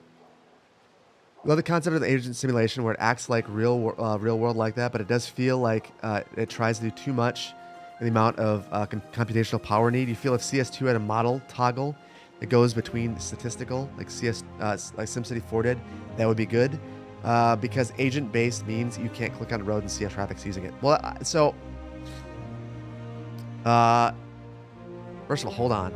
Love the concept of the agent simulation where it acts like real world like that, but it does feel like it tries to do too much in the amount of computational power need. You feel if CS2 had a model toggle that goes between statistical, like like SimCity 4 did, that would be good. Because agent-based means you can't click on a road and see how traffic's using it. Well, so first of all, hold on.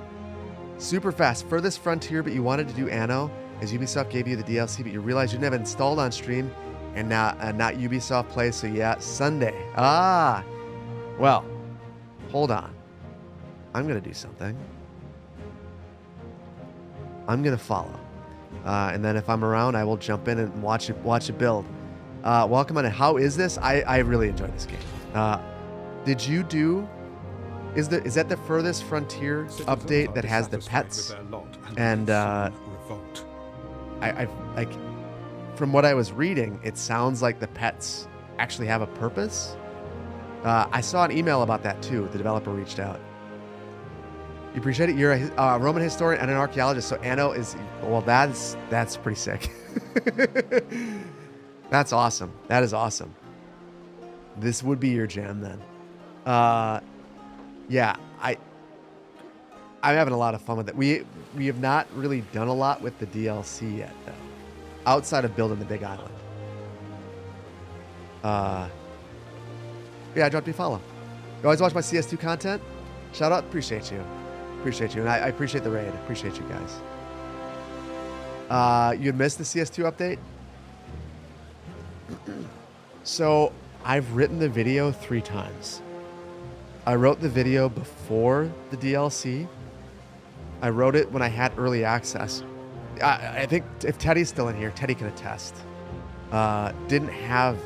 Super fast. Furthest frontier, but you wanted to do Anno, as Ubisoft gave you the DLC, but you realized you didn't have it installed on stream, and not Ubisoft Play. So yeah, Sunday. Well, hold on. I'm gonna do something. I'm gonna follow. And then if I'm around, I will jump in and watch it build. Welcome on in. How is this? I really enjoy this game. Did you do is that the Furthest Frontier update that has the pets? And I like, from what I was reading, it sounds like the pets actually have a purpose. I saw an email about that too. The developer reached out. You appreciate it? You're a Roman historian and an archaeologist, so Anno is, well, that's pretty sick. That's awesome. That is awesome. This would be your jam then. Yeah, I'm having a lot of fun with it. We have not really done a lot with the DLC yet, though, outside of building the big island. Yeah, I dropped you a follow. You always watch my CS2 content? Shout out, appreciate you. Appreciate you, and I appreciate the raid. Appreciate you guys. You had missed the CS2 update? So, I've written the video 3 times. I wrote the video before the DLC. I wrote it when I had early access. I think if Teddy's still in here, Teddy can attest. Didn't have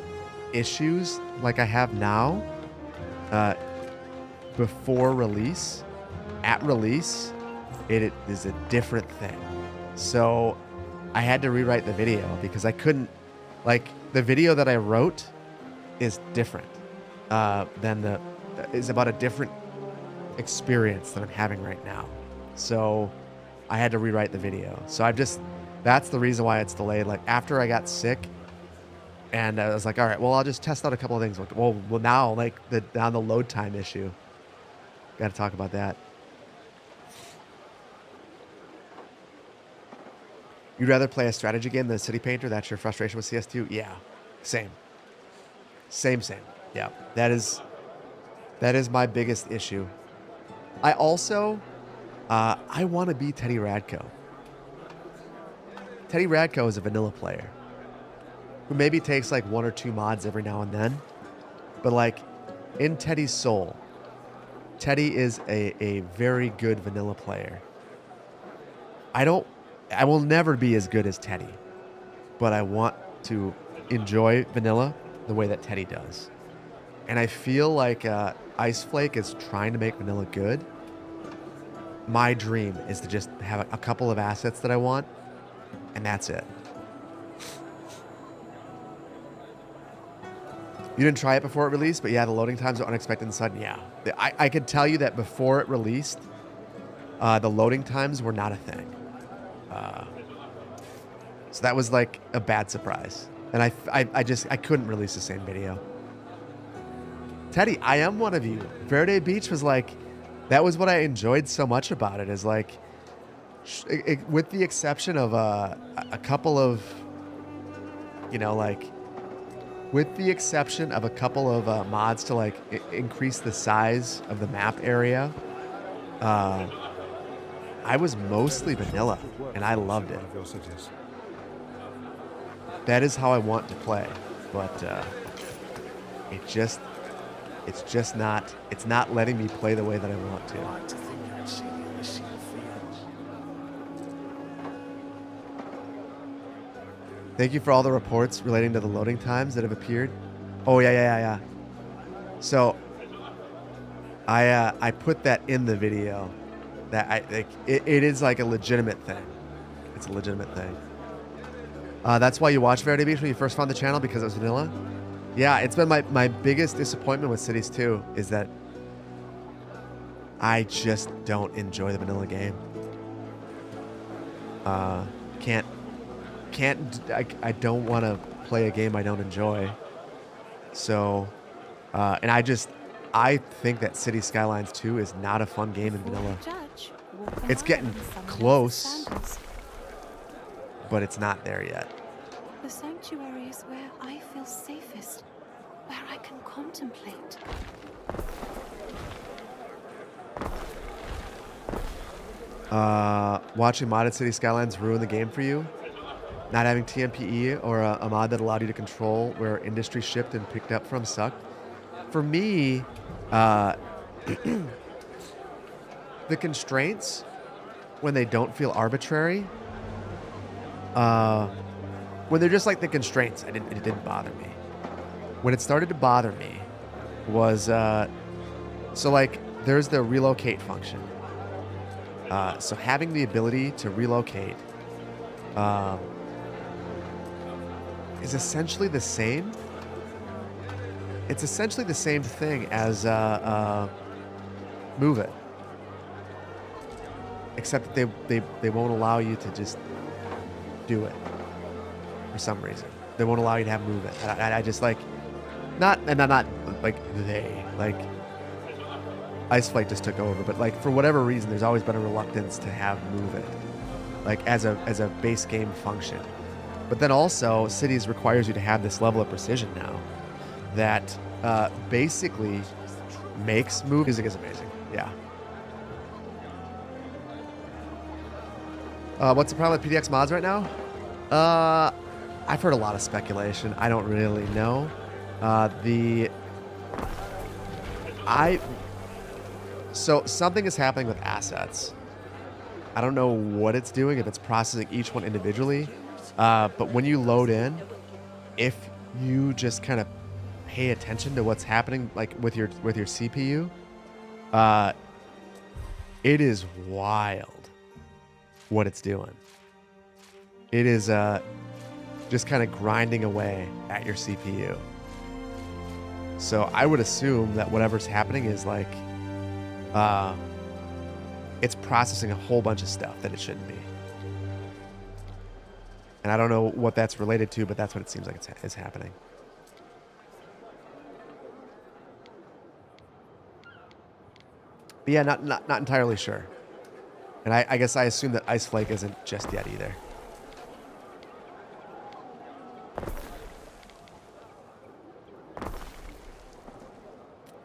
issues like I have now before release. At release, it is a different thing. So I had to rewrite the video because I couldn't, like, the video that I wrote is different is about a different experience that I'm having right now. So I had to rewrite the video. So that's the reason why it's delayed. Like, after I got sick and I was like, all right, well, I'll just test out a couple of things. Well, now, like, the load time issue. Got to talk about that. You'd rather play a strategy game than a city painter? That's your frustration with CS2? Yeah. Same. Yeah. That is my biggest issue. I also, I want to be Teddy Radko. Teddy Radko is a vanilla player who maybe takes like 1 or 2 mods every now and then. But like, in Teddy's soul, Teddy is a very good vanilla player. I will never be as good as Teddy, but I want to enjoy vanilla the way that Teddy does. And I feel like Iceflake is trying to make vanilla good. My dream is to just have a couple of assets that I want, and that's it. You didn't try it before it released, but yeah, the loading times are unexpected and sudden. Yeah, I could tell you that before it released, the loading times were not a thing. So that was like a bad surprise. And I couldn't release the same video. Teddy, I am one of you. Verde Beach was like, that was what I enjoyed so much about it, is like, with the exception of a couple of, with the exception of a couple of mods to like increase the size of the map area, I was mostly vanilla, and I loved it. That is how I want to play, but it's not letting me play the way that I want to. Thank you for all the reports relating to the loading times that have appeared. Oh yeah. So I put that in the video. That it is like a legitimate thing. It's a legitimate thing. That's why you watched Verde Beach when you first found the channel, because it was vanilla? Yeah, it's been my biggest disappointment with Cities 2 is that I just don't enjoy the vanilla game. I don't want to play a game I don't enjoy. So, and I think that City Skylines 2 is not a fun game in vanilla. It's getting close, but it's not there yet. The sanctuary is where I feel safest, where I can contemplate. Watching modded City Skylines ruin the game for you? Not having TMPE or a mod that allowed you to control where industry shipped and picked up from sucked? For me, the constraints, when they don't feel arbitrary, when they're just like the constraints, it didn't bother me. When it started to bother me was, so like there's the relocate function. So having the ability to relocate is essentially the same. It's essentially the same thing as move it, except that they won't allow you to just do it for some reason. They won't allow you to have movement. I just like not like they like Ice Flight just took over, but like for whatever reason, there's always been a reluctance to have move it, like as a base game function. But then also, Cities requires you to have this level of precision now that basically makes move. Music is amazing. Yeah. What's the problem with PDX mods right now? I've heard a lot of speculation. I don't really know. So something is happening with assets. I don't know what it's doing, if it's processing each one individually. But when you load in, if you just kind of pay attention to what's happening, like with your CPU, it is wild what it's doing. It is just kind of grinding away at your CPU. So I would assume that whatever's happening is like it's processing a whole bunch of stuff that it shouldn't be. And I don't know what that's related to, but that's what it seems like it's happening. But yeah, not entirely sure. And I guess I assume that Ice Flake isn't just yet either.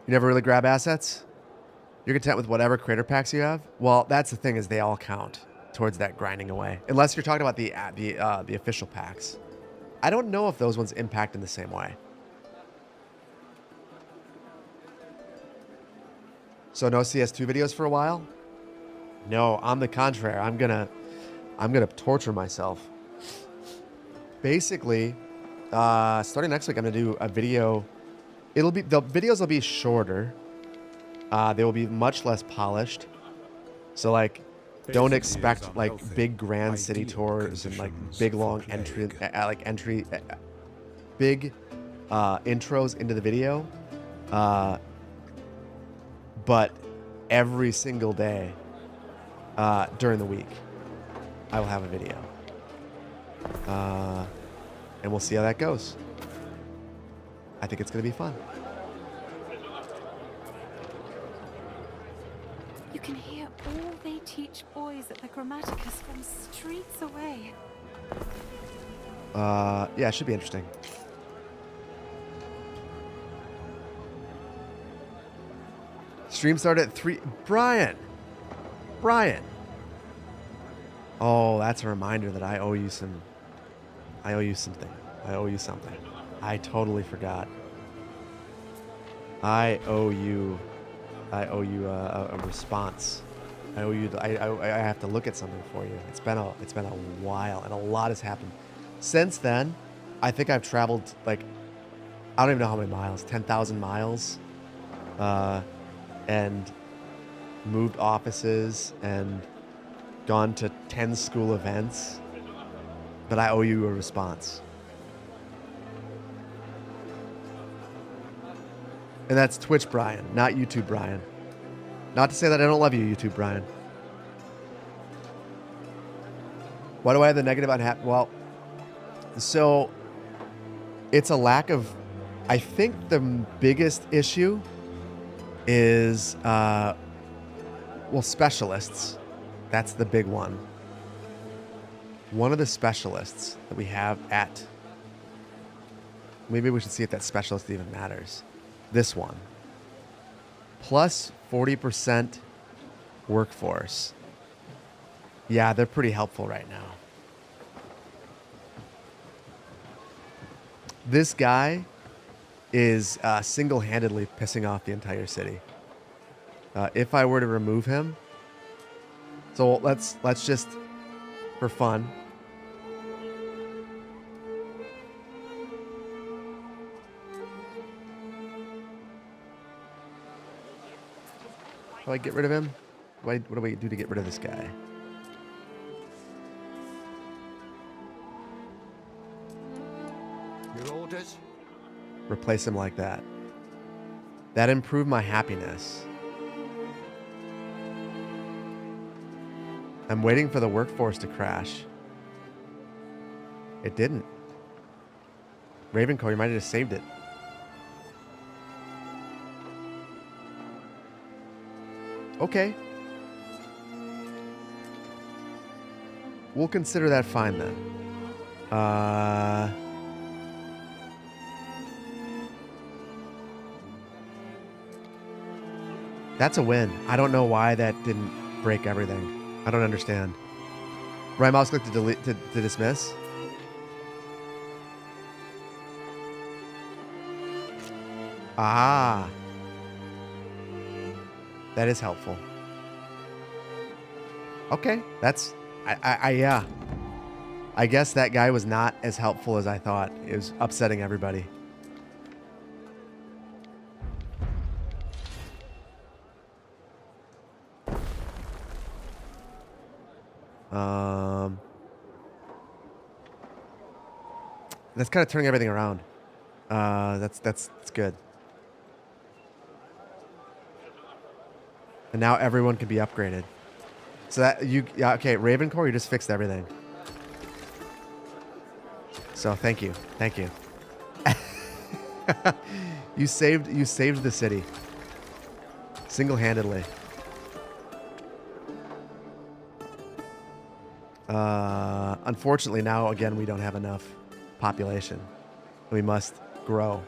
You never really grab assets? You're content with whatever creator packs you have? Well, that's the thing, is they all count towards that grinding away. Unless you're talking about the official packs. I don't know if those ones impact in the same way. So no CS2 videos for a while? No, on the contrary, I'm gonna torture myself. Basically, starting next week, I'm gonna do a video. The videos will be shorter. They will be much less polished. So like, don't expect like big grand city tours and like big long big intros into the video. But every single day during the week, I will have a video. And we'll see how that goes. I think it's going to be fun. You can hear all they teach boys at the Grammaticus from streets away. Yeah, it should be interesting. Stream started at 3. Brian. Oh, that's a reminder that I owe you something. I totally forgot. I owe you a response. I have to look at something for you. It's been a while, and a lot has happened since then. I think I've traveled like, I don't even know how many miles, 10,000 miles, and moved offices and gone to 10 school events. But I owe you a response. And that's Twitch Brian, not YouTube Brian. Not to say that I don't love you, YouTube Brian. Why do I have the negative on hat? Well, so it's a lack of, I think the biggest issue is, specialists. That's the big one. One of the specialists that we have at, maybe we should see if that specialist even matters. This one. Plus 40% workforce. Yeah, they're pretty helpful right now. This guy is single-handedly pissing off the entire city. If I were to remove him, so let's just, for fun, do I get rid of him? What do we do to get rid of this guy? Your orders? Replace him like that. That improved my happiness. I'm waiting for the workforce to crash. It didn't. Ravencore, you might have just saved it. Okay. We'll consider that fine then. That's a win. I don't know why that didn't break everything. I don't understand. Right mouse click to delete to dismiss. Ah. That is helpful. Okay, that's yeah. I guess that guy was not as helpful as I thought. It was upsetting everybody. That's kind of turning everything around. That's good. And now everyone can be upgraded. So that yeah, okay, Ravencore, you just fixed everything. So thank you. You saved the city. Single-handedly. Unfortunately now again we don't have enough population. We must grow.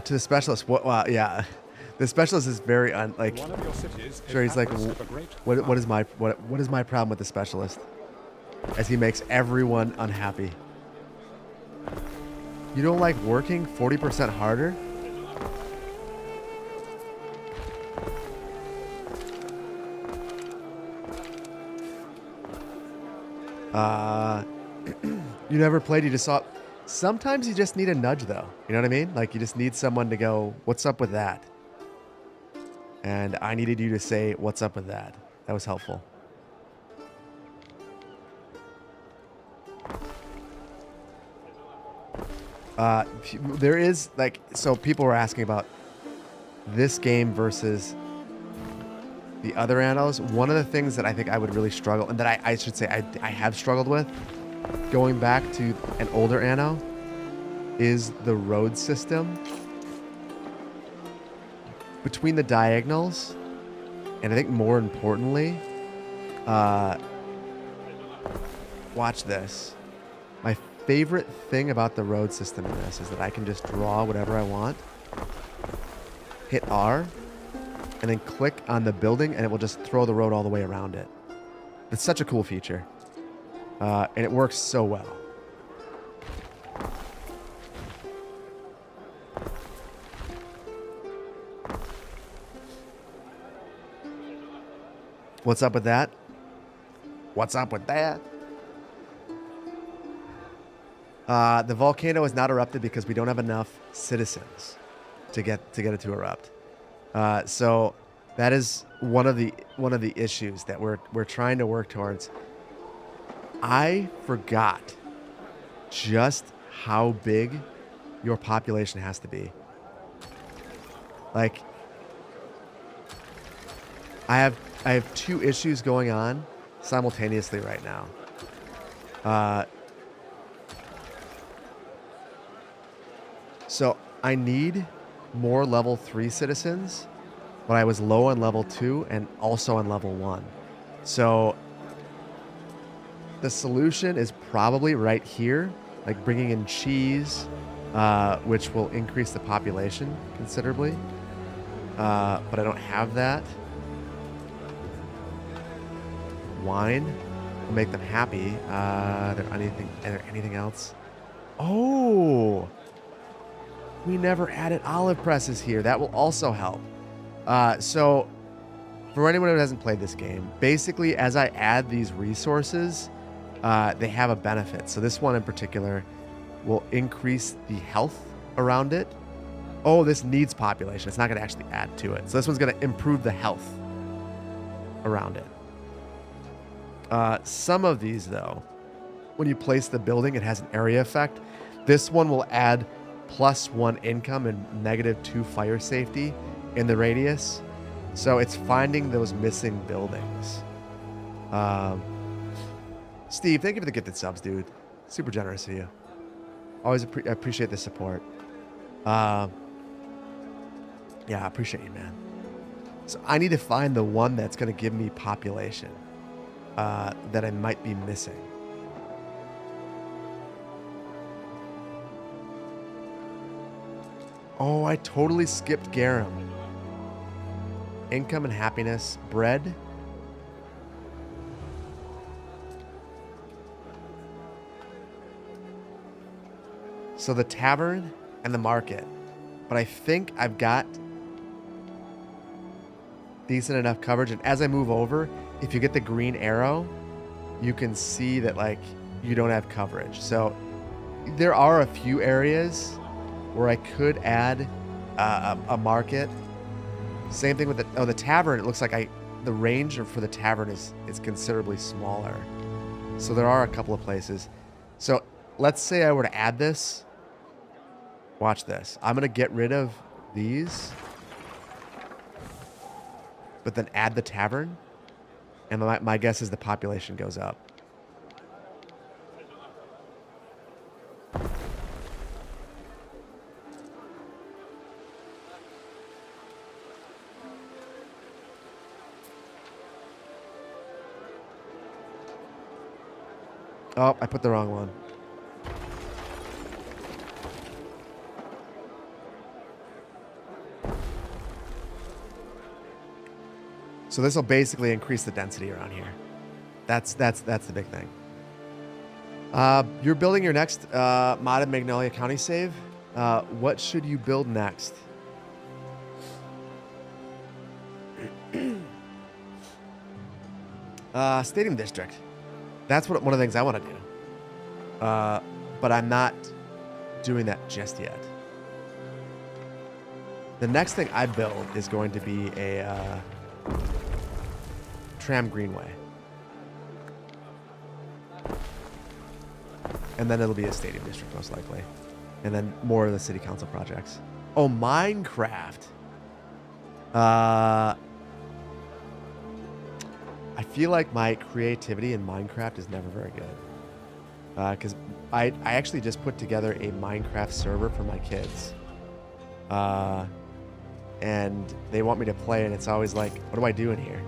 To the specialist. Yeah, the specialist is very like. One of your cities sure, he's like, what is my problem with the specialist? As he makes everyone unhappy. You don't like working 40% harder? You never played. You just saw. Sometimes you just need a nudge, though. You know what I mean? Like, you just need someone to go, what's up with that? And I needed you to say, what's up with that? That was helpful. There is, like, so people were asking about this game versus the other Annos. One of the things that I think I would really struggle, and that I should say I have struggled with, going back to an older Anno, is the road system between the diagonals, and I think more importantly, watch this. My favorite thing about the road system in this is that I can just draw whatever I want, hit R, and then click on the building, and it will just throw the road all the way around it. It's such a cool feature. And it works so well. What's up with that? What's up with that? The volcano is not erupted because we don't have enough citizens to get it to erupt. So that is one of the issues that we're trying to work towards. I forgot just how big your population has to be. Like, I have two issues going on simultaneously right now. So I need more level 3 citizens, but I was low on level 2 and also on level 1. So the solution is probably right here, like bringing in cheese, which will increase the population considerably. But I don't have that. Wine will make them happy. Is there anything else? Oh, we never added olive presses here. That will also help. So for anyone who hasn't played this game, basically as I add these resources, they have a benefit. So this one in particular will increase the health around it. Oh, this needs population. It's not going to actually add to it. So this one's going to improve the health around it. Some of these, though, when you place the building, it has an area effect. This one will add +1 income and -2 fire safety in the radius. So it's finding those missing buildings. Steve, thank you for the gifted subs, dude. Super generous of you. Always appreciate the support. Yeah, I appreciate you, man. So I need to find the one that's going to give me population that I might be missing. Oh, I totally skipped Garum. Income and happiness. Bread. So the tavern and the market. But I think I've got decent enough coverage. And as I move over, if you get the green arrow, you can see that, like, you don't have coverage. So there are a few areas where I could add a market. Same thing with the tavern. It looks like the range for the tavern is considerably smaller. So there are a couple of places. So let's say I were to add this. Watch this. I'm going to get rid of these, but then add the tavern. And my guess is the population goes up. Oh, I put the wrong one. So this will basically increase the density around here. That's the big thing. You're building your next modded Magnolia County save. What should you build next? Stadium District. That's one of the things I want to do. But I'm not doing that just yet. The next thing I build is going to be a tram greenway. And then it'll be a stadium district most likely. And then more of the city council projects. Oh, Minecraft. I feel like my creativity in Minecraft is never very good. Because I actually just put together a Minecraft server for my kids. And they want me to play, and it's always like, what do I do in here?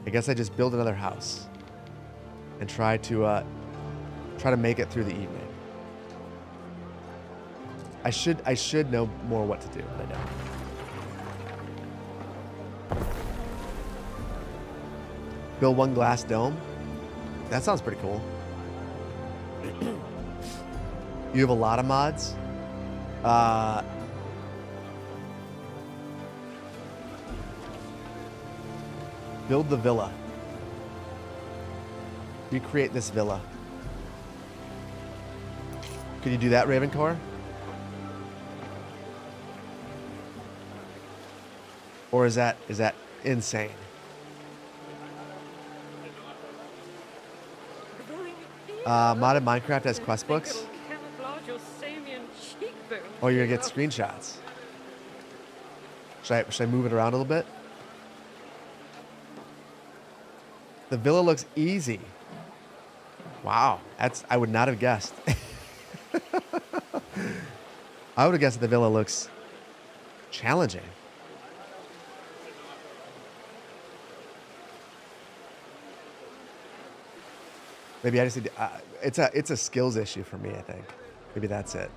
I guess I just build another house and try to make it through the evening. I should know more what to do, but I don't. Build one glass dome. That sounds pretty cool. You have a lot of mods. Build the villa. Recreate this villa. Can you do that, Ravencore? Or is that insane? Modded Minecraft has quest books. Oh, you're gonna get screenshots. Should I move it around a little bit? The villa looks easy. Wow, I would not have guessed. I would have guessed that the villa looks challenging. Maybe I just need to, it's a skills issue for me, I think. Maybe that's it.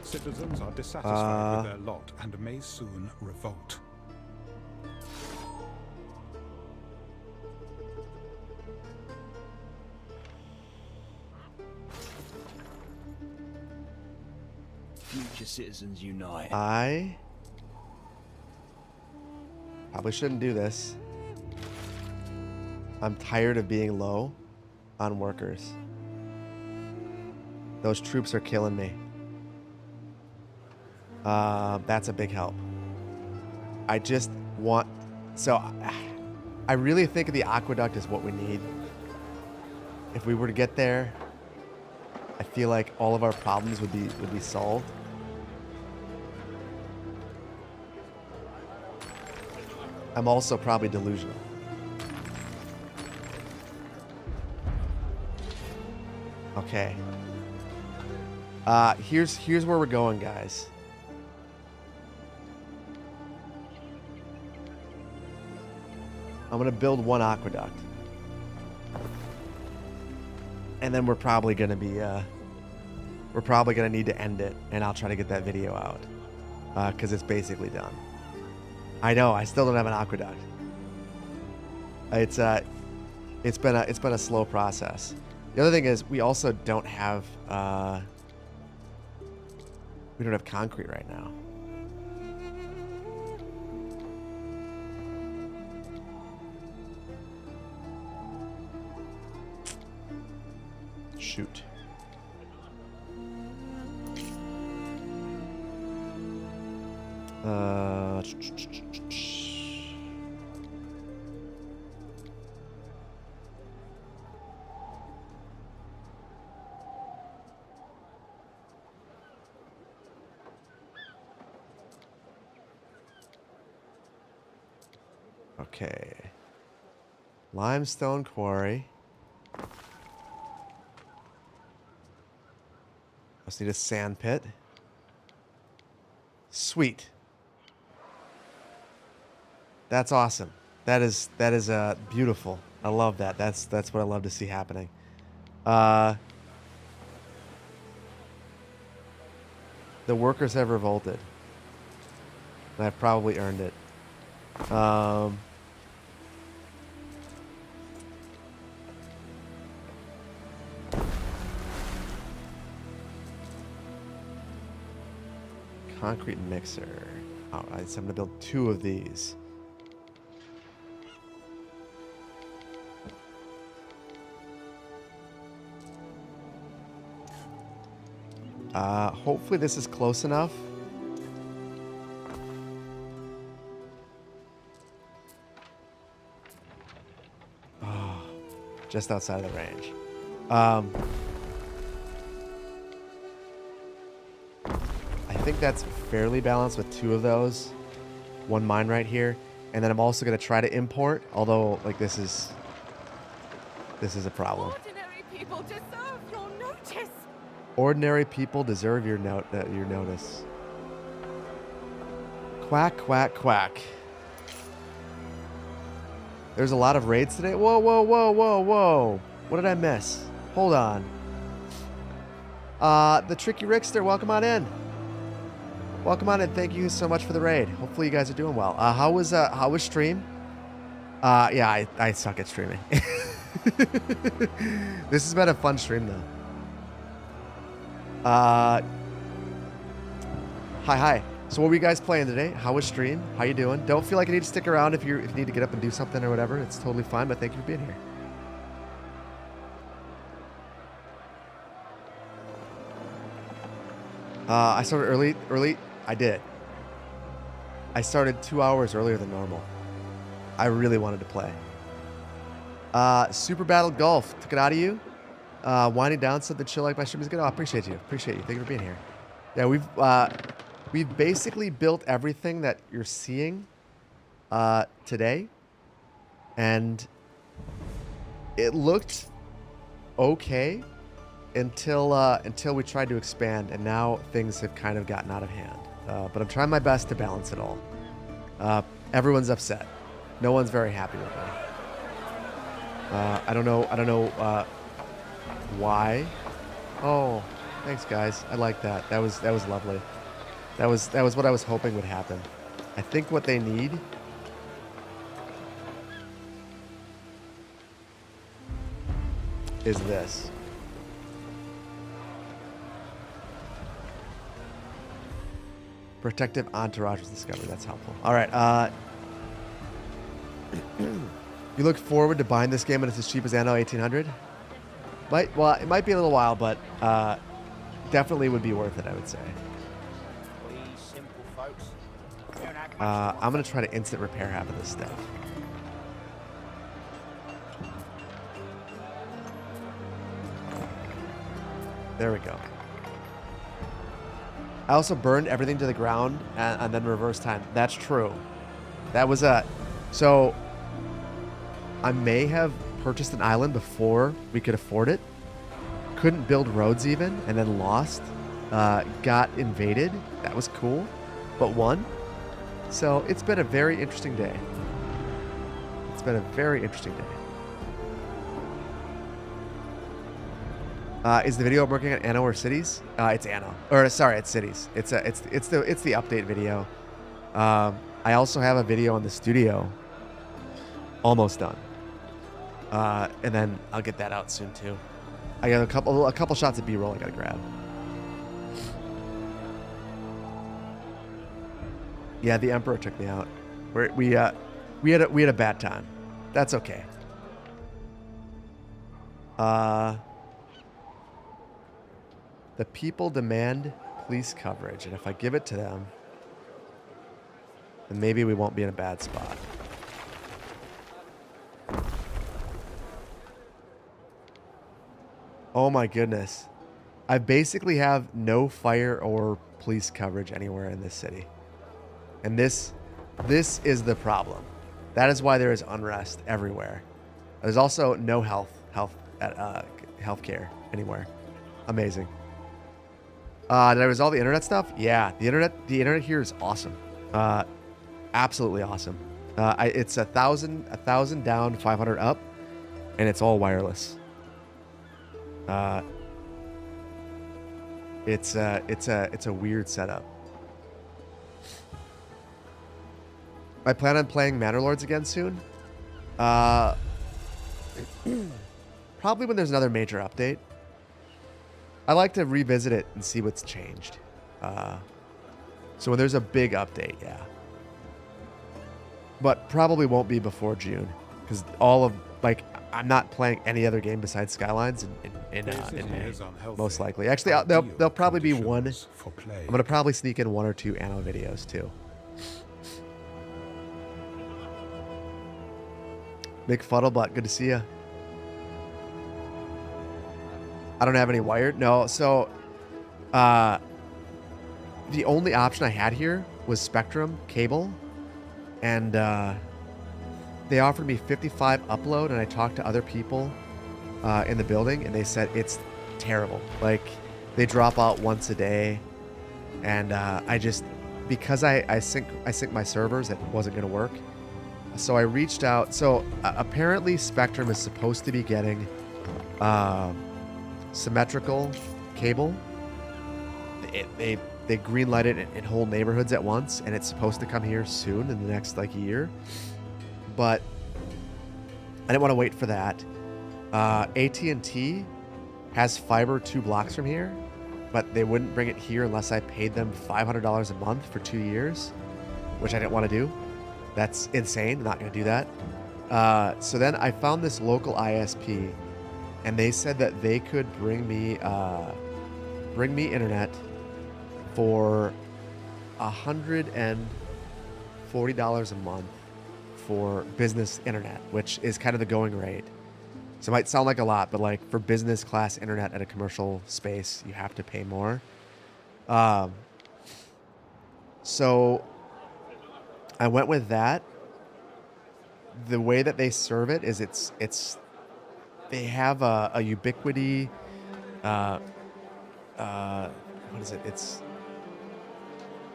Citizens are dissatisfied with their lot and may soon revolt. Future citizens unite. I probably shouldn't do this. I'm tired of being low on workers. Those troops are killing me. That's a big help. I just want... So, I really think the aqueduct is what we need. If we were to get there, I feel like all of our problems would be solved. I'm also probably delusional. Okay. Here's where we're going, guys. I'm gonna build one aqueduct, and then we're probably gonna be need to end it, and I'll try to get that video out because it's basically done. I know I still don't have an aqueduct. It's been a slow process. The other thing is we also don't have concrete right now. Shoot. Okay. Limestone quarry. Just need a sand pit. Sweet. That's awesome. That is beautiful. I love that. That's what I love to see happening. The workers have revolted. And I've probably earned it. Concrete mixer. Alright, so I'm going to build 2 of these. Hopefully this is close enough. Oh, just outside of the range. I think that's fairly balanced with 2 of those. 1 mine right here. And then I'm also going to try to import, although like this is a problem. Ordinary people deserve your notice. Ordinary people deserve your notice. Quack, quack, quack. There's a lot of raids today. Whoa, whoa, whoa, whoa, whoa. What did I miss? Hold on. The Tricky Rickster, welcome on in. Welcome on in. Thank you so much for the raid. Hopefully you guys are doing well. How was stream? Yeah, I suck at streaming. This has been a fun stream though. Hi. So what were you guys playing today? How was stream? How you doing? Don't feel like you need to stick around if you need to get up and do something or whatever. It's totally fine, but thank you for being here. I started early. I did. I started 2 hours earlier than normal. I really wanted to play. Super Battle Golf took it out of you. Winding down something chill like my stream is good. Oh, I appreciate you. Appreciate you. Thank you for being here. Yeah, we've basically built everything that you're seeing today, and it looked okay until we tried to expand, and now things have kind of gotten out of hand. But I'm trying my best to balance it all. Everyone's upset. No one's very happy with me. I don't know why. Oh, thanks guys. I like that. That was lovely. That was what I was hoping would happen. I think what they need is this. Protective entourage was discovered. That's helpful. All right. You look forward to buying this game when it's as cheap as Anno 1800? Well, it might be a little while, but definitely would be worth it, I would say. I'm going to try to instant repair half of this stuff. There we go. I also burned everything to the ground and then reverse time. That's true. That was so I may have purchased an island before we could afford it. Couldn't build roads even, and then lost. Got invaded. That was cool, but won. So it's been a very interesting day. It's been a very interesting day. Is the video I'm working on Anno or Cities? It's Anno. Or sorry, it's Cities. It's the update video. I also have a video on the studio. Almost done. And then I'll get that out soon too. I got a couple shots of B-roll I gotta grab. Yeah, the Emperor took me out. We had a bad time. That's okay. The people demand police coverage, and if I give it to them, then maybe we won't be in a bad spot. Oh my goodness. I basically have no fire or police coverage anywhere in this city. And this is the problem. That is why there is unrest everywhere. There's also no healthcare anywhere. Amazing. Did I resolve the internet stuff? Yeah, the internet here is awesome. Absolutely awesome. It's 1,000 down, 500 up, and it's all wireless. It's a weird setup. I plan on playing Manor Lords again soon. Probably when there's another major update. I like to revisit it and see what's changed. So when there's a big update, yeah. But probably won't be before June, because I'm not playing any other game besides Skylines in May, most likely. Actually, there'll probably be one. I'm gonna probably sneak in 1 or 2 Anno videos too. Big Fuddlebutt, good to see you. I don't have any wired. No, so the only option I had here was Spectrum cable, and they offered me 55 upload, and I talked to other people in the building, and they said it's terrible. Like, they drop out once a day, and because I sync my servers, it wasn't going to work. So I reached out. So apparently Spectrum is supposed to be getting symmetrical cable. They greenlight it in whole neighborhoods at once, and it's supposed to come here soon in the next year. But I didn't want to wait for that. AT&T has fiber 2 blocks from here, but they wouldn't bring it here unless I paid them $500 a month for 2 years, which I didn't want to do. That's insane. I'm not going to do that. So then I found this local ISP, and they said that they could bring me internet for $140 a month for business internet, which is kind of the going rate. So it might sound like a lot, but for business class internet at a commercial space, you have to pay more. So I went with that. The way that they serve it is they have a Ubiquity. What is it?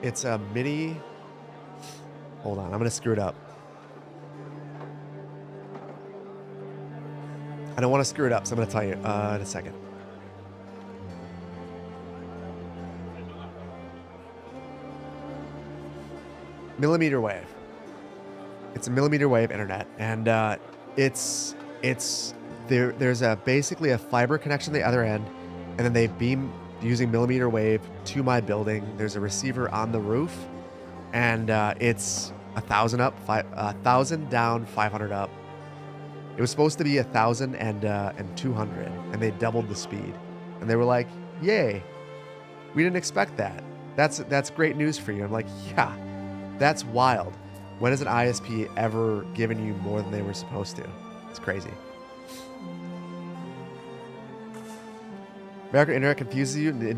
It's a mini. Hold on, I'm gonna screw it up. I don't want to screw it up, so I'm gonna tell you in a second. Millimeter wave. It's a millimeter wave internet, and there's basically a fiber connection at the other end, and then they beam using millimeter wave to my building. There's a receiver on the roof, and it's 1,000 up, 1,000 down, 500 up, It was supposed to be 1,000 and 200, and they doubled the speed. And they were like, "Yay, we didn't expect that. That's great news for you." I'm like, "Yeah, that's wild. When has an ISP ever given you more than they were supposed to? It's crazy." American internet confuses you. In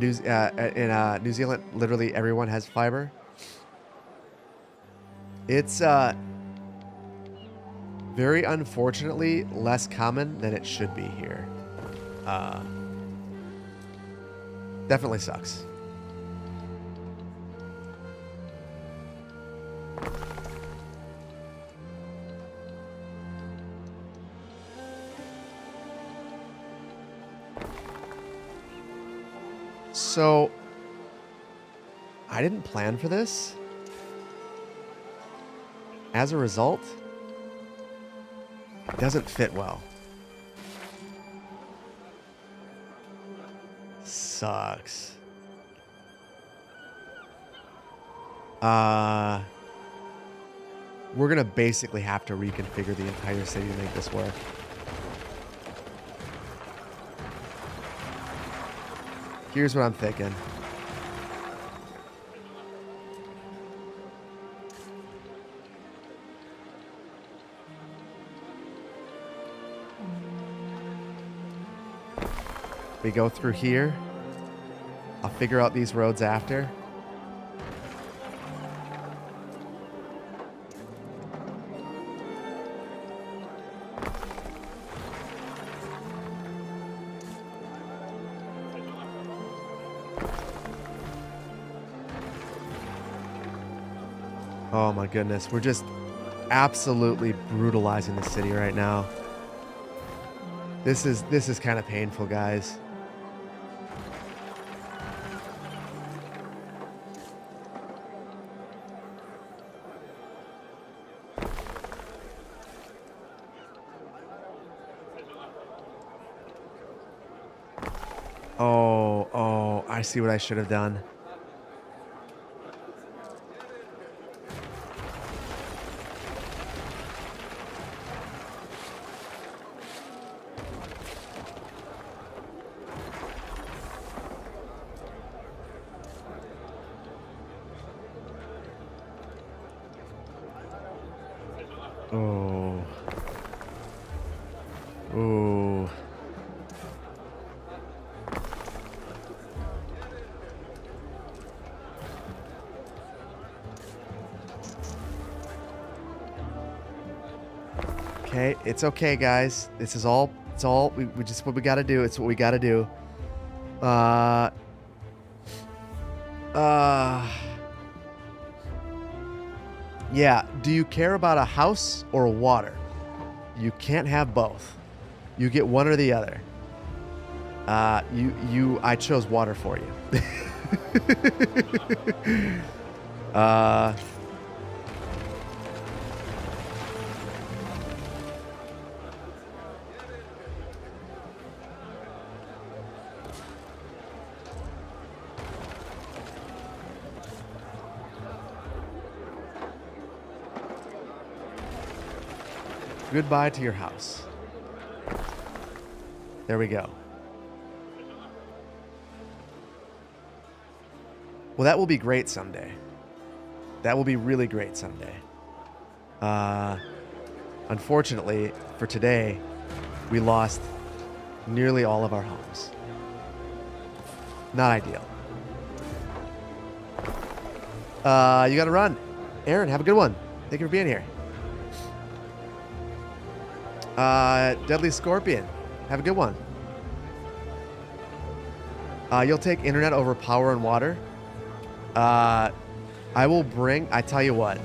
New Zealand, literally everyone has fiber. It's very unfortunately less common than it should be here. Definitely sucks. So, I didn't plan for this. As a result, it doesn't fit well. Sucks. We're gonna basically have to reconfigure the entire city to make this work. Here's what I'm thinking. We go through here. I'll figure out these roads after. Oh my goodness, we're just absolutely brutalizing the city right now. This is kind of painful, guys. Oh, I see what I should have done. Oh. Oh. Okay, it's okay, guys. This is all. It's all. We just what we got to do. It's what we got to do. Yeah. Do you care about a house or water? You can't have both. You get one or the other. I chose water for you. Goodbye to your house. There we go. Well, that will be great someday. That will be really great someday. Unfortunately, for today, we lost nearly all of our homes. Not ideal. You gotta run. Aaron, have a good one. Thank you for being here. Deadly Scorpion, have a good one. You'll take internet over power and water. I will bring, I tell you what,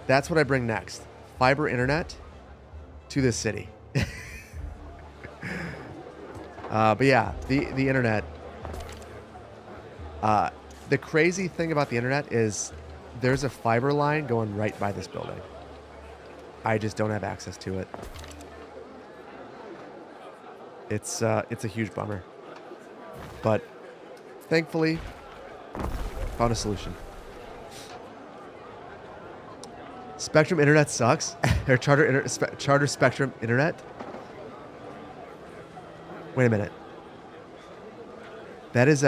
that's what I bring next. Fiber internet to this city. But yeah, the internet. The crazy thing about the internet is there's a fiber line going right by this building. I just don't have access to it. It's a huge bummer. But thankfully, found a solution. Spectrum internet sucks. Or Charter Spectrum internet. Wait a minute. That is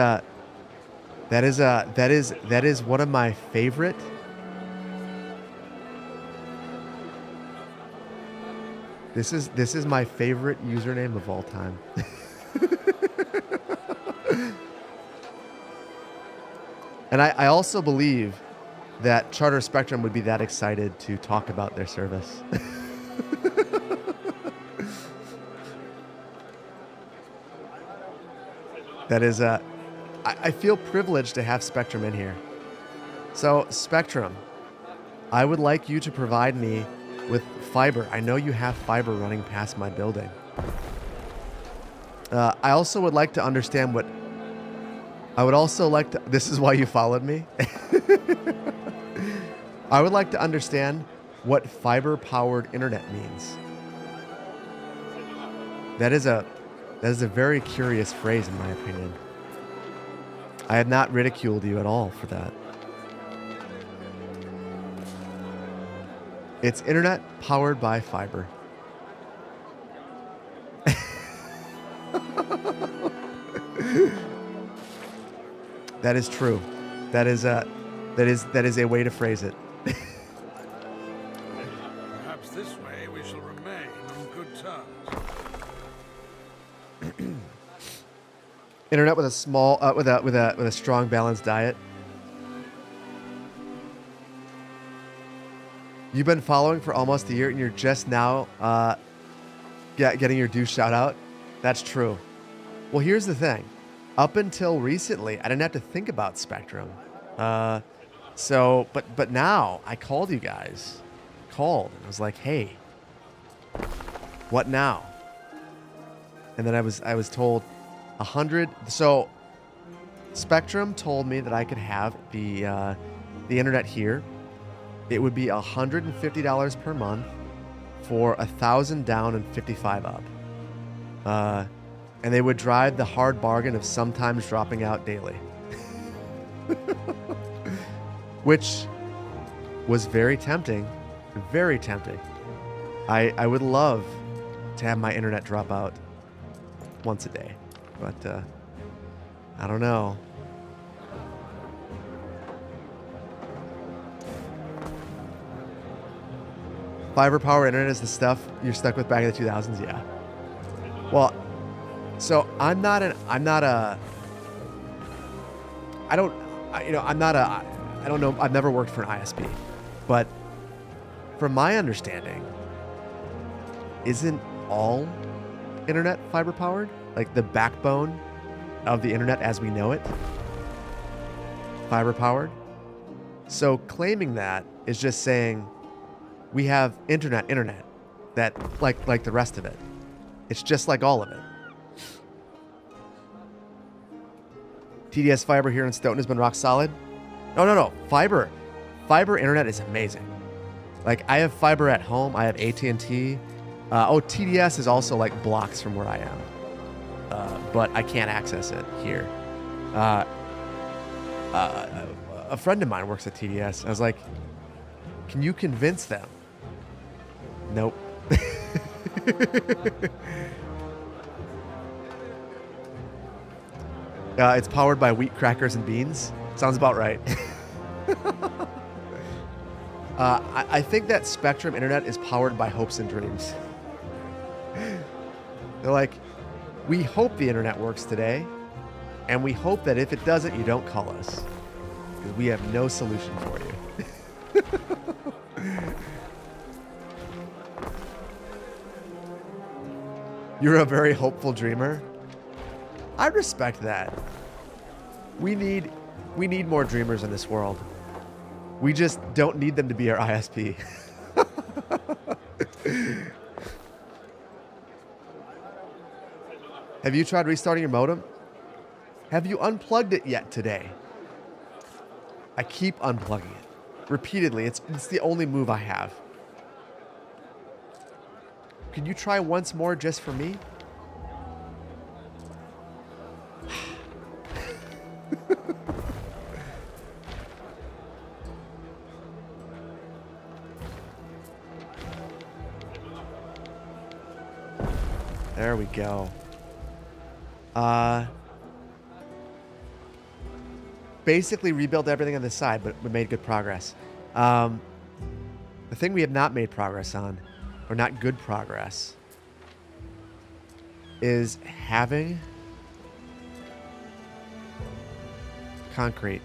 one of my favorite. This is my favorite username of all time. And I also believe that Charter Spectrum would be that excited to talk about their service. That is, I feel privileged to have Spectrum in here. So, Spectrum, I would like you to provide me with fiber. I know you have fiber running past my building. I also would like to understand what... I would also like to... This is why you followed me? I would like to understand what fiber-powered internet means. That is a very curious phrase, in my opinion. I have not ridiculed you at all for that. It's internet powered by fiber. That is true. That is a way to phrase it. Perhaps this way we shall remain on good terms. Internet with a small, with a strong, balanced diet. You've been following for almost a year, and you're just now getting your due shout out. That's true. Well, here's the thing. Up until recently, I didn't have to think about Spectrum. But now I called you guys. And I was like, hey, what now? And then I was told 100. So Spectrum told me that I could have the internet here. It would be $150 per month for 1,000 down and 55 up. And they would drive the hard bargain of sometimes dropping out daily. Which was very tempting. Very tempting. I would love to have my internet drop out once a day. But I don't know. Fiber power internet is the stuff you're stuck with back in the 2000s, yeah. Well, so I don't know, I've never worked for an ISP, but from my understanding, isn't all internet fiber powered? Like the backbone of the internet as we know it, fiber powered? So claiming that is just saying we have internet that like the rest of it. It's just like all of it. TDS fiber here in Stoughton has been rock solid. No. Fiber internet is amazing. Like I have fiber at home. I have AT&T. TDS is also like blocks from where I am. But I can't access it here. A friend of mine works at TDS. I was like, can you convince them? Nope. It's powered by wheat crackers and beans. Sounds about right. I think that Spectrum Internet is powered by hopes and dreams. They're like, we hope the internet works today, and we hope that if it doesn't, you don't call us, because we have no solution for you. You're a very hopeful dreamer. I respect that. We need more dreamers in this world. We just don't need them to be our ISP. Have you tried restarting your modem? Have you unplugged it yet today? I keep unplugging it repeatedly. It's the only move I have. Can you try once more just for me? There we go. Basically rebuilt everything on this side, but we made good progress. The thing we have not made progress on, or not good progress, is having concrete.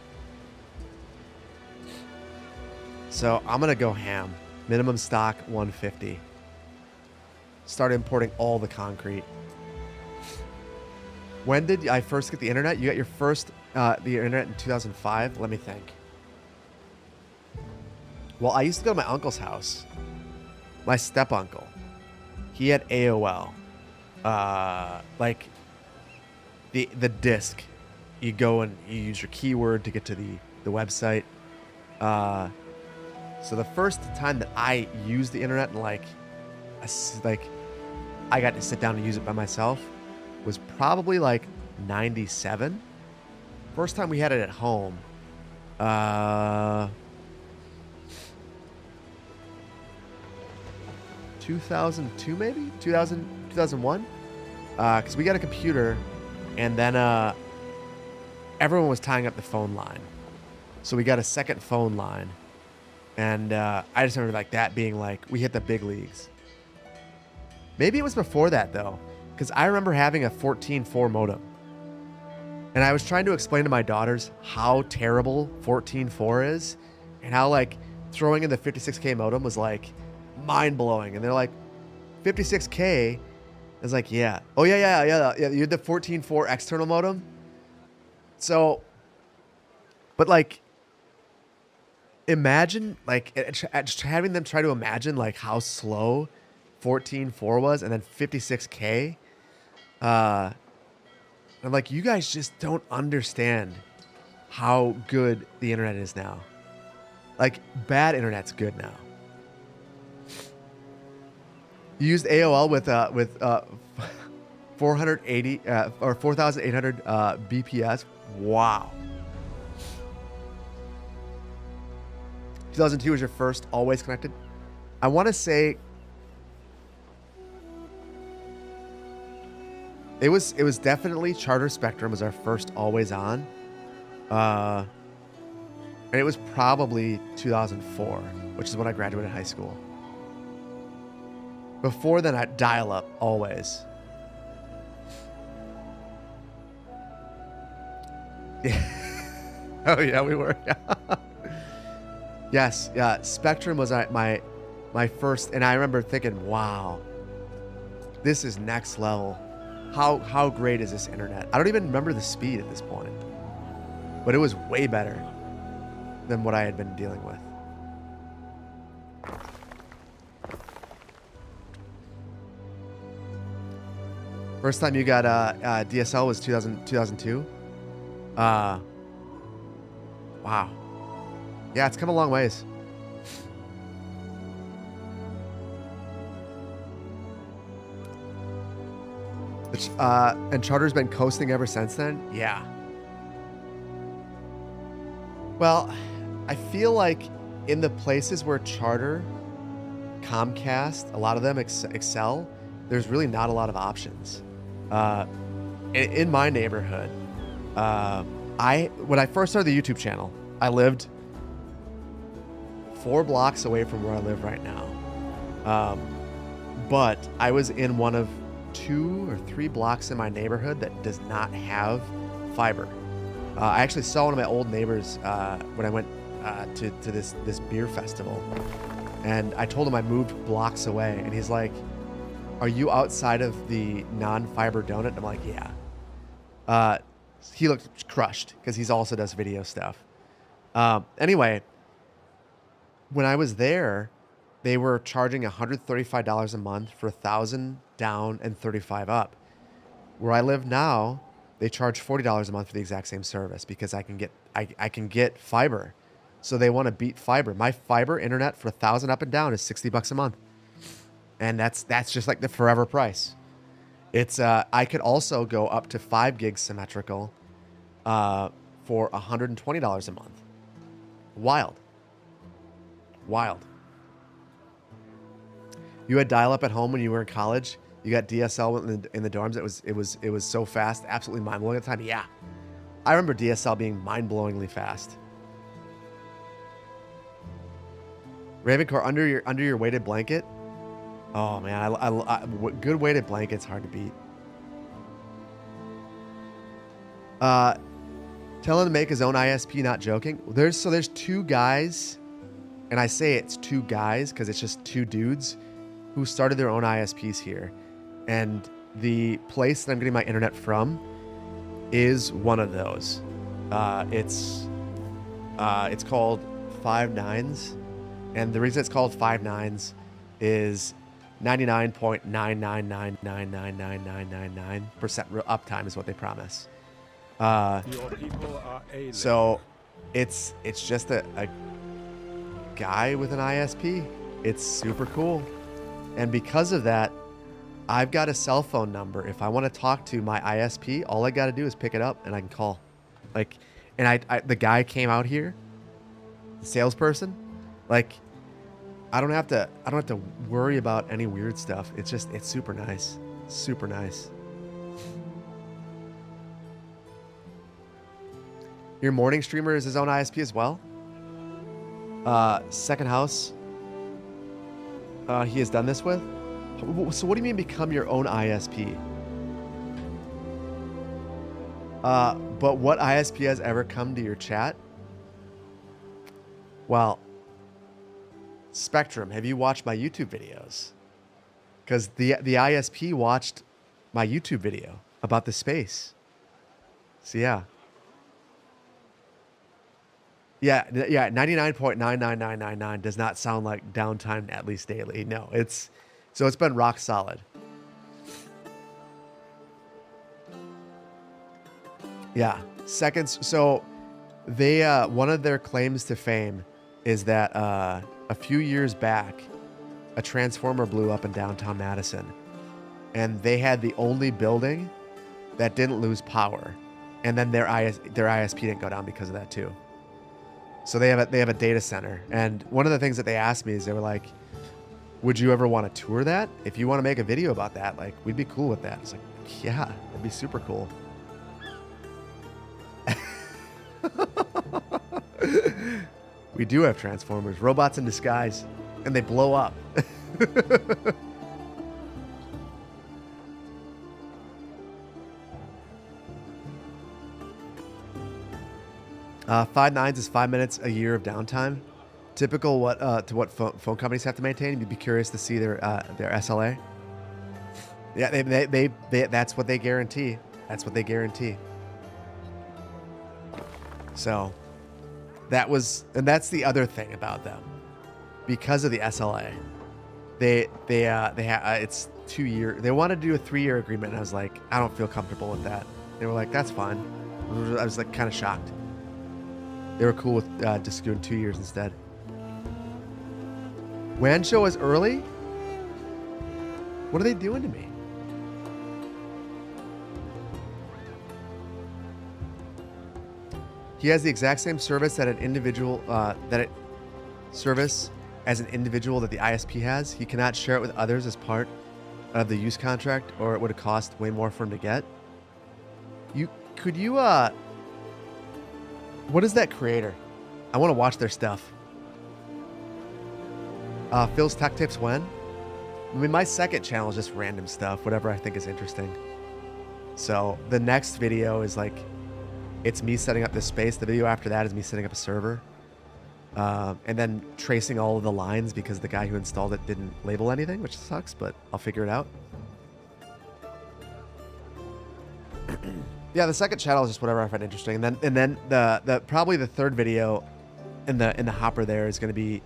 So I'm going to go ham. Minimum stock 150. Start importing all the concrete. When did I first get the internet? You got your first the internet in 2005? Let me think. Well, I used to go to my uncle's house. My step-uncle. He had AOL. Like the disc. You go and you use your keyword to get to the website. So the first time that I used the internet and like I got to sit down and use it by myself was probably like 97. First time we had it at home. 2002 maybe? 2001? Because we got a computer and then everyone was tying up the phone line. So we got a second phone line. And I just remember like that being like, we hit the big leagues. Maybe it was before that though. Because I remember having a 14.4 modem. And I was trying to explain to my daughters how terrible 14.4 is. And how like throwing in the 56K modem was like mind blowing. And they're like, 56K? Is like, yeah. Oh yeah. You had the 14.4 external modem? So, but like, imagine like having them try to imagine like how slow 14.4 was and then 56K. I'm like, you guys just don't understand how good the internet is now. Like, bad internet's good now. You used AOL with 480 or 4,800 BPS. Wow. 2002 was your first always connected. I want to say it was definitely Charter Spectrum was our first always on. And it was probably 2004, which is when I graduated high school. Before then, I'd dial up always. Oh yeah, we were. Yes, yeah. Spectrum was my first, and I remember thinking, "Wow, this is next level. How great is this internet?" I don't even remember the speed at this point, but it was way better than what I had been dealing with. First time you got DSL was 2002. Wow. Yeah, it's come a long ways. And Charter's been coasting ever since then? Yeah. Well, I feel like in the places where Charter, Comcast, a lot of them excel, there's really not a lot of options. In my neighborhood, when I first started the YouTube channel, I lived 4 blocks away from where I live right now. But I was in one of 2 or 3 blocks in my neighborhood that does not have fiber. I actually saw one of my old neighbors when I went to this beer festival, and I told him I moved blocks away, and he's like, "Are you outside of the non-fiber donut?" I'm like, "Yeah." He looked crushed because he also does video stuff. Anyway, when I was there, they were charging $135 a month for 1,000 down and 35 up. Where I live now, they charge $40 a month for the exact same service because I can get fiber. So they want to beat fiber. My fiber internet for 1,000 up and down is $60 a month. And that's just like the forever price. It's I could also go up to 5 gigs symmetrical for $120 a month. Wild. You had dial-up at home when you were in college? You got DSL in the dorms. It was so fast, absolutely mind blowing at the time. Yeah, I remember DSL being mind blowingly fast. Ravencore, under your weighted blanket. Oh man, good weighted blanket's hard to beat. Tell him to make his own ISP. Not joking. There's two guys, and I say it's two guys because it's just two dudes who started their own ISPs here, and the place that I'm getting my internet from is one of those. It's called 5 Nines, and the reason it's called 5 Nines is 99.9999999% uptime is what they promise. Your people are alien. So it's just a guy with an ISP. It's super cool. And because of that, I've got a cell phone number. If I want to talk to my ISP, all I got to do is pick it up and I can call. Like, and I the guy came out here, the salesperson, like, I don't have to worry about any weird stuff. It's super nice. Super nice. Your morning streamer is his own ISP as well. Second house. He has done this with. So what do you mean become your own ISP? But what ISP has ever come to your chat? Well, Spectrum, have you watched my YouTube videos? Because the ISP watched my YouTube video about the space. So yeah. Yeah, 99.99999 does not sound like downtime at least daily. No, it's been rock solid. Yeah, seconds. So they one of their claims to fame is that a few years back, a transformer blew up in downtown Madison, and they had the only building that didn't lose power, and then their ISP didn't go down because of that too. So they have a data center, and one of the things that they asked me is they were like, "Would you ever want to tour that? If you want to make a video about that, like, we'd be cool with that." It's like, yeah, that'd be super cool. We do have transformers, robots in disguise, and they blow up. 5 nines is 5 minutes a year of downtime. Typical to what phone companies have to maintain. You'd be curious to see their SLA. Yeah, they that's what they guarantee. That's what they guarantee. So that's the other thing about them. Because of the SLA, it's 2 year. They wanted to do a 3-year agreement, and I was like, I don't feel comfortable with that. They were like, that's fine. I was like kind of shocked. They were cool with just doing 2 years instead. Wancho is early? What are they doing to me? He has the exact same service that an individual service as an individual that the ISP has. He cannot share it with others as part of the use contract, or it would cost way more for him to get. What is that creator? I want to watch their stuff. Phil's Tech Tips when? I mean, my second channel is just random stuff, whatever I think is interesting. So the next video is like, it's me setting up this space. The video after that is me setting up a server. And then tracing all of the lines because the guy who installed it didn't label anything, which sucks, but I'll figure it out. Yeah, the second channel is just whatever I find interesting, and then the probably the third video in the hopper there is going to be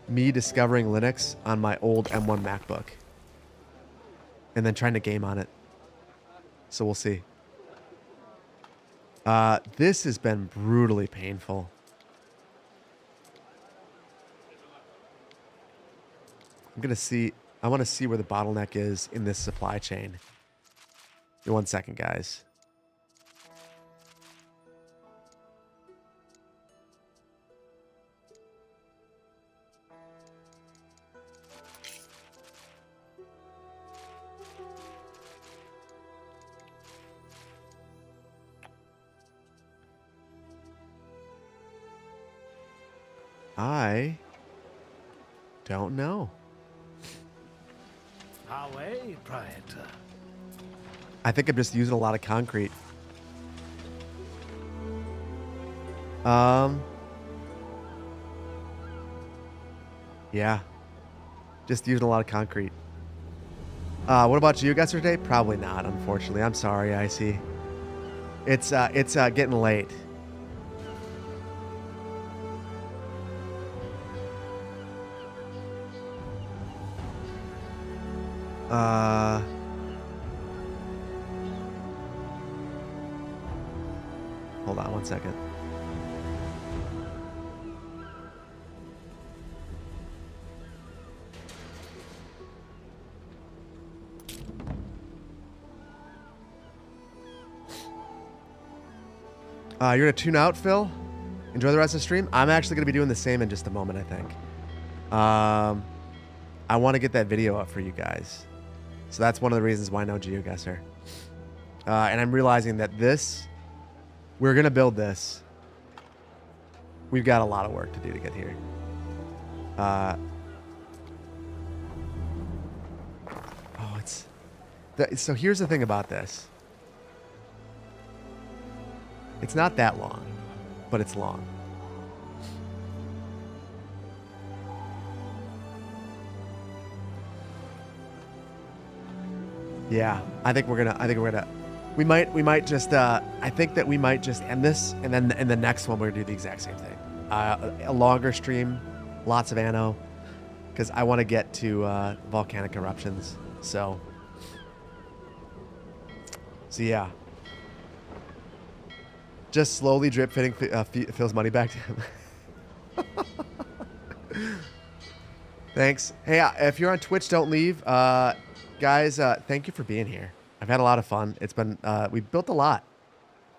me discovering Linux on my old M1 MacBook, and then trying to game on it. So we'll see. This has been brutally painful. I want to see where the bottleneck is in this supply chain. Give me 1 second, guys. I don't know. Away, Praetor. I think I'm just using a lot of concrete. Yeah. Just using a lot of concrete. What about you guys today? Probably not, unfortunately. I'm sorry, Icy. It's getting late. Hold on one second. You're gonna tune out, Phil? Enjoy the rest of the stream? I'm actually gonna be doing the same in just a moment, I think. I want to get that video up for you guys. So that's one of the reasons why no GeoGuessr. And I'm realizing that we're gonna build this. We've got a lot of work to do to get here. So here's the thing about this. It's not that long, but it's long. Yeah, I think we're gonna. We might just. I think that we might just end this, and then in the next one we're gonna do the exact same thing. A longer stream, lots of Anno, because I want to get to volcanic eruptions. So yeah. Just slowly drip fitting Phil's money back to him. Thanks. Hey, if you're on Twitch, don't leave. Guys, thank you for being here. I've had a lot of fun. It's been we've built a lot.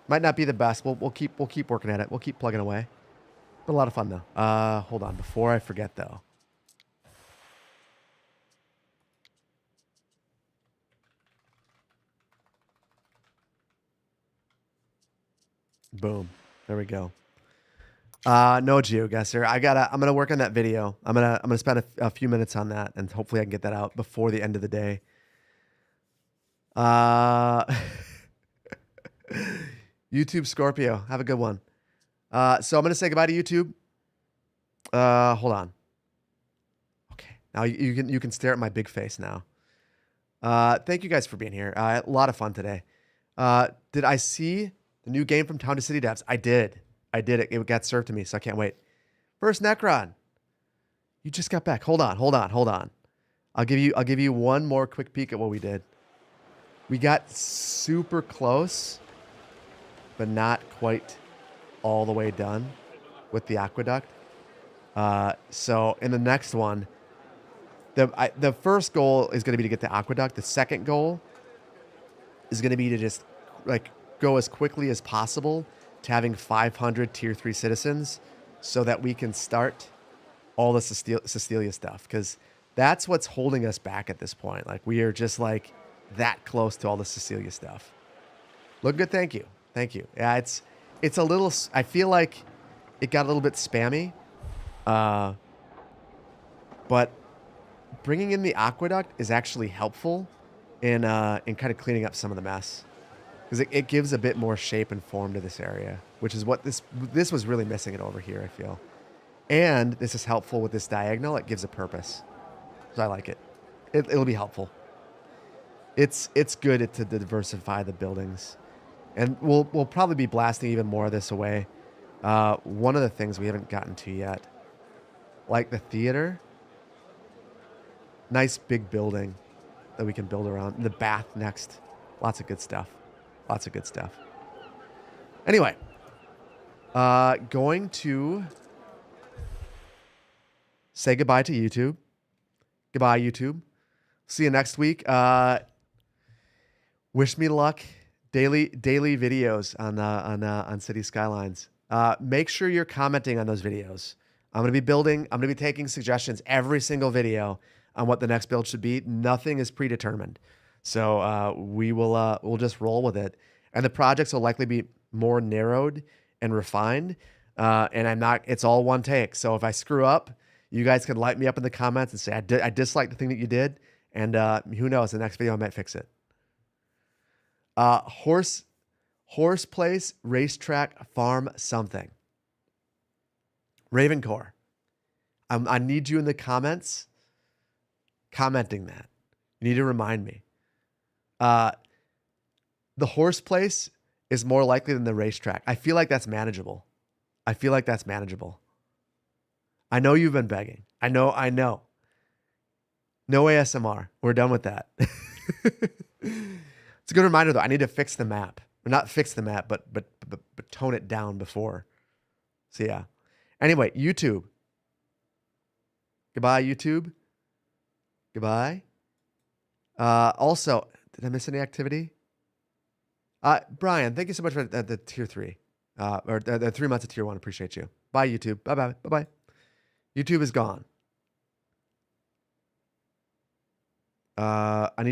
Might not be the best. We'll keep working at it. We'll keep plugging away. But a lot of fun though. Hold on, before I forget though. Boom. There we go. No GeoGuessr. I'm gonna work on that video. I'm gonna spend a few minutes on that, and hopefully I can get that out before the end of the day. YouTube Scorpio, have a good one. So I'm gonna say goodbye to YouTube. Hold on. Okay, now you can stare at my big face now. Thank you guys for being here. A lot of fun today. Did I see the new game from Town to City Devs? I did. It got served to me, so I can't wait. First Necron, you just got back. Hold on. I'll give you one more quick peek at what we did. We got super close, but not quite all the way done with the aqueduct. So in the next one, the first goal is going to be to get the aqueduct. The second goal is going to be to just go as quickly as possible to having 500 tier 3 citizens so that we can start all the Cecilia stuff, because that's what's holding us back at this point. We are just that close to all the Cecilia stuff. Look good. Thank you. Yeah, it's a little, I feel like it got a little bit spammy, but bringing in the aqueduct is actually helpful in kind of cleaning up some of the mess. Because it gives a bit more shape and form to this area, which is what this was really missing it over here, I feel. And this is helpful with this diagonal. It gives a purpose. So I like it. It'll be helpful. It's good to diversify the buildings. And we'll probably be blasting even more of this away. One of the things we haven't gotten to yet, like the theater, nice big building that we can build around. The bath next. Lots of good stuff. Anyway, going to say goodbye to YouTube. Goodbye, YouTube. See you next week. Wish me luck. Daily videos on City Skylines. Make sure you're commenting on those videos. I'm gonna be taking suggestions every single video on what the next build should be. Nothing is predetermined. So we'll just roll with it. And the projects will likely be more narrowed and refined And it's all one take. So if I screw up, you guys can light me up in the comments and say, I dislike the thing that you did. And who knows, the next video I might fix it. Horse place, racetrack, farm, something. Ravencore. I need you in the comments commenting that. You need to remind me. The horse place is more likely than the racetrack. I feel like that's manageable. I know you've been begging. I know. No ASMR. We're done with that. It's a good reminder, though. I need to fix the map. Or not fix the map, but tone it down before. So, yeah. Anyway, YouTube. Goodbye, YouTube. Goodbye. Also, did I miss any activity? Brian, thank you so much for the tier 3. Or the 3 months of tier 1. Appreciate you. Bye, YouTube. Bye-bye. Bye-bye. YouTube is gone. I need